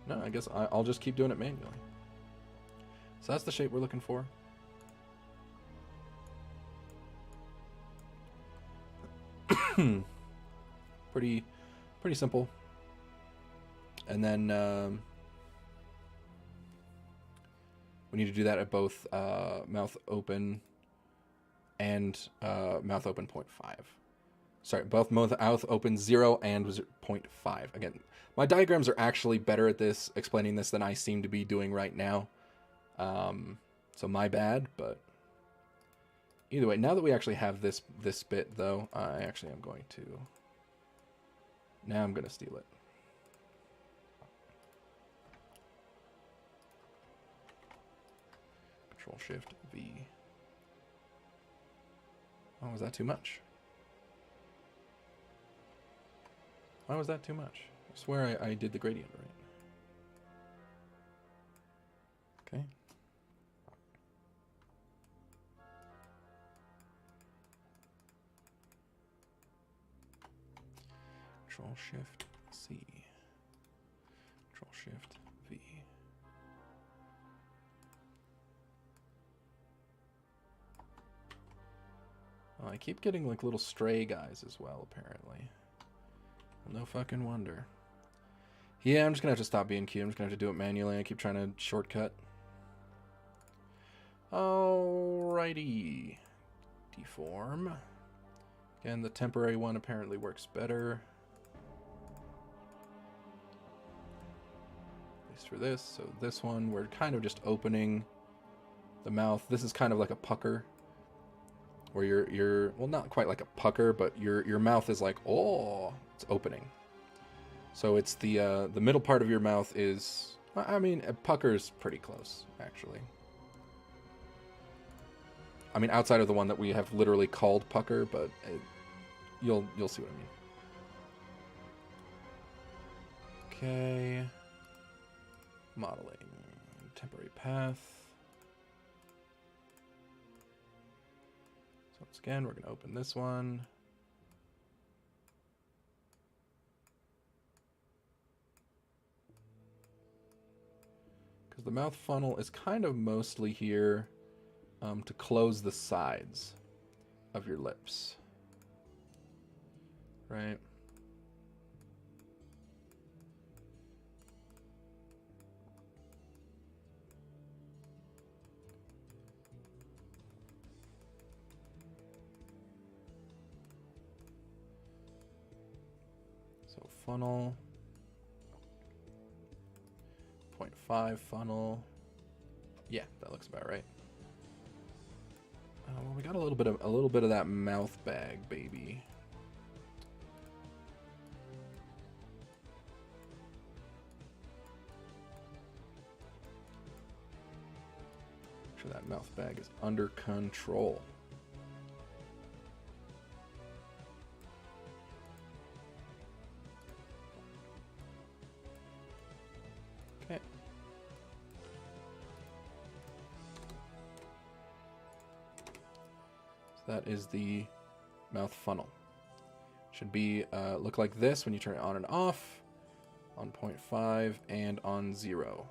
No, I guess I'll just keep doing it manually. So that's the shape we're looking for. pretty simple. And then we need to do that at both mouth open and mouth open 0.5. Sorry, both mouth open 0 and 0.5. Again, my diagrams are actually better at this, explaining this, than I seem to be doing right now. So my bad, but either way, now that we actually have this bit, though, I actually am going to... Now I'm going to steal it. Control-Shift-V. Oh, was that too much? Why was that too much? I swear I did the gradient right. Okay. Control-Shift-C. Control-Shift-V. Oh, I keep getting like little stray guys as well, apparently. No fucking wonder. Yeah, I'm just gonna have to stop being cute. I'm just gonna have to do it manually. I keep trying to shortcut. Alrighty. Deform. Again, the temporary one apparently works better. At least for this. So this one, we're kind of just opening the mouth. This is kind of like a pucker. Where you're well, not quite like a pucker, but your mouth is like, oh, it's opening. So it's the middle part of your mouth is, I mean, a pucker's pretty close, actually. I mean, outside of the one that we have literally called pucker, but you'll see what I mean. Okay. Modeling. Temporary path. So once again, we're going to open this one. Because the mouth funnel is kind of mostly here to close the sides of your lips. Right? So funnel. 0.5 funnel. Yeah, that looks about right. Well, we got a little bit of that mouth bag, baby. Make sure that mouth bag is under control. Okay. So that is the mouth funnel. Should be look like this when you turn it on and off, on 0.5 and on 0.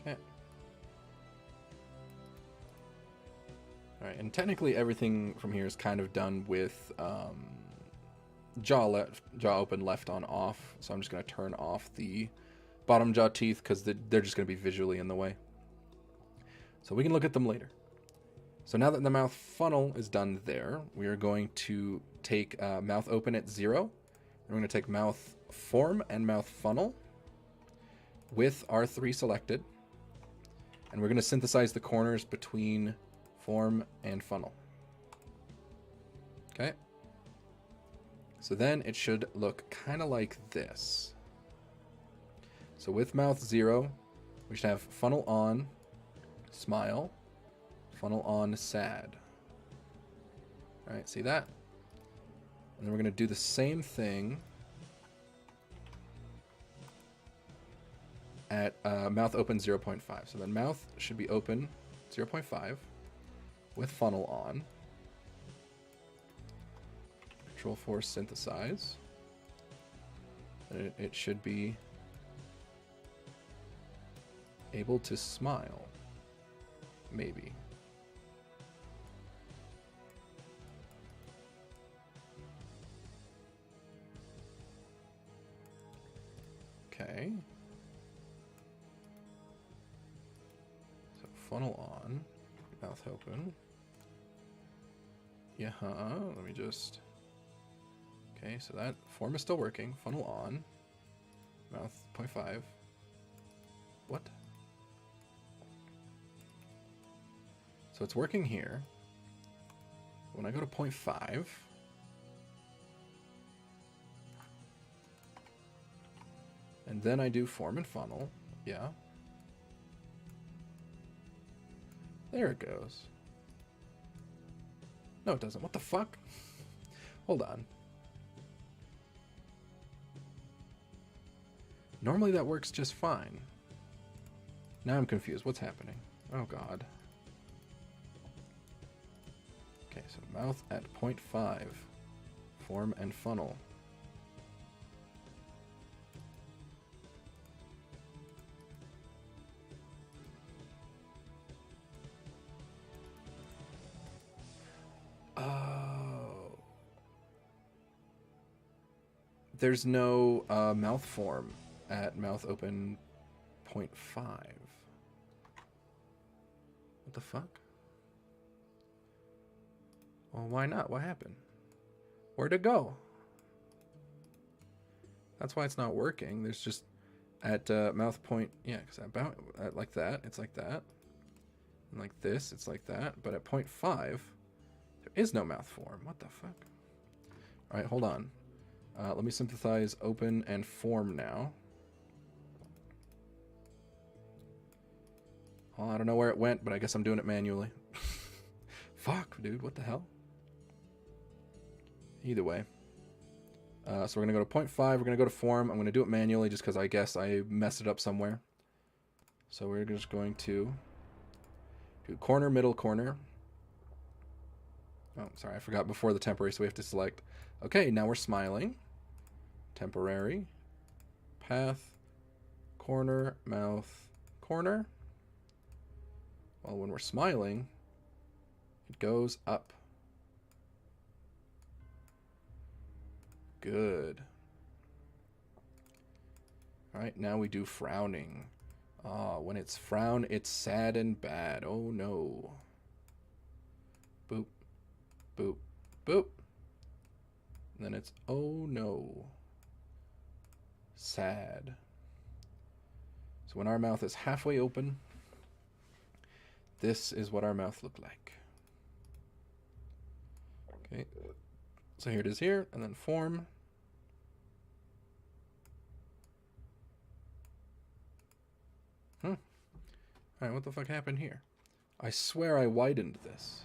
Okay. All right, and technically everything from here is kind of done with jaw open, left on, off. So I'm just going to turn off the bottom jaw teeth because they're just going to be visually in the way. So we can look at them later. So now that the mouth funnel is done there, we are going to take mouth open at 0. And we're going to take mouth form and mouth funnel with R3 selected. And we're going to synthesize the corners between form and funnel. Okay. So then it should look kind of like this. So with mouth 0, we should have funnel on, smile, funnel on, sad. All right, see that? And then we're going to do the same thing at mouth open 0.5. So then mouth should be open 0.5 with funnel on. Control 4 synthesize. And it should be able to smile. Maybe. Okay. So funnel on, mouth open. Yeah, let me just... Okay, so that form is still working. Funnel on, mouth 0.5. What? So it's working here. When I go to 0.5, and then I do form and funnel, yeah. There it goes. No, it doesn't. What the fuck? Hold on. Normally that works just fine. Now I'm confused. What's happening? Oh god. Okay, so mouth at 0.5. Form and funnel. Oh. There's no mouth form at mouth open 0.5. What the fuck? Well, why not? What happened? Where'd it go? That's why it's not working. There's just at mouth point, yeah, because about like that, it's like that. And like this, it's like that. But at 0.5, there is no mouth form. What the fuck? All right, hold on. Let me synthesize open and form now. Well, I don't know where it went, but I guess I'm doing it manually. Fuck, dude, what the hell? Either way. So we're going to go to 0.5, we're going to go to form. I'm going to do it manually just because I guess I messed it up somewhere. So we're just going to do corner, middle, corner. Oh, sorry, I forgot before the temporary, so we have to select. Okay, now we're smiling. Temporary. Path. Corner, mouth, corner. Well, when we're smiling, it goes up. Good. All right, now we do frowning. When it's frown, it's sad and bad. Oh no. Boop, boop, boop. And then it's oh no. Sad. So when our mouth is halfway open, this is what our mouth looked like. Okay. So here it is here, and then form. Alright, what the fuck happened here? I swear I widened this.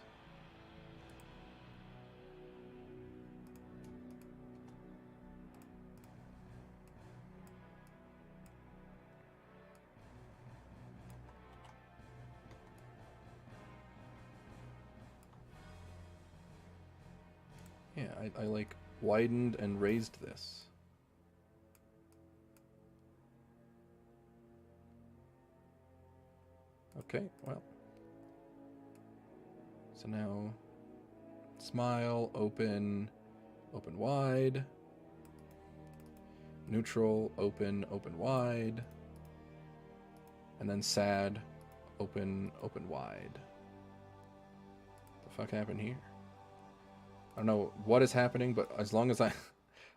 Yeah, I like widened and raised this. Okay, well. So now, smile, open, open wide. Neutral, open, open wide. And then sad, open, open wide. What the fuck happened here? I don't know what is happening, but as long as I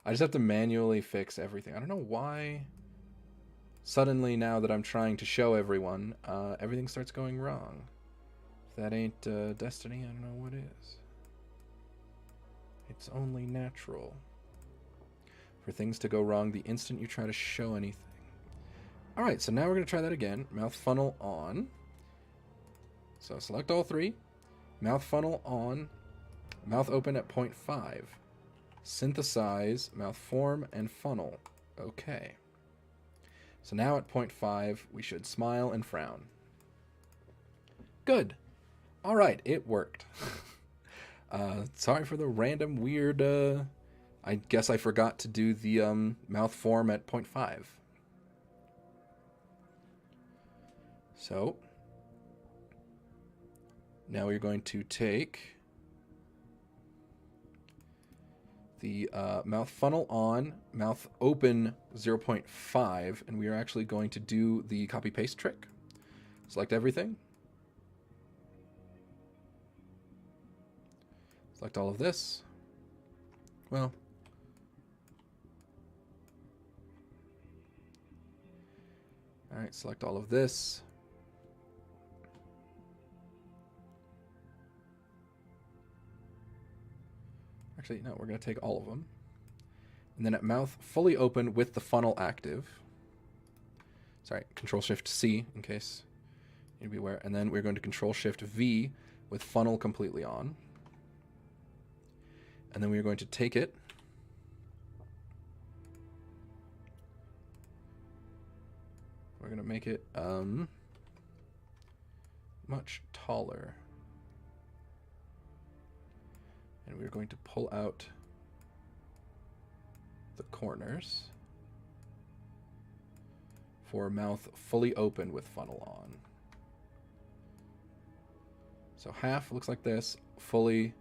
just have to manually fix everything. I don't know why suddenly now that I'm trying to show everyone, everything starts going wrong. If that ain't destiny, I don't know what is. It's only natural for things to go wrong the instant you try to show anything. Alright, so now we're going to try that again. Mouth funnel on. So select all three. Mouth funnel on. Mouth open at 0.5. Synthesize, mouth form, and funnel. Okay. So now at 0.5, we should smile and frown. Good. Alright, it worked. Sorry for the random weird... I guess I forgot to do the mouth form at 0.5. So, now we're going to take the mouth funnel on, mouth open 0.5, and we are actually going to do the copy-paste trick. Select everything. Select all of this. Well, all right, select all of this. Actually, no, we're going to take all of them. And then at mouth fully open with the funnel active. Sorry, Control-Shift-C in case you need to be aware. And then we're going to Control-Shift-V with funnel completely on. And then we're going to take it. We're going to make it much taller. And we're going to pull out the corners for mouth fully open with funnel on. So half looks like this, fully,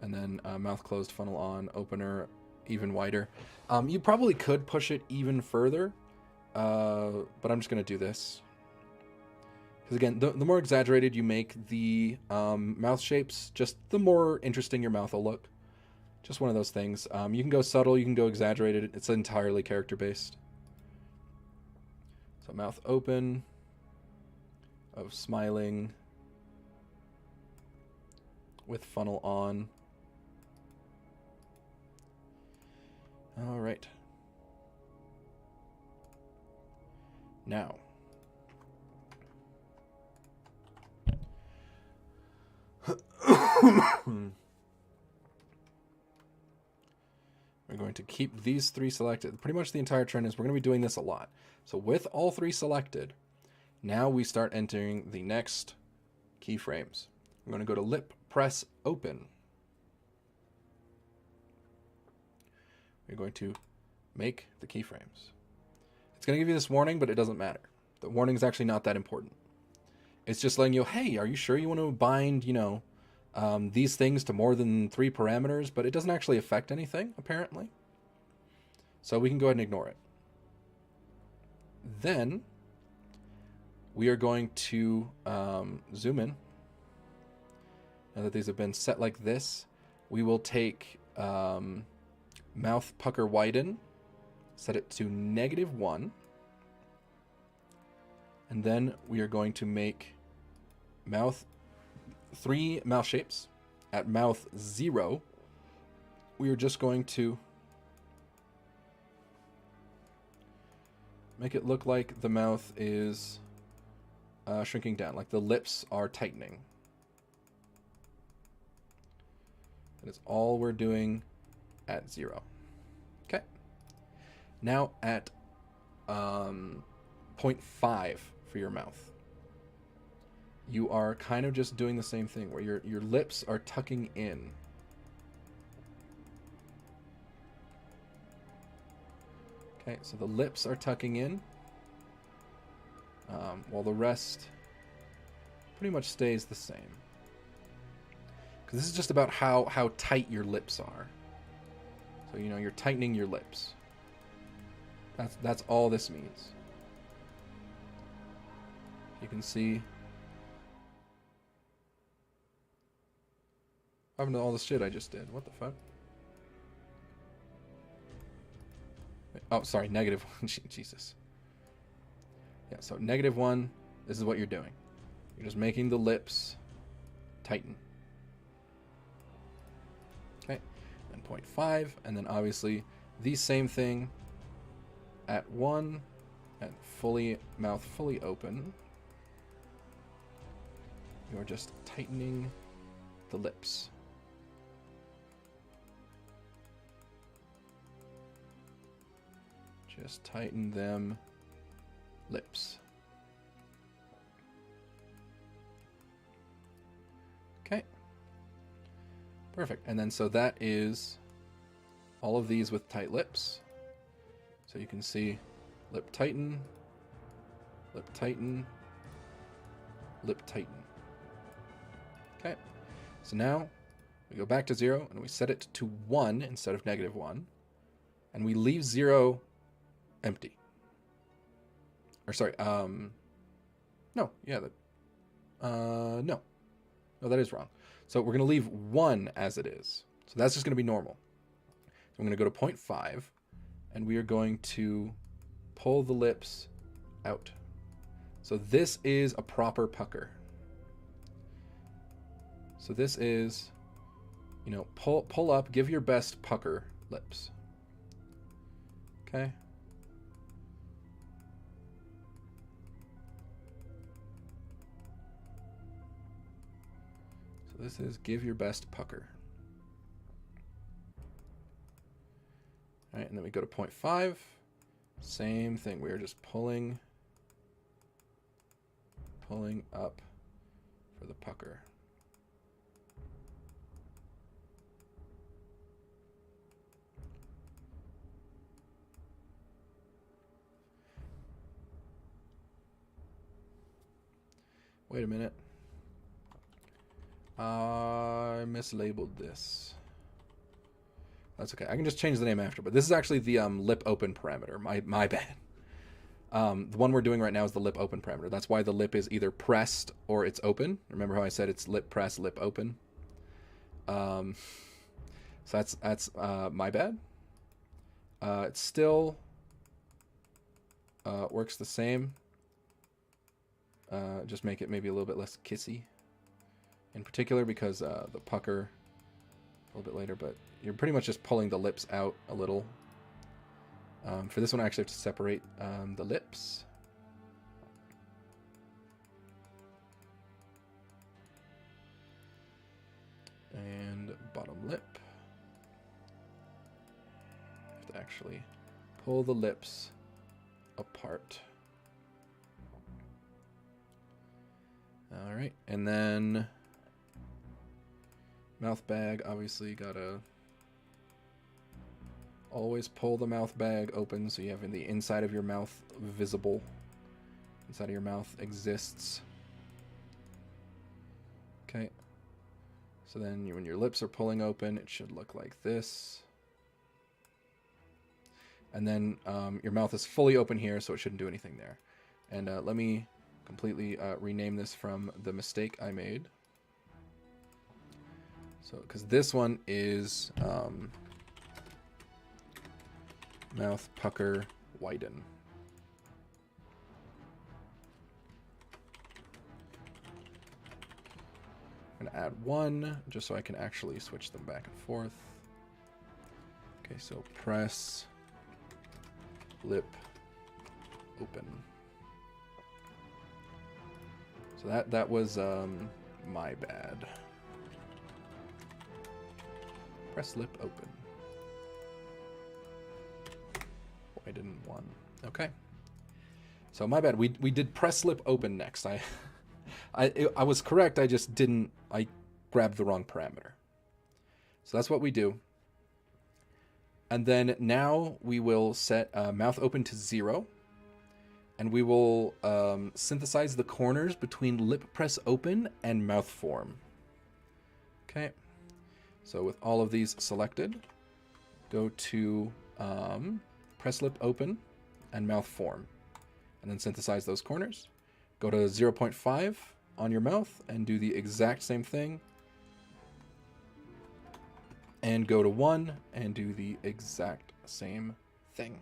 and then mouth closed, funnel on, opener even wider. You probably could push it even further, but I'm just going to do this. Because again, the more exaggerated you make the mouth shapes, just the more interesting your mouth will look. Just one of those things. You can go subtle, you can go exaggerated. It's entirely character-based. So mouth open, of smiling, with funnel on. All right. Now. We're going to keep these three selected. Pretty much the entire trend is we're going to be doing this a lot. So with all three selected, now we start entering the next keyframes. We're going to go to lip press open. We're going to make the keyframes. It's going to give you this warning, but it doesn't matter. The warning is actually not that important. It's just letting you, hey, are you sure you want to bind, these things to more than 3 parameters? But it doesn't actually affect anything, apparently. So we can go ahead and ignore it. Then we are going to zoom in. Now that these have been set like this, we will take mouth pucker widen, set it to -1. And then we are going to make 3 mouth shapes. At mouth 0, we are just going to make it look like the mouth is shrinking down, like the lips are tightening. That is all we're doing at 0. Okay. Now at 0.5 for your mouth, you are kind of just doing the same thing where your lips are tucking in. Okay, so the lips are tucking in, while the rest pretty much stays the same. Because this is just about how tight your lips are. So, you're tightening your lips. That's all this means. You can see. What happened to all the shit I just did? What the fuck? Wait. Oh, sorry, -1. Jesus. Yeah, so -1, this is what you're doing. You're just making the lips tighten. Okay, and 0.5, and then obviously the same thing at 1, and mouth fully open. You're just tightening the lips. Just tighten them lips. Okay. Perfect. And then so that is all of these with tight lips. So you can see lip tighten, lip tighten, lip tighten. Okay. So now we go back to 0 and we set it to 1 instead of -1. And we leave 0 empty. Or sorry, no, yeah, no, that is wrong. So we're going to leave 1 as it is. So that's just going to be normal. So I'm going to go to 0.5, and we are going to pull the lips out. So this is a proper pucker. So this is, pull up, give your best pucker lips. Okay. So this is give your best pucker. All right, and then we go to 0.5. Same thing. We are just pulling up for the pucker. Wait a minute. I mislabeled this. That's okay. I can just change the name after, but this is actually the lip open parameter. My bad. The one we're doing right now is the lip open parameter. That's why the lip is either pressed or it's open. Remember how I said it's lip press, lip open? So that's my bad. It still works the same. Just make it maybe a little bit less kissy. In particular because the pucker a little bit later, but you're pretty much just pulling the lips out a little. For this one, I actually have to separate the lips. And bottom lip. I have to actually pull the lips apart. All right, and then mouth bag, obviously gotta always pull the mouth bag open so you have the inside of your mouth visible. Inside of your mouth exists. Okay. So then when your lips are pulling open, it should look like this. And then your mouth is fully open here, so it shouldn't do anything there. And let me completely rename this from the mistake I made. So, because this one is mouth pucker widen. I'm going to add 1 just so I can actually switch them back and forth. Okay, so press, lip, open. So that was my bad. Press lip open. Widen 1. Okay. So my bad. We did press lip open next. I was correct. I just didn't. I grabbed the wrong parameter. So that's what we do. And then now we will set mouth open to 0. And we will synthesize the corners between lip press open and mouth form. Okay. So with all of these selected, go to press lip open and mouth form. And then synthesize those corners. Go to 0.5 on your mouth and do the exact same thing. And go to 1 and do the exact same thing.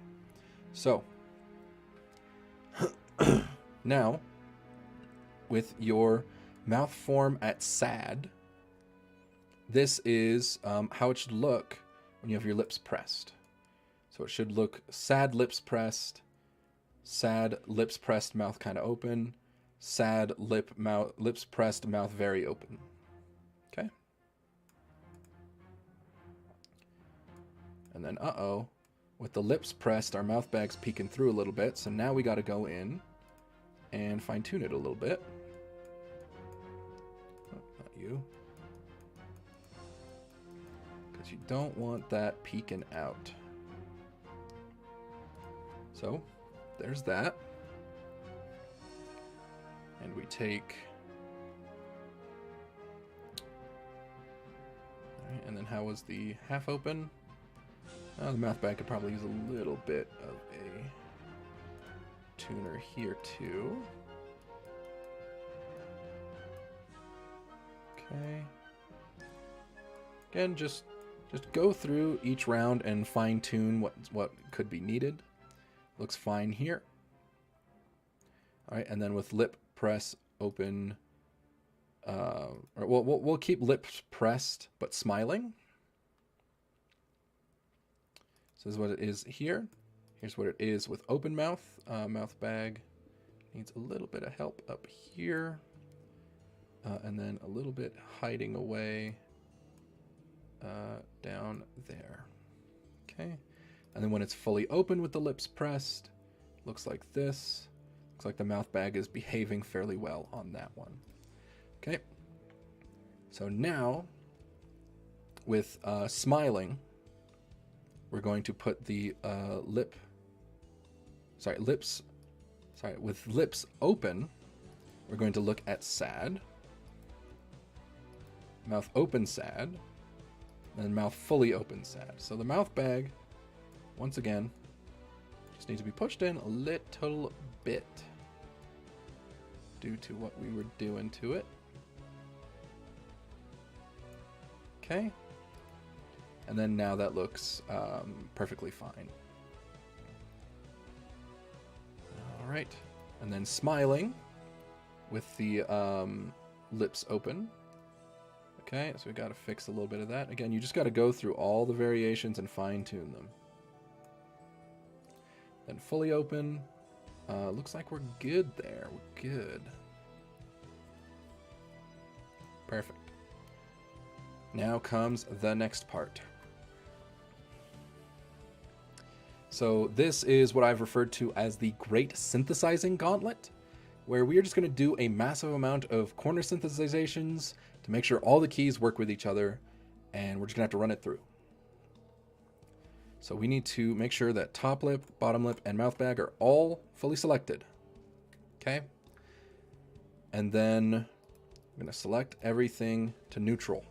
So, now, with your mouth form at sad, this is how it should look when you have your lips pressed. So it should look sad lips pressed, mouth kind of open, sad lips pressed, mouth very open. Okay? And then, with the lips pressed, our mouth bag's peeking through a little bit, so now we got to go in and fine-tune it a little bit. Oh, not you. Because you don't want that peeking out. So, there's that. And we take... Alright, and then how was the half open? The mouth bag could probably use a little bit of a tuner here too. Okay. Again, just go through each round and fine tune what could be needed. Looks fine here. All right, and then with lip press open, we'll keep lips pressed but smiling. So this is what it is here. Here's what it is with open mouth. Mouth bag needs a little bit of help up here. And then a little bit hiding away down there. Okay. And then when it's fully open with the lips pressed, looks like this. Looks like the mouth bag is behaving fairly well on that one. Okay. So now, with smiling, we're going to put the with lips open, we're going to look at sad. Mouth open sad. And mouth fully open sad. So the mouth bag, once again, just needs to be pushed in a little bit due to what we were doing to it. Okay. And then now that looks perfectly fine. All right. And then smiling with the lips open. Okay, so we got to fix a little bit of that. Again, you just got to go through all the variations and fine-tune them. Then fully open. Looks like we're good there. We're good. Perfect. Now comes the next part. So this is what I've referred to as the Great Synthesizing Gauntlet, where we are just going to do a massive amount of corner synthesizations to make sure all the keys work with each other, and we're just going to have to run it through. So we need to make sure that top lip, bottom lip, and mouth bag are all fully selected. Okay? And then I'm going to select everything to neutral.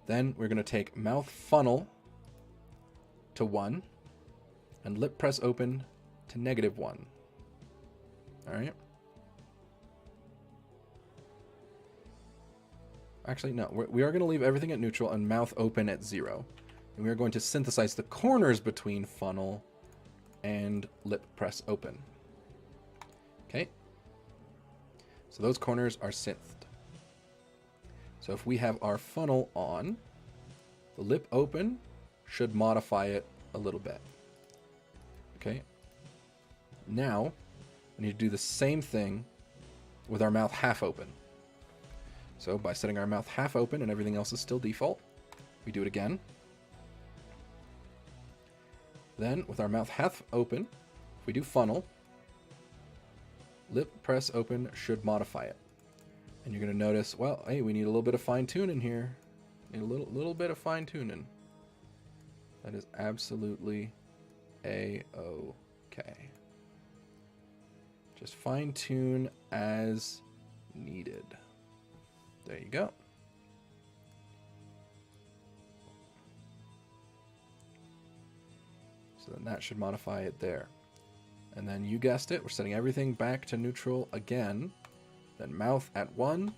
Then we're going to take mouth funnel to 1 and lip press open to -1. All right. Actually, no, we are going to leave everything at neutral and mouth open at 0. And we are going to synthesize the corners between funnel and lip press open. Okay. So those corners are synthed. So if we have our funnel on, the lip open should modify it a little bit. Okay. Now, we need to do the same thing with our mouth half open. So by setting our mouth half open and everything else is still default, we do it again. Then with our mouth half open, if we do funnel, lip press open should modify it. And you're going to notice, well, hey, we need a little bit of fine tuning here. Need a little bit of fine tuning. That is absolutely a-okay. Just fine tune as needed. There you go. So then that should modify it there. And then you guessed it, we're setting everything back to neutral again. Then mouth at 1,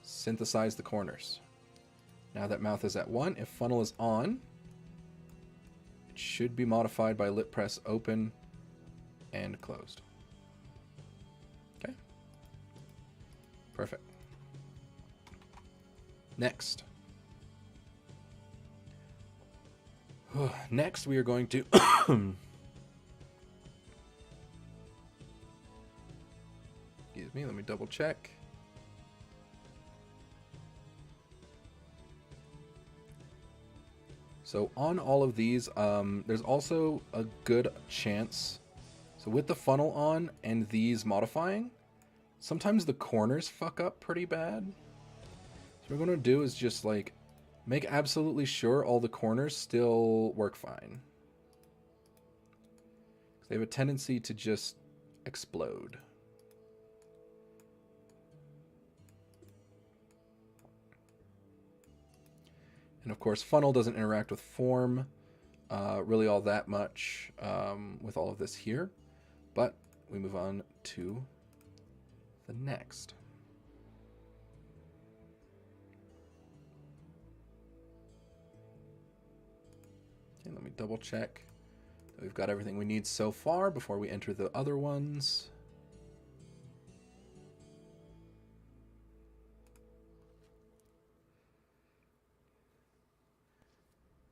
synthesize the corners. Now that mouth is at 1, if funnel is on, It should be modified by lip press open and closed. Okay. Perfect. Next. Next, we are going to... Excuse me, let me double check. So on all of these, there's also a good chance. So with the funnel on and these modifying, sometimes the corners fuck up pretty bad. So what we're going to do is just like make absolutely sure all the corners still work fine. They have a tendency to just explode. And of course, funnel doesn't interact with form really all that much with all of this here. But we move on to the next. Okay, let me double check that we've got everything we need so far before we enter the other ones.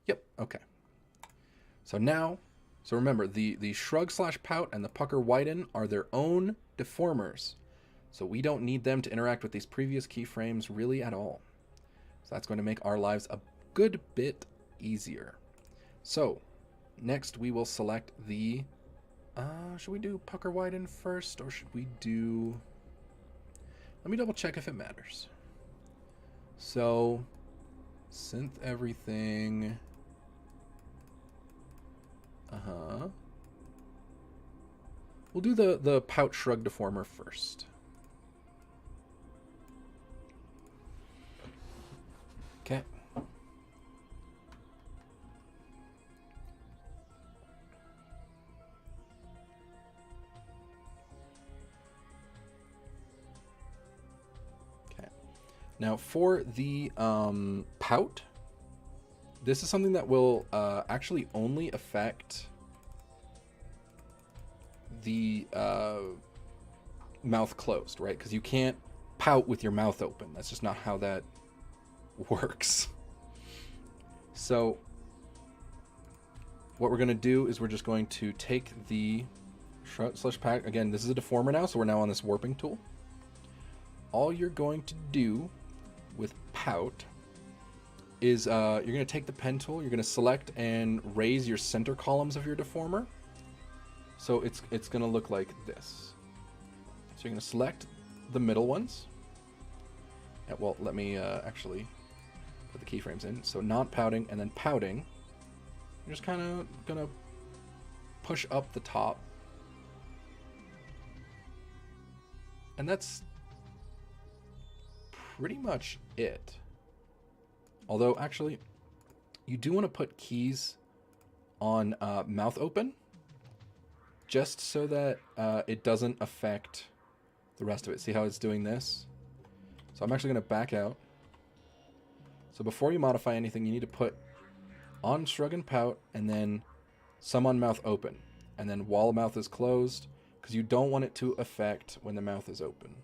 Yep, okay. So now, so remember, the shrug slash pout and the pucker widen are their own deformers. So we don't need them to interact with these previous keyframes really at all. So that's going to make our lives a good bit easier. So next we will select the, should we do pucker widen first or should we do, let me double check if it matters. So synth everything. We'll do the pout shrug deformer first. Okay. Okay. Now for the pout, this is something that will actually only affect the mouth closed, right? Because you can't pout with your mouth open. That's just not how that works. So what we're going to do is we're just going to take the shrug slash pack. Again, this is a deformer now, so we're now on this warping tool. All you're going to do with pout is you're going to take the pen tool, you're going to select and raise your center columns of your deformer. So it's going to look like this. So you're going to select the middle ones. Well, let me actually put the keyframes in. So not pouting and then pouting. You're just kind of going to push up the top. And that's pretty much it. Although, actually, you do want to put keys on mouth open, just so that it doesn't affect the rest of it. See how it's doing this? So I'm actually going to back out. So before you modify anything, you need to put on shrug and pout, and then some on mouth open. And then while mouth is closed, because you don't want it to affect when the mouth is open.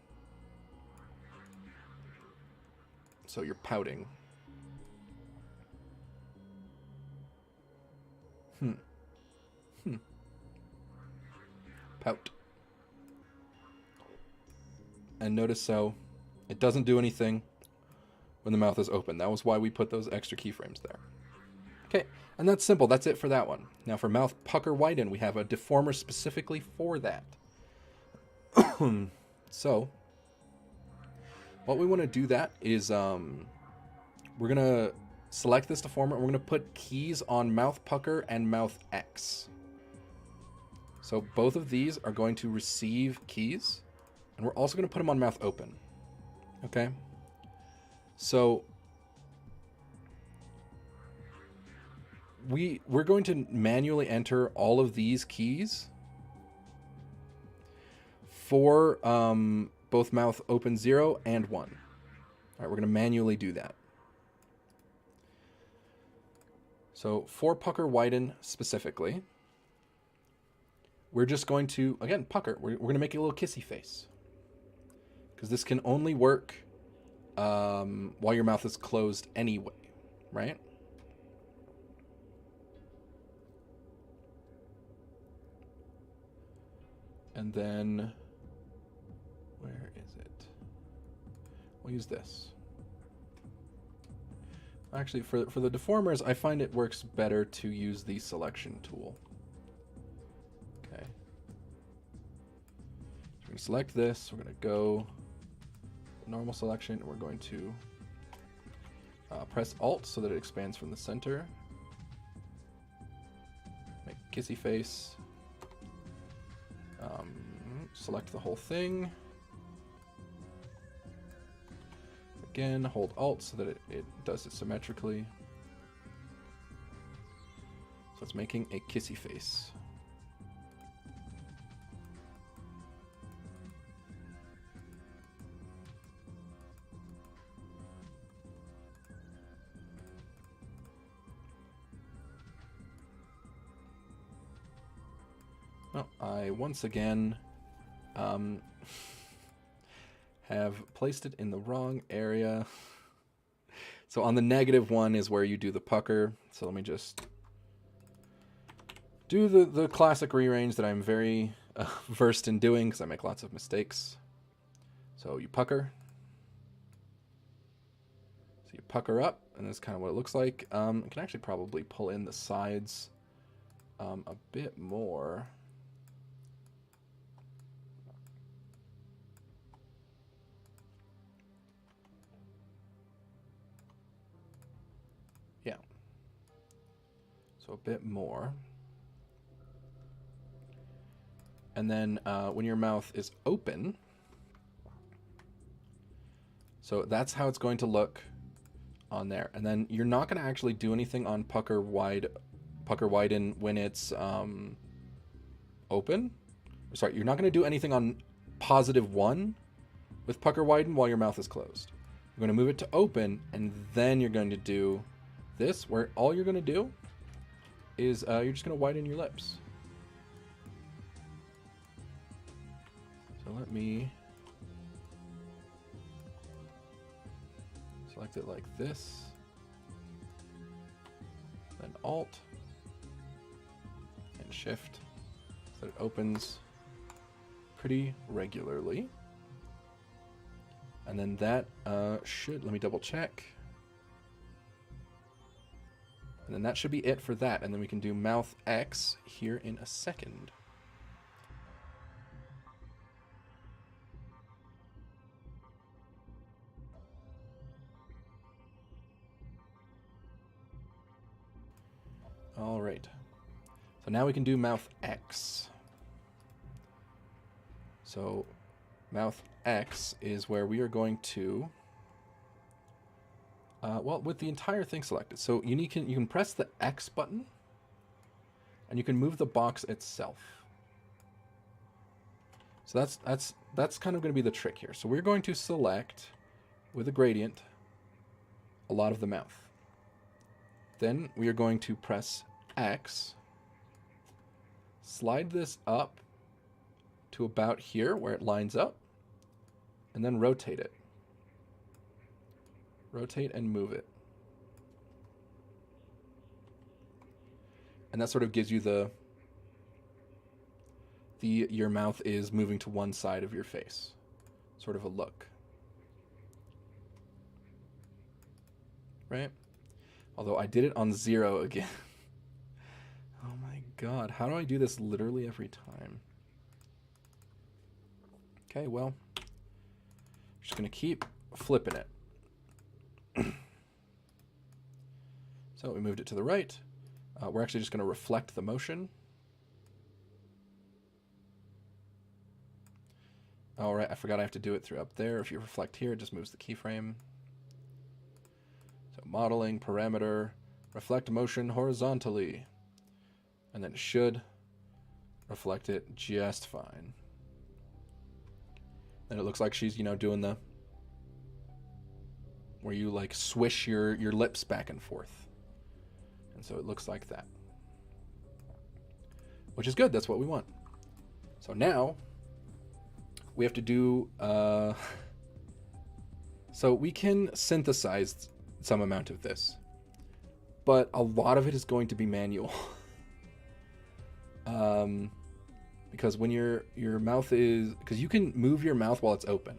So you're pouting. Pout. And notice so it doesn't do anything when the mouth is open. That was why we put those extra keyframes there. Okay, and that's simple. That's it for that one. Now for mouth pucker widen, we have a deformer specifically for that. So what we want to do that is we're going to select this deformer and we're going to put keys on mouth pucker and mouth X. So both of these are going to receive keys, and we're also going to put them on mouth open. Okay? So we're going to manually enter all of these keys for both mouth open 0 and 1. All right, we're going to manually do that. So for pucker widen specifically, we're just going to, again, pucker. We're going to make a little kissy face. Because this can only work while your mouth is closed anyway, right? And then, where is it? We'll use this. Actually, for the deformers, I find it works better to use the selection tool. Okay. So we're going to select this. We're going to go normal selection. And we're going to press Alt so that it expands from the center. Make kissy face. Select the whole thing. Again, hold Alt so that it does it symmetrically. So it's making a kissy face. Well, I once again have placed it in the wrong area. So on the negative one is where you do the pucker. So let me just do the classic rearrange that I'm very versed in doing because I make lots of mistakes. So you pucker. So you pucker up, and that's kind of what it looks like. I can actually probably pull in the sides a bit more. Yeah. So a bit more. And then when your mouth is open, so that's how it's going to look on there. And then you're not going to actually do anything on pucker widen when it's open. Sorry, you're not going to do anything on +1 with pucker widen while your mouth is closed. You're going to move it to open, and then you're going to do this, where all you're going to do is you're just going to widen your lips. So let me select it like this, then Alt and Shift so that it opens pretty regularly. And then that should, let me double check. And then that should be it for that. And then we can do mouth X here in a second. All right. So now we can do mouth X. So mouth X is where we are going to, well, with the entire thing selected. So you can press the X button, and you can move the box itself. So that's kind of going to be the trick here. So we're going to select with a gradient a lot of the mouth. Then we are going to press X, slide this up to about here where it lines up, and then rotate it. Rotate and move it. And that sort of gives you your mouth is moving to one side of your face. Sort of a look. Right? Although I did it on 0 again. Oh my god, how do I do this literally every time? Okay, well, just gonna keep flipping it. So we moved it to the right. We're actually just gonna reflect the motion. All right, I forgot I have to do it through up there. If you reflect here, it just moves the keyframe. So modeling, parameter, reflect motion horizontally. And then it should reflect it just fine. And it looks like she's, doing the, where you like swish your lips back and forth. And So it looks like that. Which is good, that's what we want. So now, we have to do... so we can synthesize some amount of this. But a lot of it is going to be manual. Because when your mouth is... Because you can move your mouth while it's open.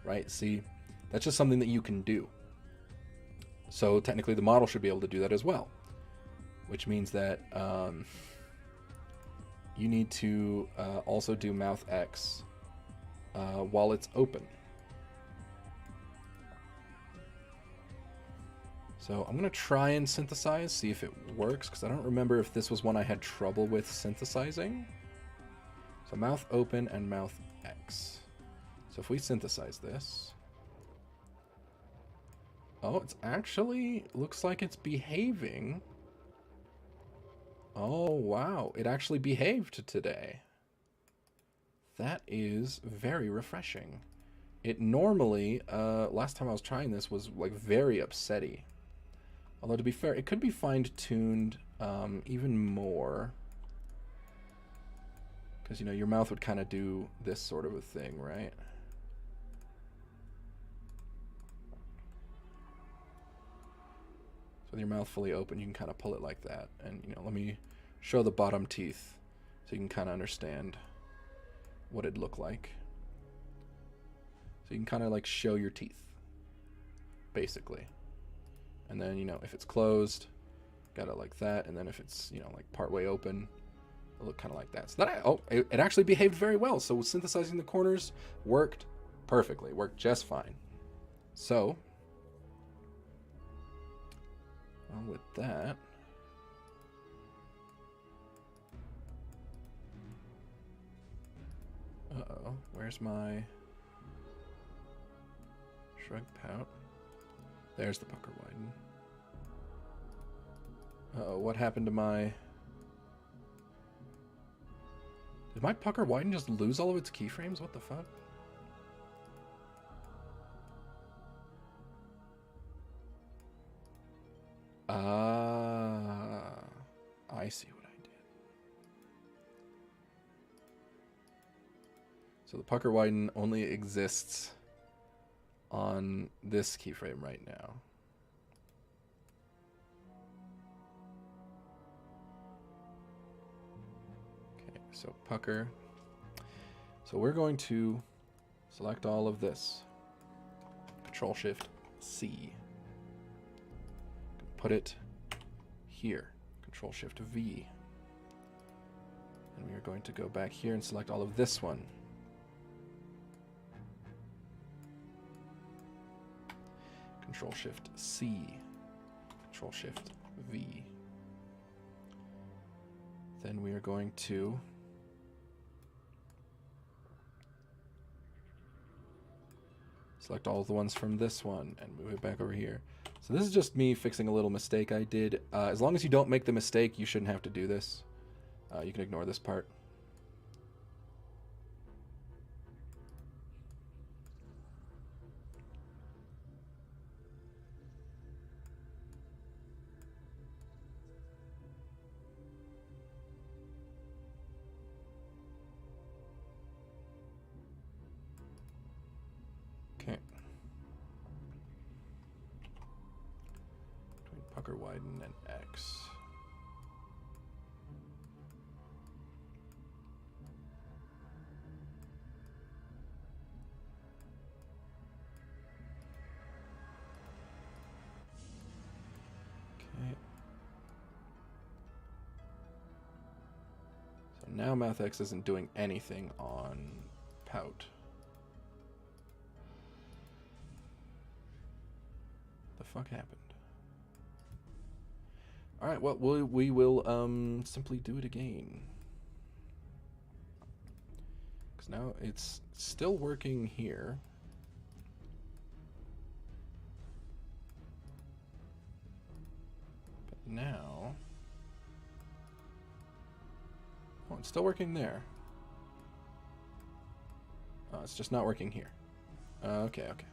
Right? See? That's just something that you can do. So technically the model should be able to do that as well. Which means that you need to also do mouth X while it's open. So I'm going to try and synthesize, see if it works, because I don't remember if this was one I had trouble with synthesizing. So mouth open and mouth X. So if we synthesize this... Oh, it's actually... looks like it's behaving. Oh, wow. It actually behaved today. That is very refreshing. It normally, last time I was trying this, was like very upsetty. Although to be fair, it could be fine-tuned even more. Because, you know, your mouth would kind of do this sort of a thing, right? So with your mouth fully open, you can kind of pull it like that. And, you know, let me show the bottom teeth so you can kind of understand what it'd look like. So you can kind of like show your teeth, basically. And then, you know, if it's closed, got it like that. And then if it's, you know, like partway open, it'll look kind of like that. So that, it actually behaved very well. So synthesizing the corners worked perfectly, worked just fine. So, well, with that, uh-oh, where's my shrug pout? There's the pucker widen. Uh-oh, what happened to my... Did my pucker widen just lose all of its keyframes? What the fuck? I see what I did. So the pucker widen only exists on this keyframe right now. Okay, so pucker. So we're going to select all of this. Control-Shift-C. Put it here. Control-Shift-V. And we are going to go back here and select all of this one. Control-Shift-C. Control-Shift-V. Then we are going to select all of the ones from this one and move it back over here. So this is just me fixing a little mistake I did. As long as you don't make the mistake, you shouldn't have to do this. You can ignore this part. Okay. Between pucker widen and X. Okay. So now mouth X isn't doing anything on pout. The fuck happened? All right, well, we will simply do it again. Because now it's still working here. But now... Oh, it's still working there. Oh, it's just not working here. Okay, okay.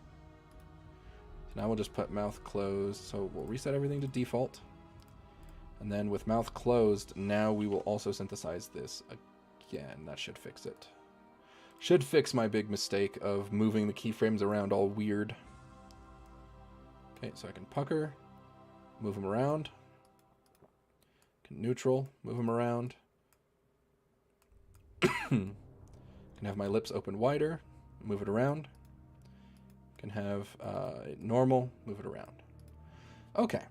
So now we'll just put mouth closed. So we'll reset everything to default. And then with mouth closed, now we will also synthesize this again. That should fix it. Should fix my big mistake of moving the keyframes around all weird. Okay, so I can pucker, move them around. Can neutral, move them around. Can have my lips open wider, move it around. Can have normal, move it around. Okay.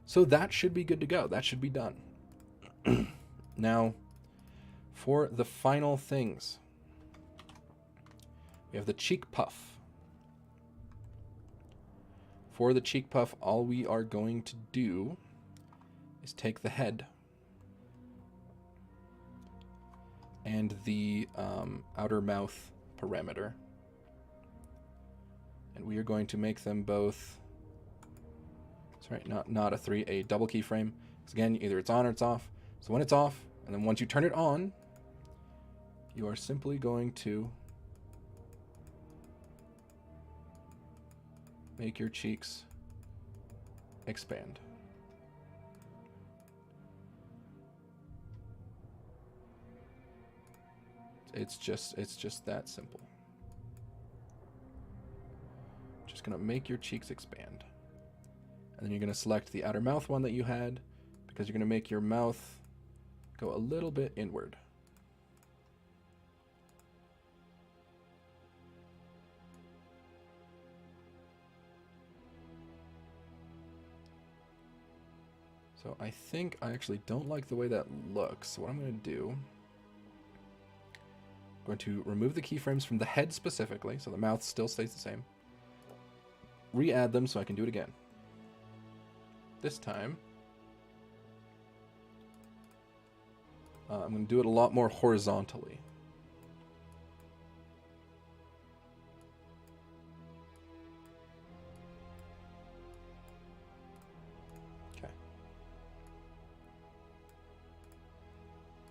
So that should be good to go. That should be done. Now, for the final things, we have the cheek puff. For the cheek puff, all we are going to do is take the head and the outer mouth parameter, and we are going to make them both. Sorry, not a 3, a double keyframe. Because again, either it's on or it's off. So when it's off, and then once you turn it on, you are simply going to make your cheeks expand. It's just that simple. Just gonna make your cheeks expand. And then you're gonna select the outer mouth one that you had, because you're gonna make your mouth go a little bit inward. So I think I actually don't like the way that looks. So what I'm going to do, I'm going to remove the keyframes from the head specifically, so the mouth still stays the same. Re-add them so I can do it again. This time, I'm going to do it a lot more horizontally.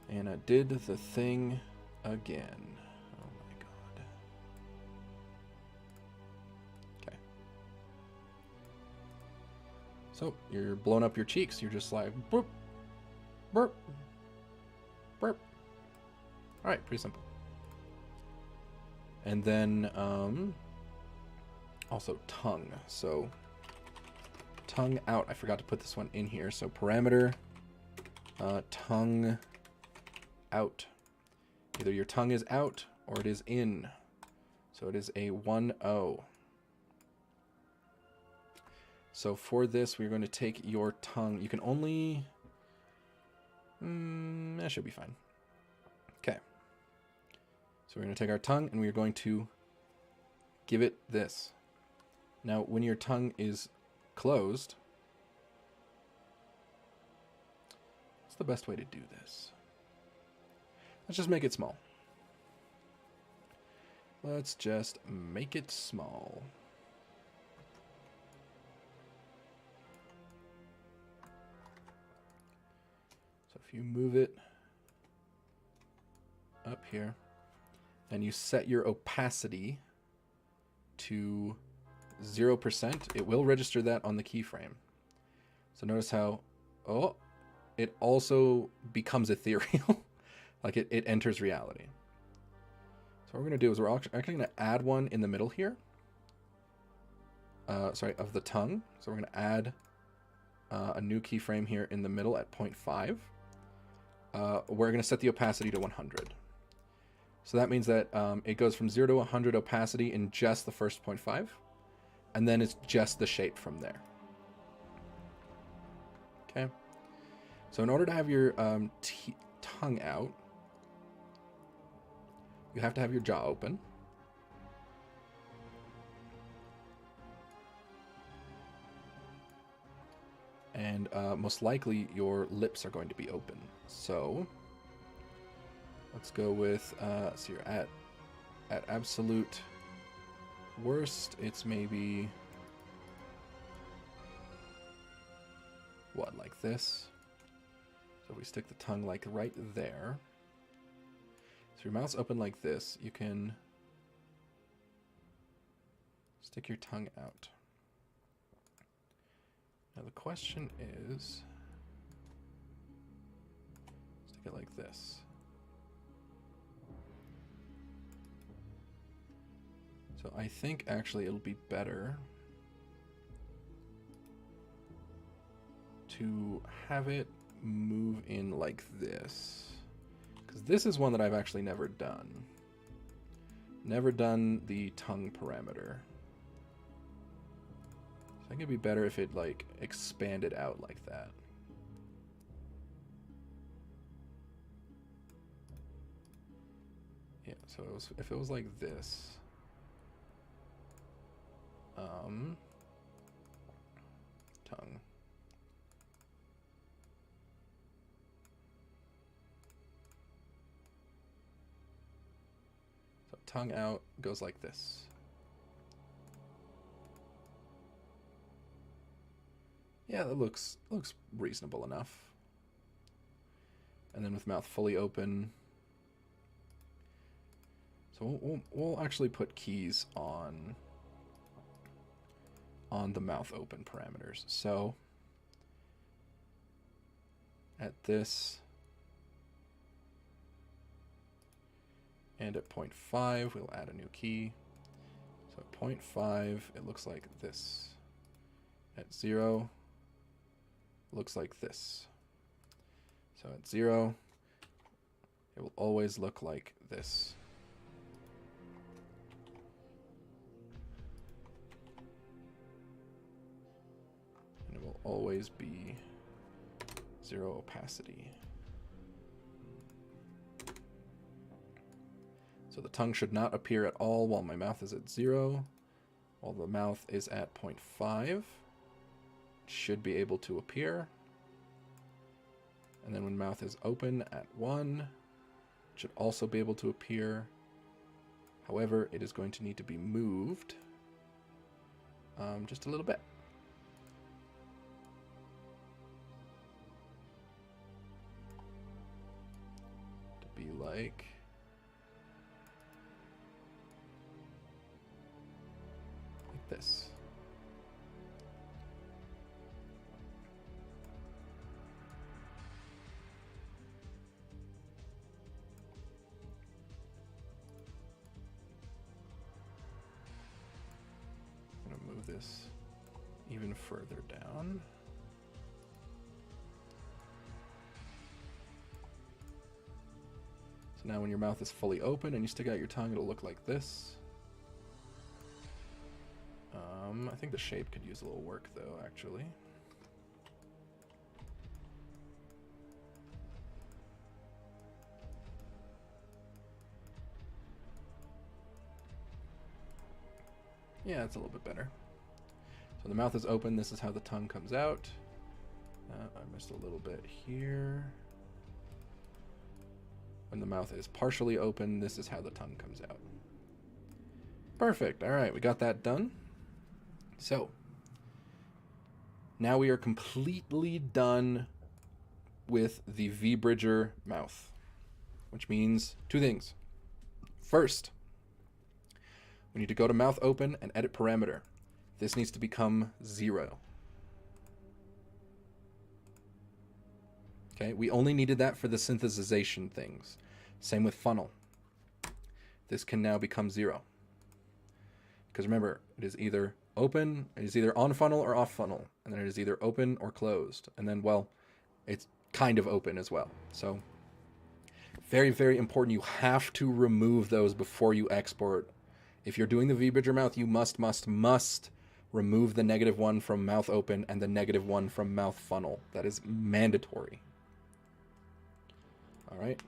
And I did the thing again. Oh my god. Okay. So, you're blowing up your cheeks. You're just like, burp, burp, burp. Alright, pretty simple. And then, also tongue. So, tongue out. I forgot to put this one in here. So, parameter, tongue out. Either your tongue is out or it is in. So it is a 1-0. So for this, we're going to take your tongue. You can only... that should be fine. Okay. So we're going to take our tongue and we're going to give it this. Now, when your tongue is closed, what's the best way to do this? Let's just make it small. Let's just make it small. So if you move it up here and you set your opacity to 0%, it will register that on the keyframe. So notice how, it also becomes ethereal. Like it enters reality. So what we're going to do is we're actually going to add one in the middle here. Of the tongue. So we're going to add a new keyframe here in the middle at 0.5. We're going to set the opacity to 100. So that means that it goes from 0 to 100 opacity in just the first 0.5. And then it's just the shape from there. Okay. So in order to have your tongue out, you have to have your jaw open. And most likely your lips are going to be open. So let's go with, so you're at absolute worst, it's maybe, what, like this? So if we stick the tongue like right there. So your mouth's open like this, you can Stick your tongue out. Now the question is, stick it like this. So I think actually it'll be better to have it move in like this, because this is one that I've actually never done. Never done the tongue parameter. So I think it'd be better if it like expanded out like that. Yeah, so if it was like this. Tongue. So tongue out goes like this. Yeah, that looks reasonable enough. And then with mouth fully open. So we'll actually put keys on the mouth open parameters. So at this and at 0.5, we'll add a new key. So at 0.5, it looks like this. At 0, it looks like this. So at 0, it will always look like this. And it will always be 0 opacity. So the tongue should not appear at all while my mouth is at 0. While the mouth is at 0.5, it should be able to appear. And then when mouth is open at 1, it should also be able to appear. However, it is going to need to be moved just a little bit. To be like this. I'm going to move this even further down. So now when your mouth is fully open and you stick out your tongue, it'll look like this. I think the shape could use a little work though, actually. Yeah, it's a little bit better. So the mouth is open, this is how the tongue comes out. I missed a little bit here. When the mouth is partially open, this is how the tongue comes out. Perfect, all right, we got that done. So, now we are completely done with the VBridger mouth, which means two things. First, we need to go to mouth open and edit parameter. This needs to become 0. Okay, we only needed that for the synthesization things. Same with funnel. This can now become 0. Because remember, it is either open, it is either on funnel or off funnel, and then it is either open or closed. And then, well, it's kind of open as well. So, very, very important. You have to remove those before you export. If you're doing the VBridger mouth, you must remove the -1 from mouth open and the -1 from mouth funnel. That is mandatory. All right.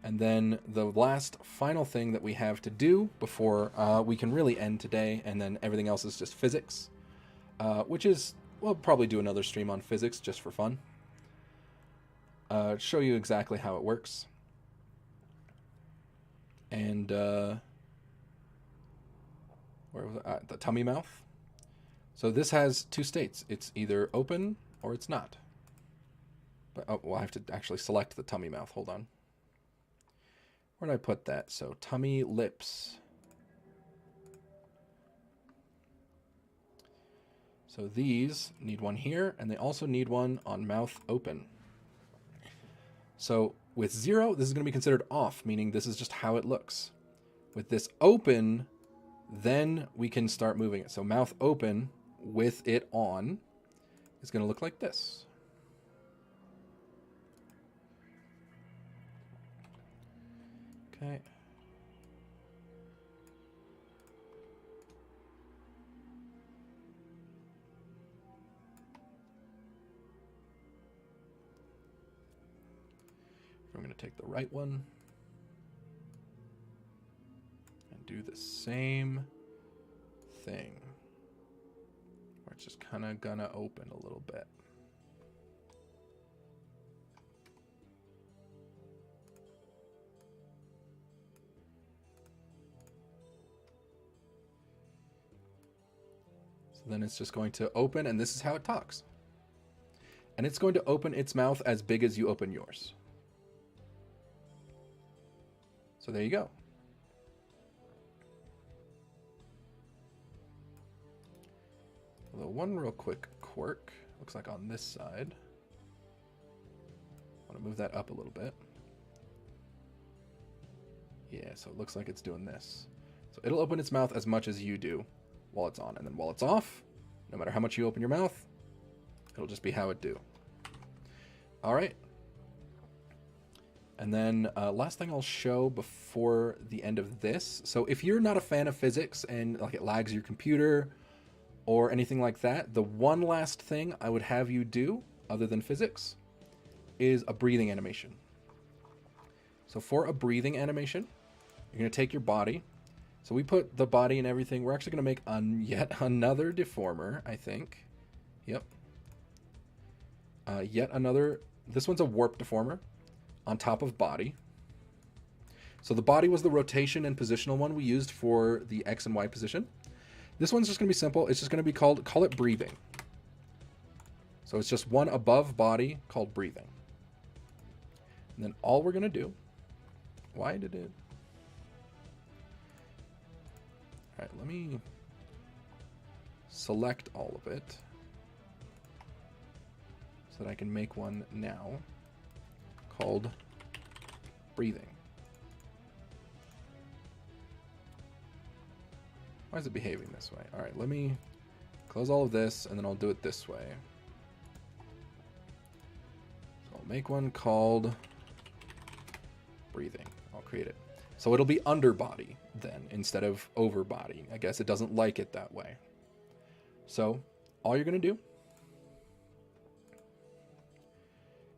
And then the last final thing that we have to do before we can really end today, and then everything else is just physics, which is, we'll probably do another stream on physics just for fun. Show you exactly how it works. And where was it? The tummy mouth. So this has two states. It's either open or it's not. But well, I have to actually select the tummy mouth. Hold on. Where did I put that? So tummy lips. So these need one here, and they also need one on mouth open. So with 0, this is going to be considered off, meaning this is just how it looks. With this open, then we can start moving it. So mouth open with it on is going to look like this. Okay. I'm going to take the right one and do the same thing, where it's just kind of gonna open a little bit. So then it's just going to open, and this is how it talks. And it's going to open its mouth as big as you open yours. So there you go. Although one real quick quirk, looks like on this side. I want to move that up a little bit. Yeah, so it looks like it's doing this. So it'll open its mouth as much as you do while it's on. And then while it's off, no matter how much you open your mouth, it'll just be how it do. All right. And then last thing I'll show before the end of this. So if you're not a fan of physics and like it lags your computer or anything like that, the one last thing I would have you do, other than physics, is a breathing animation. So for a breathing animation, you're going to take your body. So we put the body and everything. We're actually going to make yet another deformer, I think. Yep. Yet another. This one's a warp deformer on top of body. So the body was the rotation and positional one we used for the X and Y position. This one's just going to be simple. It's just going to be call it breathing. So it's just one above body called breathing. And then all we're going to do, why did it? All right, let me select all of it so that I can make one now called breathing. Why is it behaving this way? All right, let me close all of this, and then I'll do it this way. So I'll make one called breathing. I'll create it. So it'll be under body then, instead of over body. I guess it doesn't like it that way. So all you're going to do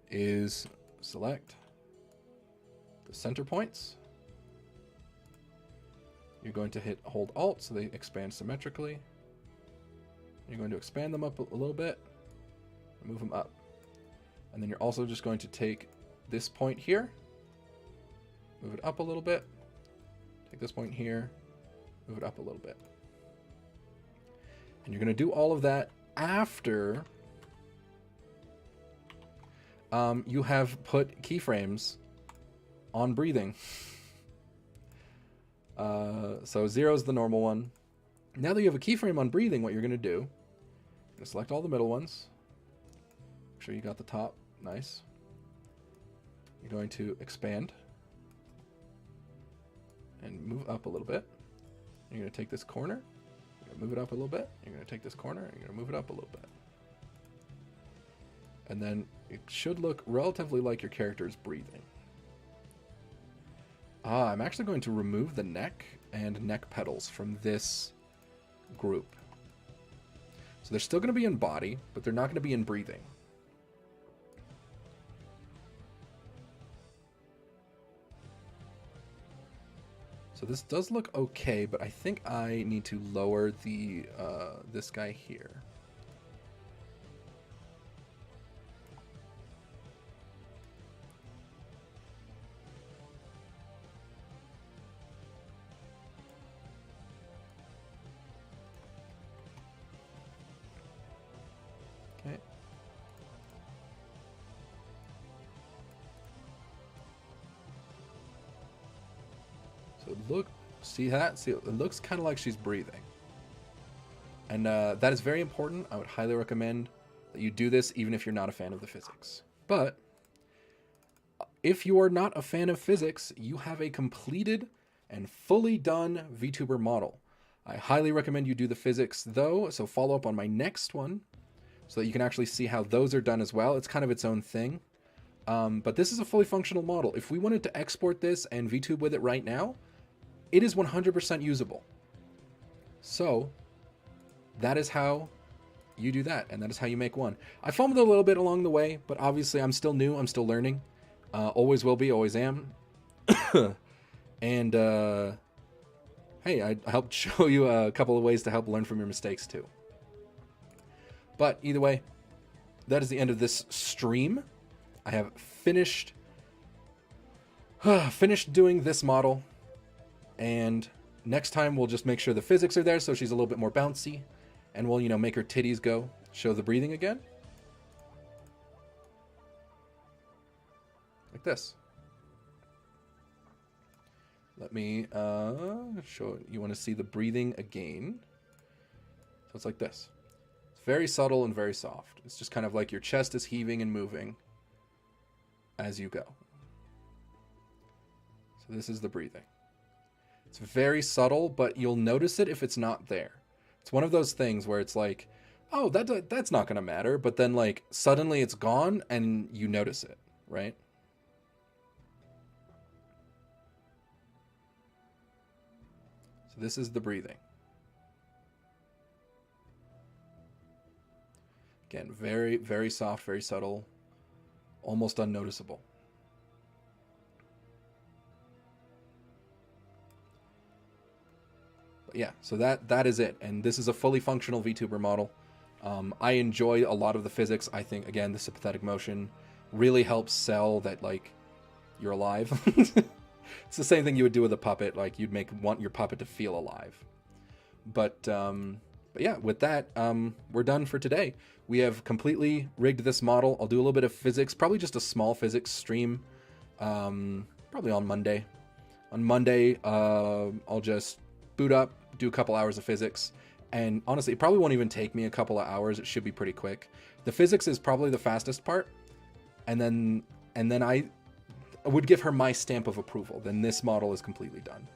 is select the center points. You're going to hold Alt so they expand symmetrically. You're going to expand them up a little bit, move them up. And then you're also just going to take this point here, move it up a little bit, take this point here, move it up a little bit. And you're going to do all of that after you have put keyframes on breathing. So 0 is the normal one. Now that you have a keyframe on breathing, what you're going to do, you're going to select all the middle ones. Make sure you got the top. Nice. You're going to expand and move up a little bit. You're going to take this corner, you're going to move it up a little bit. You're going to take this corner, and you're going to move it up a little bit. And then it should look relatively like your character is breathing. I'm actually going to remove the neck and neck pedals from this group. So they're still going to be in body, but they're not going to be in breathing. So this does look okay, but I think I need to lower the this guy here. Okay. So look, see that? See, it looks kind of like she's breathing. And that is very important. I would highly recommend that you do this even if you're not a fan of the physics. But if you are not a fan of physics, you have a completed and fully done Vtuber model. I highly recommend you do the physics though, so follow up on my next one so that you can actually see how those are done as well. It's kind of its own thing. But this is a fully functional model. If we wanted to export this and VTube with it right now, it is 100% usable. So that is how you do that, and that is how you make one. I fumbled a little bit along the way, but obviously I'm still new, I'm still learning. Always will be, always am. And hey, I helped show you a couple of ways to help learn from your mistakes too. But either way, that is the end of this stream. I have finished doing this model, and next time we'll just make sure the physics are there so she's a little bit more bouncy, and we'll, you know, make her titties go. Show the breathing again. Like this. Let me show you. Want to see the breathing again. So it's like this. It's very subtle and very soft. It's just kind of like your chest is heaving and moving as you go. So this is the breathing. It's very subtle, but you'll notice it if it's not there. It's one of those things where it's like, oh, that's not going to matter. But then like suddenly it's gone and you notice it, right? So this is the breathing. Again, very, very soft, very subtle, almost unnoticeable. But yeah, so that is it. And this is a fully functional VTuber model. I enjoy a lot of the physics. I think, again, the sympathetic motion really helps sell that, like, you're alive. It's the same thing you would do with a puppet. Like, you'd want your puppet to feel alive. But yeah, with that, we're done for today. We have completely rigged this model. I'll do a little bit of physics, probably just a small physics stream, probably on Monday. On Monday, I'll just boot up, do a couple hours of physics, and honestly, it probably won't even take me a couple of hours. It should be pretty quick. The physics is probably the fastest part, and then I would give her my stamp of approval. Then this model is completely done.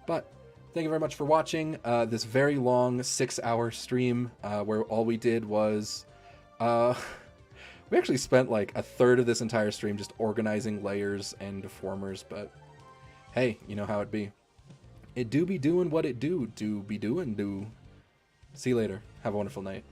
But thank you very much for watching this very long 6-hour stream where all we did was we actually spent like a third of this entire stream just organizing layers and deformers, but hey, you know how it be. It do be doing what it do be doing. See you later. Have a wonderful night.